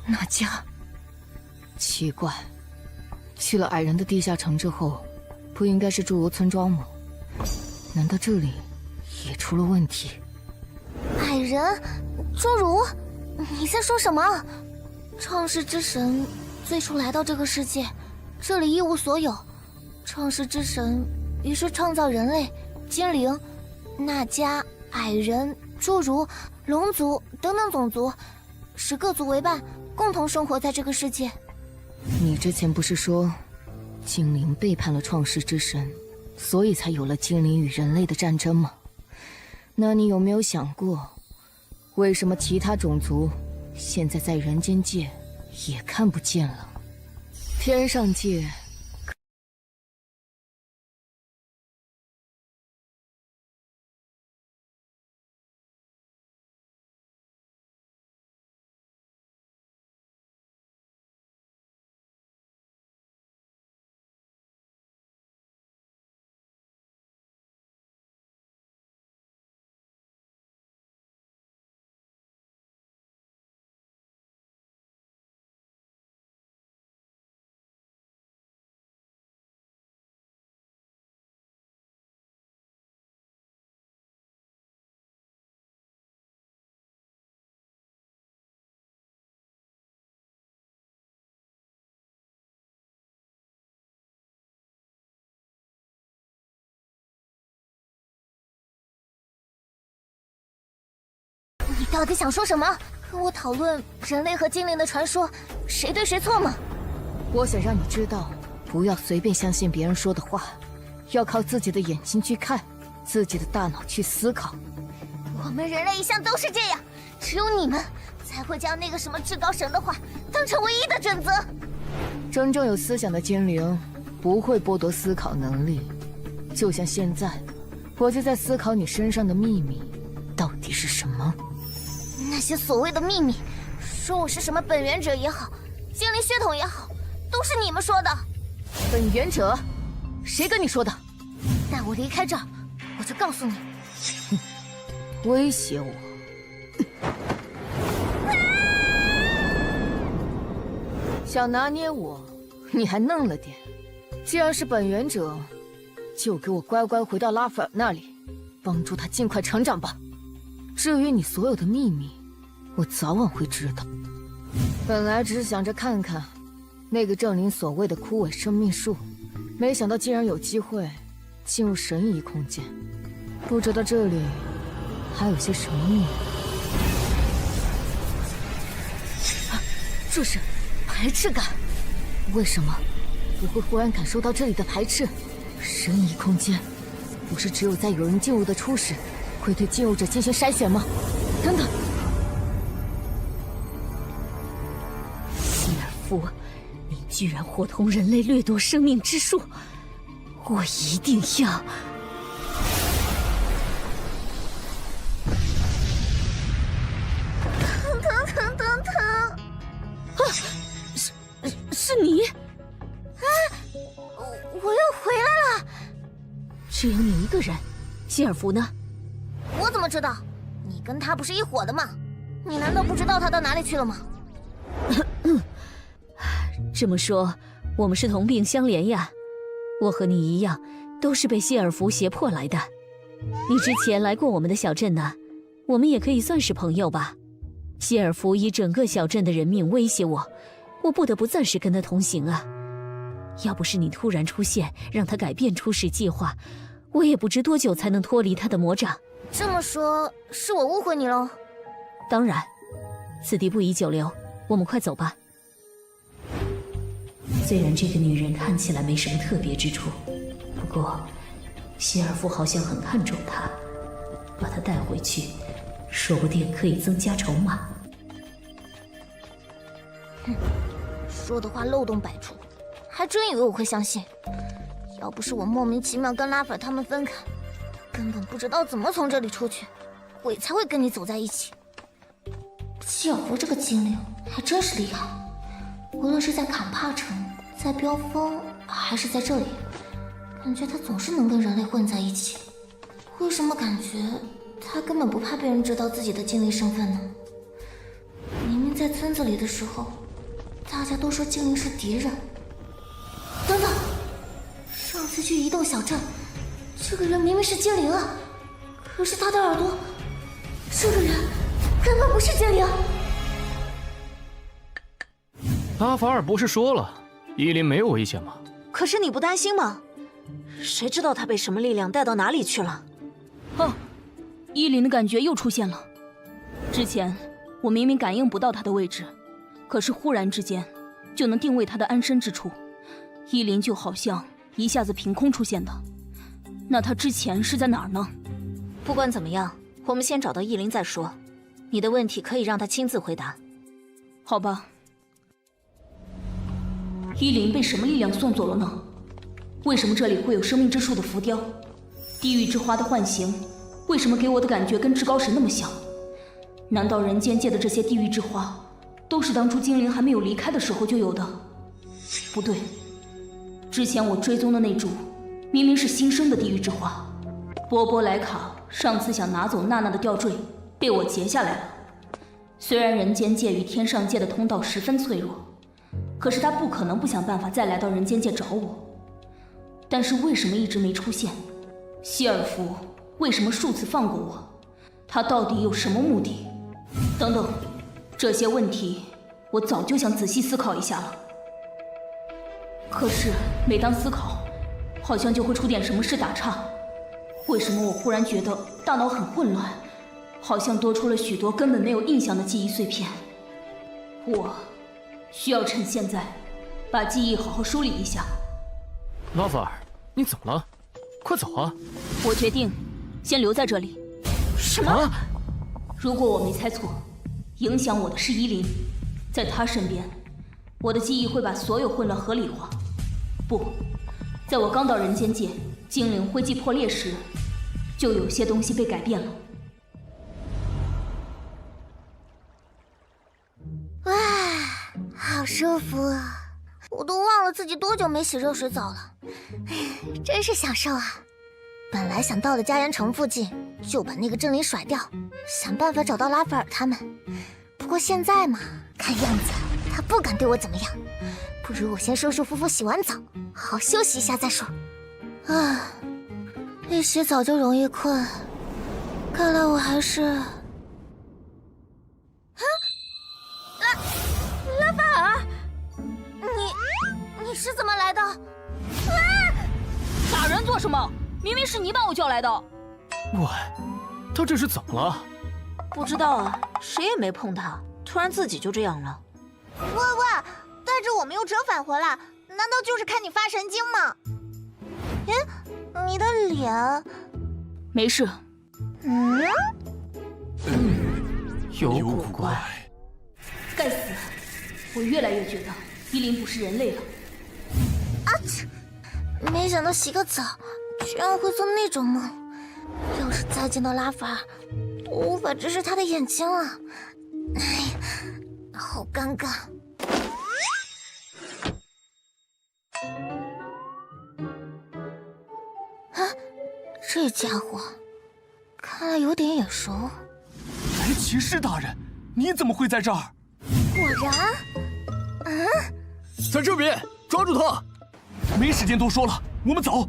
那家。奇怪，去了矮人的地下城之后，不应该是侏儒村庄吗？难道这里也出了问题？矮人，侏儒，你在说什么？创世之神最初来到这个世界，这里一无所有。创世之神于是创造人类、精灵、那迦、矮人、侏儒、龙族等等种族，使各族为伴，共同生活在这个世界。你之前不是说，精灵背叛了创世之神，所以才有了精灵与人类的战争吗？那你有没有想过，为什么其他种族现在在人间界也看不见了？天上界你到底想说什么？和我讨论人类和精灵的传说，谁对谁错吗？我想让你知道，不要随便相信别人说的话，要靠自己的眼睛去看，自己的大脑去思考。我们人类一向都是这样，只有你们才会将那个什么至高神的话当成唯一的准则。真正有思想的精灵不会剥夺思考能力，就像现在，我就在思考你身上的秘密到底是什么。那些所谓的秘密，说我是什么本源者也好，精灵血统也好，都是你们说的。本源者？谁跟你说的？待我离开这儿，我就告诉你。威胁我？想拿捏我，你还嫩了点。既然是本源者，就给我乖乖回到拉斐尔那里，帮助他尽快成长吧。至于你所有的秘密，我早晚会知道。本来只是想着看看那个正灵所谓的枯萎生命树，没想到竟然有机会进入神遗空间。不知道这里还有些什么秘密。这是排斥感。为什么我会忽然感受到这里的排斥？神遗空间不是只有在有人进入的初始会对进入者进行筛选吗？等等，希尔夫，你居然伙同人类掠夺生命之树，我一定要……疼！是你？我又回来了。只有你一个人，希尔夫呢？我怎么知道？你跟他不是一伙的吗？你难道不知道他到哪里去了吗？这么说，我们是同病相怜呀。我和你一样，都是被希尔夫胁迫来的。你之前来过我们的小镇呢，我们也可以算是朋友吧。希尔夫以整个小镇的人命威胁我，我不得不暂时跟他同行啊。要不是你突然出现，让他改变初始计划，我也不知多久才能脱离他的魔掌。这么说，是我误会你喽？当然，此地不宜久留，我们快走吧。虽然这个女人看起来没什么特别之处，不过希尔夫好像很看重她，把她带回去，说不定可以增加筹码。说的话漏洞百出，还真以为我会相信？要不是我莫名其妙跟拉斐尔他们分开，根本不知道怎么从这里出去，我也才会跟你走在一起。希尔弗这个精灵还真是厉害，无论是在坎帕城、在飙风，还是在这里，感觉他总是能跟人类混在一起。为什么感觉他根本不怕别人知道自己的精灵身份呢？明明在村子里的时候，大家都说精灵是敌人。等等，上次去移动小镇，这个人明明是精灵啊，可是他的耳朵，这个人根本不是精灵。拉法尔不是说了，伊林没有危险吗？可是你不担心吗？谁知道他被什么力量带到哪里去了？伊林的感觉又出现了。之前我明明感应不到他的位置，可是忽然之间就能定位他的安身之处。伊林就好像一下子凭空出现的，那他之前是在哪儿呢？不管怎么样，我们先找到伊林再说。你的问题可以让他亲自回答。好吧。伊林被什么力量送走了呢？为什么这里会有生命之树的浮雕？地狱之花的幻形，为什么给我的感觉跟至高神那么像？难道人间界的这些地狱之花，都是当初精灵还没有离开的时候就有的？不对，之前我追踪的那株，明明是新生的地狱之花。波波莱卡上次想拿走娜娜的吊坠，被我截下来了。虽然人间界与天上界的通道十分脆弱，可是他不可能不想办法再来到人间界找我。但是为什么一直没出现？希尔弗为什么数次放过我？他到底有什么目的？等等，这些问题我早就想仔细思考一下了。可是每当思考，好像就会出点什么事打岔。为什么我忽然觉得大脑很混乱，好像多出了许多根本没有印象的记忆碎片？我需要趁现在把记忆好好梳理一下。拉法尔，你怎么了？快走啊！我决定先留在这里。什么？如果我没猜错，影响我的是伊林，在他身边，我的记忆会把所有混乱合理化。不，在我刚到人间界，精灵灰烬破裂时，就有些东西被改变了。哇，好舒服啊！我都忘了自己多久没洗热水澡了，真是享受啊！本来想到了家园城附近就把那个阵灵甩掉，想办法找到拉斐尔他们。不过现在嘛，看样子他不敢对我怎么样，不如我先舒舒服服洗完澡，好好休息一下再说。啊，一洗澡就容易困，看来我还是……拉斐尔，你是怎么来的？打人做什么？明明是你把我叫来的。喂，他这是怎么了？不知道啊，谁也没碰他，突然自己就这样了。喂，带着我们又折返回来，难道就是看你发神经吗？哎，你的脸……没事。有古怪。该死！我越来越觉得伊林不是人类了。啊切！没想到洗个澡居然会做那种梦，要是再见到拉斐尔，我无法直视他的眼睛啊！哎呀，好尴尬。啊，这家伙看来有点眼熟。白骑士大人，你怎么会在这儿？果然，在这边，抓住他！没时间多说了，我们走。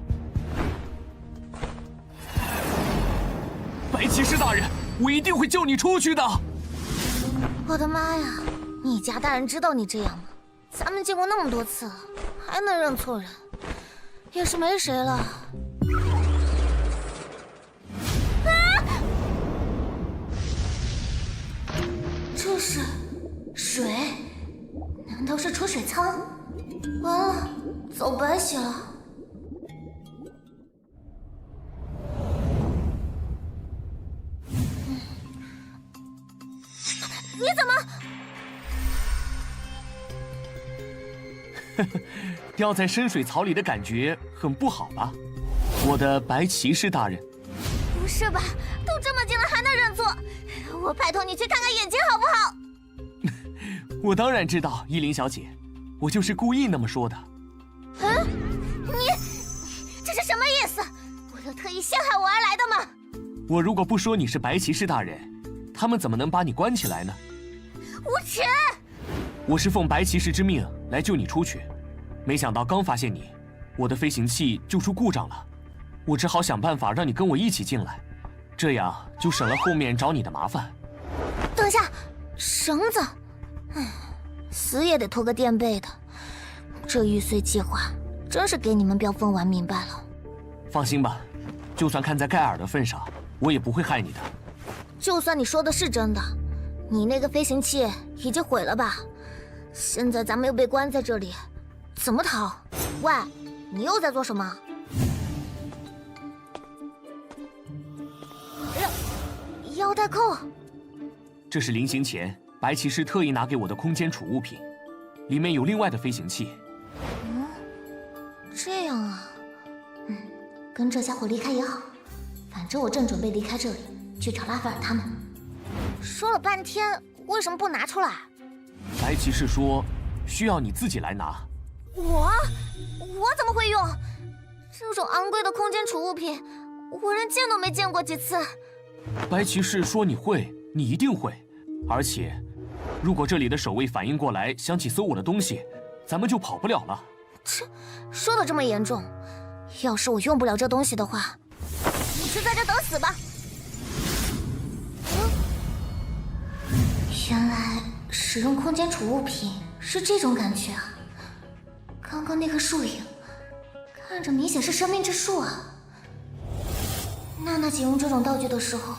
白骑士大人，我一定会救你出去的。我的妈呀！你家大人知道你这样吗？咱们见过那么多次了，还能认错人，也是没谁了。这是水？难道是储水仓？完了，澡白洗了。你怎么？掉在深水槽里的感觉很不好吧？我的白骑士大人。不是吧？都这么近了还能认错？我拜托你去看看眼睛好不好？我当然知道，依林小姐，我就是故意那么说的。嗯，你这是什么意思？我有特意陷害我而来的吗？我如果不说你是白骑士大人，他们怎么能把你关起来呢？无耻！我是奉白骑士之命来救你出去，没想到刚发现你，我的飞行器就出故障了，我只好想办法让你跟我一起进来，这样就省了后面找你的麻烦。等下，绳子，死也得拖个垫背的。这玉碎计划真是给你们飙风玩明白了。放心吧，就算看在盖尔的份上，我也不会害你的。就算你说的是真的，你那个飞行器已经毁了吧？现在咱们又被关在这里，怎么逃？喂，你又在做什么？腰带扣。这是临行前白骑士特意拿给我的空间储物品，里面有另外的飞行器。这样啊，跟这家伙离开也好，反正我正准备离开这里，去找拉斐尔他们。说了半天，为什么不拿出来？白骑士说，需要你自己来拿。我怎么会用？这种昂贵的空间储物品，我连见都没见过几次。白骑士说你会，你一定会。而且，如果这里的守卫反应过来，想起搜我的东西，咱们就跑不了了。切，说的这么严重？要是我用不了这东西的话，你就在这等死吧。原来使用空间储物品是这种感觉啊！刚刚那个树影，看着明显是生命之树啊。娜娜姐用这种道具的时候，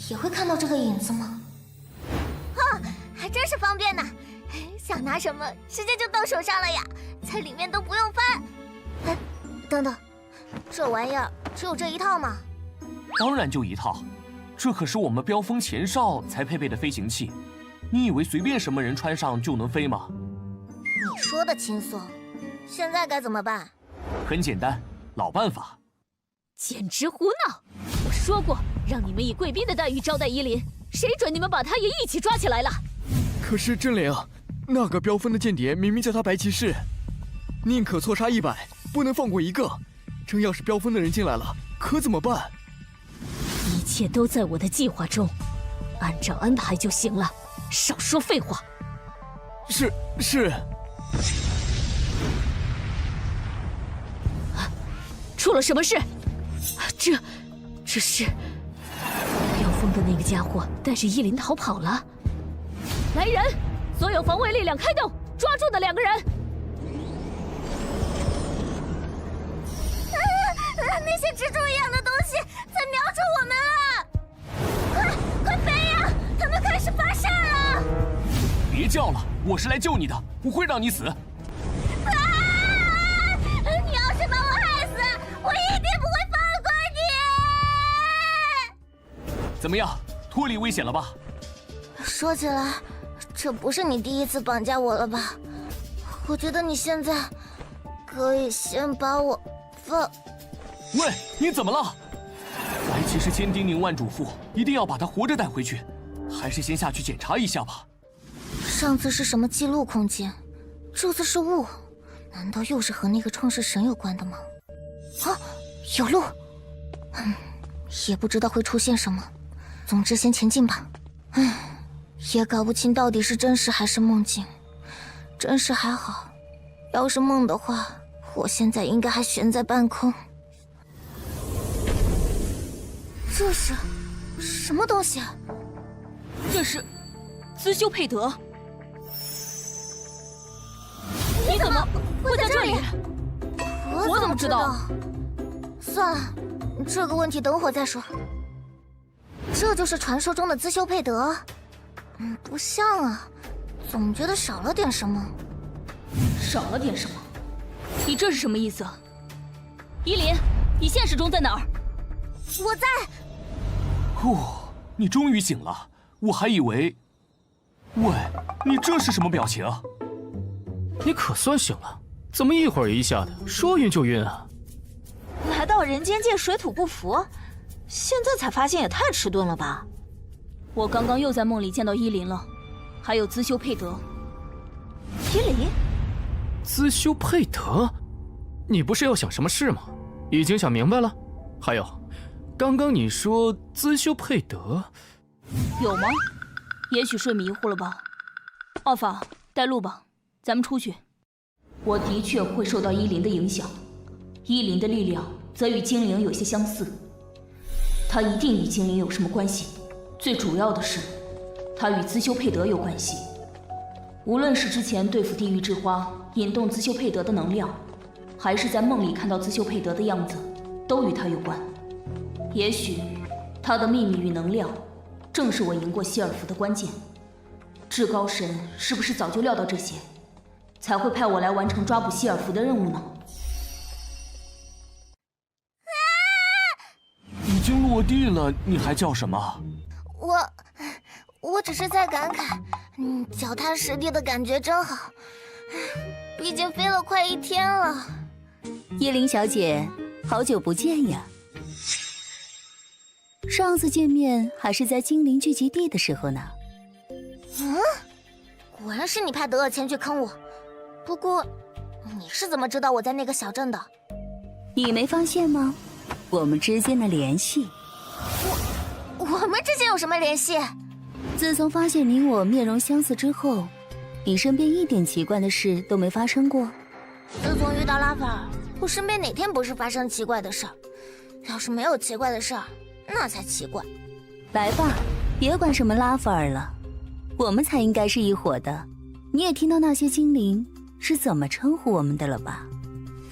也会看到这个影子吗？还真是方便呢，想拿什么直接就到手上了呀，在里面都不用翻。哎，等等，这玩意儿只有这一套吗？当然就一套，这可是我们飙风前哨才配备的飞行器，你以为随便什么人穿上就能飞吗？你说的轻松，现在该怎么办？很简单，老办法。简直胡闹！我说过，让你们以贵宾的待遇招待依林，谁准你们把他也一起抓起来了？可是真灵，那个飙风的间谍明明叫他白骑士，宁可错杀100，不能放过一个。真要是飙风的人进来了，可怎么办？一切都在我的计划中，按照安排就行了，少说废话。是。出了什么事？这是飙风的那个家伙带着依林逃跑了。来人，所有防卫力量开动，抓住那2个人！那些蜘蛛一样的东西在瞄准我们了！快飞呀！他们开始发射了！别叫了，我是来救你的，不会让你死。你要是把我害死，我一定不会放过你！怎么样，脱离危险了吧？说起来，这不是你第一次绑架我了吧？我觉得你现在可以先把我放。喂，你怎么了？白骑士千叮咛万嘱咐，一定要把他活着带回去，还是先下去检查一下吧。上次是什么记录空间，这次是雾，难道又是和那个创世神有关的吗？啊，有路，也不知道会出现什么，总之先前进吧。也搞不清到底是真实还是梦境。真实还好，要是梦的话，我现在应该还悬在半空。这是什么东西啊？这是资修佩德。你怎么会在这里？我怎么知道？算了，这个问题等会再说。这就是传说中的资修佩德？不像啊，总觉得少了点什么。少了点什么？你这是什么意思？依林，你现实中在哪儿？我在。你终于醒了，我还以为……喂，你这是什么表情？你可算醒了。怎么一会儿一下的，说晕就晕啊？来到人间界水土不服，现在才发现也太迟钝了吧？我刚刚又在梦里见到依林了，还有资修佩德。依林？资修佩德？你不是要想什么事吗？已经想明白了？还有，刚刚你说资修佩德，有吗？也许睡迷糊了吧。奥法，带路吧，咱们出去。我的确会受到依林的影响，依林的力量则与精灵有些相似，他一定与精灵有什么关系。最主要的是，他与资修佩德有关系。无论是之前对付地狱之花，引动资修佩德的能量，还是在梦里看到资修佩德的样子，都与他有关。也许，他的秘密与能量，正是我赢过希尔弗的关键。至高神是不是早就料到这些，才会派我来完成抓捕希尔弗的任务呢？已经落地了，你还叫什么？我只是在感慨，脚踏实地的感觉真好。毕竟飞了快1天了。叶灵小姐，好久不见呀！上次见面还是在精灵聚集地的时候呢。果然是你派德尔前去坑我。不过，你是怎么知道我在那个小镇的？你没发现吗？我们之间的联系。我们之间有什么联系？自从发现你我面容相似之后，你身边一点奇怪的事都没发生过。自从遇到拉法尔，我身边哪天不是发生奇怪的事儿？要是没有奇怪的事儿，那才奇怪。来吧，别管什么拉法尔了，我们才应该是一伙的。你也听到那些精灵是怎么称呼我们的了吧？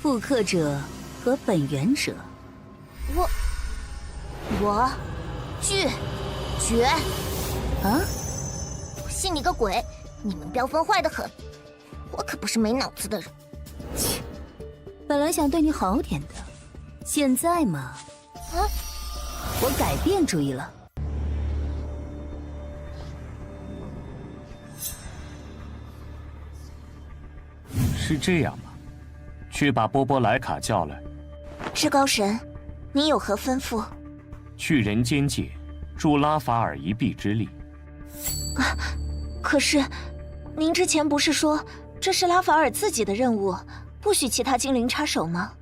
复刻者和本源者。我拒绝啊！我信你个鬼！你们标分坏得很，我可不是没脑子的人。切，本来想对你好点的，现在嘛，我改变主意了。是这样吗？去把波波莱卡叫来。至高神，您有何吩咐？去人间界，助拉法尔一臂之力。可是，您之前不是说这是拉法尔自己的任务，不许其他精灵插手吗？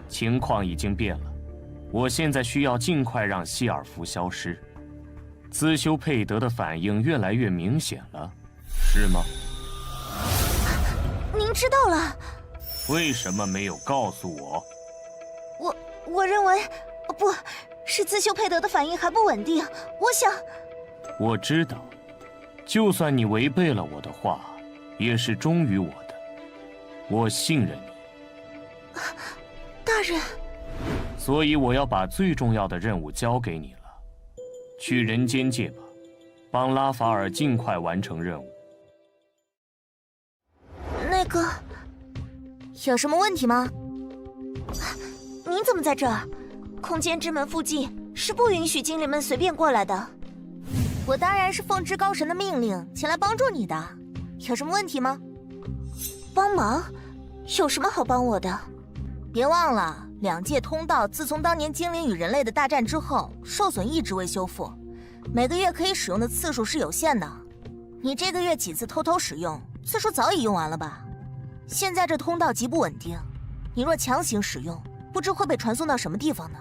情况已经变了，我现在需要尽快让希尔弗消失。资修佩德的反应越来越明显了，是吗？您知道了？为什么没有告诉我？我认为，不是资修佩德的反应还不稳定。我想，我知道，就算你违背了我的话，也是忠于我的。我信任你，大人。所以我要把最重要的任务交给你了，去人间界吧，帮拉法尔尽快完成任务。那个，有什么问题吗？您怎么在这儿？空间之门附近是不允许精灵们随便过来的。我当然是奉至高神的命令前来帮助你的。有什么问题吗？帮忙？有什么好帮我的？别忘了，两界通道自从当年精灵与人类的大战之后，受损一直未修复，每个月可以使用的次数是有限的。你这个月几次偷偷使用，次数早已用完了吧？现在这通道极不稳定，你若强行使用，不知会被传送到什么地方呢？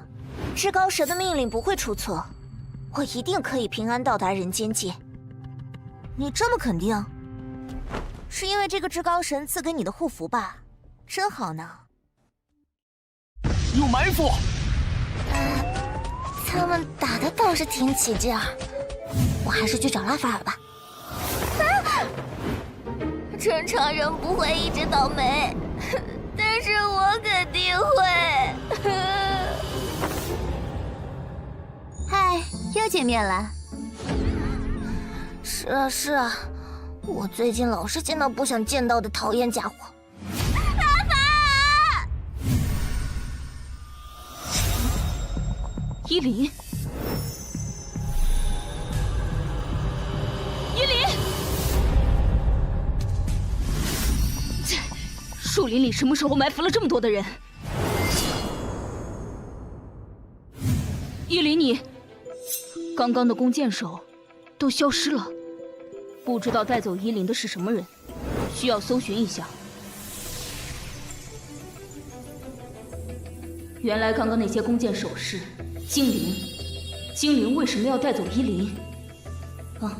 至高神的命令不会出错，我一定可以平安到达人间界。你这么肯定？是因为这个至高神赐给你的护符吧？真好呢。有埋伏！他们打的倒是挺起劲儿，我还是去找拉法尔吧。正常人不会一直倒霉，但是我肯定会。嗨，又见面了。是啊是啊，我最近老是见到不想见到的讨厌家伙。拉法尔！依林，依林，树林里什么时候埋伏了这么多的人？依林，你刚刚的弓箭手都消失了，不知道带走依林的是什么人，需要搜寻一下。原来刚刚那些弓箭手是精灵，精灵为什么要带走依林？啊，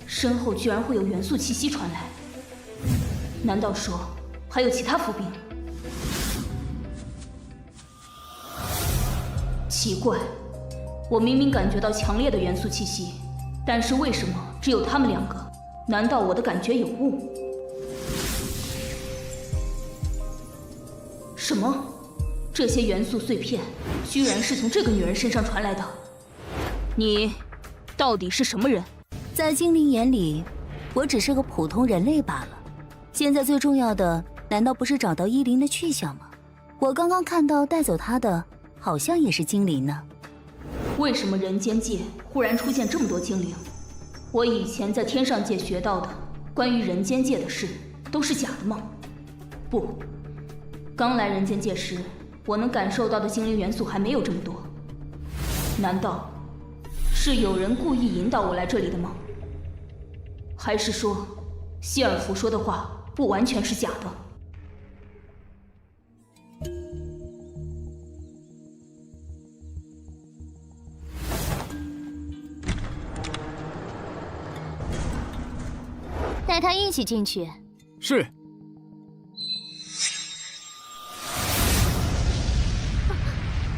身后居然会有元素气息传来，难道说还有其他伏笔？奇怪，我明明感觉到强烈的元素气息，但是为什么只有他们两个？难道我的感觉有误？什么？这些元素碎片居然是从这个女人身上传来的？你到底是什么人？在精灵眼里，我只是个普通人类罢了。现在最重要的，难道不是找到依林的去向吗？我刚刚看到带走她的，好像也是精灵呢。为什么人间界忽然出现这么多精灵？我以前在天上界学到的关于人间界的事，都是假的吗？不，刚来人间界时，我能感受到的精灵元素还没有这么多。难道是有人故意引导我来这里的吗？还是说，希尔弗说的话不完全是假的？带他一起进去。是。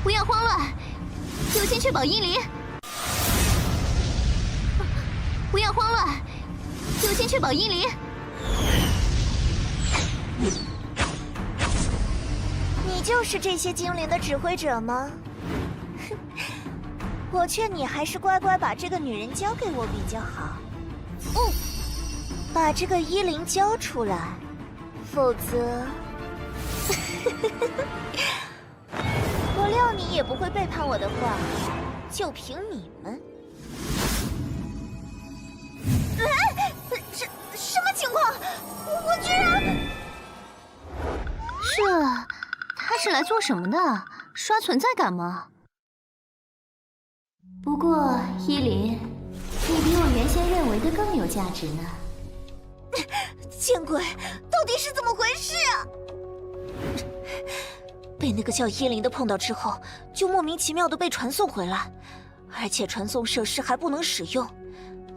不要慌乱，优先确保依林。不要慌乱，优先确保依林。你就是这些精灵的指挥者吗？哼，我劝你还是乖乖把这个女人交给我比较好。把这个依林交出来，否则，我料你也不会背叛我的话，就凭你们。什么情况？我居然……他是来做什么的？刷存在感吗？不过依林，你比我原先认为的更有价值呢。见鬼，到底是怎么回事啊？被那个叫依林的碰到之后，就莫名其妙的被传送回来，而且传送设施还不能使用。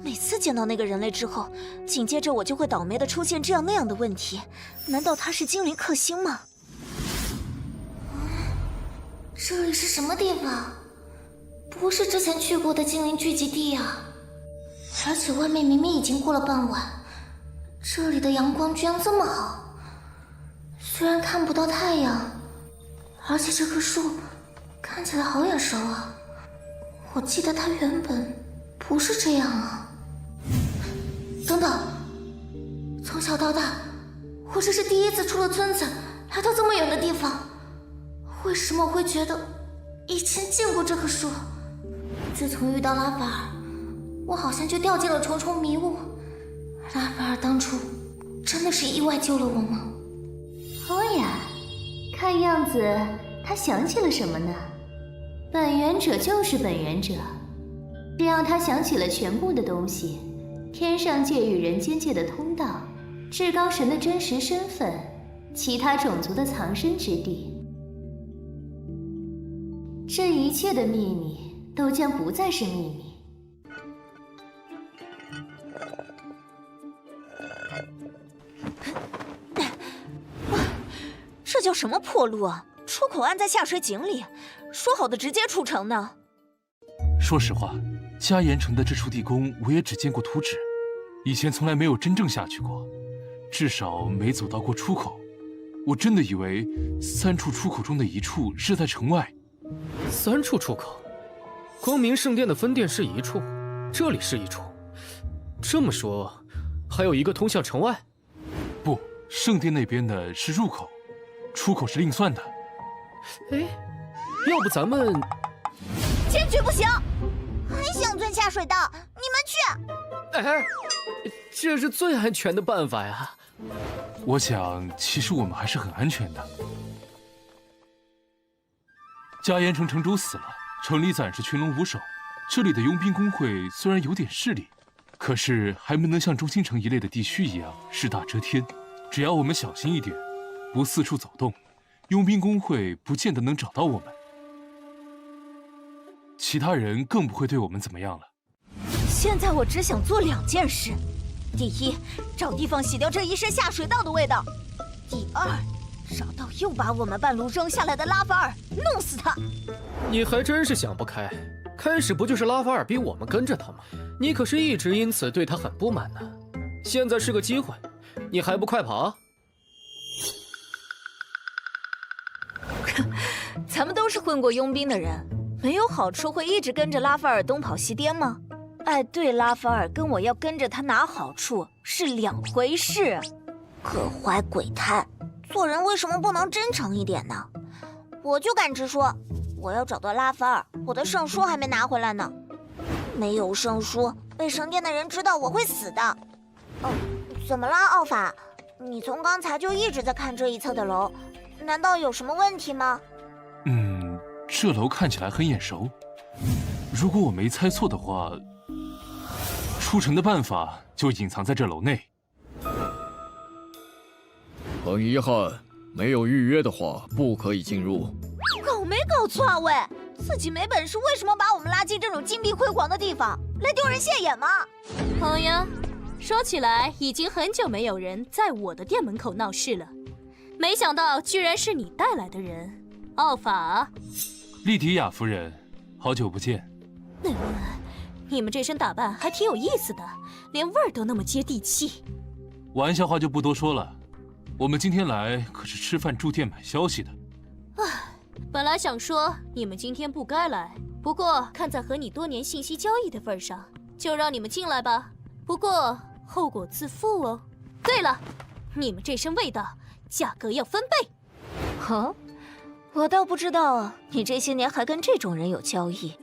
每次见到那个人类之后，紧接着我就会倒霉的出现这样那样的问题。难道他是精灵克星吗？这里是什么地方？不是之前去过的精灵聚集地啊！而且外面明明已经过了傍晚，这里的阳光居然这么好。虽然看不到太阳，而且这棵树看起来好眼熟啊！我记得它原本不是这样啊。等等，从小到大，我这是第一次出了村子，来到这么远的地方。为什么我会觉得以前见过这棵树？自从遇到拉法尔，我好像就掉进了重重迷雾。拉法尔当初真的是意外救了我吗？哦呀，看样子他想起了什么呢？本源者就是本源者，只要他想起了全部的东西，天上界与人间界的通道，至高神的真实身份，其他种族的藏身之地，这一切的秘密都将不再是秘密。这叫什么破路啊！出口岸在下水井里，说好的直接出城呢？说实话，嘉岩城的这处地宫我也只见过图纸，以前从来没有真正下去过，至少没走到过出口。我真的以为3处出口中的1处是在城外。3处出口，光明圣殿的分殿是1处，这里是1处。这么说，还有一个通向城外？不，圣殿那边的是入口，出口是另算的。哎，要不咱们……坚决不行！还想钻下水道？你们去！哎，这是最安全的办法呀！我想，其实我们还是很安全的。嘉盐城城主死了，城里暂时群龙无首。这里的佣兵工会虽然有点势力，可是还没能像中心城一类的地区一样势大遮天。只要我们小心一点，不四处走动，佣兵工会不见得能找到我们。其他人更不会对我们怎么样了。现在我只想做2件事：第一，找地方洗掉这一身下水道的味道；第二，找到又把我们半路扔下来的拉法尔，弄死他。你还真是想不开，开始不就是拉法尔逼我们跟着他吗？你可是一直因此对他很不满呢。现在是个机会，你还不快跑啊！咱们都是混过佣兵的人，没有好处会一直跟着拉法尔东跑西颠吗？爱对拉法尔跟我要跟着他拿好处是2回事。各怀鬼胎，做人为什么不能真诚一点呢？我就敢直说，我要找到拉法尔，我的圣书还没拿回来呢。没有圣书，被神殿的人知道我会死的。哦，怎么了，奥法？你从刚才就一直在看这一侧的楼，难道有什么问题吗？这楼看起来很眼熟。如果我没猜错的话，出城的办法就隐藏在这楼内。很遗憾，没有预约的话，不可以进入。搞没搞错啊，喂！自己没本事，为什么把我们拉进这种金碧辉煌的地方，来丢人现眼吗？好呀，说起来，已经很久没有人在我的店门口闹事了，没想到居然是你带来的人，奥法。莉迪亚夫人，好久不见。你们这身打扮还挺有意思的，连味儿都那么接地气。玩笑话就不多说了，我们今天来可是吃饭、住店、买消息的。本来想说你们今天不该来，不过看在和你多年信息交易的份上，就让你们进来吧。不过后果自负哦。对了，你们这身味道，价格要分倍。哦，我倒不知道你这些年还跟这种人有交易。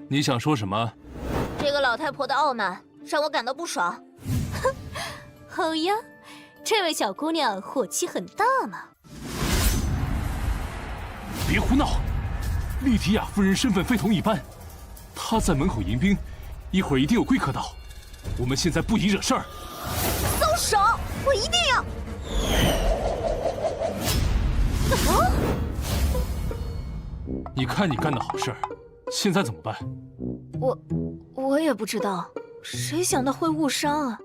你想说什么？这个老太婆的傲慢让我感到不爽。哼，好呀，这位小姑娘火气很大嘛。别胡闹！莉迪亚夫人身份非同一般，她在门口迎宾，一会儿一定有贵客到。我们现在不宜惹事儿。松手！我一定要。你看你干的好事儿，现在怎么办？我也不知道，谁想到会误伤啊？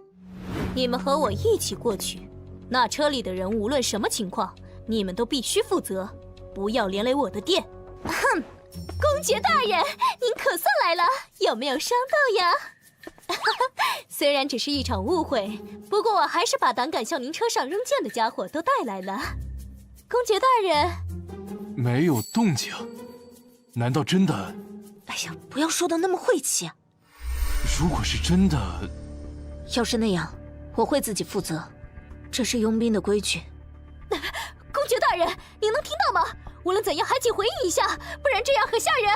你们和我一起过去，那车里的人无论什么情况，你们都必须负责，不要连累我的店。哼，公爵大人，您可算来了，有没有伤到呀？虽然只是一场误会，不过我还是把胆敢向您车上扔剑的家伙都带来了。公爵大人，没有动静，难道真的？哎呀，不要说的那么晦气。如果是真的，要是那样，我会自己负责，这是佣兵的规矩。公爵大人，您能听到吗？无论怎样，还请回应一下，不然这样很吓人。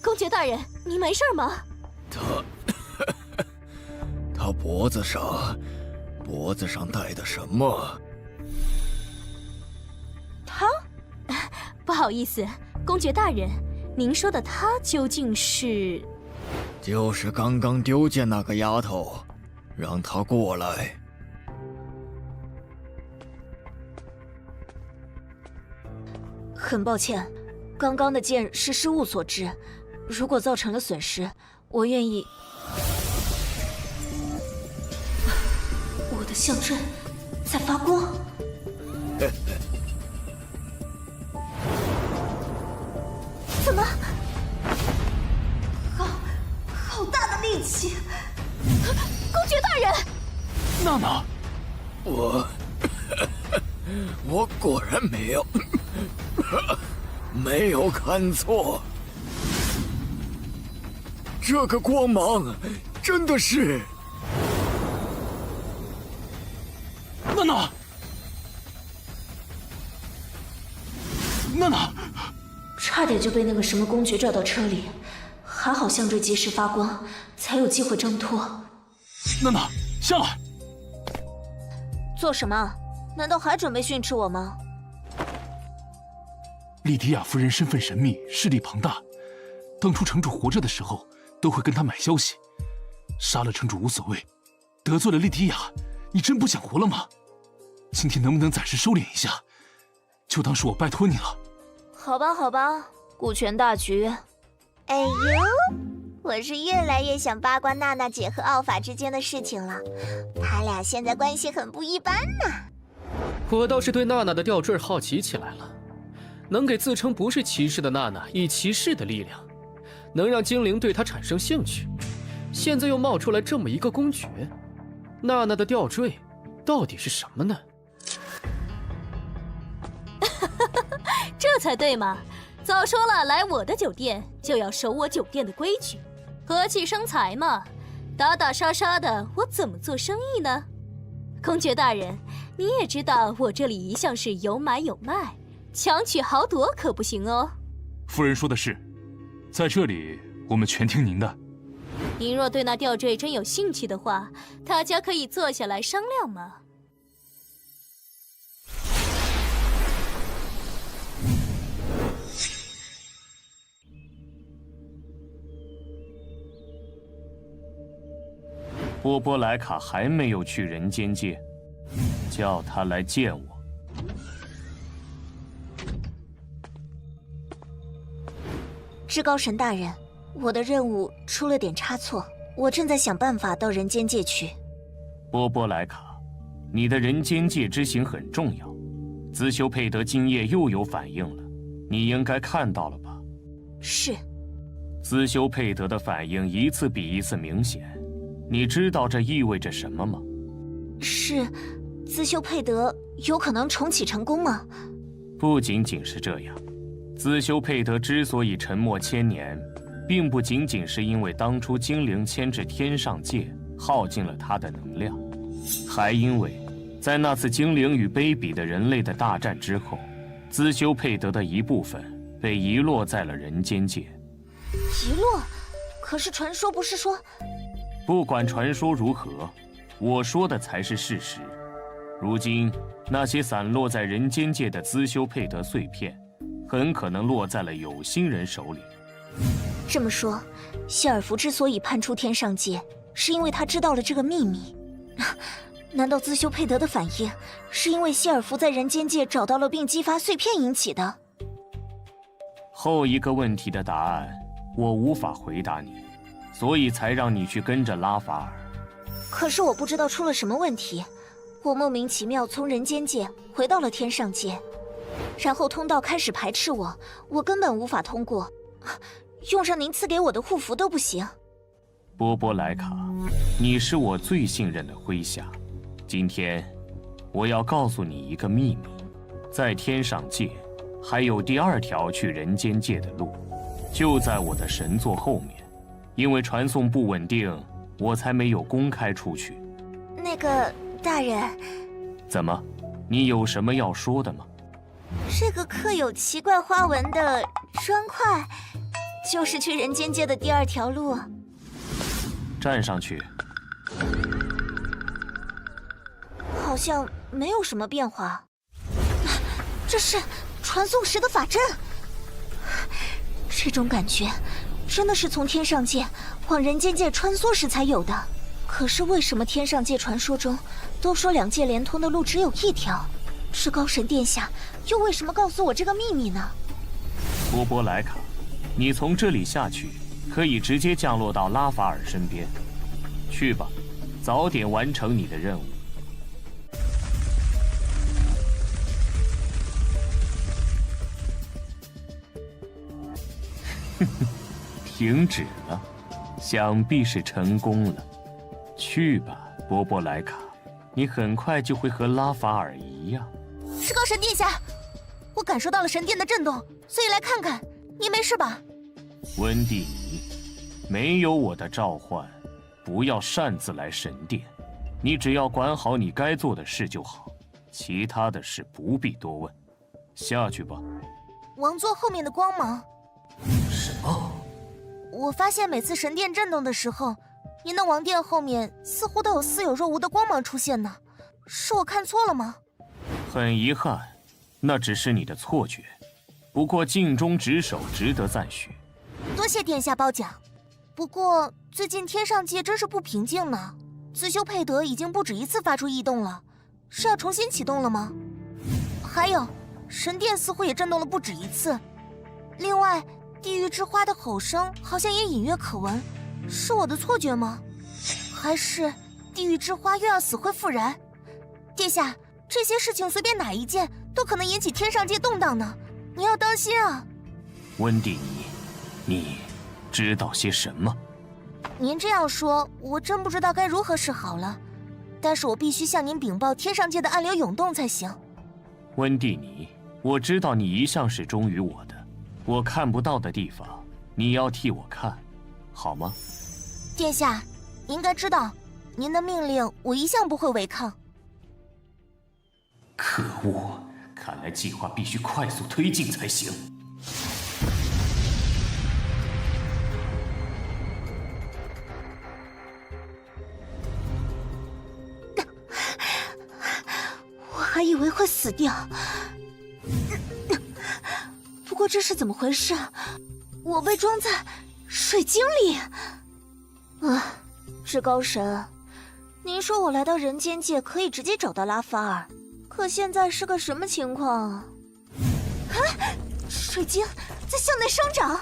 公爵大人，您没事吗？他脖子上戴的什么？他？不好意思，公爵大人，您说的他究竟是？就是刚刚丢剑那个丫头，让她过来。很抱歉，刚刚的剑是失误所致，如果造成了损失，我愿意。我的象征在发光。怎么？好大的力气！公爵大人，娜娜，我果然没有看错，这个光芒真的是……娜娜，娜娜，差点就被那个什么公爵拽到车里，还好项坠及时发光，才有机会挣脱。娜娜，下来！做什么？难道还准备训斥我吗？莉迪亚夫人身份神秘，势力庞大。当初城主活着的时候，都会跟他买消息。杀了城主无所谓，得罪了莉迪亚，你真不想活了吗？今天能不能暂时收敛一下？就当是我拜托你了。好吧，好吧，顾全大局。哎呦，我是越来越想八卦娜娜姐和奥法之间的事情了。他俩现在关系很不一般呢。我倒是对娜娜的吊坠好奇起来了。能给自称不是骑士的娜娜以骑士的力量，能让精灵对她产生兴趣。现在又冒出来这么一个公爵，娜娜的吊坠到底是什么呢？这才对嘛！早说了，来我的酒店就要守我酒店的规矩，和气生财嘛。打打杀杀的，我怎么做生意呢？公爵大人，你也知道我这里一向是有买有卖，强取豪夺可不行哦。夫人说的是，在这里我们全听您的。您若对那吊坠真有兴趣的话，大家可以坐下来商量嘛。波波莱卡还没有去人间界，叫他来见我。至高神大人，我的任务出了点差错，我正在想办法到人间界去。波波莱卡，你的人间界之行很重要。兹修佩德今夜又有反应了，你应该看到了吧？是。兹修佩德的反应一次比一次明显。你知道这意味着什么吗？是，兹修佩德有可能重启成功吗？不仅仅是这样，兹修佩德之所以沉默千年，并不仅仅是因为当初精灵牵制天上界耗尽了他的能量，还因为在那次精灵与卑鄙的人类的大战之后，兹修佩德的一部分被遗落在了人间界。遗落？可是传说不是说……不管传说如何，我说的才是事实。如今那些散落在人间界的兹修佩德碎片，很可能落在了有心人手里。这么说，谢尔福之所以叛出天上界，是因为他知道了这个秘密。难道兹修佩德的反应是因为谢尔福在人间界找到了并激发碎片引起的？后一个问题的答案我无法回答你，所以才让你去跟着拉法尔。可是我不知道出了什么问题，我莫名其妙从人间界回到了天上界，然后通道开始排斥我，我根本无法通过，用上您赐给我的护符都不行。波波莱卡，你是我最信任的麾下，今天我要告诉你一个秘密，在天上界还有第二条去人间界的路，就在我的神座后面。因为传送不稳定，我才没有公开出去。那个大人，怎么，你有什么要说的吗？这个刻有奇怪花纹的砖块，就是去人间界的第二条路。站上去。好像没有什么变化。这是传送时的法阵，这种感觉真的是从天上界往人间界穿梭时才有的。可是为什么天上界传说中都说两界连通的路只有一条？至高神殿下又为什么告诉我这个秘密呢？波波莱卡，你从这里下去，可以直接降落到拉法尔身边。去吧，早点完成你的任务。停止了，想必是成功了。去吧，波波莱卡，你很快就会和拉法尔一样。至高神殿下，我感受到了神殿的震动，所以来看看。你没事吧？温蒂尼，没有我的召唤，不要擅自来神殿。你只要管好你该做的事就好，其他的事不必多问。下去吧。王座后面的光芒。什么？我发现每次神殿震动的时候，您的王殿后面似乎都有似有若无的光芒出现呢。是我看错了吗？很遗憾，那只是你的错觉。不过尽忠职守，值得赞许。多谢殿下褒奖。不过最近天上界真是不平静呢。自修佩德已经不止一次发出异动了，是要重新启动了吗？还有，神殿似乎也震动了不止一次。另外，地狱之花的吼声好像也隐约可闻，是我的错觉吗？还是地狱之花又要死灰复燃？殿下，这些事情随便哪一件都可能引起天上界动荡呢，你要当心啊！温蒂尼，你知道些什么？您这样说，我真不知道该如何是好了。但是我必须向您禀报天上界的暗流涌动才行。温蒂尼，我知道你一向是忠于我的，我看不到的地方，你要替我看，好吗？殿下，您该知道，您的命令我一向不会违抗。可恶，看来计划必须快速推进才行。我还以为会死掉，不过这是怎么回事？我被装在水晶里。至高神，您说我来到人间界可以直接找到拉法尔，可现在是个什么情况啊？水晶在向内生长，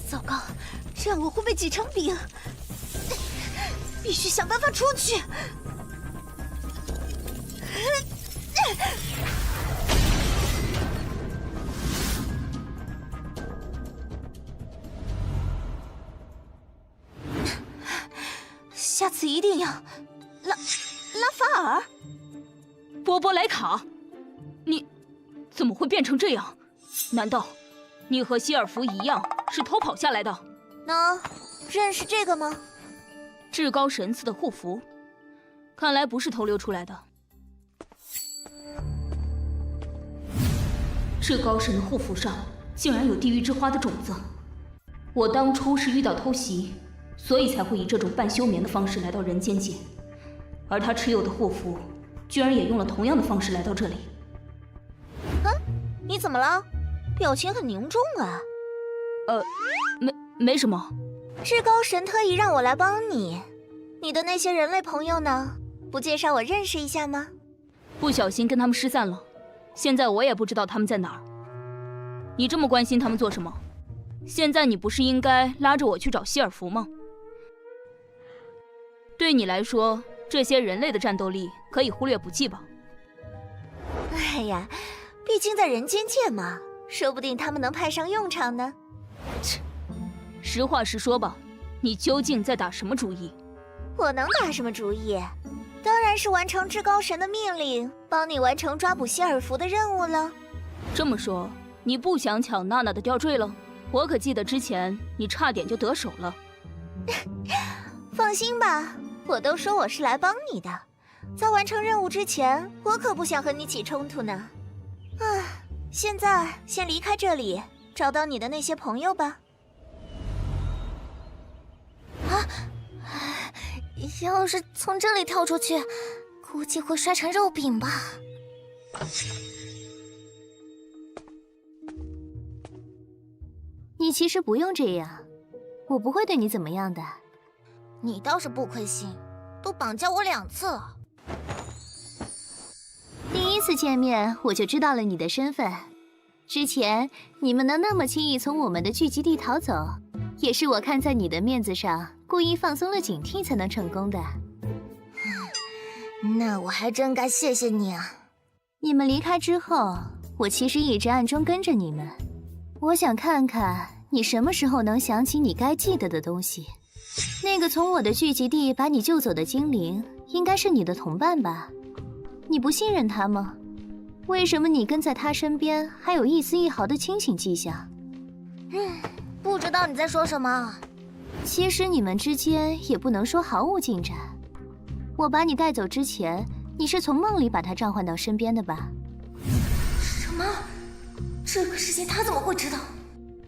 糟糕，这样我会被挤成饼，必须想办法出去。下次一定要拉法尔。波波莱卡，你怎么会变成这样？难道你和希尔弗一样是偷跑下来的？喏，认识这个吗？至高神赐的护符，看来不是偷溜出来的。至高神的护符上竟然有地狱之花的种子。我当初是遇到偷袭，所以才会以这种半休眠的方式来到人间界，而他持有的护符居然也用了同样的方式来到这里。你怎么了？表情很凝重啊。没什么。至高神特意让我来帮你。你的那些人类朋友呢？不介绍我认识一下吗？不小心跟他们失散了，现在我也不知道他们在哪儿。你这么关心他们做什么？现在你不是应该拉着我去找希尔弗吗？对你来说，这些人类的战斗力可以忽略不计吧？哎呀，毕竟在人间界嘛，说不定他们能派上用场呢。实话实说吧，你究竟在打什么主意？我能打什么主意？当然是完成至高神的命令，帮你完成抓捕希尔弗的任务了。这么说，你不想抢娜娜的吊坠了？我可记得之前你差点就得手了。放心吧，我都说我是来帮你的，在完成任务之前，我可不想和你起冲突呢。现在先离开这里，找到你的那些朋友吧。要是从这里跳出去，估计会摔成肉饼吧。你其实不用这样，我不会对你怎么样的。你倒是不亏心，都绑架我2次了。第一次见面我就知道了你的身份。之前你们能那么轻易从我们的聚集地逃走，也是我看在你的面子上，故意放松了警惕才能成功的。那我还真该谢谢你啊。你们离开之后，我其实一直暗中跟着你们。我想看看你什么时候能想起你该记得的东西。那个从我的聚集地把你救走的精灵，应该是你的同伴吧？你不信任他吗？为什么你跟在他身边还有一丝一毫的清醒迹象？不知道你在说什么。其实你们之间也不能说毫无进展。我把你带走之前，你是从梦里把他召唤到身边的吧？什么？这个事情他怎么会知道？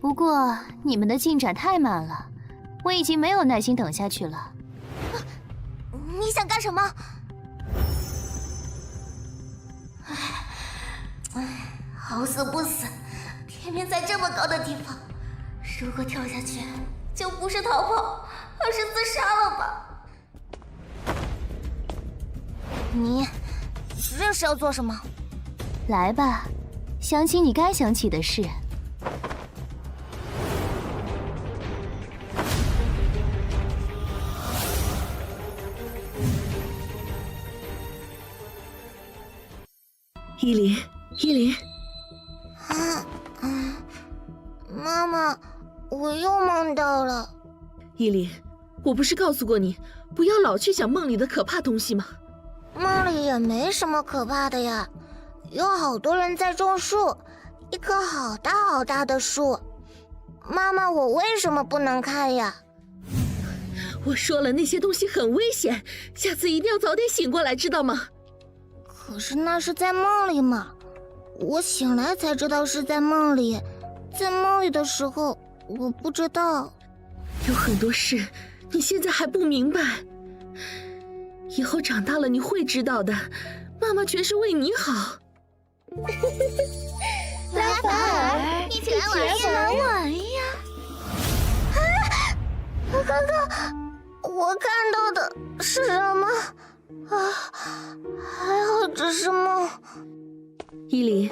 不过你们的进展太慢了，我已经没有耐心等下去了。你想干什么？好死不死，偏偏在这么高的地方，如果跳下去，就不是逃跑，而是自杀了吧？你这是要做什么？来吧，想起你该想起的事。依琳，依琳，妈妈，我又梦到了。依琳，我不是告诉过你，不要老去想梦里的可怕东西吗？梦里也没什么可怕的呀，有好多人在种树，一棵好大好大的树。妈妈，我为什么不能看呀？我说了，那些东西很危险，下次一定要早点醒过来，知道吗？可是那是在梦里嘛，我醒来才知道是在梦里，在梦里的时候我不知道。有很多事你现在还不明白，以后长大了你会知道的，妈妈全是为你好。拉法尔，一起来玩呀！刚刚我看到的是什么？还好只是梦。依琳，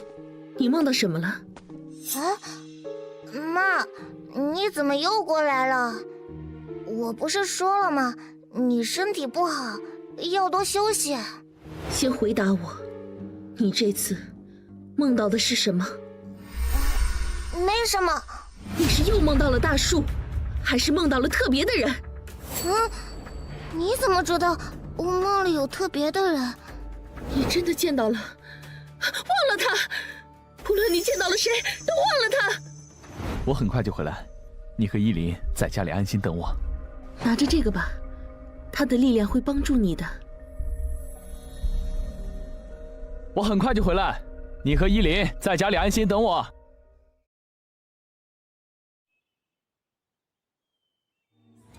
你梦到什么了？妈，你怎么又过来了？我不是说了吗？你身体不好，要多休息。先回答我，你这次梦到的是什么？没什么。你是又梦到了大树，还是梦到了特别的人？你怎么知道我梦里有特别的人？你真的见到了？忘了他！不论你见到了谁，都忘了他！我很快就回来，你和依琳在家里安心等我。拿着这个吧，它的力量会帮助你的。我很快就回来，你和依琳在家里安心等我。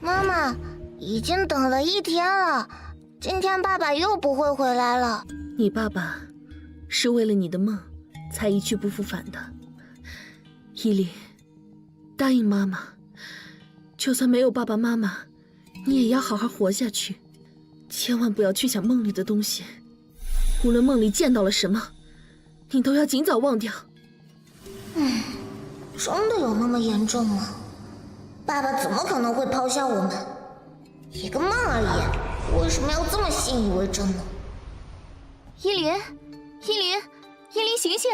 妈妈，已经等了1天了，今天爸爸又不会回来了。你爸爸是为了你的梦才一去不复返的。依琳，答应妈妈，就算没有爸爸妈妈，你也要好好活下去，千万不要去想梦里的东西。无论梦里见到了什么，你都要尽早忘掉。真的有那么严重吗？爸爸怎么可能会抛下我们？一个梦而已，为什么要这么信以为真呢？依琳，依琳，依琳，醒醒！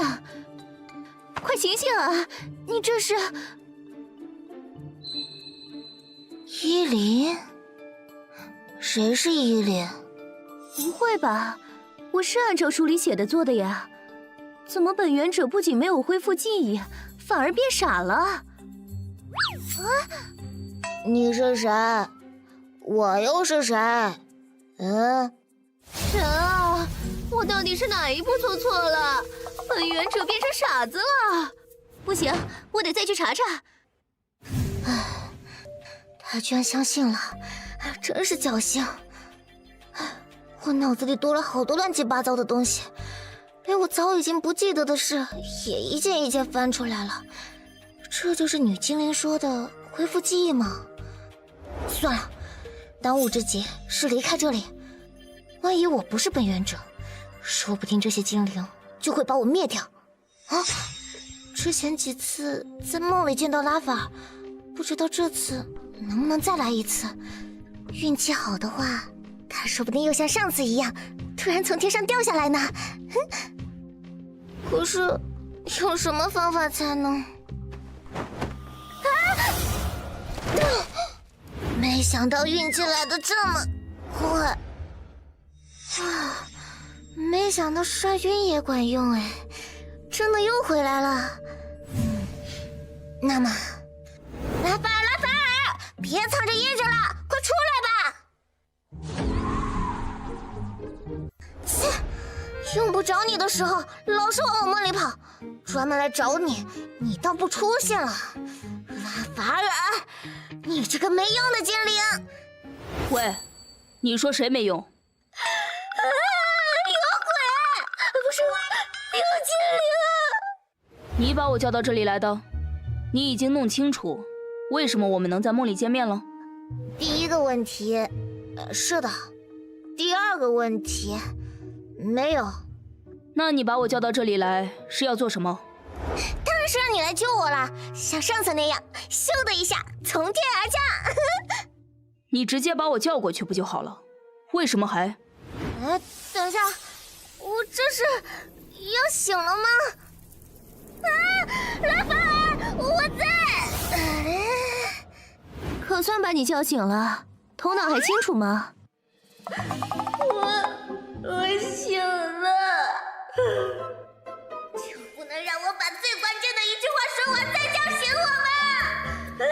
快醒醒啊！你这是……依琳？谁是依琳？不会吧？我是按照书里写的做的呀。怎么本原者不仅没有恢复记忆，反而变傻了？你是谁？我又是谁？神啊！我到底是哪一步做错了？本原者变成傻子了？不行，我得再去查查。他居然相信了，真是侥幸。我脑子里多了好多乱七八糟的东西，连我早已经不记得的事也一件一件翻出来了。这就是女精灵说的恢复记忆吗？算了，当务之急是离开这里。万一我不是本原者，说不定这些精灵就会把我灭掉。之前几次在梦里见到拉法尔，不知道这次能不能再来一次。运气好的话，他说不定又像上次一样，突然从天上掉下来呢。可是有什么方法才能……没想到运气来得这么快没想到摔晕也管用哎，真的又回来了。那么，拉法尔，别藏着掖着了，快出来吧！切，用不着你的时候老是往我梦里跑，专门来找你，你倒不出现了。拉法尔，你这个没用的精灵！喂，你说谁没用？有鬼！不是，有精灵！你把我叫到这里来的，你已经弄清楚为什么我们能在梦里见面了？第一个问题，是的。第二个问题，没有。那你把我叫到这里来是要做什么？当然是让你来救我啦，像上次那样，咻的一下从天而降。你直接把我叫过去不就好了？为什么还……等一下，我这是要醒了吗？拉法尔，我在。可算把你叫醒了，头脑还清楚吗？我醒了。就不能让我把最关键的一句话说完再叫醒我吗？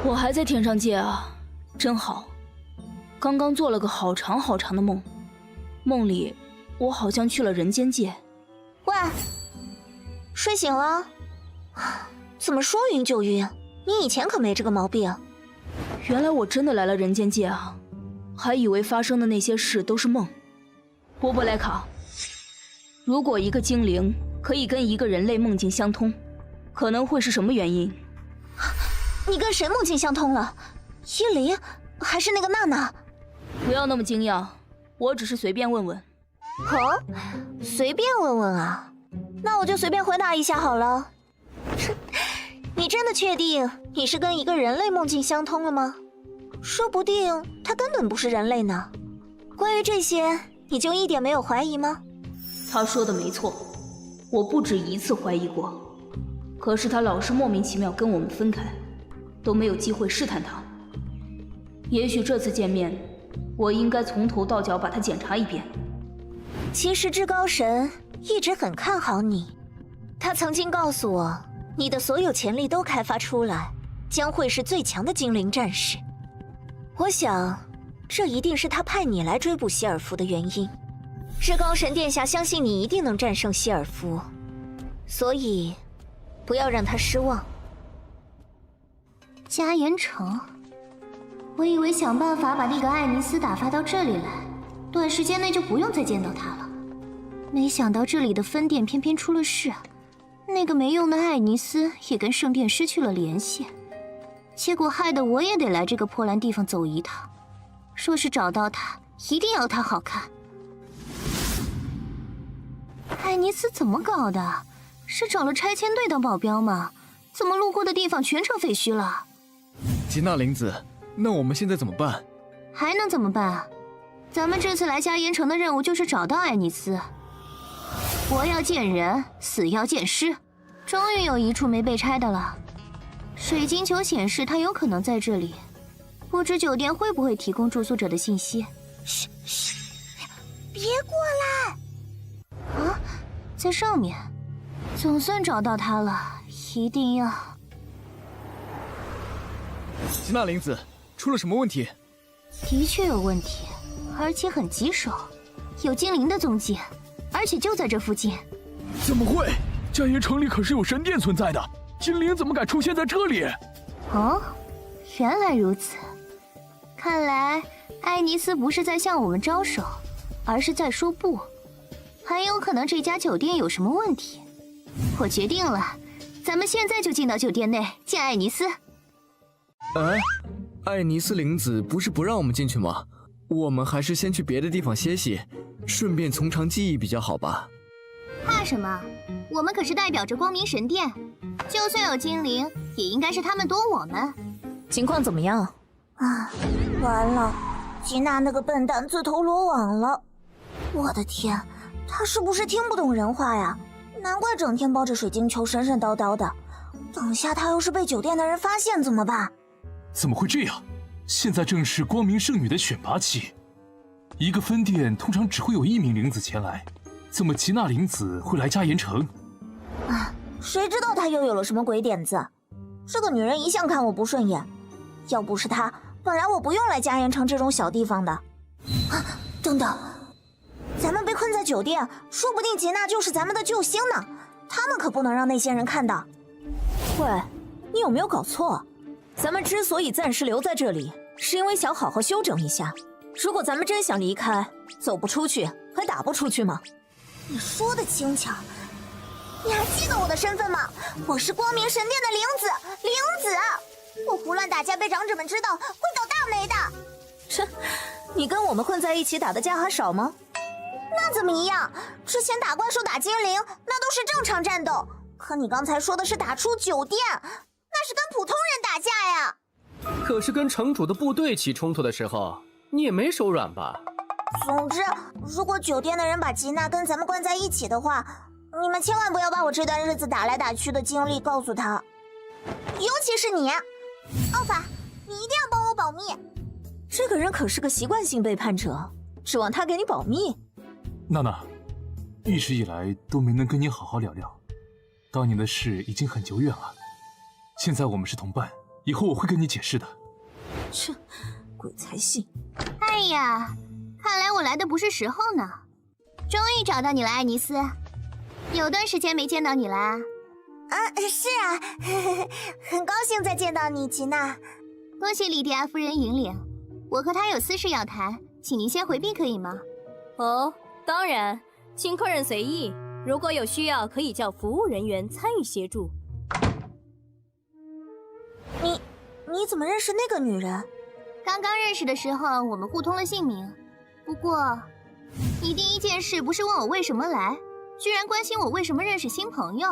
我还在天上界啊，真好。刚刚做了个好长好长的梦，梦里我好像去了人间界。喂，睡醒了？怎么说晕就晕？你以前可没这个毛病。原来我真的来了人间界啊，还以为发生的那些事都是梦。波波莱卡，如果一个精灵可以跟一个人类梦境相通，可能会是什么原因？你跟谁梦境相通了？依琳，还是那个娜娜？不要那么惊讶，我只是随便问问。哦，随便问问啊？那我就随便回答一下好了。你真的确定你是跟一个人类梦境相通了吗？说不定他根本不是人类呢。关于这些，你就一点没有怀疑吗？他说的没错，我不止一次怀疑过，可是他老是莫名其妙跟我们分开，都没有机会试探他。也许这次见面，我应该从头到脚把他检查一遍。其实至高神一直很看好你，他曾经告诉我，你的所有潜力都开发出来，将会是最强的精灵战士。我想，这一定是他派你来追捕希尔夫的原因。至高神殿下相信你一定能战胜希尔夫，所以不要让他失望。加盐城，我以为想办法把那个艾尼斯打发到这里来，短时间内就不用再见到他了。没想到这里的分店偏偏出了事，那个没用的艾尼斯也跟圣殿失去了联系，结果害得我也得来这个破烂地方走一趟。说是找到他，一定要他好看。艾尼斯怎么搞的？是找了拆迁队当保镖吗？怎么路过的地方全成废墟了？吉娜玲子，那我们现在怎么办？还能怎么办啊？咱们这次来加盐城的任务就是找到艾尼斯。活要见人，死要见尸。终于有一处没被拆的了。水晶球显示他有可能在这里，不知酒店会不会提供住宿者的信息。嘘嘘，别过来！啊，在上面，总算找到他了，一定要。吉娜玲子，出了什么问题？的确有问题，而且很棘手，有精灵的踪迹，而且就在这附近。怎么会？加盐城里可是有神殿存在的，精灵怎么敢出现在这里？哦，原来如此。看来艾尼斯不是在向我们招手，而是在说不。很有可能这家酒店有什么问题。我决定了，咱们现在就进到酒店内见艾尼斯。哎，艾尼斯玲子不是不让我们进去吗？我们还是先去别的地方歇息，顺便从长计议比较好吧。怕什么？我们可是代表着光明神殿，就算有精灵，也应该是他们躲我们。情况怎么样？啊，完了，吉娜那个笨蛋自投罗网了。我的天，他是不是听不懂人话呀？难怪整天抱着水晶球神神叨叨的。等下他要是被酒店的人发现怎么办？怎么会这样？现在正是光明圣女的选拔期，一个分店通常只会有1名灵子前来，怎么吉娜灵子会来加盐城？啊，谁知道她又有了什么鬼点子？这个女人一向看我不顺眼，要不是她，本来我不用来加盐城这种小地方的。啊，等等，咱们被困在酒店，说不定吉娜就是咱们的救星呢，他们可不能让那些人看到。喂，你有没有搞错？咱们之所以暂时留在这里，是因为想好好休整一下。如果咱们真想离开，走不出去，还打不出去吗？你说的轻巧，你还记得我的身份吗？我是光明神殿的灵子，灵子。我胡乱打架被长者们知道，会倒大霉的。切，你跟我们混在一起打的架还少吗？那怎么一样？之前打怪兽打精灵，那都是正常战斗。可你刚才说的是打出酒店，那是跟普通人打架呀。可是跟城主的部队起冲突的时候，你也没手软吧？总之，如果酒店的人把吉娜跟咱们关在一起的话，你们千万不要把我这段日子打来打去的经历告诉他，尤其是你，奥法，你一定要帮我保密。这个人可是个习惯性背叛者，指望他给你保密？娜娜，一直以来都没能跟你好好聊聊，当年的事已经很久远了。现在我们是同伴，以后我会跟你解释的。切，鬼才信！哎呀，看来我来的不是时候呢。终于找到你了，艾尼斯。有段时间没见到你了啊。是啊，很高兴再见到你，吉娜。多谢莉迪亚夫人引领，我和她有私事要谈，请您先回避可以吗？哦，当然，请客人随意，如果有需要，可以叫服务人员参与协助。你怎么认识那个女人？刚刚认识的时候，我们互通了姓名。不过，你第一件事不是问我为什么来，居然关心我为什么认识新朋友。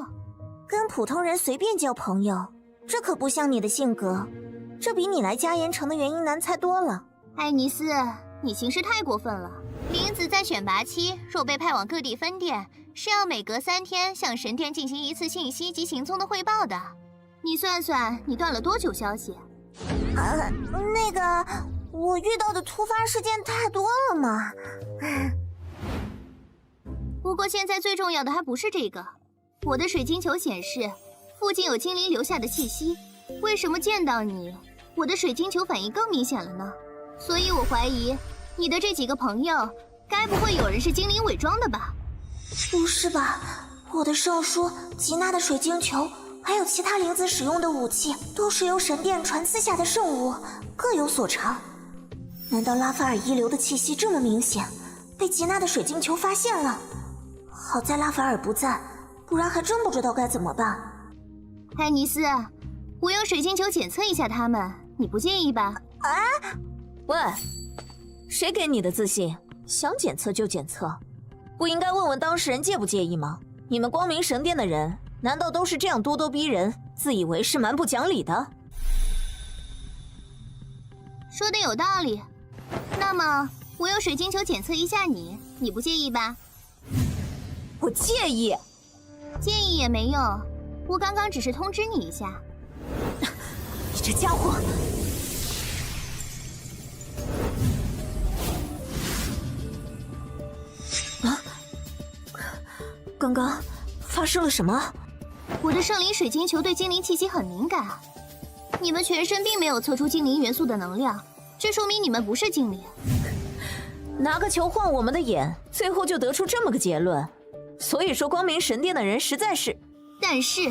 跟普通人随便交朋友，这可不像你的性格。这比你来嘉盐城的原因难猜多了。艾尼斯，你行事太过分了。灵子在选拔期若被派往各地分店，是要每隔3天向神殿进行一次信息及行踪的汇报的。你算算，你断了多久消息？那个，我遇到的突发事件太多了嘛。不过现在最重要的还不是这个。我的水晶球显示，附近有精灵留下的气息。为什么见到你，我的水晶球反应更明显了呢？所以我怀疑，你的这几个朋友，该不会有人是精灵伪装的吧？不是吧？我的圣书、吉娜的水晶球，还有其他灵子使用的武器，都是由神殿传赐下的圣物，各有所长。难道拉法尔遗留的气息这么明显，被吉娜的水晶球发现了？好在拉法尔不在，不然还真不知道该怎么办。艾尼斯，我用水晶球检测一下他们，你不介意吧？喂，谁给你的自信？想检测就检测，不应该问问当事人介不介意吗？你们光明神殿的人，难道都是这样咄咄逼人，自以为是、蛮不讲理的？说的有道理。那么，我用水晶球检测一下你，你不介意吧？我介意。介意也没用，我刚刚只是通知你一下。你这家伙！啊！刚刚发生了什么？我的圣灵水晶球对精灵气息很敏感，你们全身并没有测出精灵元素的能量，这说明你们不是精灵。拿个球晃我们的眼，最后就得出这么个结论。所以说，光明神殿的人实在是……但是，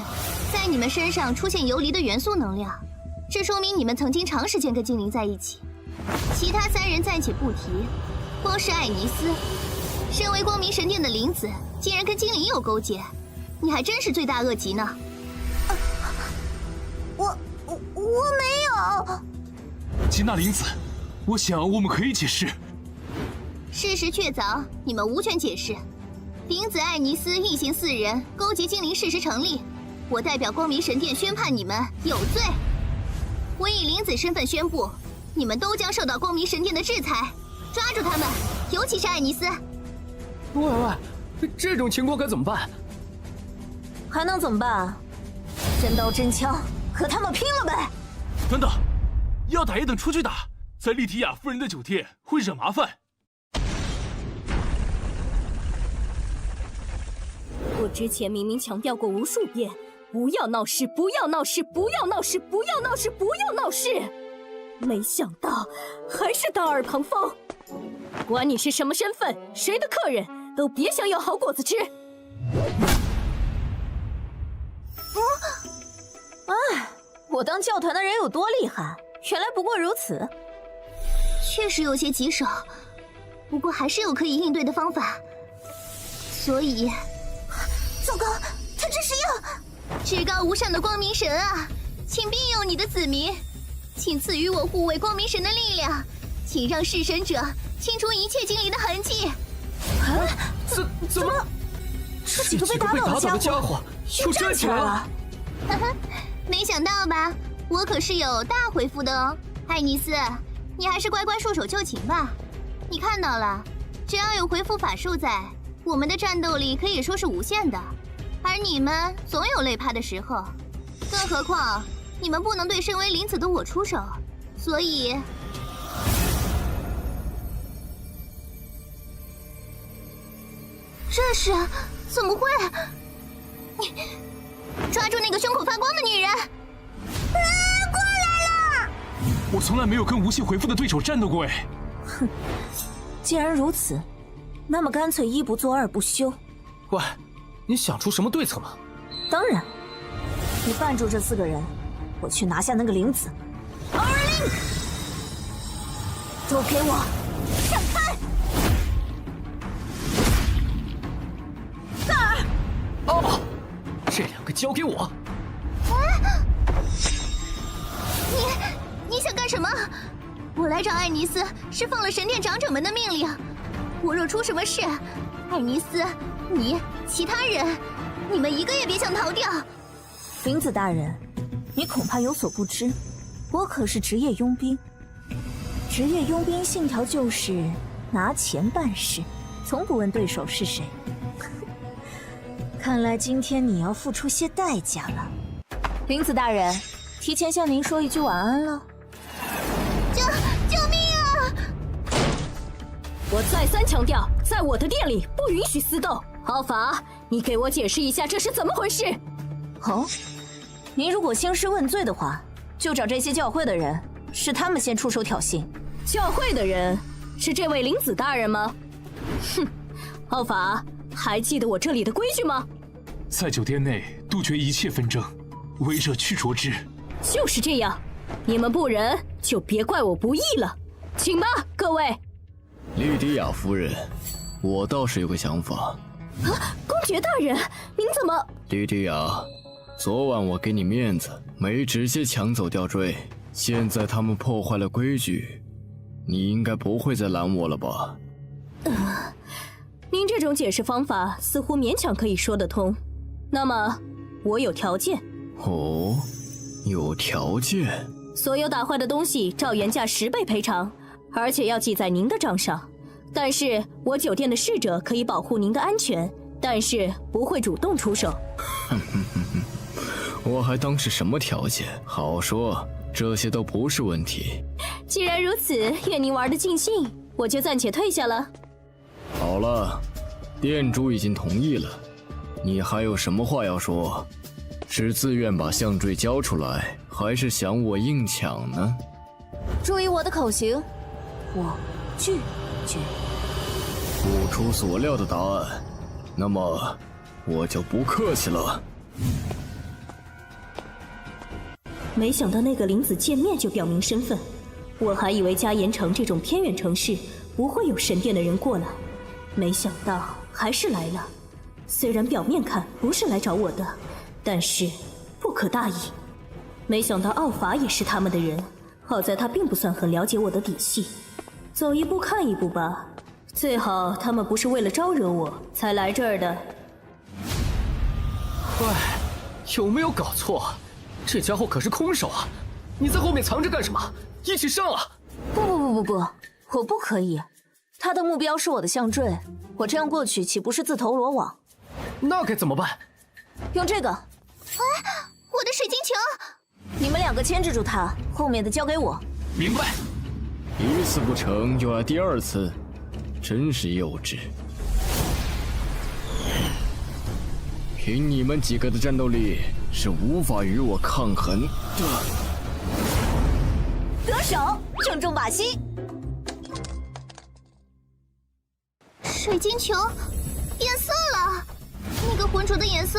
在你们身上出现游离的元素能量，这说明你们曾经长时间跟精灵在一起。其他3人暂且不提，光是艾尼斯，身为光明神殿的灵子，竟然跟精灵有勾结，你还真是罪大恶极呢。我没有。吉娜灵子，我想我们可以解释。事实确凿，你们无权解释。灵子艾尼斯一行4人勾结精灵事实成立，我代表光明神殿宣判你们有罪。我以灵子身份宣布，你们都将受到光明神殿的制裁，抓住他们，尤其是艾尼斯。喂，这种情况该怎么办？还能怎么办？真刀真枪，和他们拼了呗！等等，要打也等出去打，在莉提亚夫人的酒店会惹麻烦。我之前明明强调过无数遍，不要闹事，不要闹事，不要闹事，不要闹事，不要闹事。没想到还是大耳旁风。管你是什么身份，谁的客人，都别想有好果子吃。我当教团的人有多厉害，原来不过如此。确实有些棘手，不过还是有可以应对的方法。所以，糟糕，他这是要……至高无上的光明神啊，请庇佑你的子民，请赐予我护卫光明神的力量，请让弑神者清除一切精灵的痕迹。怎么？这几个被打倒的家伙又站起来了？哈哈，没想到吧？我可是有大回复的哦，艾尼斯，你还是乖乖束手就擒吧。你看到了，只要有回复法术在，我们的战斗力可以说是无限的。而你们总有累趴的时候，更何况你们不能对身为灵子的我出手，所以……这是怎么会？你抓住那个胸口发光的女人！过来了！我从来没有跟无限回复的对手战斗过哎。哼，既然如此，那么干脆一不做二不休。喂，你想出什么对策吗？当然，你绊住这4个人，我去拿下那个灵子。Our Link， 都给我闪开！萨尔，哦，这2个交给我。你想干什么？我来找艾尼斯是奉了神殿长者们的命令。我若出什么事，艾尼斯，你其他人，你们一个也别想逃掉。灵子大人，你恐怕有所不知，我可是职业佣兵。职业佣兵信条就是拿钱办事，从不问对手是谁。看来今天你要付出些代价了。灵子大人，提前向您说一句晚安了。救命啊！我再三强调，在我的店里不允许私斗。奥法，你给我解释一下这是怎么回事？哦，您如果兴师问罪的话，就找这些教会的人，是他们先出手挑衅。教会的人是这位灵子大人吗？哼，奥法，还记得我这里的规矩吗？在酒店内杜绝一切纷争，违者驱逐之。就是这样，你们不仁就别怪我不义了。请吧，各位。莉迪亚夫人，我倒是有个想法。公爵大人，您怎么……莉迪亚，昨晚我给你面子，没直接抢走吊坠，现在他们破坏了规矩，你应该不会再拦我了吧？您这种解释方法似乎勉强可以说得通。那么，我有条件。哦，有条件？所有打坏的东西照原价10倍赔偿，而且要记在您的账上。但是我酒店的侍者可以保护您的安全，但是不会主动出手。我还当是什么条件？好说，这些都不是问题。既然如此，愿您玩得尽兴，我就暂且退下了。好了，店主已经同意了，你还有什么话要说？是自愿把项坠交出来，还是想我硬抢呢？注意我的口型，我拒绝。不出所料的答案，那么我就不客气了。没想到那个灵子见面就表明身份，我还以为嘉岩城这种偏远城市不会有神殿的人过来，没想到还是来了。虽然表面看不是来找我的，但是不可大意。没想到奥法也是他们的人，好在他并不算很了解我的底细，走一步看一步吧。最好他们不是为了招惹我才来这儿的。喂，有没有搞错？这家伙可是空手啊！你在后面藏着干什么？一起上啊！不，我不可以。他的目标是我的项坠，我这样过去岂不是自投罗网？那该怎么办？用这个。我的水晶球！你们2个牵制住他，后面的交给我。明白。一次不成又来第2次，真是幼稚。凭你们几个的战斗力，是无法与我抗衡的。得手，正中靶心。水晶球变色了，那个浑浊的颜色，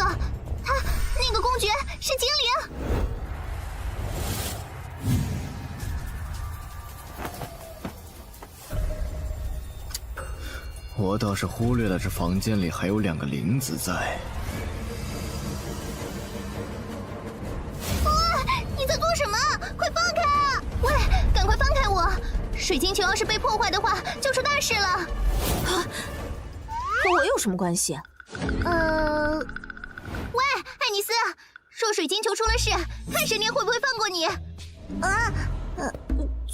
那个公爵是精灵。我倒是忽略了这房间里还有2个灵子在。水晶球要是被破坏的话，就出大事了。和我有什么关系？喂，爱丽丝，若水晶球出了事，看神殿会不会放过你？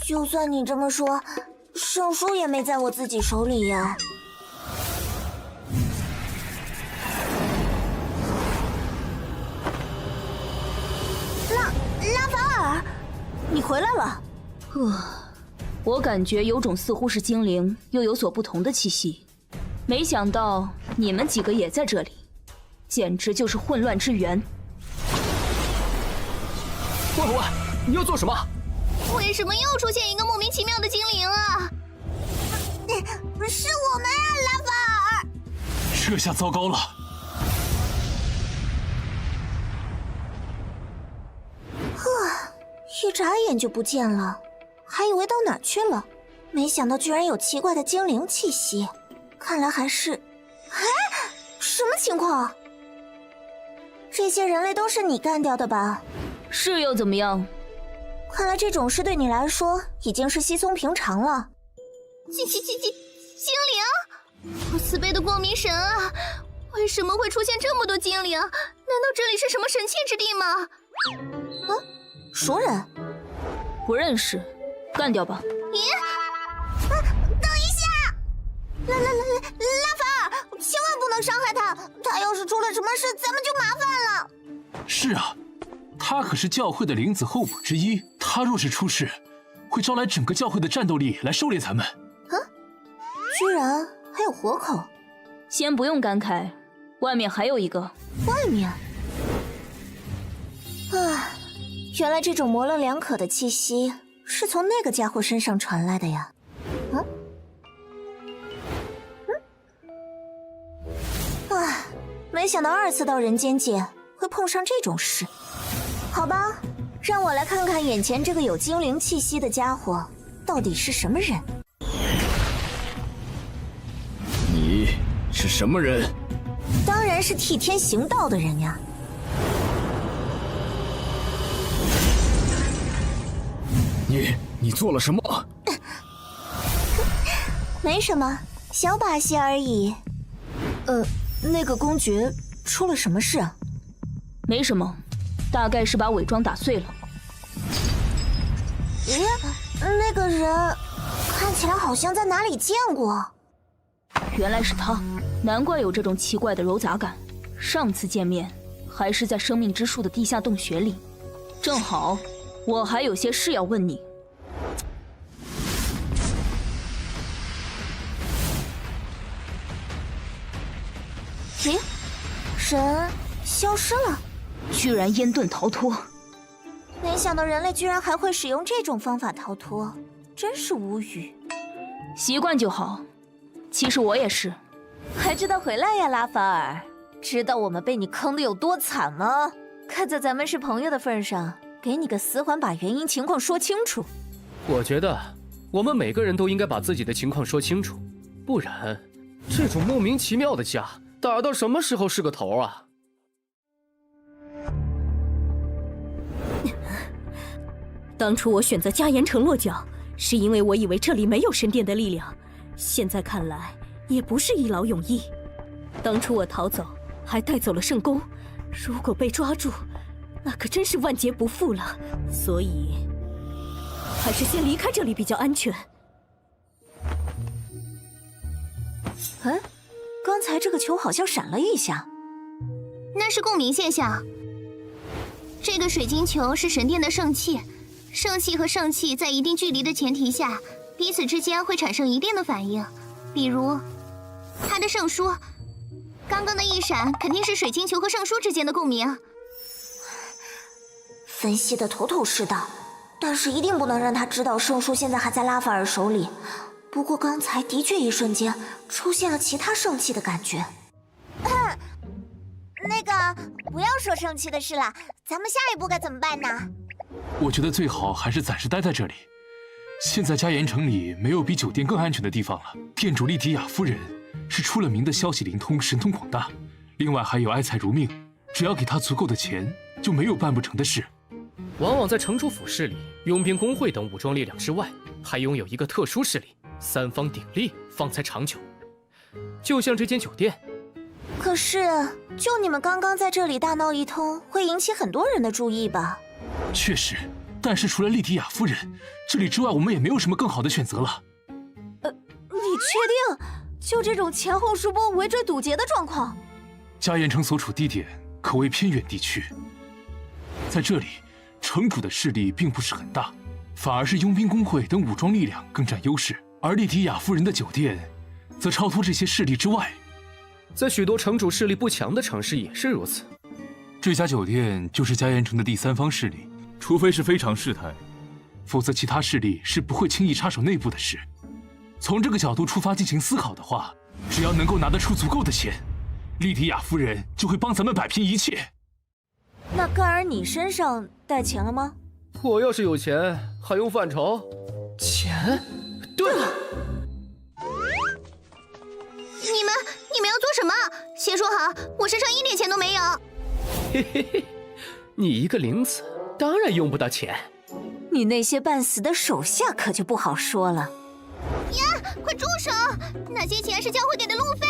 就算你这么说，圣书也没在我自己手里呀。拉法尔，你回来了。我感觉有种似乎是精灵，又有所不同的气息。没想到你们几个也在这里，简直就是混乱之源。喂，你要做什么？为什么又出现一个莫名其妙的精灵啊？是我们啊，拉法尔！这下糟糕了。一眨眼就不见了，还以为到哪儿去了，没想到居然有奇怪的精灵气息，看来还是……什么情况？这些人类都是你干掉的吧？是又怎么样？看来这种事对你来说已经是稀松平常了。精灵！我慈悲的光明神啊，为什么会出现这么多精灵？难道这里是什么神器之地吗？熟人？不认识，干掉吧。咦？等一下！拉法尔，千万不能伤害他！他要是出了什么事，咱们就麻烦了。是啊，他可是教会的灵子候补之一，他若是出事，会招来整个教会的战斗力来狩猎咱们。居然还有活口！先不用感慨，外面还有一个。外面？原来这种模棱两可的气息是从那个家伙身上传来的呀。没想到2次到人间界会碰上这种事。好吧，让我来看看眼前这个有精灵气息的家伙到底是什么人。你是什么人？当然是替天行道的人呀。你做了什么？没什么，小把戏而已。那个公爵出了什么事啊？没什么，大概是把伪装打碎了。咦，那个人看起来好像在哪里见过。原来是他，难怪有这种奇怪的揉杂感。上次见面还是在生命之树的地下洞穴里，正好我还有些事要问你。咦，人消失了，居然烟遁逃脱。没想到人类居然还会使用这种方法逃脱，真是无语。习惯就好，其实我也是。还知道回来呀，拉法尔？知道我们被你坑得有多惨吗？看在咱们是朋友的份上，给你个死缓，把原因情况说清楚。我觉得我们每个人都应该把自己的情况说清楚，不然这种莫名其妙的架打到什么时候是个头啊？当初我选择加盐城落脚，是因为我以为这里没有神殿的力量，现在看来也不是一劳永逸。当初我逃走，还带走了圣宫，如果被抓住，那可真是万劫不复了。所以，还是先离开这里比较安全。刚才这个球好像闪了一下，那是共鸣现象。这个水晶球是神殿的圣器，圣器和圣器在一定距离的前提下，彼此之间会产生一定的反应。比如，它的圣书，刚刚的一闪肯定是水晶球和圣书之间的共鸣。分析的头头是道，但是一定不能让他知道圣书现在还在拉法尔手里。不过刚才的确一瞬间出现了其他圣器的感觉。那个，不要说圣器的事了，咱们下一步该怎么办呢？我觉得最好还是暂时待在这里。现在加盐城里没有比酒店更安全的地方了。店主莉迪亚夫人是出了名的消息灵通、神通广大，另外还有爱财如命，只要给她足够的钱，就没有办不成的事。往往在城主府势力、佣兵工会等武装力量之外，还拥有一个特殊势力，三方鼎立方才长久。就像这间酒店。可是，就你们刚刚在这里大闹一通，会引起很多人的注意吧？确实，但是除了莉迪亚夫人，这里之外，我们也没有什么更好的选择了。你确定？就这种前后数波围追堵截的状况？嘉岩城所处地点可谓偏远地区，在这里，城主的势力并不是很大，反而是佣兵工会等武装力量更占优势，而莉迪亚夫人的酒店，则超脱这些势力之外。在许多城主势力不强的城市也是如此。这家酒店就是嘉岩城的第三方势力，除非是非常事态，否则其他势力是不会轻易插手内部的事。从这个角度出发进行思考的话，只要能够拿得出足够的钱，莉迪亚夫人就会帮咱们摆平一切。那盖尔，你身上带钱了吗？我要是有钱，还用犯愁？钱？对了，你们要做什么？先说好，我身上一点钱都没有。嘿嘿嘿，你一个灵子，当然用不到钱。你那些半死的手下可就不好说了。呀，快住手！那些钱是教会给的路费。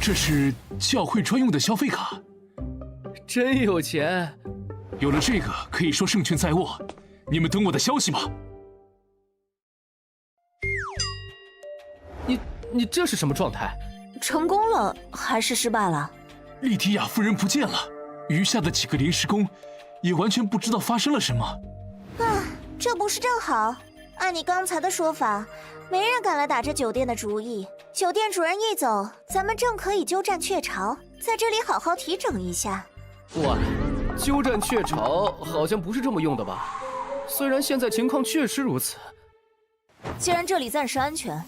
这是教会专用的消费卡。真有钱！有了这个，可以说胜券在握。你们等我的消息吧。你这是什么状态？成功了还是失败了？莉迪亚夫人不见了，余下的几个临时工也完全不知道发生了什么。啊，这不是正好？按你刚才的说法，没人敢来打这酒店的主意。酒店主人一走，咱们正可以鸠占鹊巢，在这里好好提整一下。喂，鸠占鹊巢好像不是这么用的吧？虽然现在情况确实如此。既然这里暂时安全，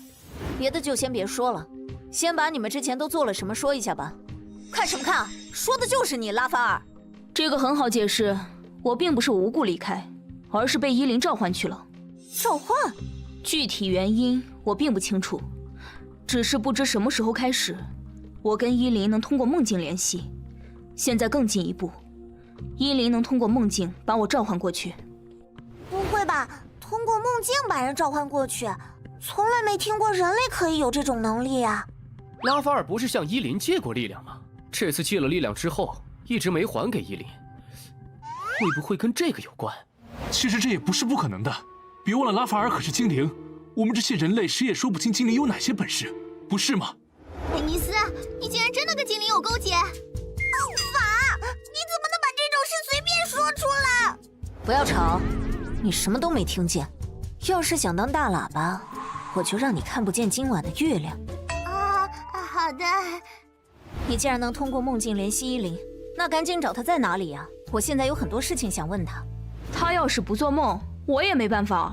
别的就先别说了，先把你们之前都做了什么说一下吧。看什么看？说的就是你，拉法尔。这个很好解释，我并不是无故离开，而是被伊林召唤去了。召唤？具体原因我并不清楚，只是不知什么时候开始，我跟伊林能通过梦境联系。现在更进一步，伊林能通过梦境把我召唤过去。不会吧？通过梦境把人召唤过去？从来没听过人类可以有这种能力啊！拉法尔不是向伊林借过力量吗？这次借了力量之后，一直没还给伊林，会不会跟这个有关？其实这也不是不可能的。别忘了，拉法尔可是精灵，我们这些人类谁也说不清精灵有哪些本事，不是吗？佩尼斯，你竟然真的跟精灵有勾结！法，你怎么能把这种事随便说出来？不要吵，你什么都没听见。要是想当大喇叭，我就让你看不见今晚的月亮。好的。你既然能通过梦境联系伊林，那赶紧找他在哪里呀？我现在有很多事情想问他。他要是不做梦，我也没办法。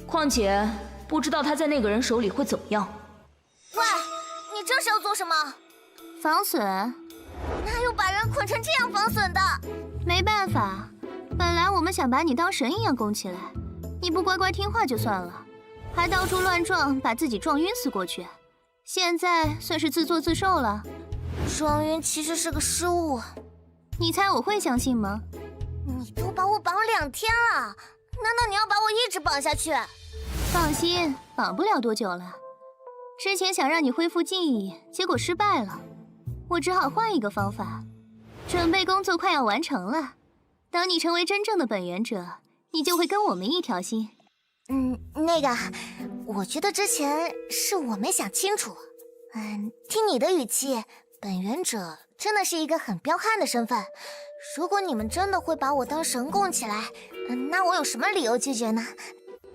况且不知道他在那个人手里会怎么样。喂，你这是要做什么？防损？哪有把人捆成这样防损的？没办法，本来我们想把你当神一样供起来，你不乖乖听话就算了，还到处乱撞，把自己撞晕死过去。现在算是自作自受了。撞晕其实是个失误。你猜我会相信吗？你都把我绑2天了，难道你要把我一直绑下去？放心，绑不了多久了。之前想让你恢复记忆，结果失败了，我只好换一个方法。准备工作快要完成了，等你成为真正的本源者，你就会跟我们一条心。那个，我觉得之前是我没想清楚。听你的语气，本源者真的是一个很彪悍的身份。如果你们真的会把我当神供起来，那我有什么理由拒绝呢？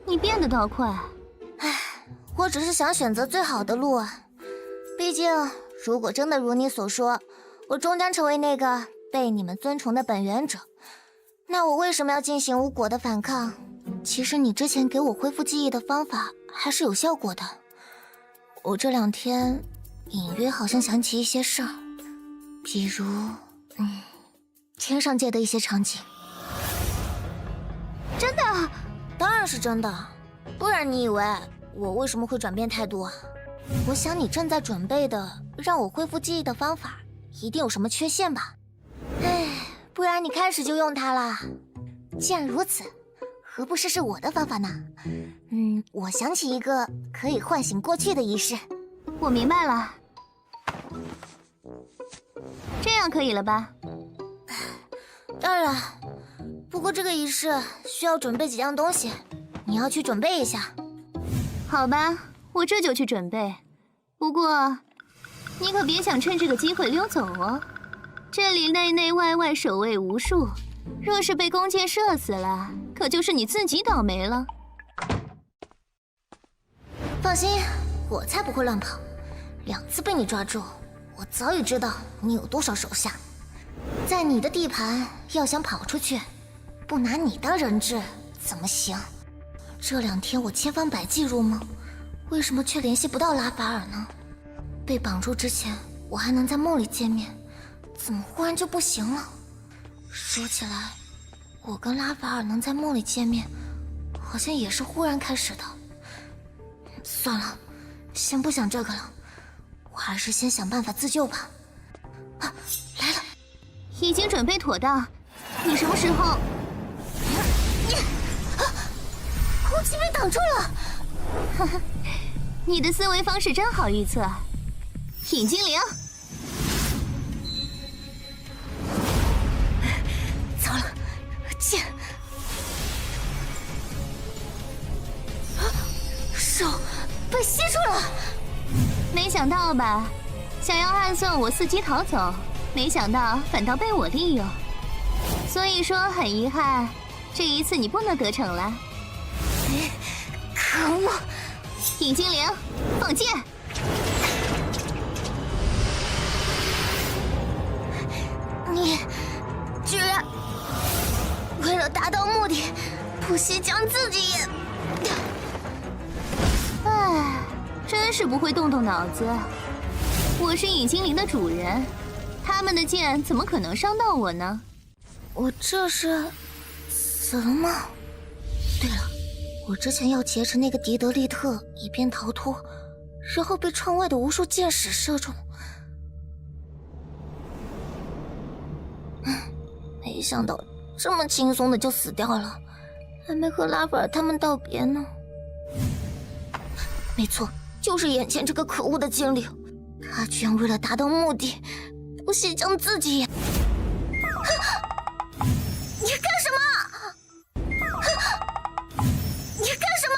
你变得倒快。我只是想选择最好的路啊。毕竟，如果真的如你所说，我终将成为那个被你们尊崇的本源者，那我为什么要进行无果的反抗？其实你之前给我恢复记忆的方法还是有效果的。我这2天隐约好像想起一些事儿，比如，天上界的一些场景。真的？当然是真的，不然你以为我为什么会转变态度啊？我想你正在准备的让我恢复记忆的方法，一定有什么缺陷吧？不然你开始就用它啦。既然如此，何不试试我的方法呢？我想起一个可以唤醒过去的仪式。我明白了，这样可以了吧？当然，不过这个仪式需要准备几样东西，你要去准备一下。好吧，我这就去准备。不过，你可别想趁这个机会溜走哦。这里内内外外守卫无数，若是被弓箭射死了，可就是你自己倒霉了。放心，我才不会乱跑。2次被你抓住，我早已知道你有多少手下。在你的地盘，要想跑出去，不拿你当人质怎么行？这2天我千方百计入梦，为什么却联系不到拉法尔呢？被绑住之前，我还能在梦里见面，怎么忽然就不行了？说起来，我跟拉法尔能在梦里见面，好像也是忽然开始的。算了，先不想这个了，我还是先想办法自救吧。啊，来了，已经准备妥当，你什么时候？空气被挡住了。呵呵，你的思维方式真好预测。引精灵，糟了，剑！手被吸住了。没想到吧？想要暗算我伺机逃走，没想到反倒被我利用。所以说很遗憾，这一次你不能得逞了。可恶！引精灵，放箭！你居然为了达到目的，不惜将自己也……唉，真是不会动动脑子。我是引精灵的主人，他们的剑怎么可能伤到我呢？我这是死了吗？对了，我之前要劫持那个狄德利特，以便逃脱，然后被窗外的无数箭矢射中。没想到这么轻松的就死掉了，还没和拉法尔他们道别呢。没错，就是眼前这个可恶的精灵，他居然为了达到目的，不惜将自己也……你干什么？你干什么？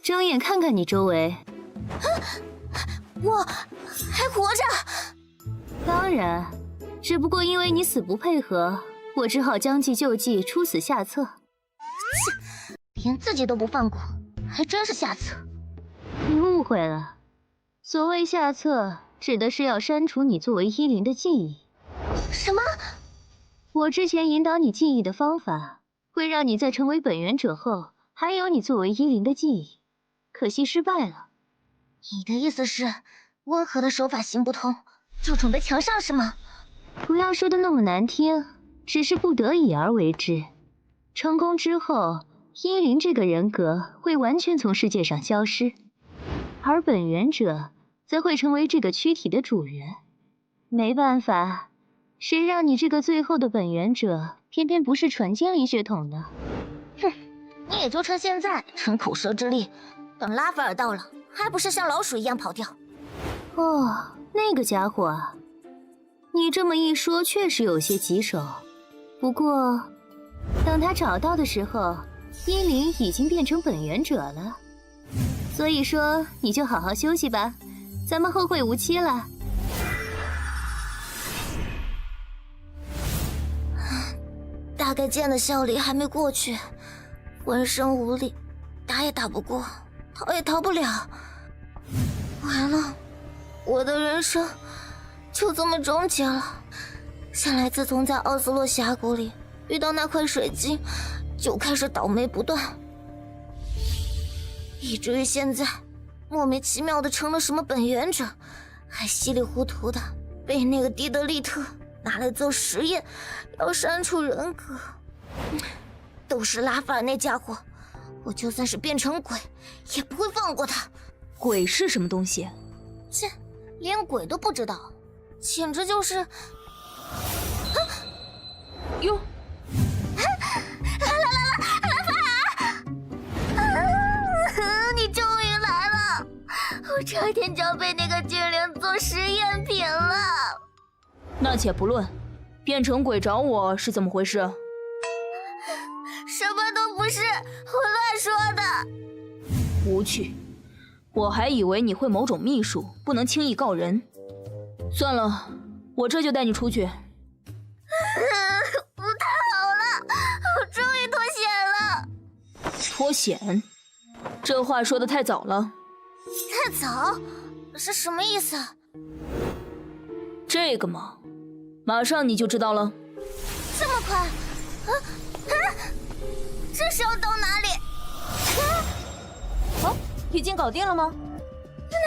睁眼看看你周围，我还活着。当然，只不过因为你死不配合，我只好将计就计，出此下策。切，连自己都不放过，还真是下策。你误会了，所谓下策，指的是要删除你作为1灵的记忆。什么？我之前引导你记忆的方法，会让你在成为本源者后，还有你作为1灵的记忆。可惜失败了。你的意思是，温和的手法行不通，就准备强上是吗？不要说的那么难听，只是不得已而为之。成功之后，1灵这个人格会完全从世界上消失，而本源者则会成为这个躯体的主人。没办法，谁让你这个最后的本源者偏偏不是纯精灵血统的？哼，你也就趁现在逞口舌之力，等拉法尔到了，还不是像老鼠一样跑掉？哦，那个家伙啊，你这么一说，确实有些棘手。不过，等他找到的时候，1灵已经变成本源者了。所以说，你就好好休息吧，咱们后会无期了。大概剑的效力还没过去，浑身无力，打也打不过，逃也逃不了。完了，我的人生就这么终结了。想来自从在奥斯洛峡谷里遇到那块水晶，就开始倒霉不断，以至于现在莫名其妙的成了什么本源者，还稀里糊涂的被那个狄德利特拿来做实验，要删除人格。都是拉法尔那家伙，我就算是变成鬼，也不会放过他。鬼是什么东西？这连鬼都不知道，简直就是……哟，来，拉法尔！要被那个精灵做实验品了。那且不论，变成鬼找我是怎么回事？什么都不是，我乱说的。无趣，我还以为你会某种秘术，不能轻易告人。算了，我这就带你出去。太好了，我终于脱险了。脱险？这话说的太早了。太早？是什么意思？这个嘛，马上你就知道了。这么快？这是要到哪里？哦，已经搞定了吗？娜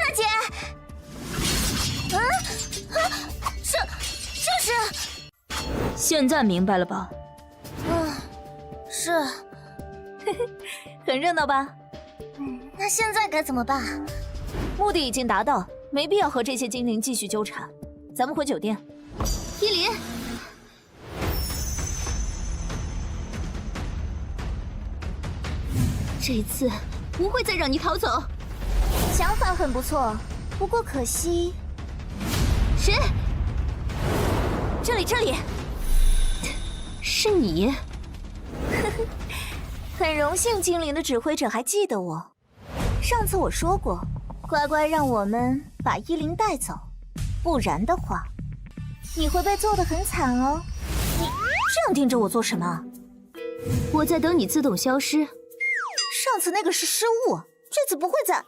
娜姐，这是……现在明白了吧？是。很热闹吧？那现在该怎么办？目的已经达到，没必要和这些精灵继续纠缠。咱们回酒店。依林，这次不会再让你逃走。想法很不错，不过可惜。谁？这里，是你。很荣幸精灵的指挥者还记得我。上次我说过，乖乖让我们把依林带走，不然的话，你会被揍得很惨哦。你这样盯着我做什么？我在等你自动消失。上次那个是失误，这次不会再。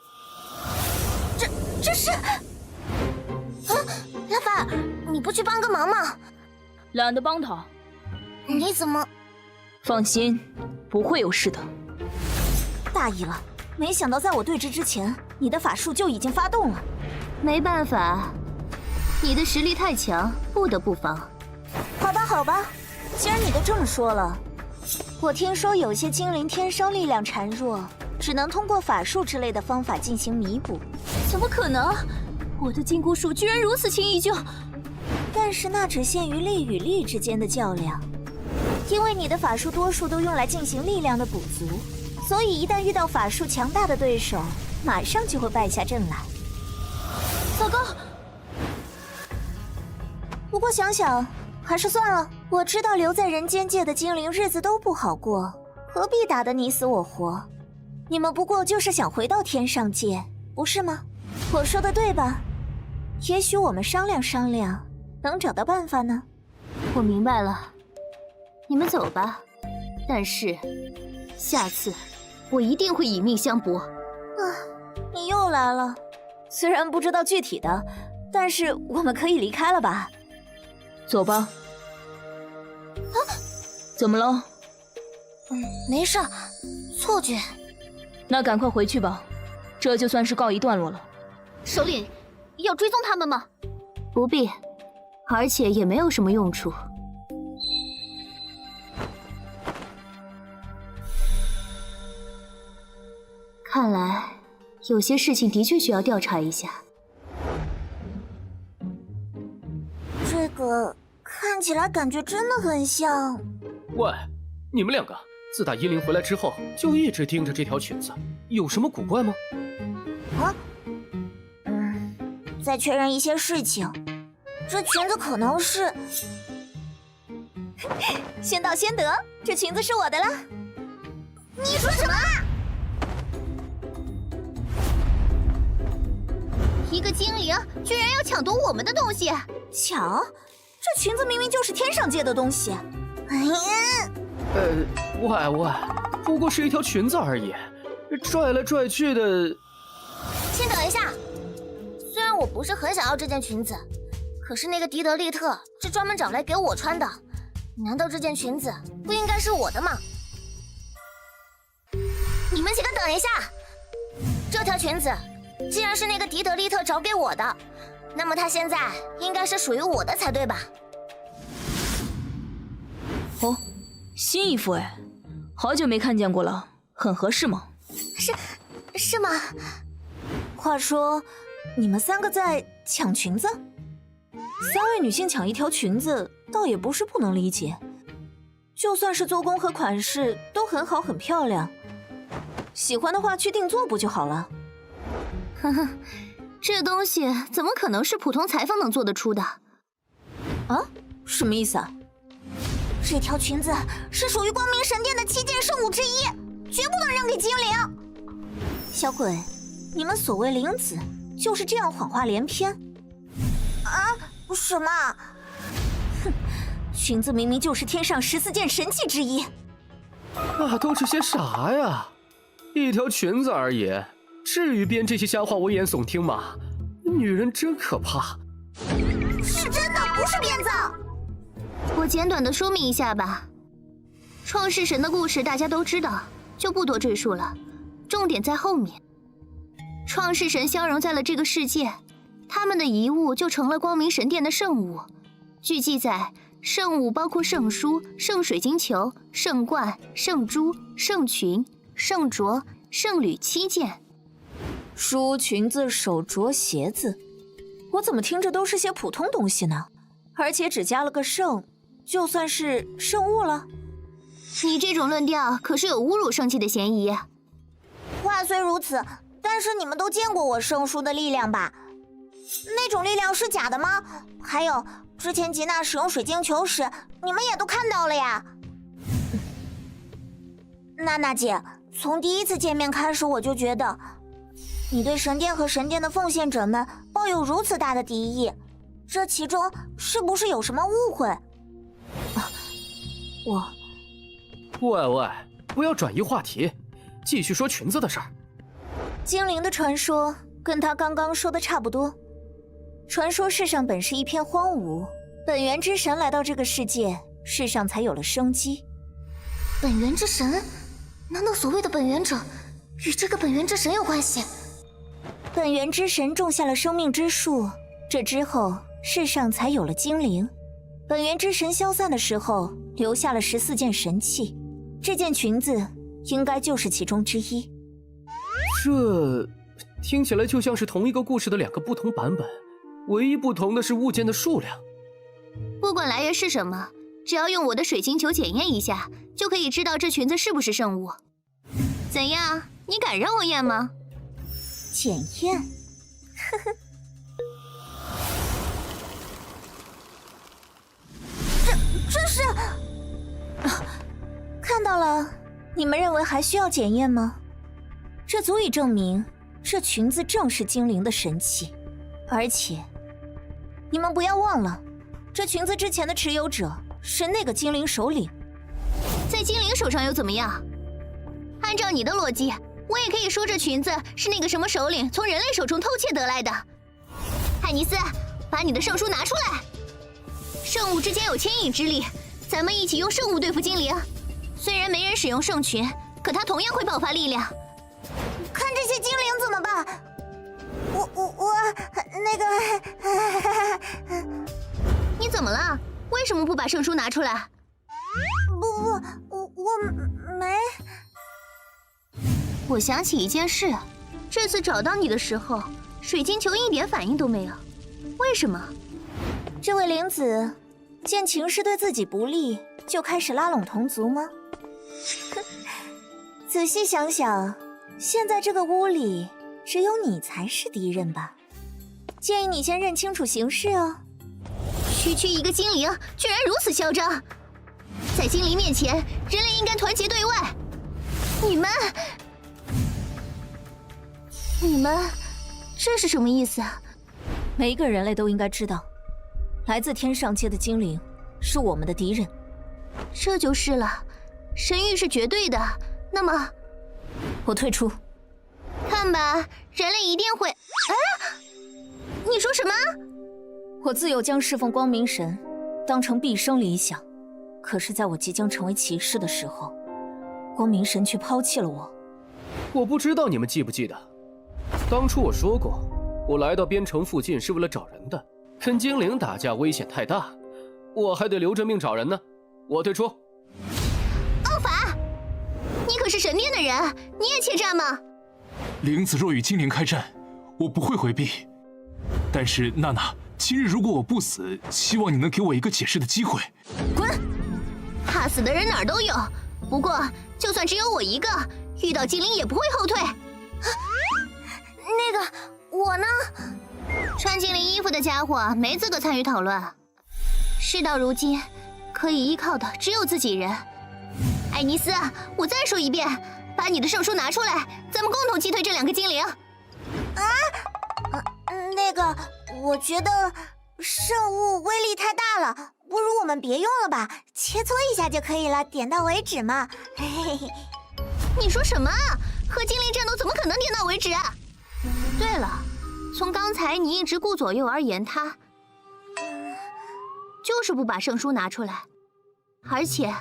这是……拉法尔，你不去帮个忙吗？懒得帮他。你怎么？放心，不会有事的。大意了，没想到在我对峙之前，你的法术就已经发动了。没办法，你的实力太强，不得不防。好吧，既然你都这么说了，我听说有些精灵天生力量孱弱，只能通过法术之类的方法进行弥补。怎么可能？我的金箍术居然如此轻易就……但是那只限于力与力之间的较量。因为你的法术多数都用来进行力量的补足，所以一旦遇到法术强大的对手，马上就会败下阵来。糟糕！不过想想，还是算了。我知道留在人间界的精灵日子都不好过，何必打得你死我活？你们不过就是想回到天上界，不是吗？我说的对吧？也许我们商量商量，能找到办法呢。我明白了。你们走吧，但是下次我一定会以命相搏。你又来了，虽然不知道具体的，但是我们可以离开了吧？走吧。怎么了？没事，错觉。那赶快回去吧，这就算是告一段落了。首领，要追踪他们吗？不必，而且也没有什么用处。看来有些事情的确需要调查一下。这个看起来感觉真的很像。喂，你们两个自打依林回来之后就一直盯着这条裙子，有什么古怪吗？再确认一些事情。这裙子可能是……先到先得，这裙子是我的了。你说什么？一个精灵居然要抢夺我们的东西！抢？这裙子明明就是天上界的东西。哎呀！喂，不过是一条裙子而已，拽来拽去的。先等一下，虽然我不是很想要这件裙子，可是那个迪德利特是专门找来给我穿的，难道这件裙子不应该是我的吗？你们几个等一下，这条裙子既然是那个迪德利特找给我的，那么它现在应该是属于我的才对吧？哦，新衣服哎，好久没看见过了，很合适吗？是吗？话说，你们三个在抢裙子？三位女性抢一条裙子，倒也不是不能理解。就算是做工和款式都很好，很漂亮，喜欢的话去定做不就好了？呵呵，这东西怎么可能是普通裁缝能做得出的？啊？什么意思啊？这条裙子是属于光明神殿的7件圣物之一，绝不能让给精灵。小鬼，你们所谓灵子，就是这样谎话连篇？啊？什么？哼，裙子明明就是天上14件神器之一。那都是些啥呀？一条裙子而已，至于编这些瞎话危言耸听吗？女人真可怕。是真的，不是编造。我简短的说明一下吧。创世神的故事大家都知道，就不多赘述了，重点在后面。创世神消融在了这个世界，他们的遗物就成了光明神殿的圣物。据记载，圣物包括圣书、圣水晶球、圣冠、圣珠、圣裙、圣镯、圣履7件。书、裙子、手镯、鞋子，我怎么听着都是些普通东西呢？而且只加了个圣，就算是圣物了？你这种论调可是有侮辱圣器的嫌疑。话虽如此，但是你们都见过我圣书的力量吧？那种力量是假的吗？还有，之前吉娜使用水晶球时，你们也都看到了呀。娜娜姐，从第一次见面开始，我就觉得你对神殿和神殿的奉献者们抱有如此大的敌意，这其中是不是有什么误会？喂，不要转移话题，继续说裙子的事儿。精灵的传说跟他刚刚说的差不多。传说世上本是一片荒芜，本源之神来到这个世界，世上才有了生机。本源之神？难道所谓的本源者与这个本源之神有关系？本源之神种下了生命之树，这之后世上才有了精灵。本源之神消散的时候，留下了14件神器，这件裙子应该就是其中之一。这听起来就像是同一个故事的2个不同版本，唯一不同的是物件的数量。不管来源是什么，只要用我的水晶球检验一下，就可以知道这裙子是不是圣物。怎样，你敢让我验吗？检验？呵呵。这是……看到了，你们认为还需要检验吗？这足以证明这裙子正是精灵的神器，而且你们不要忘了，这裙子之前的持有者是那个精灵首领。在精灵手上又怎么样？按照你的逻辑，我也可以说这裙子是那个什么首领从人类手中偷窃得来的。海尼斯，把你的圣书拿出来。圣物之间有牵引之力，咱们一起用圣物对付精灵。虽然没人使用圣裙，可它同样会爆发力量。看这些精灵怎么办？我那个……你怎么了？为什么不把圣书拿出来？我没。我想起一件事，这次找到你的时候，水晶球一点反应都没有，为什么？这位灵子见情势对自己不利，就开始拉拢同族吗？仔细想想，现在这个屋里只有你才是敌人吧？建议你先认清楚形势哦。区一个精灵居然如此嚣张，在精灵面前，人类应该团结对外。你们，这是什么意思啊？每一个人类都应该知道，来自天上界的精灵是我们的敌人。这就是了，神域是绝对的，那么我退出。看吧，人类一定会……你说什么？我自幼将侍奉光明神当成毕生理想，可是在我即将成为骑士的时候，光明神却抛弃了我。我不知道你们记不记得，当初我说过，我来到边城附近是为了找人的，跟精灵打架危险太大，我还得留着命找人呢。我退出。奥法，你可是神殿的人，你也怯战吗？灵子若与精灵开战，我不会回避。但是娜娜，今日如果我不死，希望你能给我一个解释的机会。滚！怕死的人哪儿都有，不过就算只有我一个，遇到精灵也不会后退。那个，我呢？穿精灵衣服的家伙没资格参与讨论。事到如今，可以依靠的只有自己人。艾尼斯，我再说一遍，把你的圣书拿出来，咱们共同击退这2个精灵。那个，我觉得圣物威力太大了，不如我们别用了吧，切磋一下就可以了，点到为止嘛。嘿嘿嘿。你说什么啊？和精灵战斗怎么可能点到为止啊？对了，从刚才你一直顾左右而言他，就是不把圣书拿出来。而且，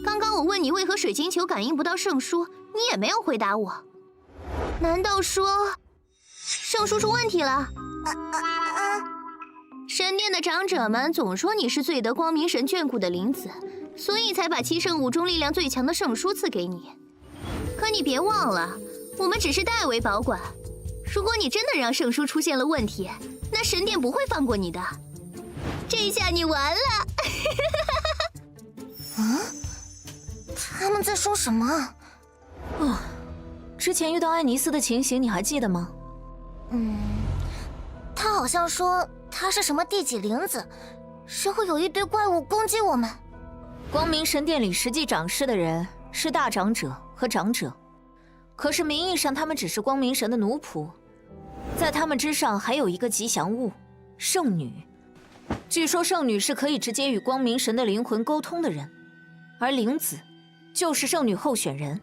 刚刚我问你为何水晶球感应不到圣书，你也没有回答我。难道说圣书出问题了？神殿的长者们总说你是最得光明神眷顾的灵子，所以才把7圣物中力量最强的圣书赐给你。可你别忘了，我们只是代为保管。如果你真的让圣书出现了问题，那神殿不会放过你的。这一下你完了。他们在说什么？之前遇到艾尼斯的情形你还记得吗？他好像说他是什么第几灵子，然后有一堆怪物攻击我们。光明神殿里实际掌事的人是大长者和长者，可是名义上他们只是光明神的奴仆，在他们之上还有一个吉祥物——圣女。据说圣女是可以直接与光明神的灵魂沟通的人，而灵子就是圣女候选人。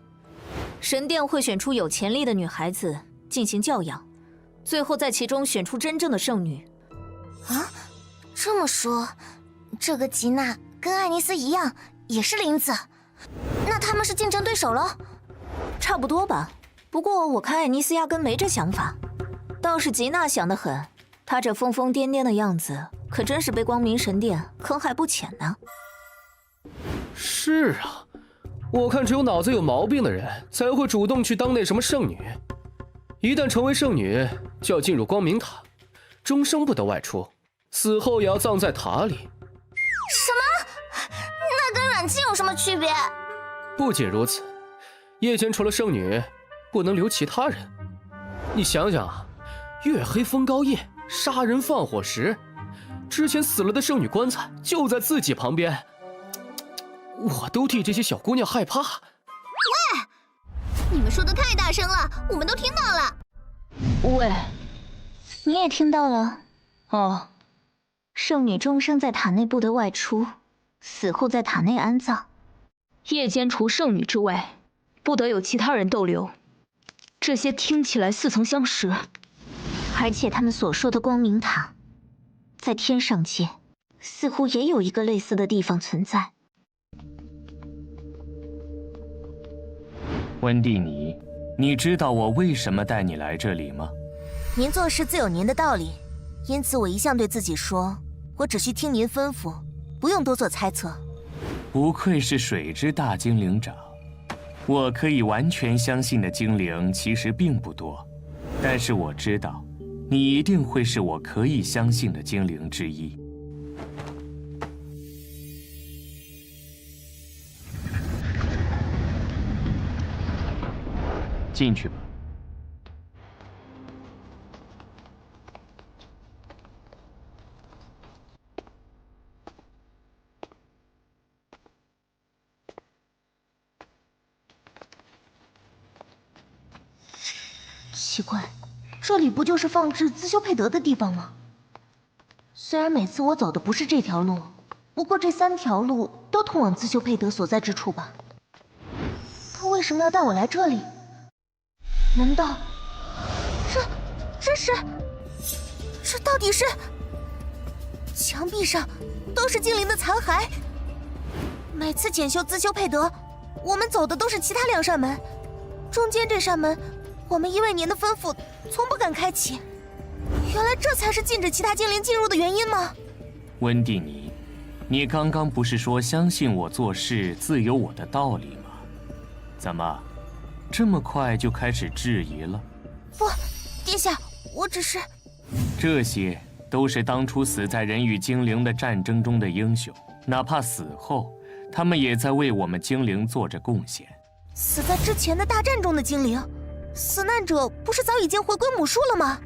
神殿会选出有潜力的女孩子进行教养，最后在其中选出真正的圣女。这么说，这个吉娜跟艾尼斯一样也是灵子，那他们是竞争对手了？差不多吧，不过我看艾尼斯压根没这想法，倒是吉娜想得很，她这疯疯癫癫的样子可真是被光明神殿坑害不浅呢。是啊，我看只有脑子有毛病的人才会主动去当那什么圣女，一旦成为圣女就要进入光明塔，终生不得外出，死后也要葬在塔里。什么？那跟软禁有什么区别？不仅如此，夜间除了圣女，不能留其他人。你想想啊，月黑风高夜，杀人放火时，之前死了的圣女棺材就在自己旁边，我都替这些小姑娘害怕。喂，你们说的太大声了，我们都听到了。喂，你也听到了？哦，圣女终生在塔内不得外出，死后在塔内安葬，夜间除圣女之外，不得有其他人逗留。这些听起来似曾相识，而且他们所说的光明塔，在天上界似乎也有一个类似的地方存在。温蒂尼，你知道我为什么带你来这里吗？您做事自有您的道理，因此我一向对自己说，我只需听您吩咐，不用多做猜测。不愧是水之大精灵长，我可以完全相信的精灵其实并不多，但是我知道，你一定会是我可以相信的精灵之一。进去吧。奇怪，这里不就是放置自修佩德的地方吗？虽然每次我走的不是这条路，不过这3条路都通往自修佩德所在之处吧？他为什么要带我来这里？难道这到底是？墙壁上都是精灵的残骸。每次检修自修佩德，我们走的都是其他2扇门，中间这扇门，我们因为您的吩咐，从不敢开启。原来这才是禁止其他精灵进入的原因吗？温蒂尼，你刚刚不是说相信我做事自有我的道理吗？怎么，这么快就开始质疑了？不，殿下，我只是……这些都是当初死在人与精灵的战争中的英雄，哪怕死后，他们也在为我们精灵做着贡献。死在之前的大战中的精灵，死难者不是早已经回归母树了吗？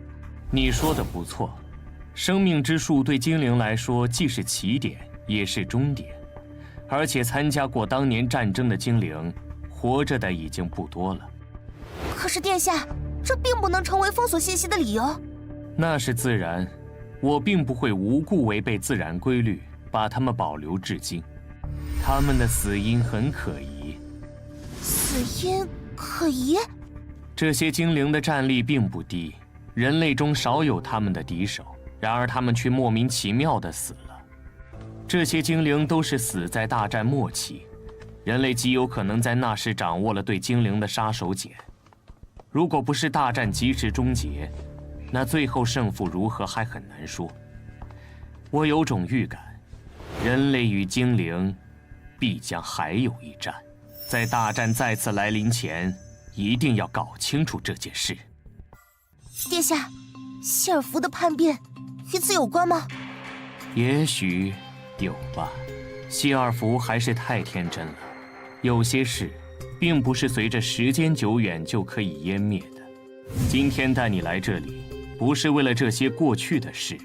你说的不错，生命之树对精灵来说既是起点，也是终点。而且参加过当年战争的精灵，活着的已经不多了。可是殿下，这并不能成为封锁信息的理由。那是自然，我并不会无故违背自然规律，把它们保留至今。他们的死因很可疑。死因可疑？这些精灵的战力并不低，人类中少有他们的敌手，然而他们却莫名其妙地死了。这些精灵都是死在大战末期，人类极有可能在那时掌握了对精灵的杀手锏。如果不是大战及时终结，那最后胜负如何还很难说。我有种预感，人类与精灵必将还有一战，在大战再次来临前，一定要搞清楚这件事。殿下，谢尔福的叛变与此有关吗？也许有吧。谢尔福还是太天真了，有些事并不是随着时间久远就可以湮灭的。今天带你来这里，不是为了这些过去的事，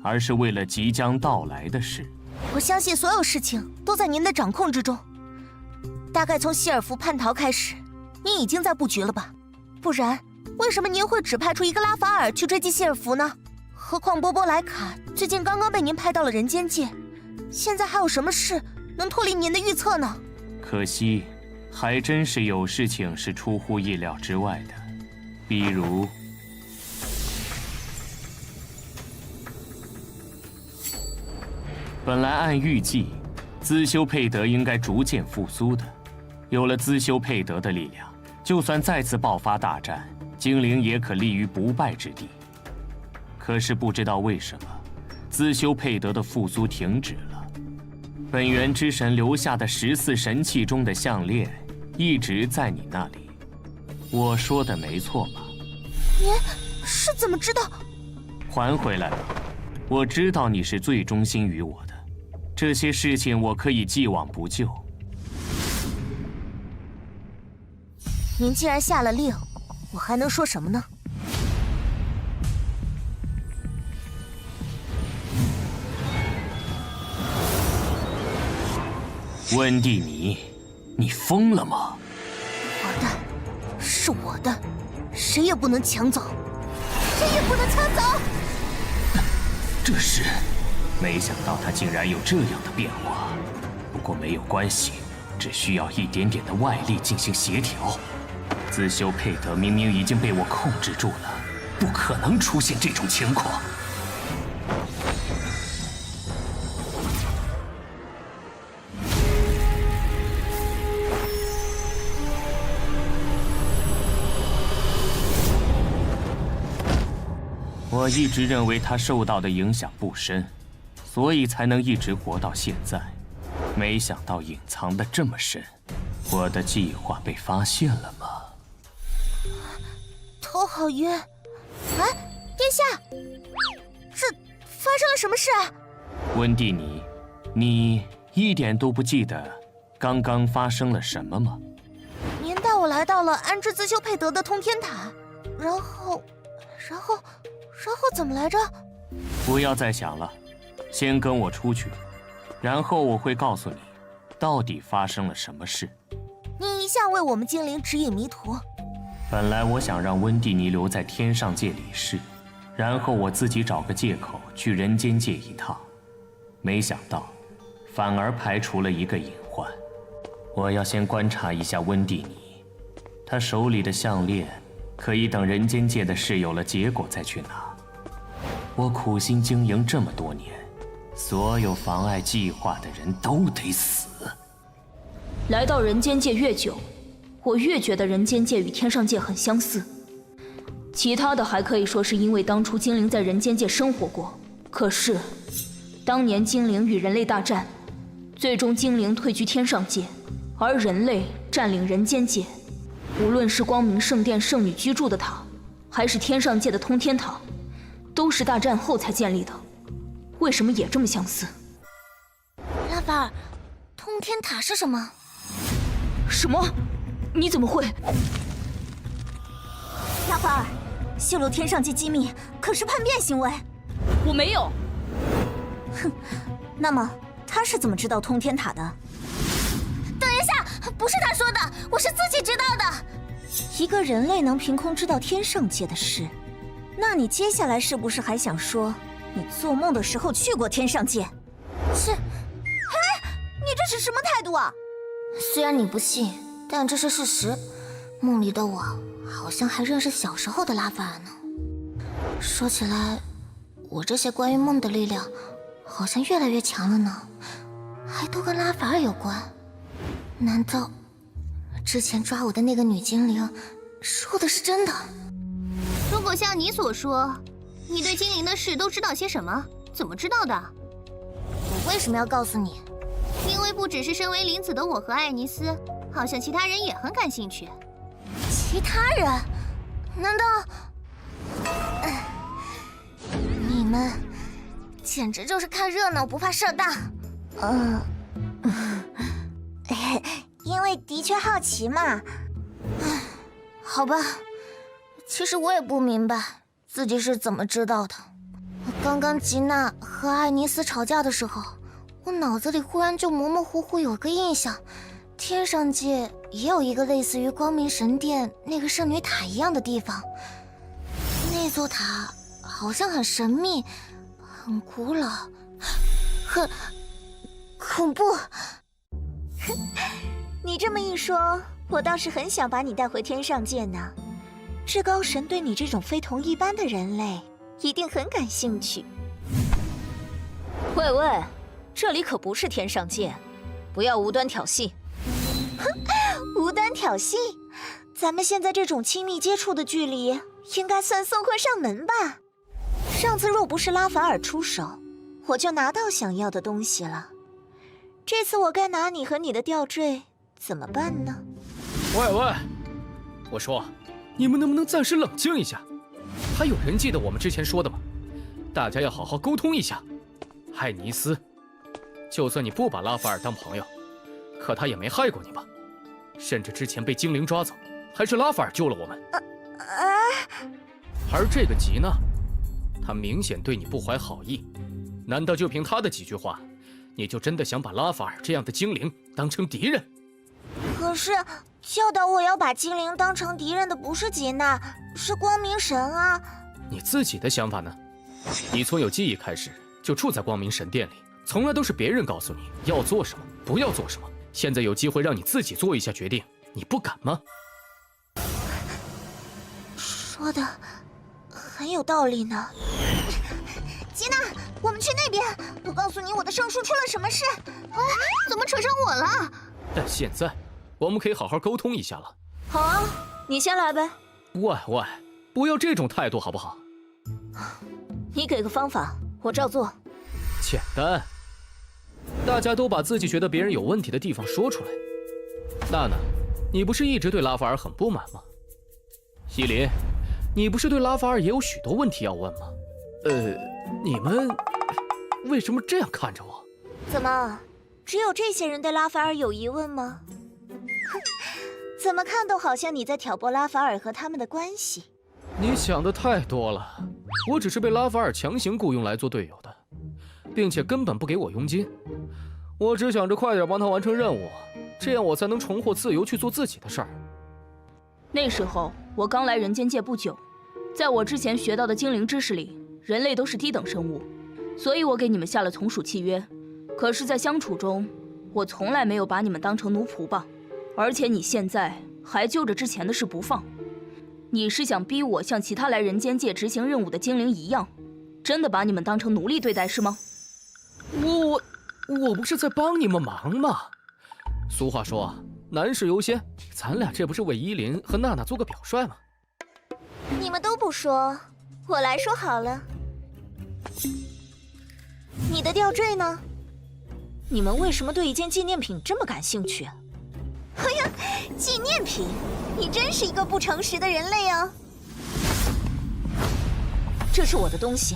而是为了即将到来的事。我相信所有事情都在您的掌控之中。大概从希尔福叛逃开始，您已经在布局了吧？不然，为什么您会只派出一个拉法尔去追击希尔福呢？何况波波莱卡最近刚刚被您派到了人间界，现在还有什么事能脱离您的预测呢？可惜，还真是有事情是出乎意料之外的，比如……本来按预计，兹修佩德应该逐渐复苏的。有了兹修佩德的力量，就算再次爆发大战，精灵也可立于不败之地。可是不知道为什么，兹修佩德的复苏停止了。本源之神留下的14神器中的项链，一直在你那里。我说的没错吧？您是怎么知道？还回来了。我知道你是最忠心于我的，这些事情我可以既往不咎。您既然下了令，我还能说什么呢？温蒂尼，你疯了吗？我的，是我的，谁也不能抢走，谁也不能抢走。这是，没想到他竟然有这样的变化。不过没有关系，只需要一点点的外力进行协调。兹修佩德明明已经被我控制住了，不可能出现这种情况。我一直认为他受到的影响不深，所以才能一直活到现在。没想到隐藏的这么深，我的计划被发现了吗？头好晕。哎，殿下，这发生了什么事啊？温蒂尼，你一点都不记得刚刚发生了什么吗？您带我来到了安置兹修佩德的通天塔，然后怎么来着？不要再想了，先跟我出去，然后我会告诉你，到底发生了什么事。您一向为我们精灵指引迷途。本来我想让温蒂尼留在天上界理事，然后我自己找个借口去人间界一趟，没想到，反而排除了一个隐患。我要先观察一下温蒂尼，他手里的项链，可以等人间界的事有了结果再去拿。我苦心经营这么多年，所有妨碍计划的人都得死。来到人间界越久，我越觉得人间界与天上界很相似。其他的还可以说是因为当初精灵在人间界生活过，可是当年精灵与人类大战，最终精灵退居天上界，而人类占领人间界。无论是光明圣殿圣女居住的塔，还是天上界的通天塔，都是大战后才建立的。为什么也这么相似？拉法尔，通天塔是什么？什么？你怎么会？拉法尔，泄露天上界机密可是叛变行为。我没有。哼，那么他是怎么知道通天塔的？等一下，不是他说的，我是自己知道的。一个人类能凭空知道天上界的事，那你接下来是不是还想说你做梦的时候去过天上界？是。哎，你这是什么态度啊？虽然你不信，但这是事实。梦里的我好像还认识小时候的拉法尔呢。说起来，我这些关于梦的力量好像越来越强了呢，还都跟拉法尔有关。难道之前抓我的那个女精灵说的是真的？如果像你所说，你对精灵的事都知道些什么？怎么知道的？我为什么要告诉你？因为不只是身为灵子的我和艾尼斯，好像其他人也很感兴趣。其他人？难道……你们简直就是看热闹不怕事儿大。因为的确好奇嘛。好吧，其实我也不明白自己是怎么知道的。刚刚吉娜和艾尼斯吵架的时候，我脑子里忽然就模模糊糊有个印象，天上界也有一个类似于光明神殿那个圣女塔一样的地方。那座塔好像很神秘，很古老，很恐怖。你这么一说，我倒是很想把你带回天上界呢。至高神对你这种非同一般的人类一定很感兴趣。喂喂，这里可不是天上界，不要无端挑衅。哼，无端挑衅？咱们现在这种亲密接触的距离，应该算送货上门吧？上次若不是拉法尔出手，我就拿到想要的东西了。这次我该拿你和你的吊坠怎么办呢？喂喂，我说，你们能不能暂时冷静一下？还有人记得我们之前说的吗？大家要好好沟通一下。艾尼斯，就算你不把拉法尔当朋友，可他也没害过你吧？甚至之前被精灵抓走，还是拉法尔救了我们。而这个吉娜，她明显对你不怀好意，难道就凭她的几句话，你就真的想把拉法尔这样的精灵当成敌人？可是教导我要把精灵当成敌人的不是吉娜，是光明神啊。你自己的想法呢？你从有记忆开始就住在光明神殿里，从来都是别人告诉你要做什么，不要做什么。现在有机会让你自己做一下决定，你不敢吗？说的很有道理呢。吉娜，我们去那边，我告诉你我的圣书出了什么事。怎么扯上我了？但现在我们可以好好沟通一下了。好啊，你先来呗。喂喂，不要这种态度好不好？你给个方法，我照做。简单，大家都把自己觉得别人有问题的地方说出来。娜娜，你不是一直对拉法尔很不满吗？依林，你不是对拉法尔也有许多问题要问吗？你们为什么这样看着我？怎么，只有这些人对拉法尔有疑问吗？哼，怎么看都好像你在挑拨拉法尔和他们的关系。你想的太多了，我只是被拉法尔强行雇佣来做队友的，并且根本不给我佣金。我只想着快点帮他完成任务，这样我才能重获自由去做自己的事儿。那时候我刚来人间界不久，在我之前学到的精灵知识里，人类都是低等生物，所以我给你们下了从属契约。可是，在相处中，我从来没有把你们当成奴仆吧？而且你现在还揪着之前的事不放，你是想逼我像其他来人间界执行任务的精灵一样，真的把你们当成奴隶对待是吗？我不是在帮你们忙吗？俗话说，男士优先，咱俩这不是为依林和娜娜做个表率吗？你们都不说，我来说好了。你的吊坠呢？你们为什么对一件纪念品这么感兴趣？哎呀，纪念品！你真是一个不诚实的人类啊！这是我的东西，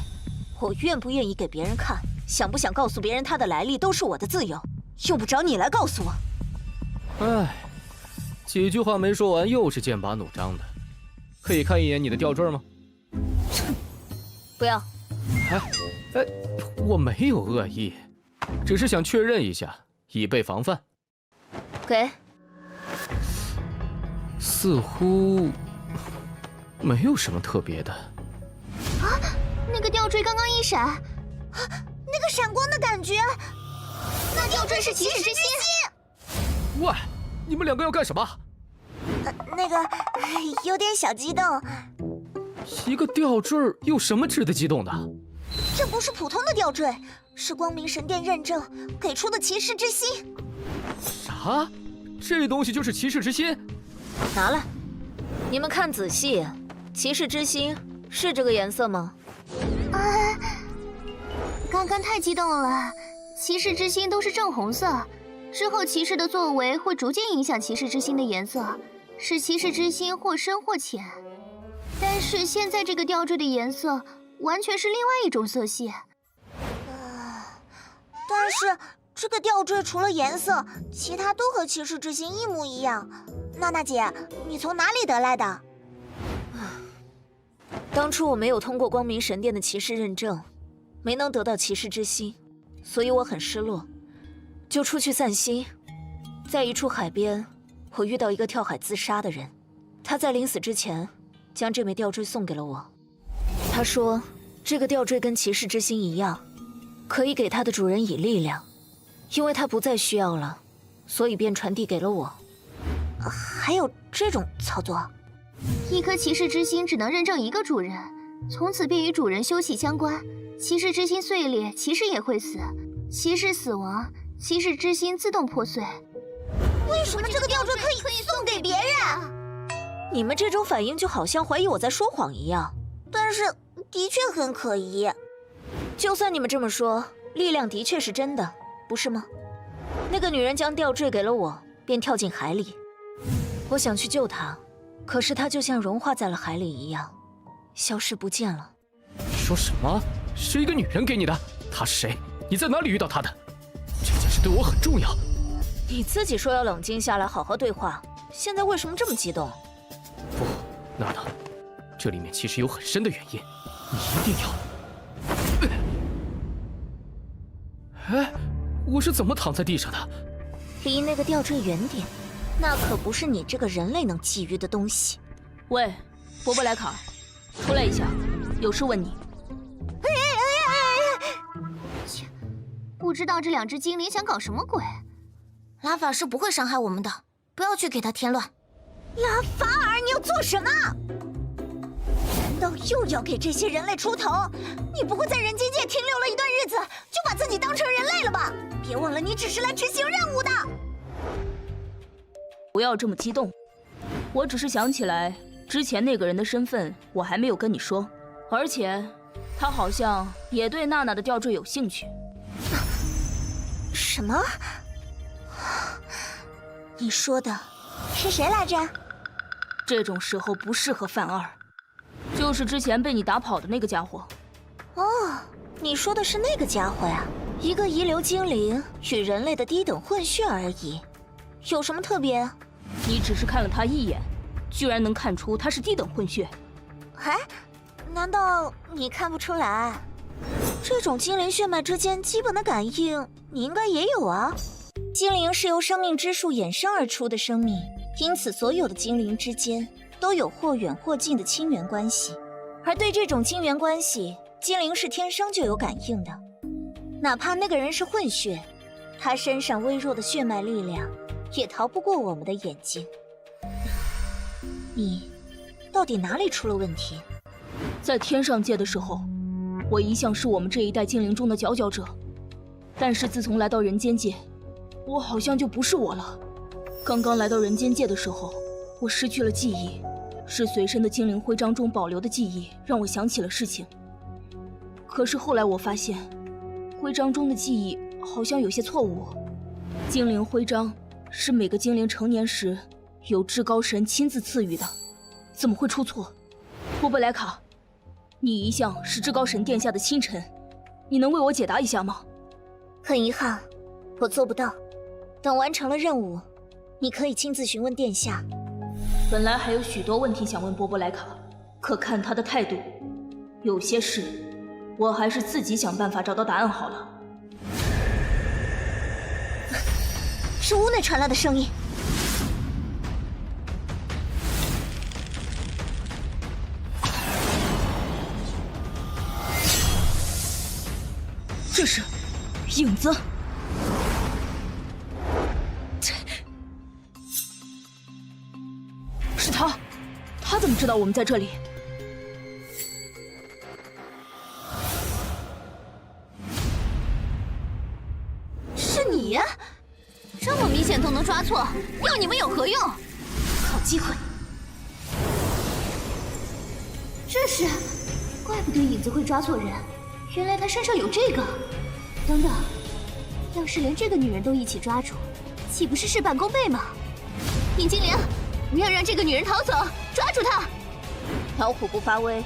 我愿不愿意给别人看，想不想告诉别人它的来历，都是我的自由，用不着你来告诉我。唉，几句话没说完，又是剑拔弩张的。可以看一眼你的吊坠吗？不要。哎，我没有恶意，只是想确认一下，以备防范。给。似乎没有什么特别的。啊，那个吊坠刚刚一闪，啊，那个闪光的感觉，那吊坠是骑士之心。喂，你们两个要干什么？那个有点小激动。一个吊坠有什么值得激动的？这不是普通的吊坠，是光明神殿认证给出的骑士之心。啥？这东西就是骑士之心？拿来，你们看仔细，骑士之心是这个颜色吗？刚刚太激动了，骑士之心都是正红色，之后骑士的作为会逐渐影响骑士之心的颜色，使骑士之心或深或浅。但是现在这个吊坠的颜色完全是另外一种色系。但是这个吊坠除了颜色，其他都和骑士之心一模一样。娜娜姐，你从哪里得来的？当初我没有通过光明神殿的骑士认证，没能得到骑士之心，所以我很失落，就出去散心。在一处海边，我遇到一个跳海自杀的人，他在临死之前将这枚吊坠送给了我。他说，这个吊坠跟骑士之心一样，可以给它的主人以力量，因为他不再需要了，所以便传递给了我。还有这种操作？一颗骑士之心只能认证一个主人，从此便与主人休戚相关。骑士之心碎裂，骑士也会死；骑士死亡，骑士之心自动破碎。为什么这个吊坠可以送给别人？你们这种反应就好像怀疑我在说谎一样。但是的确很可疑。就算你们这么说，力量的确是真的，不是吗？那个女人将吊坠给了我，便跳进海里。我想去救她，可是她就像融化在了海里一样，消失不见了。说什么？是一个女人给你的？她是谁？你在哪里遇到她的？这件事对我很重要。你自己说要冷静下来，好好对话，现在为什么这么激动？不，娜娜，这里面其实有很深的原因，你一定要……哎，我是怎么躺在地上的？离那个吊坠远点，那可不是你这个人类能觊觎的东西。喂，伯伯莱卡，出来一下，有事问你。切，不知道这两只精灵想搞什么鬼。拉法师不会伤害我们的，不要去给他添乱。拉法尔，你要做什么？难道又要给这些人类出头？你不会在人间界停留了一段日子，就把自己当成人类了吧？别忘了，你只是来执行任务的。不要这么激动，我只是想起来之前那个人的身份，我还没有跟你说，而且他好像也对娜娜的吊坠有兴趣。什么？你说的是谁来着？这种时候不适合犯二，就是之前被你打跑的那个家伙。哦，你说的是那个家伙呀？一个遗留精灵与人类的低等混血而已，有什么特别？你只是看了他一眼，居然能看出他是低等混血？哎，难道你看不出来？这种精灵血脉之间基本的感应，你应该也有啊。精灵是由生命之树衍生而出的生命，因此所有的精灵之间都有或远或近的亲缘关系。而对这种亲缘关系，精灵是天生就有感应的。哪怕那个人是混血，他身上微弱的血脉力量也逃不过我们的眼睛。你到底哪里出了问题？在天上界的时候，我一向是我们这一代精灵中的佼佼者，但是自从来到人间界，我好像就不是我了。刚刚来到人间界的时候，我失去了记忆，是随身的精灵徽章中保留的记忆让我想起了事情。可是后来我发现，徽章中的记忆好像有些错误。精灵徽章是每个精灵成年时由至高神亲自赐予的，怎么会出错？波波莱卡，你一向是至高神殿下的亲臣，你能为我解答一下吗？很遗憾，我做不到。等完成了任务，你可以亲自询问殿下。本来还有许多问题想问波波莱卡，可看他的态度，有些事我还是自己想办法找到答案好了。是屋内传来的声音。这是影子。是他，他怎么知道我们在这里？是你呀！这么明显都能抓错，要你们有何用？好机会！这是，怪不得影子会抓错人，原来他身上有这个。等等，要是连这个女人都一起抓住，岂不是事半功倍吗？尹精灵，不要让这个女人逃走，抓住她！老虎不发威，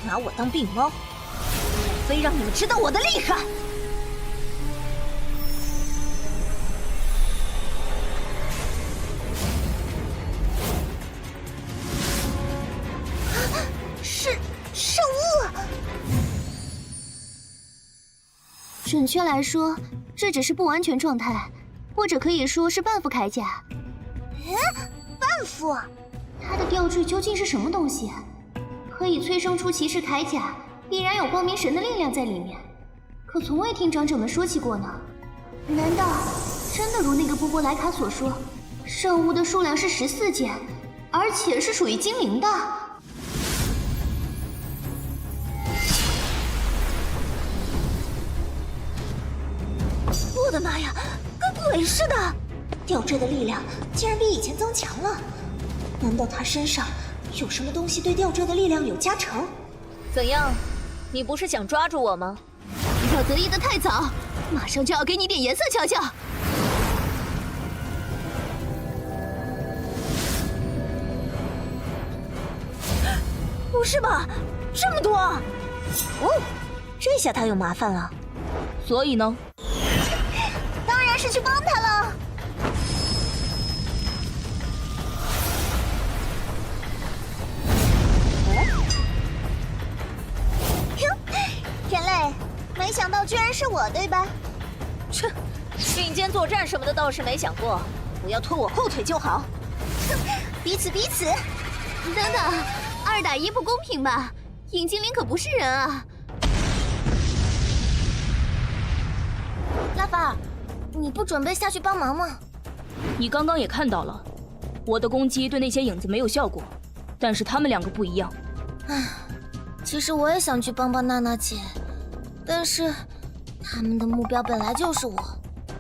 拿我当病猫，非让你们知道我的厉害！是圣物。准确来说，这只是不完全状态，或者可以说是半副铠甲。半副？它的吊坠究竟是什么东西？可以催生出骑士铠甲，必然有光明神的力量在里面，可从未听长者们说起过呢。难道真的如那个波波莱卡所说，圣物的数量是14件，而且是属于精灵的？我的妈呀，跟鬼似的！吊坠的力量竟然比以前增强了，难道他身上有什么东西对吊坠的力量有加成？怎样？你不是想抓住我吗？不要得意的太早，马上就要给你点颜色瞧瞧。不是吧，这么多！哦，这下他有麻烦了。所以呢？当然是去帮他了。人类，没想到居然是我，对吧？切，并肩作战什么的倒是没想过，不要拖我后腿就好。彼此彼此。等等，2打1不公平吧？影精灵可不是人啊！拉法尔，你不准备下去帮忙吗？你刚刚也看到了，我的攻击对那些影子没有效果，但是他们2个不一样。唉，其实我也想去帮帮娜娜姐，但是他们的目标本来就是我，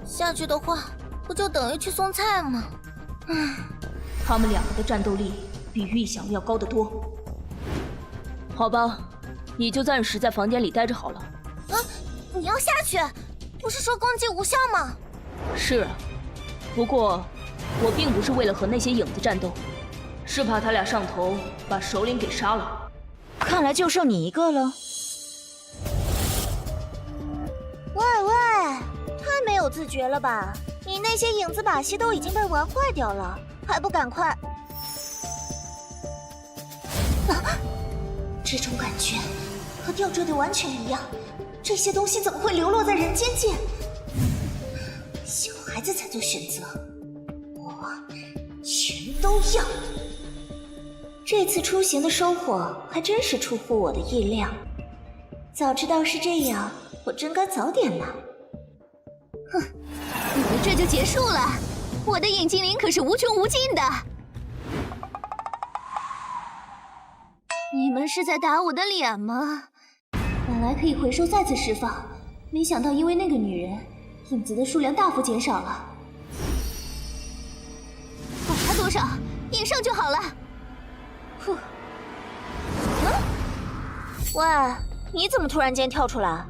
下去的话不就等于去送菜吗？他们2个的战斗力比预想要高得多。好吧，你就暂时在房间里待着好了。啊，你要下去？不是说攻击无效吗？是啊，不过我并不是为了和那些影子战斗，是怕他俩上头把首领给杀了。看来就剩你一个了。喂喂，太没有自觉了吧！你那些影子把戏都已经被玩坏掉了，还不赶快！这种感觉和吊坠的完全一样，这些东西怎么会流落在人间界？小孩子才做选择，我全都要。这次出行的收获还真是出乎我的意料，早知道是这样，我真该早点来。哼，以为这就结束了？我的影精灵可是无穷无尽的。你们是在打我的脸吗？本来可以回收再次释放，没想到因为那个女人，影子的数量大幅减少了。管他多少，赢胜就好了。哼。喂，你怎么突然间跳出来？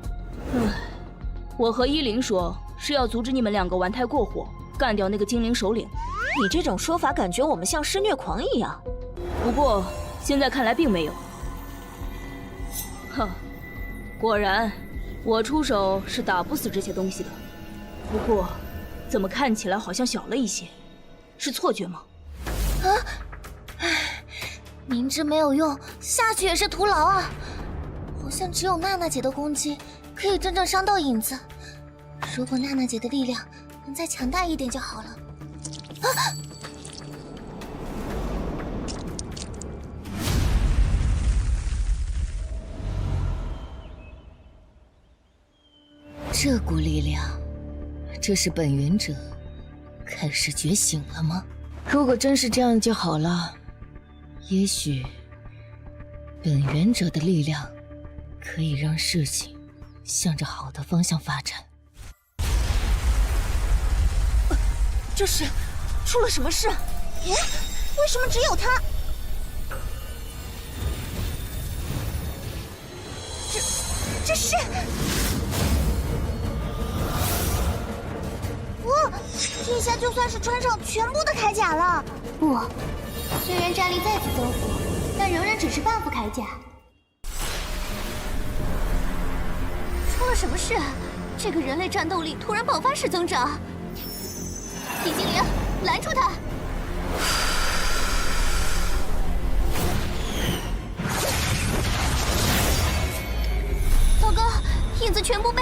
我和依琳说是要阻止你们2个玩太过火，干掉那个精灵首领。你这种说法感觉我们像施虐狂一样。不过现在看来并没有。哼，果然，我出手是打不死这些东西的。不过，怎么看起来好像小了一些？是错觉吗？啊！唉，明知没有用，下去也是徒劳啊！好像只有娜娜姐的攻击可以真正伤到影子。如果娜娜姐的力量能再强大一点就好了。啊！这股力量，这是本源者开始觉醒了吗？如果真是这样就好了。也许本源者的力量可以让事情向着好的方向发展。这是出了什么事？耶，为什么只有他？这是……哇，这下就算是穿上全部的铠甲了。不，虽然战力再次增幅，但仍然只是半副铠甲。出了什么事？这个人类战斗力突然爆发式增长。地精灵，拦住他！糟糕，影子全部被……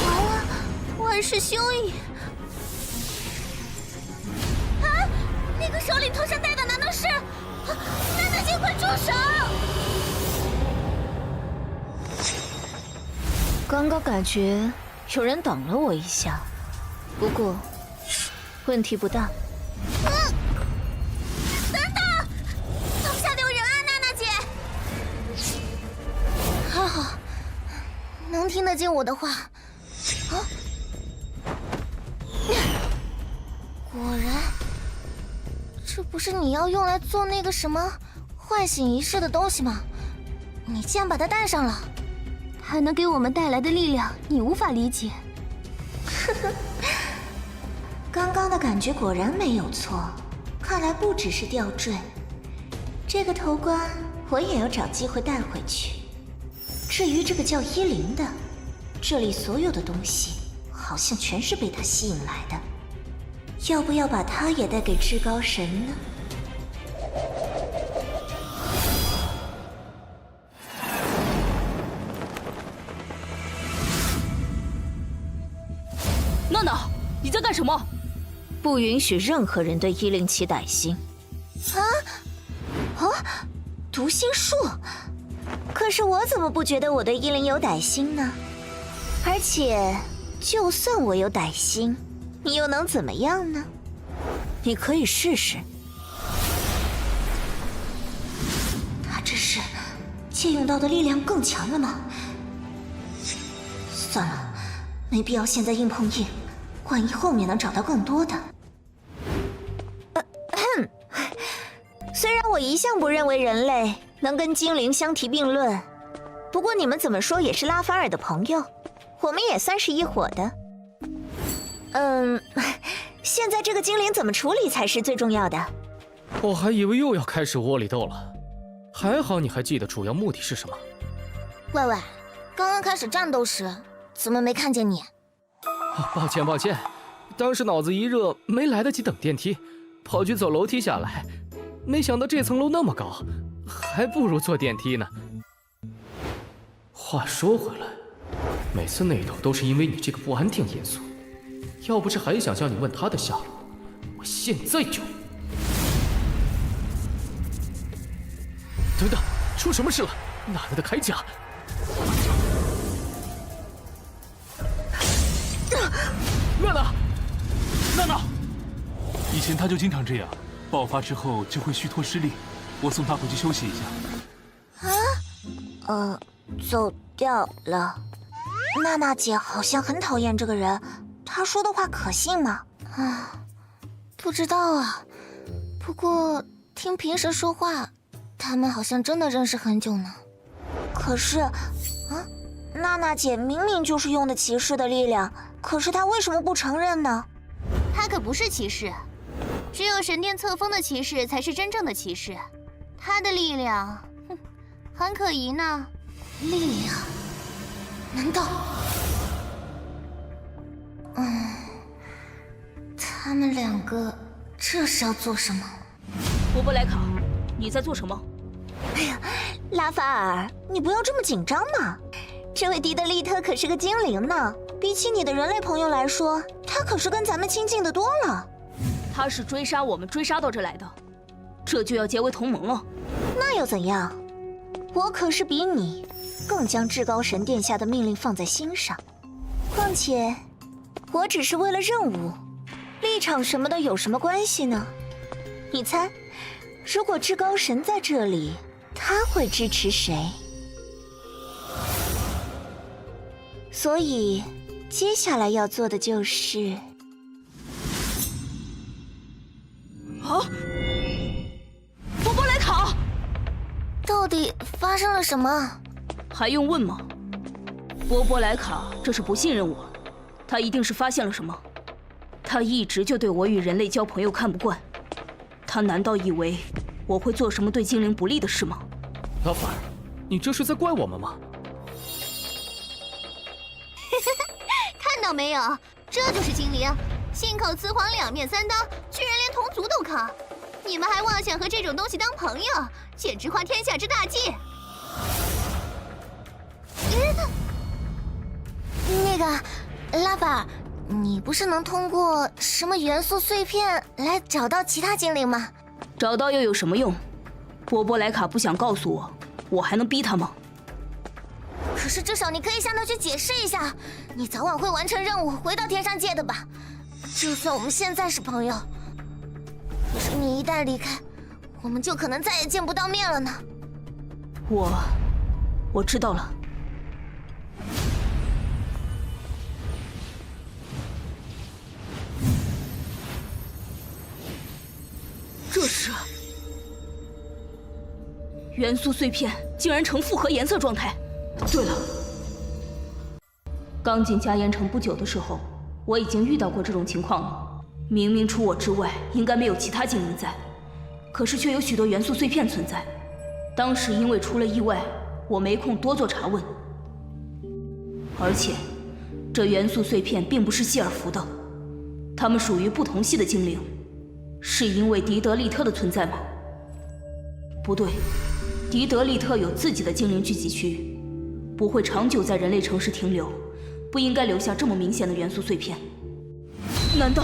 完了，万世修影！啊，那个首领头上戴的难道是……娜娜姐，快住手！刚刚感觉有人挡了我一下。不过，问题不大。等等，手下留人啊，娜娜姐！还好，能听得见我的话。啊！果然，这不是你要用来做那个什么唤醒仪式的东西吗？你竟然把它带上了，它能给我们带来的力量，你无法理解。呵呵。刚刚的感觉果然没有错，看来不只是吊坠。这个头冠我也要找机会带回去。至于这个叫依灵的，这里所有的东西好像全是被他吸引来的。要不要把他也带给至高神呢？娜娜，你在干什么？不允许任何人对依灵起歹心。读心术？可是我怎么不觉得我对依灵有歹心呢？而且，就算我有歹心，你又能怎么样呢？你可以试试。他这是借用到的力量更强了吗？算了，没必要现在硬碰硬，万一后面能找到更多的。虽然我一向不认为人类能跟精灵相提并论，不过你们怎么说也是拉法尔的朋友，我们也算是一伙的。现在这个精灵怎么处理才是最重要的。我还以为又要开始窝里斗了，还好你还记得主要目的是什么。喂喂，刚刚开始战斗时怎么没看见你？抱歉，当时脑子一热，没来得及等电梯，跑去走楼梯下来。没想到这层楼那么高，还不如坐电梯呢。话说回来，每次内斗都是因为你这个不安定因素。要不是还想叫你问他的下落，我现在就……等等，出什么事了？哪来的铠甲？娜娜，以前他就经常这样。爆发之后就会虚脱失力，我送他回去休息一下。走掉了。娜娜姐好像很讨厌这个人，她说的话可信吗？不知道啊。不过听平时说话，他们好像真的认识很久呢。可是，娜娜姐明明就是用的骑士的力量，可是她为什么不承认呢？她可不是骑士。只有神殿册封的骑士才是真正的骑士，他的力量，很可疑呢。力量？难道？他们两个这是要做什么？伯伯莱卡，你在做什么？哎呀，拉法尔，你不要这么紧张嘛。这位迪德利特可是个精灵呢，比起你的人类朋友来说，他可是跟咱们亲近的多了。他是追杀我们追杀到这来的，这就要结为同盟了。那又怎样？我可是比你更将至高神殿下的命令放在心上。况且，我只是为了任务，立场什么的有什么关系呢？你猜，如果至高神在这里，他会支持谁？所以，接下来要做的就是……啊！波波莱卡，到底发生了什么？还用问吗？波波莱卡这是不信任我，他一定是发现了什么。他一直就对我与人类交朋友看不惯，他难道以为我会做什么对精灵不利的事吗？拉法尔，你这是在怪我们吗？看到没有，这就是精灵，信口雌黄，两面三刀，居然连同族都抗。你们还妄想和这种东西当朋友，简直花天下之大忌。那个，拉法尔，你不是能通过什么元素碎片来找到其他精灵吗？找到又有什么用？波波莱卡不想告诉我，我还能逼他吗？可是至少你可以向他去解释一下，你早晚会完成任务，回到天上界的吧？就算我们现在是朋友，可是你一旦离开，我们就可能再也见不到面了呢。我知道了。这是元素碎片，竟然呈复合颜色状态。对了，刚进加盐城不久的时候，我已经遇到过这种情况了。明明除我之外，应该没有其他精灵在，可是却有许多元素碎片存在。当时因为出了意外，我没空多做查问。而且，这元素碎片并不是希尔弗的，它们属于不同系的精灵。是因为迪德利特的存在吗？不对，迪德利特有自己的精灵聚集区，不会长久在人类城市停留，不应该留下这么明显的元素碎片。难道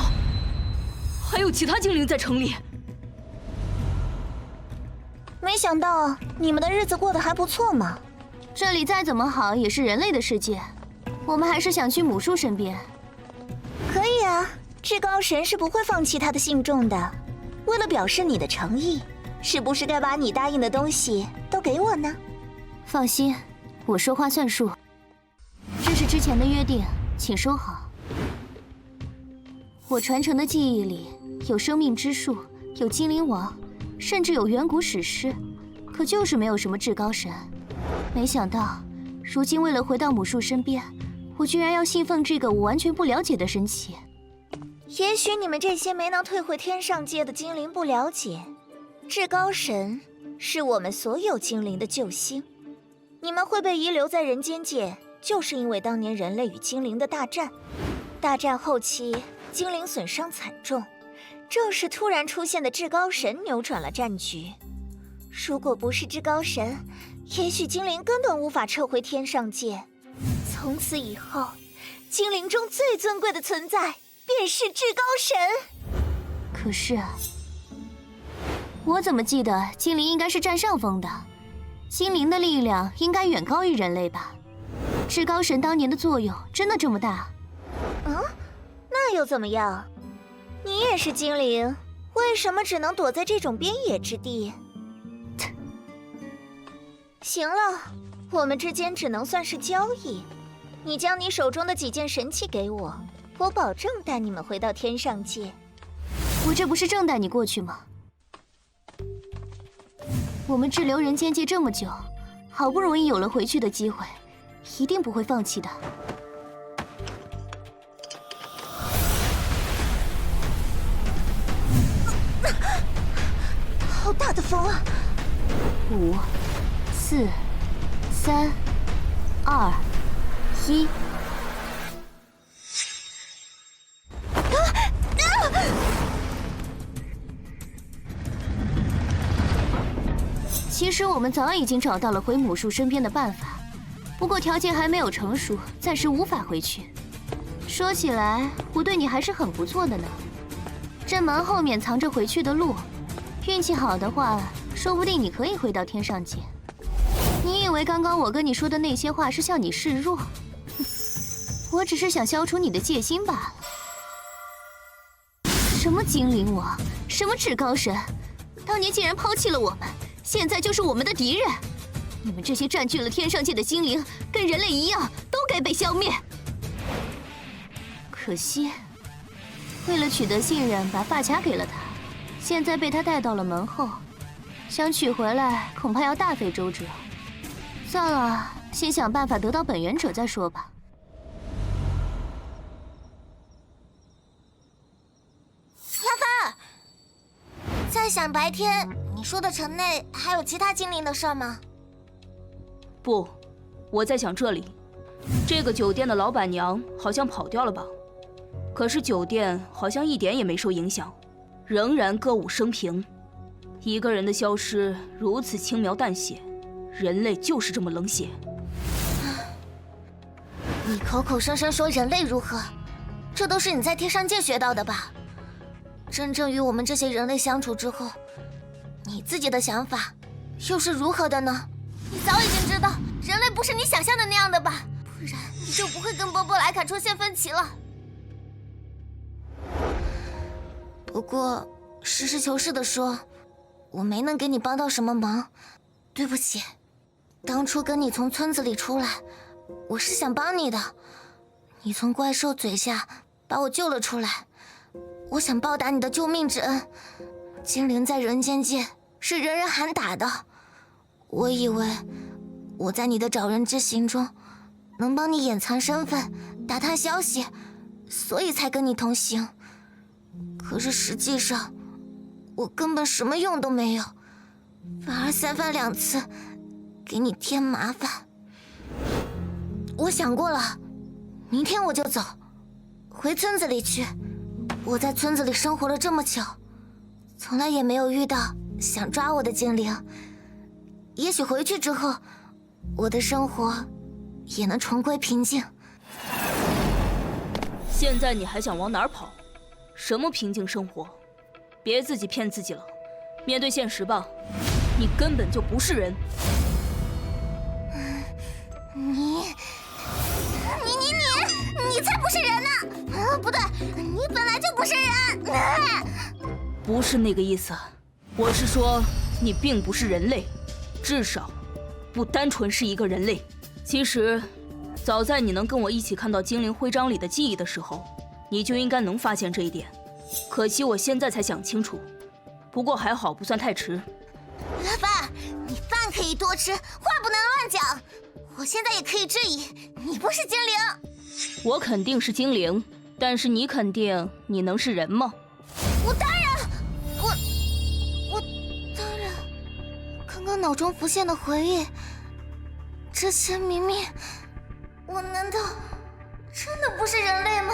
还有其他精灵在城里？没想到你们的日子过得还不错嘛。这里再怎么好也是人类的世界，我们还是想去母树身边。可以啊。至高神是不会放弃他的信众的。为了表示你的诚意，是不是该把你答应的东西都给我呢？放心，我说话算数。这是之前的约定，请收好。我传承的记忆里有生命之树，有精灵王，甚至有远古史诗，可就是没有什么至高神。没想到，如今为了回到母树身边，我居然要信奉这个我完全不了解的神奇。也许你们这些没能退回天上界的精灵不了解，至高神是我们所有精灵的救星。你们会被遗留在人间界，就是因为当年人类与精灵的大战。大战后期，精灵损伤惨重，正是突然出现的至高神扭转了战局。如果不是至高神，也许精灵根本无法撤回天上界。从此以后，精灵中最尊贵的存在便是至高神。可是，我怎么记得精灵应该是占上风的？精灵的力量应该远高于人类吧？至高神当年的作用真的这么大？那又怎么样？你也是精灵，为什么只能躲在这种边野之地？行了，我们之间只能算是交易。你将你手中的几件神器给我，我保证带你们回到天上界。我这不是正带你过去吗？我们滞留人间界这么久，好不容易有了回去的机会，一定不会放弃的。好大的风啊！5、4、3、2、1。其实我们早已经找到了回母树身边的办法，不过条件还没有成熟，暂时无法回去。说起来，我对你还是很不错的呢。这门后面藏着回去的路，运气好的话，说不定你可以回到天上界。你以为刚刚我跟你说的那些话是向你示弱？我只是想消除你的戒心罢了。什么精灵王，什么至高神，当年竟然抛弃了我们，现在就是我们的敌人。你们这些占据了天上界的精灵，跟人类一样，都该被消灭。可惜，为了取得信任，把发卡给了他，现在被他带到了门后，想取回来，恐怕要大费周折。算了，先想办法得到本源者再说吧。拉法尔，在想白天你说的城内还有其他精灵的事吗？不，我在想这里，这个酒店的老板娘好像跑掉了吧？可是酒店好像一点也没受影响，仍然歌舞升平。一个人的消失如此轻描淡写，人类就是这么冷血。你口口声声说人类如何，这都是你在天上界学到的吧？真正与我们这些人类相处之后，你自己的想法又是如何的呢？你早已经知道人类不是你想象的那样的吧？不然你就不会跟波波莱卡出现分歧了。不过实事求是的说，我没能给你帮到什么忙，对不起。当初跟你从村子里出来，我是想帮你的。你从怪兽嘴下把我救了出来，我想报答你的救命之恩。精灵在人间界是人人喊打的，我以为我在你的找人之行中能帮你掩藏身份、打探消息，所以才跟你同行。可是实际上，我根本什么用都没有，反而三番两次给你添麻烦。我想过了，明天我就走，回村子里去。我在村子里生活了这么久，从来也没有遇到想抓我的精灵。也许回去之后，我的生活也能重归平静。现在你还想往哪儿跑？什么平静生活？别自己骗自己了，面对现实吧，你根本就不是人。你才不是人呢！不对，你本来就不是人。不是那个意思，我是说你并不是人类，至少不单纯是一个人类。其实，早在你能跟我一起看到精灵徽章里的记忆的时候，你就应该能发现这一点。可惜我现在才想清楚，不过还好不算太迟。拉法尔，你饭可以多吃，话不能乱讲。我现在也可以质疑，你不是精灵。我肯定是精灵，但是你肯定你能是人吗？我当然，我当然。刚刚脑中浮现的回忆，之前明明，我难道真的不是人类吗？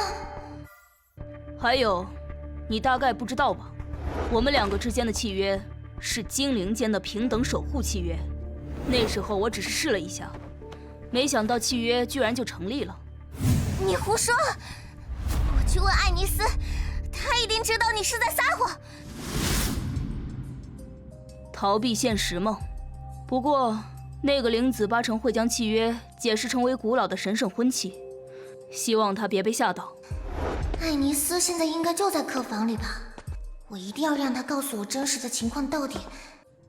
还有，你大概不知道吧？我们两个之间的契约是精灵间的平等守护契约。那时候我只是试了一下，没想到契约居然就成立了。你胡说！我去问艾尼斯，他一定知道你是在撒谎。逃避现实吗？不过那个灵子八成会将契约解释成为古老的神圣婚契，希望他别被吓到。艾尼斯现在应该就在客房里吧？我一定要让他告诉我真实的情况到底。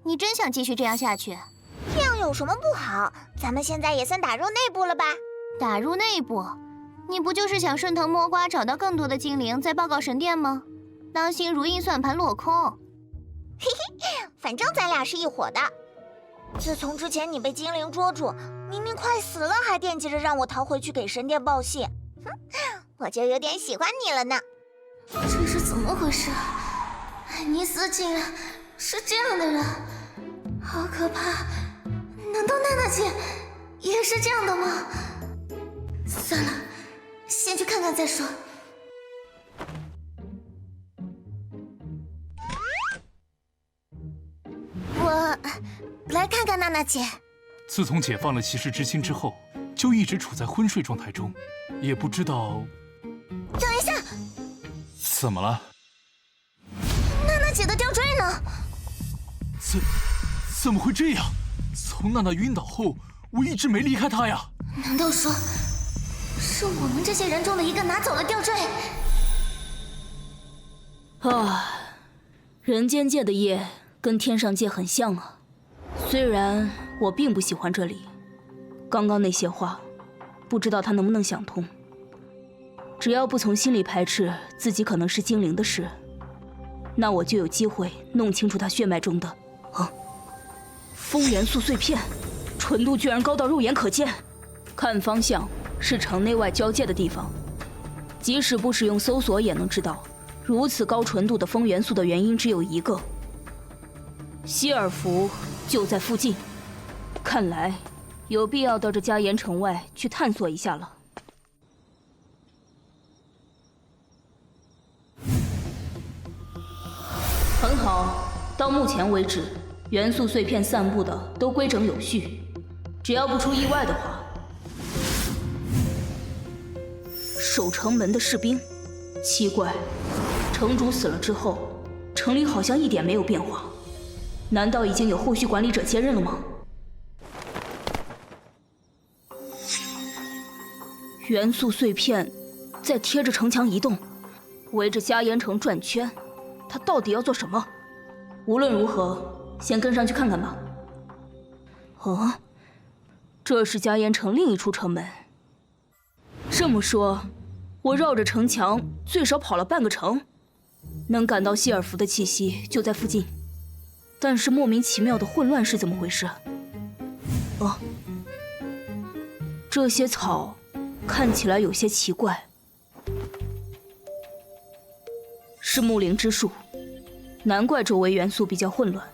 你真想继续这样下去？这样有什么不好？咱们现在也算打入内部了吧？打入内部？你不就是想顺藤摸瓜找到更多的精灵，再报告神殿吗？当心如意算盘落空。嘿嘿，反正咱俩是一伙的。自从之前你被精灵捉住，明明快死了，还惦记着让我逃回去给神殿报信，哼，我就有点喜欢你了呢。这是怎么回事？艾尼斯竟然是这样的人，好可怕！难道娜娜姐也是这样的吗？算了，先去看看再说。我来看看娜娜姐。自从解放了骑士之心之后，就一直处在昏睡状态中，也不知道……等一下，怎么了？娜娜姐的吊坠呢？怎么会这样？从娜娜晕倒后，我一直没离开她呀。难道说，是我们这些人中的一个拿走了吊坠？啊，人间界的夜跟天上界很像啊。虽然我并不喜欢这里，刚刚那些话，不知道他能不能想通。只要不从心里排斥自己可能是精灵的事，那我就有机会弄清楚他血脉中的风元素碎片，纯度居然高到肉眼可见。看方向是城内外交界的地方，即使不使用搜索也能知道，如此高纯度的风元素的原因只有一个：希尔弗就在附近。看来有必要到这嘉岩城外去探索一下了。很好，到目前为止，元素碎片散布的都规整有序，只要不出意外的话。守城门的士兵，奇怪，城主死了之后，城里好像一点没有变化。难道已经有后续管理者接任了吗？元素碎片在贴着城墙移动，围着嘉岩城转圈，他到底要做什么？无论如何，先跟上去看看吧。哦，这是嘉岩城另一处城门。这么说，我绕着城墙最少跑了半个城，能感到希尔弗的气息就在附近。但是莫名其妙的混乱是怎么回事？哦，这些草看起来有些奇怪，是木灵之树，难怪周围元素比较混乱。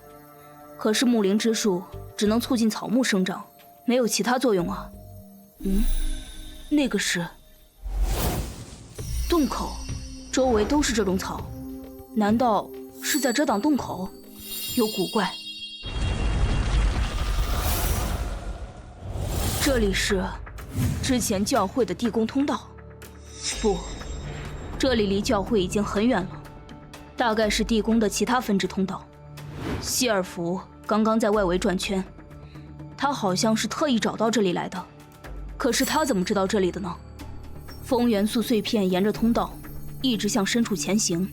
可是木灵之树只能促进草木生长，没有其他作用啊。那个是洞口，周围都是这种草，难道是在遮挡洞口？有古怪。这里是之前教会的地宫通道，不，这里离教会已经很远了，大概是地宫的其他分支通道。希尔弗刚刚在外围转圈，他好像是特意找到这里来的，可是他怎么知道这里的呢？风元素碎片沿着通道一直向深处前行，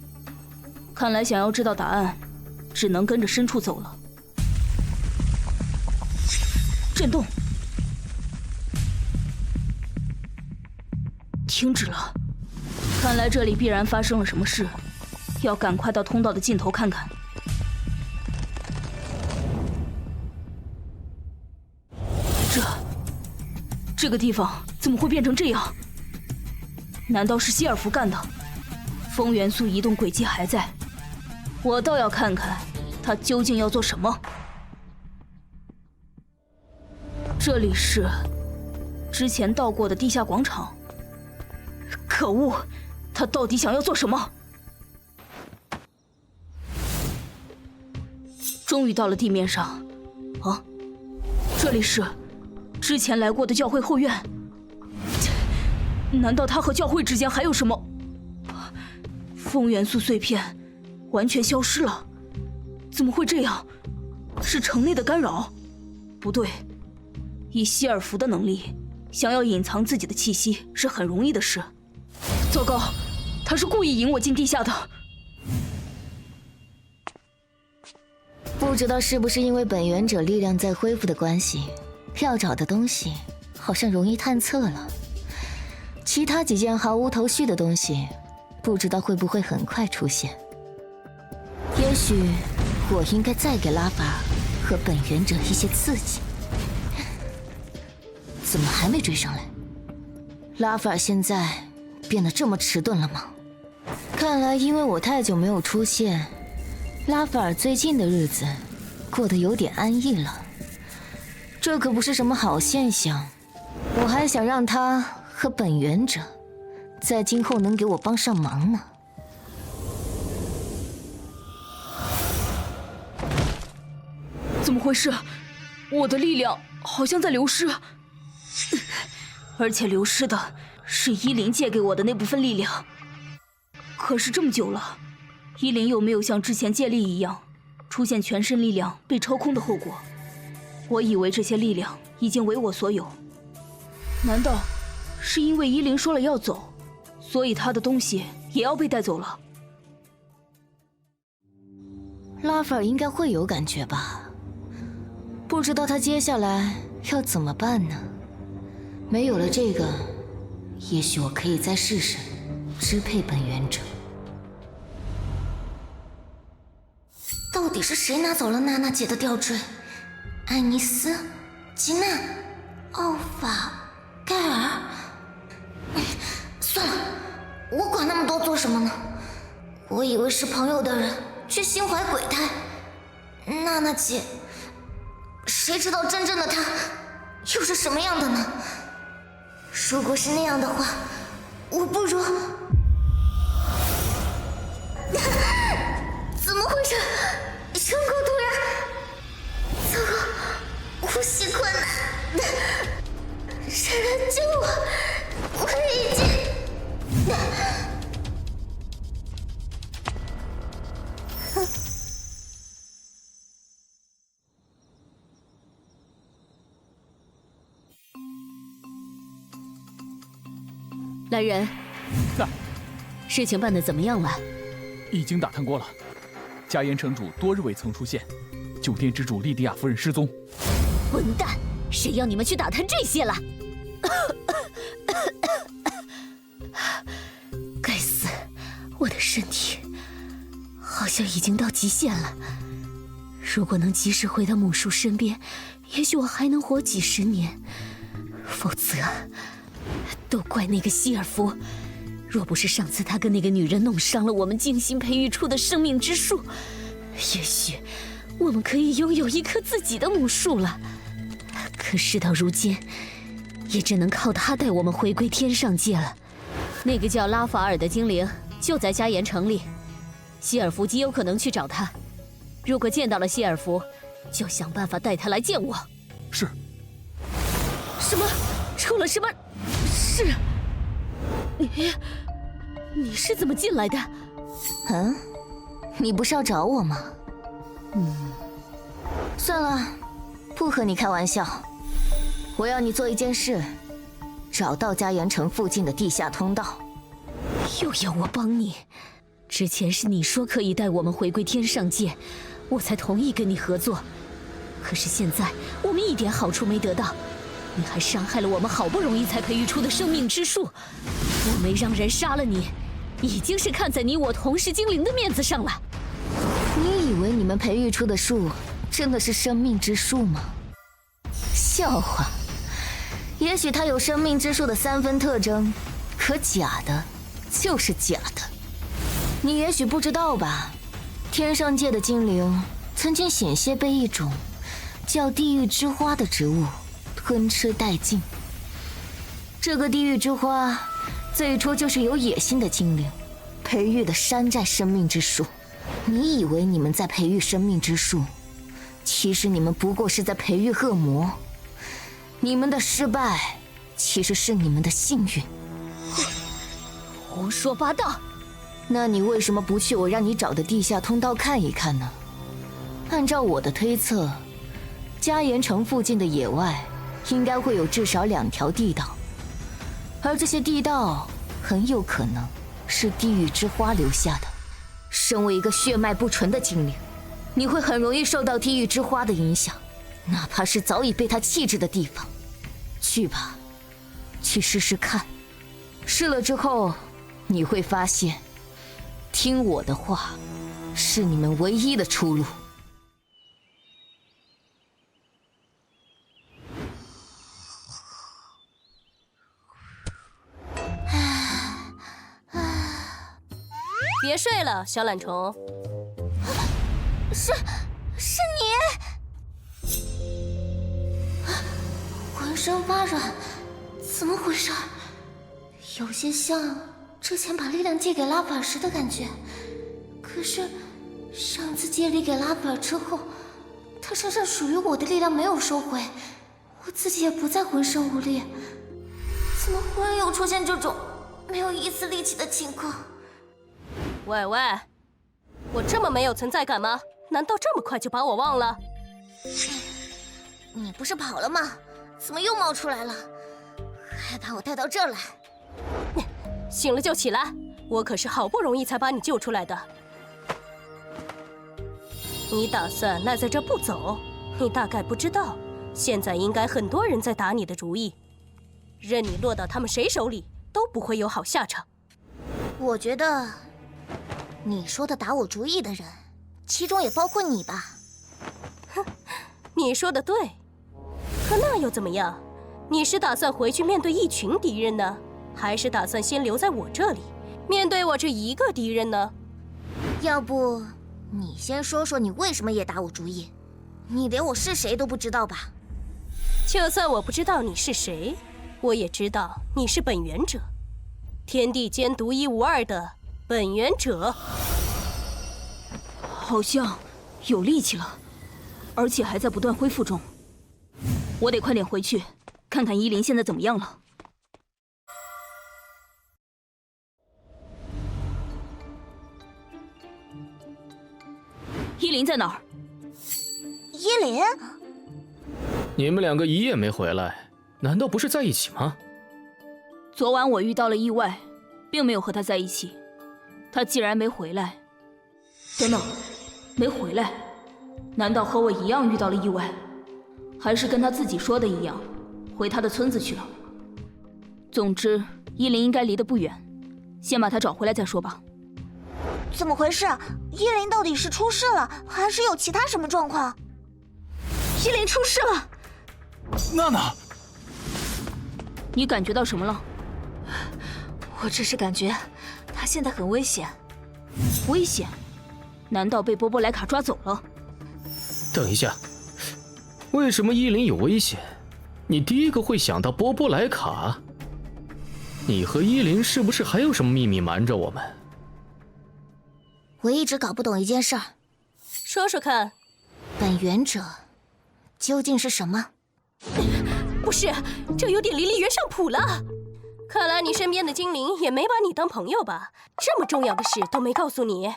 看来想要知道答案，只能跟着深处走了。震动，停止了。看来这里必然发生了什么事，要赶快到通道的尽头看看。这个地方怎么会变成这样？难道是希尔弗干的？风元素移动轨迹还在，我倒要看看他究竟要做什么。这里是之前到过的地下广场。可恶，他到底想要做什么？终于到了地面上。啊，这里是之前来过的教会后院。难道他和教会之间还有什么？风元素碎片完全消失了，怎么会这样？是城内的干扰？不对，以希尔弗的能力，想要隐藏自己的气息是很容易的事。糟糕，他是故意引我进地下的。不知道是不是因为本源者力量在恢复的关系，要找的东西好像容易探测了。其他几件毫无头绪的东西，不知道会不会很快出现。也许我应该再给拉法尔和本源者一些刺激。怎么还没追上来？拉法尔现在变得这么迟钝了吗？看来因为我太久没有出现，拉法尔最近的日子过得有点安逸了。这可不是什么好现象。我还想让他和本源者在今后能给我帮上忙呢。怎么回事？我的力量好像在流失，而且流失的是依琳借给我的那部分力量。可是这么久了，依琳又没有像之前借力一样出现全身力量被抽空的后果。我以为这些力量已经为我所有，难道是因为依琳说了要走，所以她的东西也要被带走了？拉斐尔应该会有感觉吧？不知道他接下来要怎么办呢？没有了这个，也许我可以再试试支配本源者。到底是谁拿走了娜娜姐的吊坠？艾尼斯、吉娜、奥法、盖尔？算了，我管那么多做什么呢？我以为是朋友的人，却心怀鬼胎。娜娜姐，谁知道真正的她又是什么样的呢？如果是那样的话，我不如……怎么回事？胸口突然……糟糕，呼吸困难，人来救我！我已经……来人，在。事情办得怎么样了？已经打探过了，加盐城主多日未曾出现，酒店之主莉迪亚夫人失踪。混蛋！谁要你们去打探这些了？该死，我的身体好像已经到极限了。如果能及时回到母树身边，也许我还能活几十年。否则，都怪那个希尔夫。若不是上次他跟那个女人弄伤了我们精心培育出的生命之树，也许我们可以拥有一棵自己的母树了。可事到如今，也只能靠他带我们回归天上界了。那个叫拉法尔的精灵就在加盐城里，希尔弗极有可能去找他。如果见到了希尔弗，就想办法带他来见我。是。什么？出了什么事？你是怎么进来的？嗯，你不是要找我吗？算了，不和你开玩笑。我要你做一件事，找到加盐城附近的地下通道。又要我帮你？之前是你说可以带我们回归天上界，我才同意跟你合作。可是现在我们一点好处没得到，你还伤害了我们好不容易才培育出的生命之树。我没让人杀了你，已经是看在你我同是精灵的面子上了。你以为你们培育出的树真的是生命之树吗？笑话！也许它有生命之树的3分特征，可假的就是假的。你也许不知道吧，天上界的精灵曾经险些被一种叫地狱之花的植物吞吃殆尽。这个地狱之花最初就是有野心的精灵培育的山寨生命之树。你以为你们在培育生命之树，其实你们不过是在培育恶魔。你们的失败其实是你们的幸运。胡说八道！那你为什么不去我让你找的地下通道看一看呢？按照我的推测，加盐城附近的野外应该会有至少2条地道，而这些地道很有可能是地狱之花留下的。身为一个血脉不纯的精灵，你会很容易受到地狱之花的影响，哪怕是早已被它弃置的地方。去吧，去试试看。试了之后，你会发现，听我的话，是你们唯一的出路。别睡了，小懒虫。是你，浑身发软，怎么回事？有些像之前把力量借给拉斐尔时的感觉。可是上次借力给拉斐尔之后，他身上属于我的力量没有收回，我自己也不再浑身无力，怎么忽然又出现这种没有一丝力气的情况？喂喂，我这么没有存在感吗？难道这么快就把我忘了？你不是跑了吗？怎么又冒出来了？还把我带到这儿来？醒了就起来，我可是好不容易才把你救出来的。你打算赖在这不走？你大概不知道，现在应该很多人在打你的主意，任你落到他们谁手里，都不会有好下场。我觉得，你说的打我主意的人，其中也包括你吧？哼，你说的对，可那又怎么样？你是打算回去面对一群敌人呢，还是打算先留在我这里，面对我这一个敌人呢？要不，你先说说你为什么也打我主意？你连我是谁都不知道吧？就算我不知道你是谁，我也知道你是本源者，天地间独一无二的本源者。好像有力气了，而且还在不断恢复中。我得快点回去，看看依林现在怎么样了。依林在哪儿？依林，你们两个一夜没回来，难道不是在一起吗？昨晚我遇到了意外，并没有和他在一起。他既然没回来，等等，没回来，难道和我一样遇到了意外？还是跟他自己说的一样，回他的村子去了？总之，依林应该离得不远，先把他找回来再说吧。怎么回事？依林到底是出事了，还是有其他什么状况？依林出事了！娜娜，你感觉到什么了？我只是感觉他现在很危险。危险？难道被波波莱卡抓走了？等一下，为什么依林有危险，你第一个会想到波波莱卡？你和依林是不是还有什么秘密瞒着我们？我一直搞不懂一件事儿，说说看，本源者究竟是什么？不是，这有点离离原上谱了。看来你身边的精灵也没把你当朋友吧？这么重要的事都没告诉你，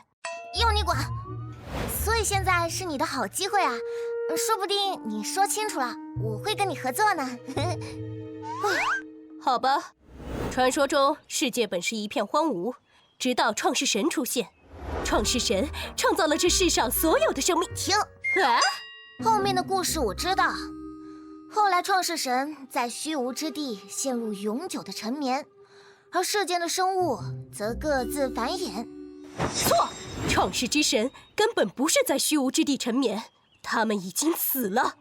用你管！所以现在是你的好机会啊，说不定你说清楚了，我会跟你合作呢。好吧，传说中世界本是一片荒芜，直到创世神出现。创世神创造了这世上所有的生命。停！啊，后面的故事我知道。后来创世神在虚无之地陷入永久的沉眠，而世间的生物则各自繁衍。错，创世之神根本不是在虚无之地沉眠，他们已经死了。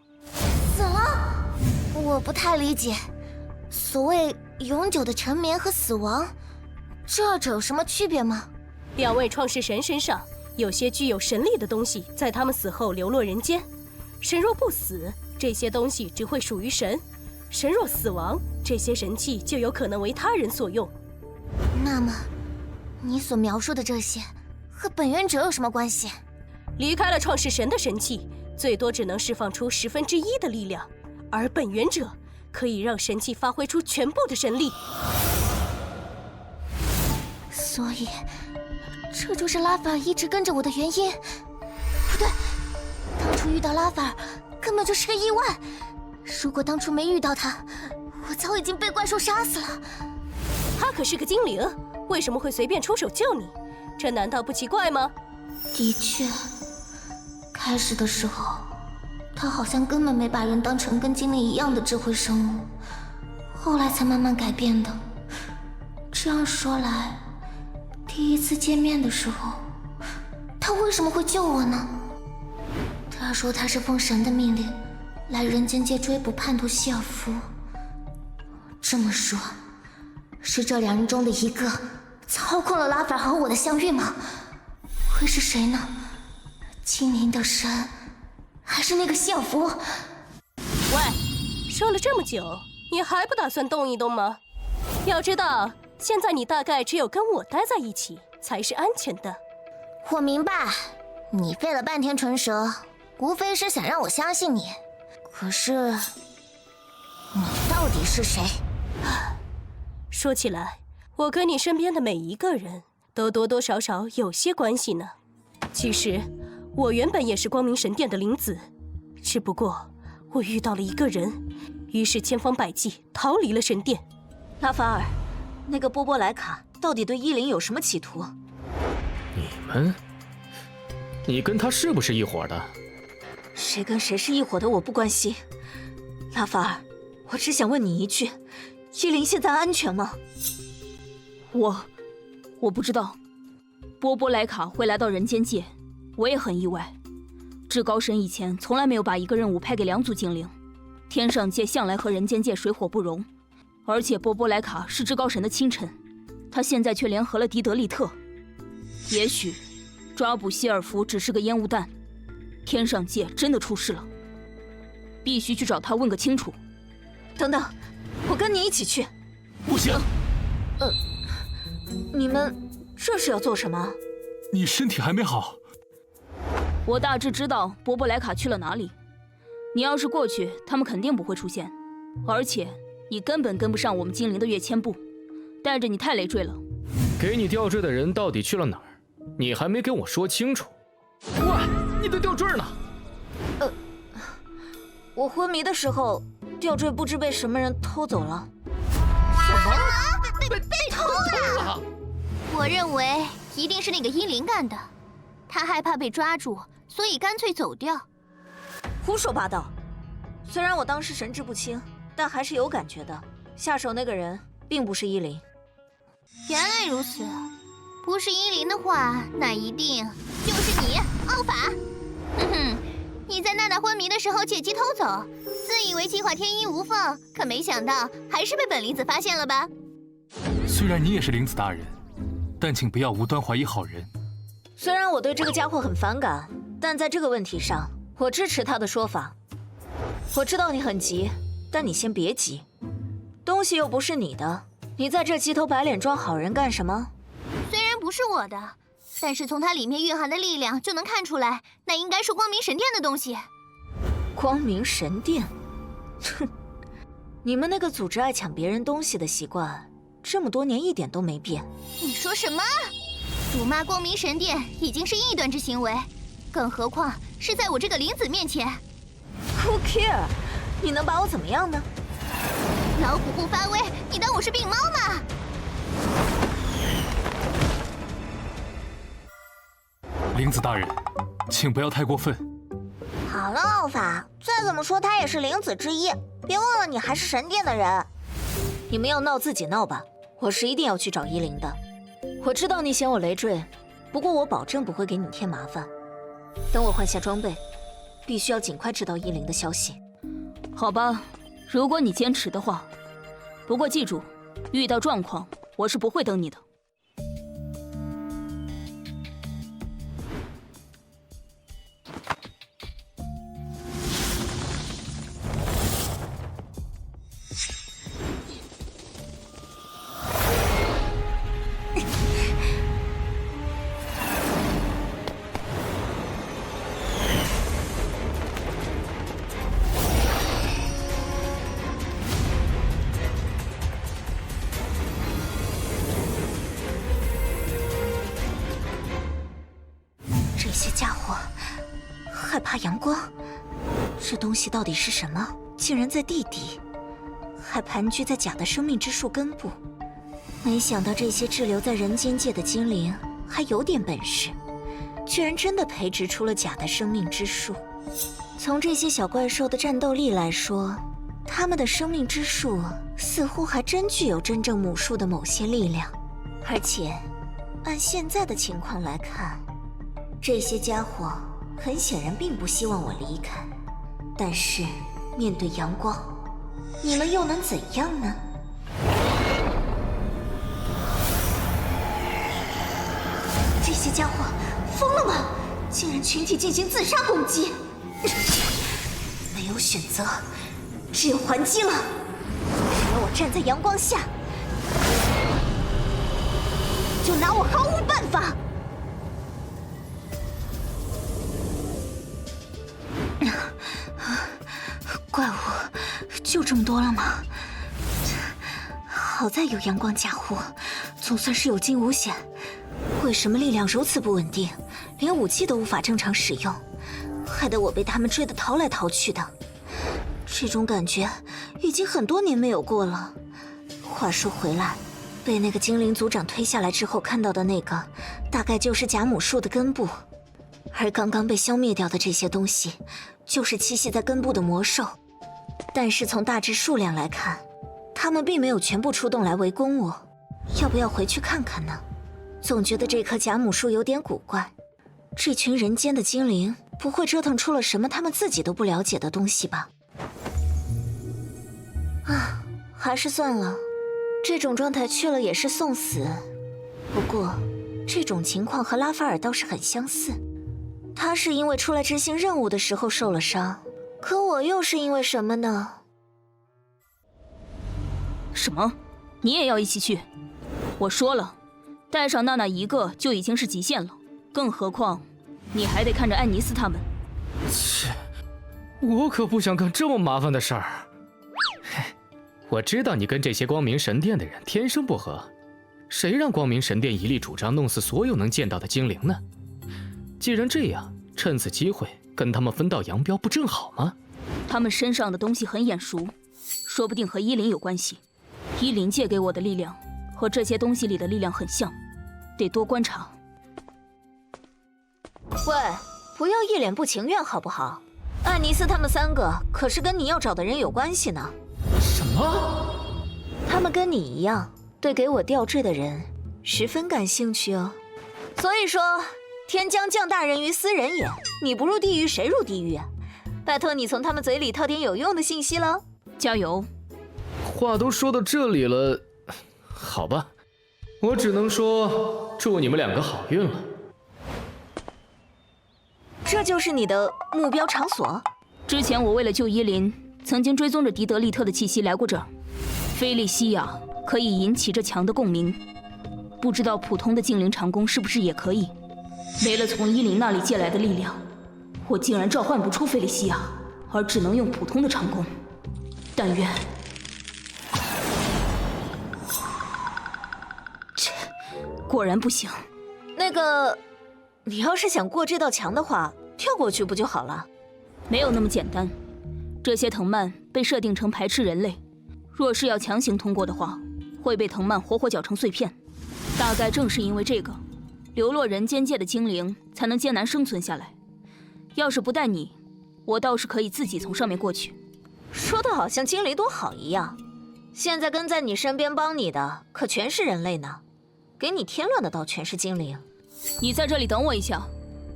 死了？我不太理解，所谓永久的沉眠和死亡，这二者有什么区别吗？两位创世神身上有些具有神力的东西，在他们死后流落人间。神若不死，这些东西只会属于神；神若死亡，这些神器就有可能为他人所用。那么，你所描述的这些和本源者有什么关系？离开了创世神的神器，最多只能释放出1/10的力量，而本源者可以让神器发挥出全部的神力。所以，这就是拉法尔一直跟着我的原因。不对，当初遇到拉法尔根本就是个意外。如果当初没遇到他，我早已经被怪兽杀死了。他可是个精灵，为什么会随便出手救你？这难道不奇怪吗？的确，开始的时候，他好像根本没把人当成跟精灵一样的智慧生物，后来才慢慢改变的。这样说来，第一次见面的时候，他为什么会救我呢？他说他是奉神的命令来人间界追捕叛徒希尔夫。这么说，是这两人中的一个操控了拉法尔和我的相遇吗？会是谁呢？精灵的神，还是那个希尔夫？喂，说了这么久，你还不打算动一动吗？要知道，现在你大概只有跟我待在一起才是安全的。我明白，你费了半天唇舌，无非是想让我相信你。可是，你到底是谁？说起来，我跟你身边的每一个人都多多少少有些关系呢。其实，我原本也是光明神殿的灵子，只不过我遇到了一个人，于是千方百计逃离了神殿。拉法尔，那个波波莱卡到底对伊林有什么企图？你跟他是不是一伙的？谁跟谁是一伙的我不关心。拉法尔，我只想问你一句，伊林现在安全吗？我不知道。波波莱卡会来到人间界，我也很意外。至高神以前从来没有把一个任务派给2组精灵，天上界向来和人间界水火不容，而且波波莱卡是至高神的亲臣，他现在却联合了迪德利特。也许抓捕希尔弗只是个烟雾弹，天上界真的出事了，必须去找他问个清楚。等等，我跟你一起去。不行。你们这是要做什么？你身体还没好。我大致知道波波莱卡去了哪里，你要是过去，他们肯定不会出现，而且你根本跟不上我们精灵的跃迁步，带着你太累赘了。给你吊坠的人到底去了哪儿？你还没跟我说清楚。喂，你的吊坠呢？我昏迷的时候，吊坠不知被什么人偷走了。什么？被偷了？我认为一定是那个伊林干的，他害怕被抓住，所以干脆走掉。胡说八道！虽然我当时神志不清，但还是有感觉的。下手那个人并不是伊林。原来如此，不是伊林的话，那一定就是你，奥法。哼哼，你在娜娜昏迷的时候借机偷走，自以为计划天衣无缝，可没想到还是被本离子发现了吧？虽然你也是灵子大人，但请不要无端怀疑好人。虽然我对这个家伙很反感，但在这个问题上，我支持他的说法。我知道你很急，但你先别急，东西又不是你的，你在这鸡头白脸装好人干什么？虽然不是我的，但是从它里面蕴含的力量就能看出来，那应该是光明神殿的东西。光明神殿？哼，你们那个组织爱抢别人东西的习惯，这么多年一点都没变。你说什么？辱骂光明神殿已经是异端之行为，更何况是在我这个灵子面前。Who care？ 你能把我怎么样呢？老虎不发威，你当我是病猫吗？灵子大人，请不要太过分。好了，奥法，再怎么说他也是灵子之一，别忘了你还是神殿的人。你们要闹自己闹吧，我是一定要去找伊林的。我知道你嫌我累赘，不过我保证不会给你添麻烦。等我换下装备，必须要尽快知道伊林的消息。好吧，如果你坚持的话。不过记住，遇到状况，我是不会等你的。这些家伙害怕阳光，这东西到底是什么？竟然在地底，还盘踞在假的生命之树根部。没想到这些滞留在人间界的精灵还有点本事，居然真的培植出了假的生命之树。从这些小怪兽的战斗力来说，他们的生命之树似乎还真具有真正母树的某些力量。而且，按现在的情况来看，这些家伙很显然并不希望我离开，但是面对阳光，你们又能怎样呢？这些家伙疯了吗？竟然群体进行自杀攻击！没有选择，只有还击了。只要我站在阳光下，就拿我毫无办法。怪物就这么多了吗？好在有阳光加护，总算是有惊无险。为什么力量如此不稳定，连武器都无法正常使用，害得我被他们追得逃来逃去的？这种感觉已经很多年没有过了。话说回来，被那个精灵族长推下来之后看到的那个，大概就是贾母树的根部。而刚刚被消灭掉的这些东西，就是栖息在根部的魔兽。但是从大致数量来看，他们并没有全部出动来围攻我。要不要回去看看呢？总觉得这棵贾母树有点古怪。这群人间的精灵不会折腾出了什么他们自己都不了解的东西吧？啊，还是算了。这种状态去了也是送死。不过，这种情况和拉法尔倒是很相似。他是因为出来执行任务的时候受了伤，可我又是因为什么呢？什么？你也要一起去？我说了，带上娜娜一个就已经是极限了，更何况你还得看着安妮斯他们。切，我可不想干这么麻烦的事儿。我知道你跟这些光明神殿的人天生不合，谁让光明神殿一力主张弄死所有能见到的精灵呢？既然这样，趁此机会跟他们分道扬镳，不正好吗？他们身上的东西很眼熟，说不定和伊林有关系。伊林借给我的力量和这些东西里的力量很像，得多观察。喂，不要一脸不情愿好不好？安妮斯他们3个可是跟你要找的人有关系呢。什么？他们跟你一样，对给我吊坠的人十分感兴趣哦。所以说，天将降大任于斯人也，你不入地狱谁入地狱啊？拜托你从他们嘴里套点有用的信息喽。加油！话都说到这里了，好吧，我只能说祝你们2个好运了。这就是你的目标场所？之前我为了救伊林，曾经追踪着狄德利特的气息来过这儿。菲利西亚可以引起这强的共鸣，不知道普通的精灵长弓是不是也可以？没了从伊林那里借来的力量，我竟然召唤不出菲利西亚，而只能用普通的长弓。但愿……切，果然不行。那个，你要是想过这道墙的话，跳过去不就好了？没有那么简单。这些藤蔓被设定成排斥人类，若是要强行通过的话，会被藤蔓活活搅成碎片。大概正是因为这个，流落人间界的精灵才能艰难生存下来。要是不带你，我倒是可以自己从上面过去。说的好像精灵多好一样，现在跟在你身边帮你的可全是人类呢，给你添乱的倒全是精灵。你在这里等我一下，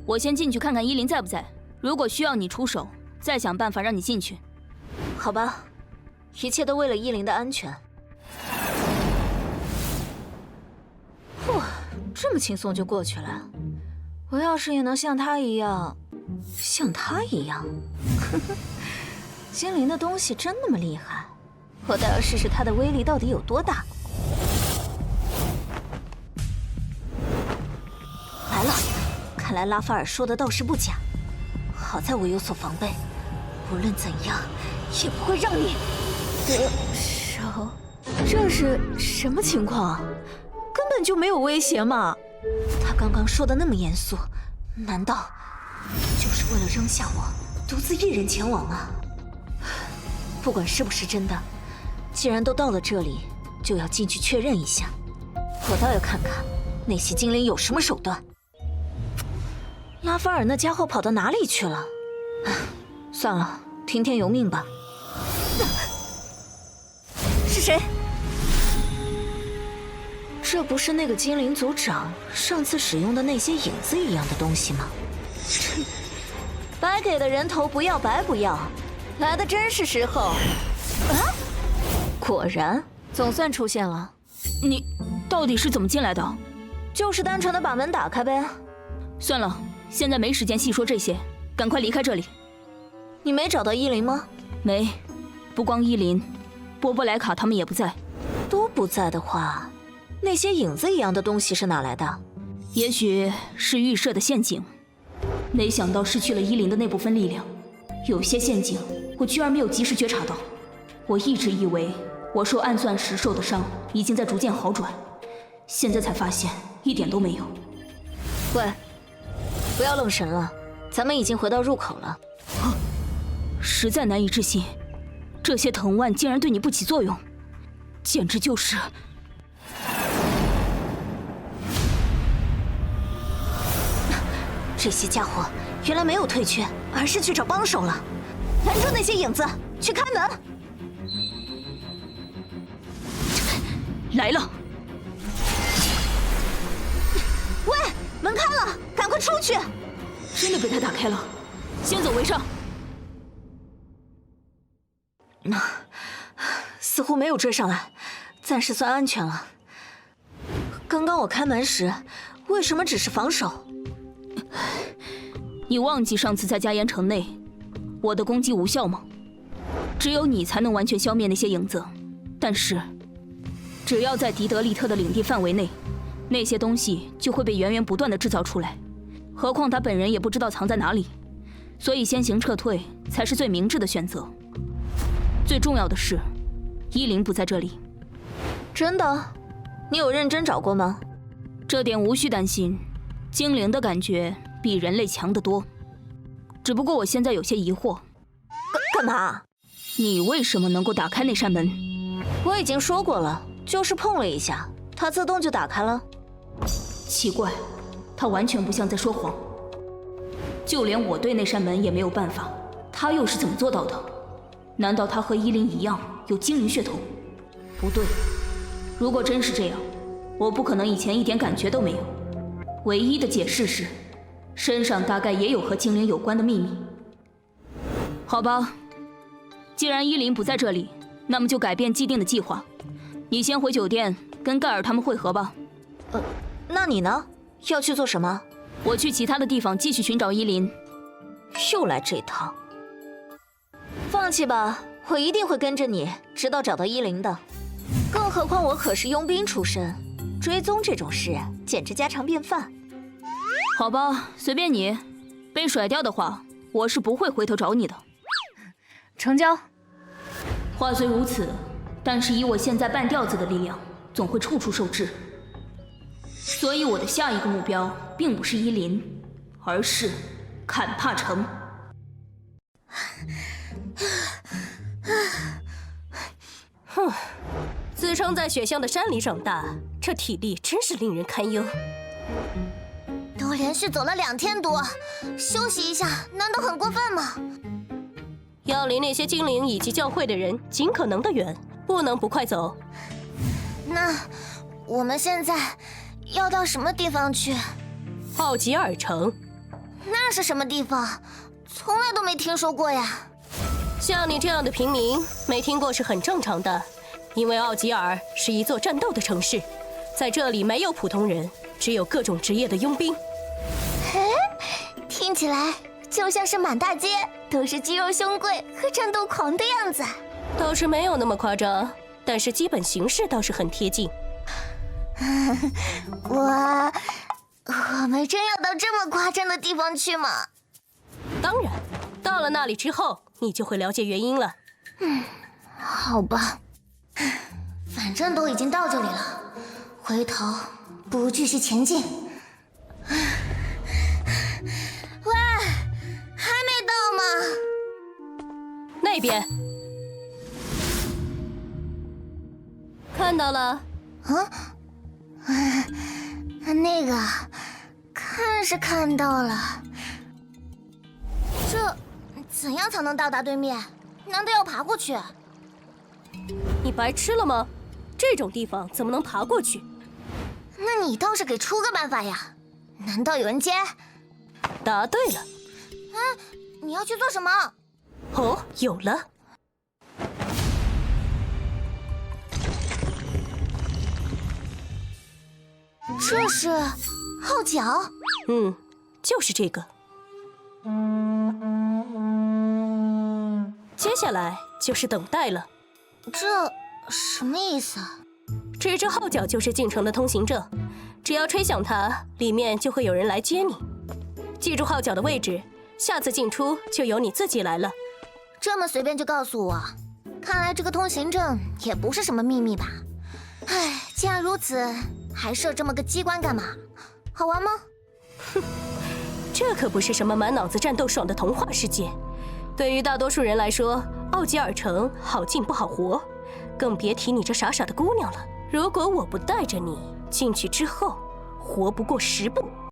我先进去看看伊林在不在，如果需要你出手，再想办法让你进去。好吧，一切都为了伊林的安全。哇，这么轻松就过去了。我要是也能像他一样，呵呵，精灵的东西真那么厉害？我倒要试试它的威力到底有多大。来了，看来拉法尔说的倒是不假。好在我有所防备，无论怎样也不会让你得手。这是什么情况？根本就没有威胁嘛！他刚刚说的那么严肃，难道就是为了扔下我，独自一人前往吗？不管是不是真的，既然都到了这里，就要进去确认一下。我倒要看看那些精灵有什么手段。拉法尔那家伙跑到哪里去了？算了，听天由命吧。是谁？这不是那个精灵族长上次使用的那些影子一样的东西吗？白给的人头不要白不要，来的真是时候。啊！果然，总算出现了。你到底是怎么进来的？就是单纯的把门打开呗。算了，现在没时间细说这些，赶快离开这里。你没找到伊林吗？没，不光伊林，波波莱卡他们也不在。都不在的话，那些影子一样的东西是哪来的？也许是预设的陷阱。没想到失去了伊林的那部分力量，有些陷阱我居然没有及时觉察到。我一直以为我受暗钻时受的伤已经在逐渐好转，现在才发现一点都没有。喂，不要愣神了，咱们已经回到入口了。实在难以置信，这些藤蔓竟然对你不起作用，简直就是……这些家伙原来没有退却，而是去找帮手了。拦住那些影子，去开门！来了！喂，门开了，赶快出去！真的被他打开了，先走为上。似乎没有追上来，暂时算安全了。刚刚我开门时，为什么只是防守？你忘记上次在迦岩城内，我的攻击无效吗？只有你才能完全消灭那些影子，但是，只要在迪德利特的领地范围内，那些东西就会被源源不断的制造出来。何况他本人也不知道藏在哪里，所以先行撤退才是最明智的选择。最重要的是，依琳不在这里。真的？你有认真找过吗？这点无需担心，精灵的感觉比人类强得多。只不过我现在有些疑惑。干嘛？你为什么能够打开那扇门？我已经说过了，就是碰了一下，它自动就打开了。奇怪，他完全不像在说谎。就连我对那扇门也没有办法，他又是怎么做到的？难道他和依琳一样有精灵血统？不对，如果真是这样，我不可能以前一点感觉都没有。唯一的解释是，身上大概也有和精灵有关的秘密。好吧，既然依琳不在这里，那么就改变既定的计划。你先回酒店跟盖尔他们会合吧。那你呢？要去做什么？我去其他的地方继续寻找依琳。又来这套。放弃吧，我一定会跟着你，直到找到依琳的。更何况我可是佣兵出身，追踪这种事简直家常便饭。好吧，随便你。被甩掉的话，我是不会回头找你的。成交。话虽如此，但是以我现在半吊子的力量，总会处处受制。所以我的下一个目标并不是依琳，而是坎帕城。哼，自称在雪乡的山里长大，这体力真是令人堪忧。都连续走了2天多，休息一下难道很过分吗？要离那些精灵以及教会的人尽可能的远，不能不快走。那我们现在要到什么地方去？奥吉尔城。那是什么地方？从来都没听说过呀。像你这样的平民没听过是很正常的，因为奥吉尔是一座战斗的城市，在这里没有普通人，只有各种职业的佣兵。听起来就像是满大街都是肌肉凶贵和战斗狂的样子。倒是没有那么夸张，但是基本形式倒是很贴近。我们真要到这么夸张的地方去吗？当然，到了那里之后，你就会了解原因了。好吧，反正都已经到这里了，回头不如继续前进。喂，还没到吗？那边。看到了。那个，看是看到了。这怎样才能到达对面？难道要爬过去？你白吃了吗？这种地方怎么能爬过去？那你倒是给出个办法呀！难道有人接？答对了。你要去做什么？哦，有了。这是号角。就是这个。接下来就是等待了。这什么意思啊？这只号角就是进城的通行证，只要吹响它，里面就会有人来接你。记住号角的位置，下次进出就由你自己来了。这么随便就告诉我，看来这个通行证也不是什么秘密吧？唉，既然如此，还设这么个机关干嘛？好玩吗？哼，这可不是什么满脑子战斗爽的童话世界。对于大多数人来说，奥吉尔城好进不好活，更别提你这傻傻的姑娘了。如果我不带着你进去之后，活不过10步。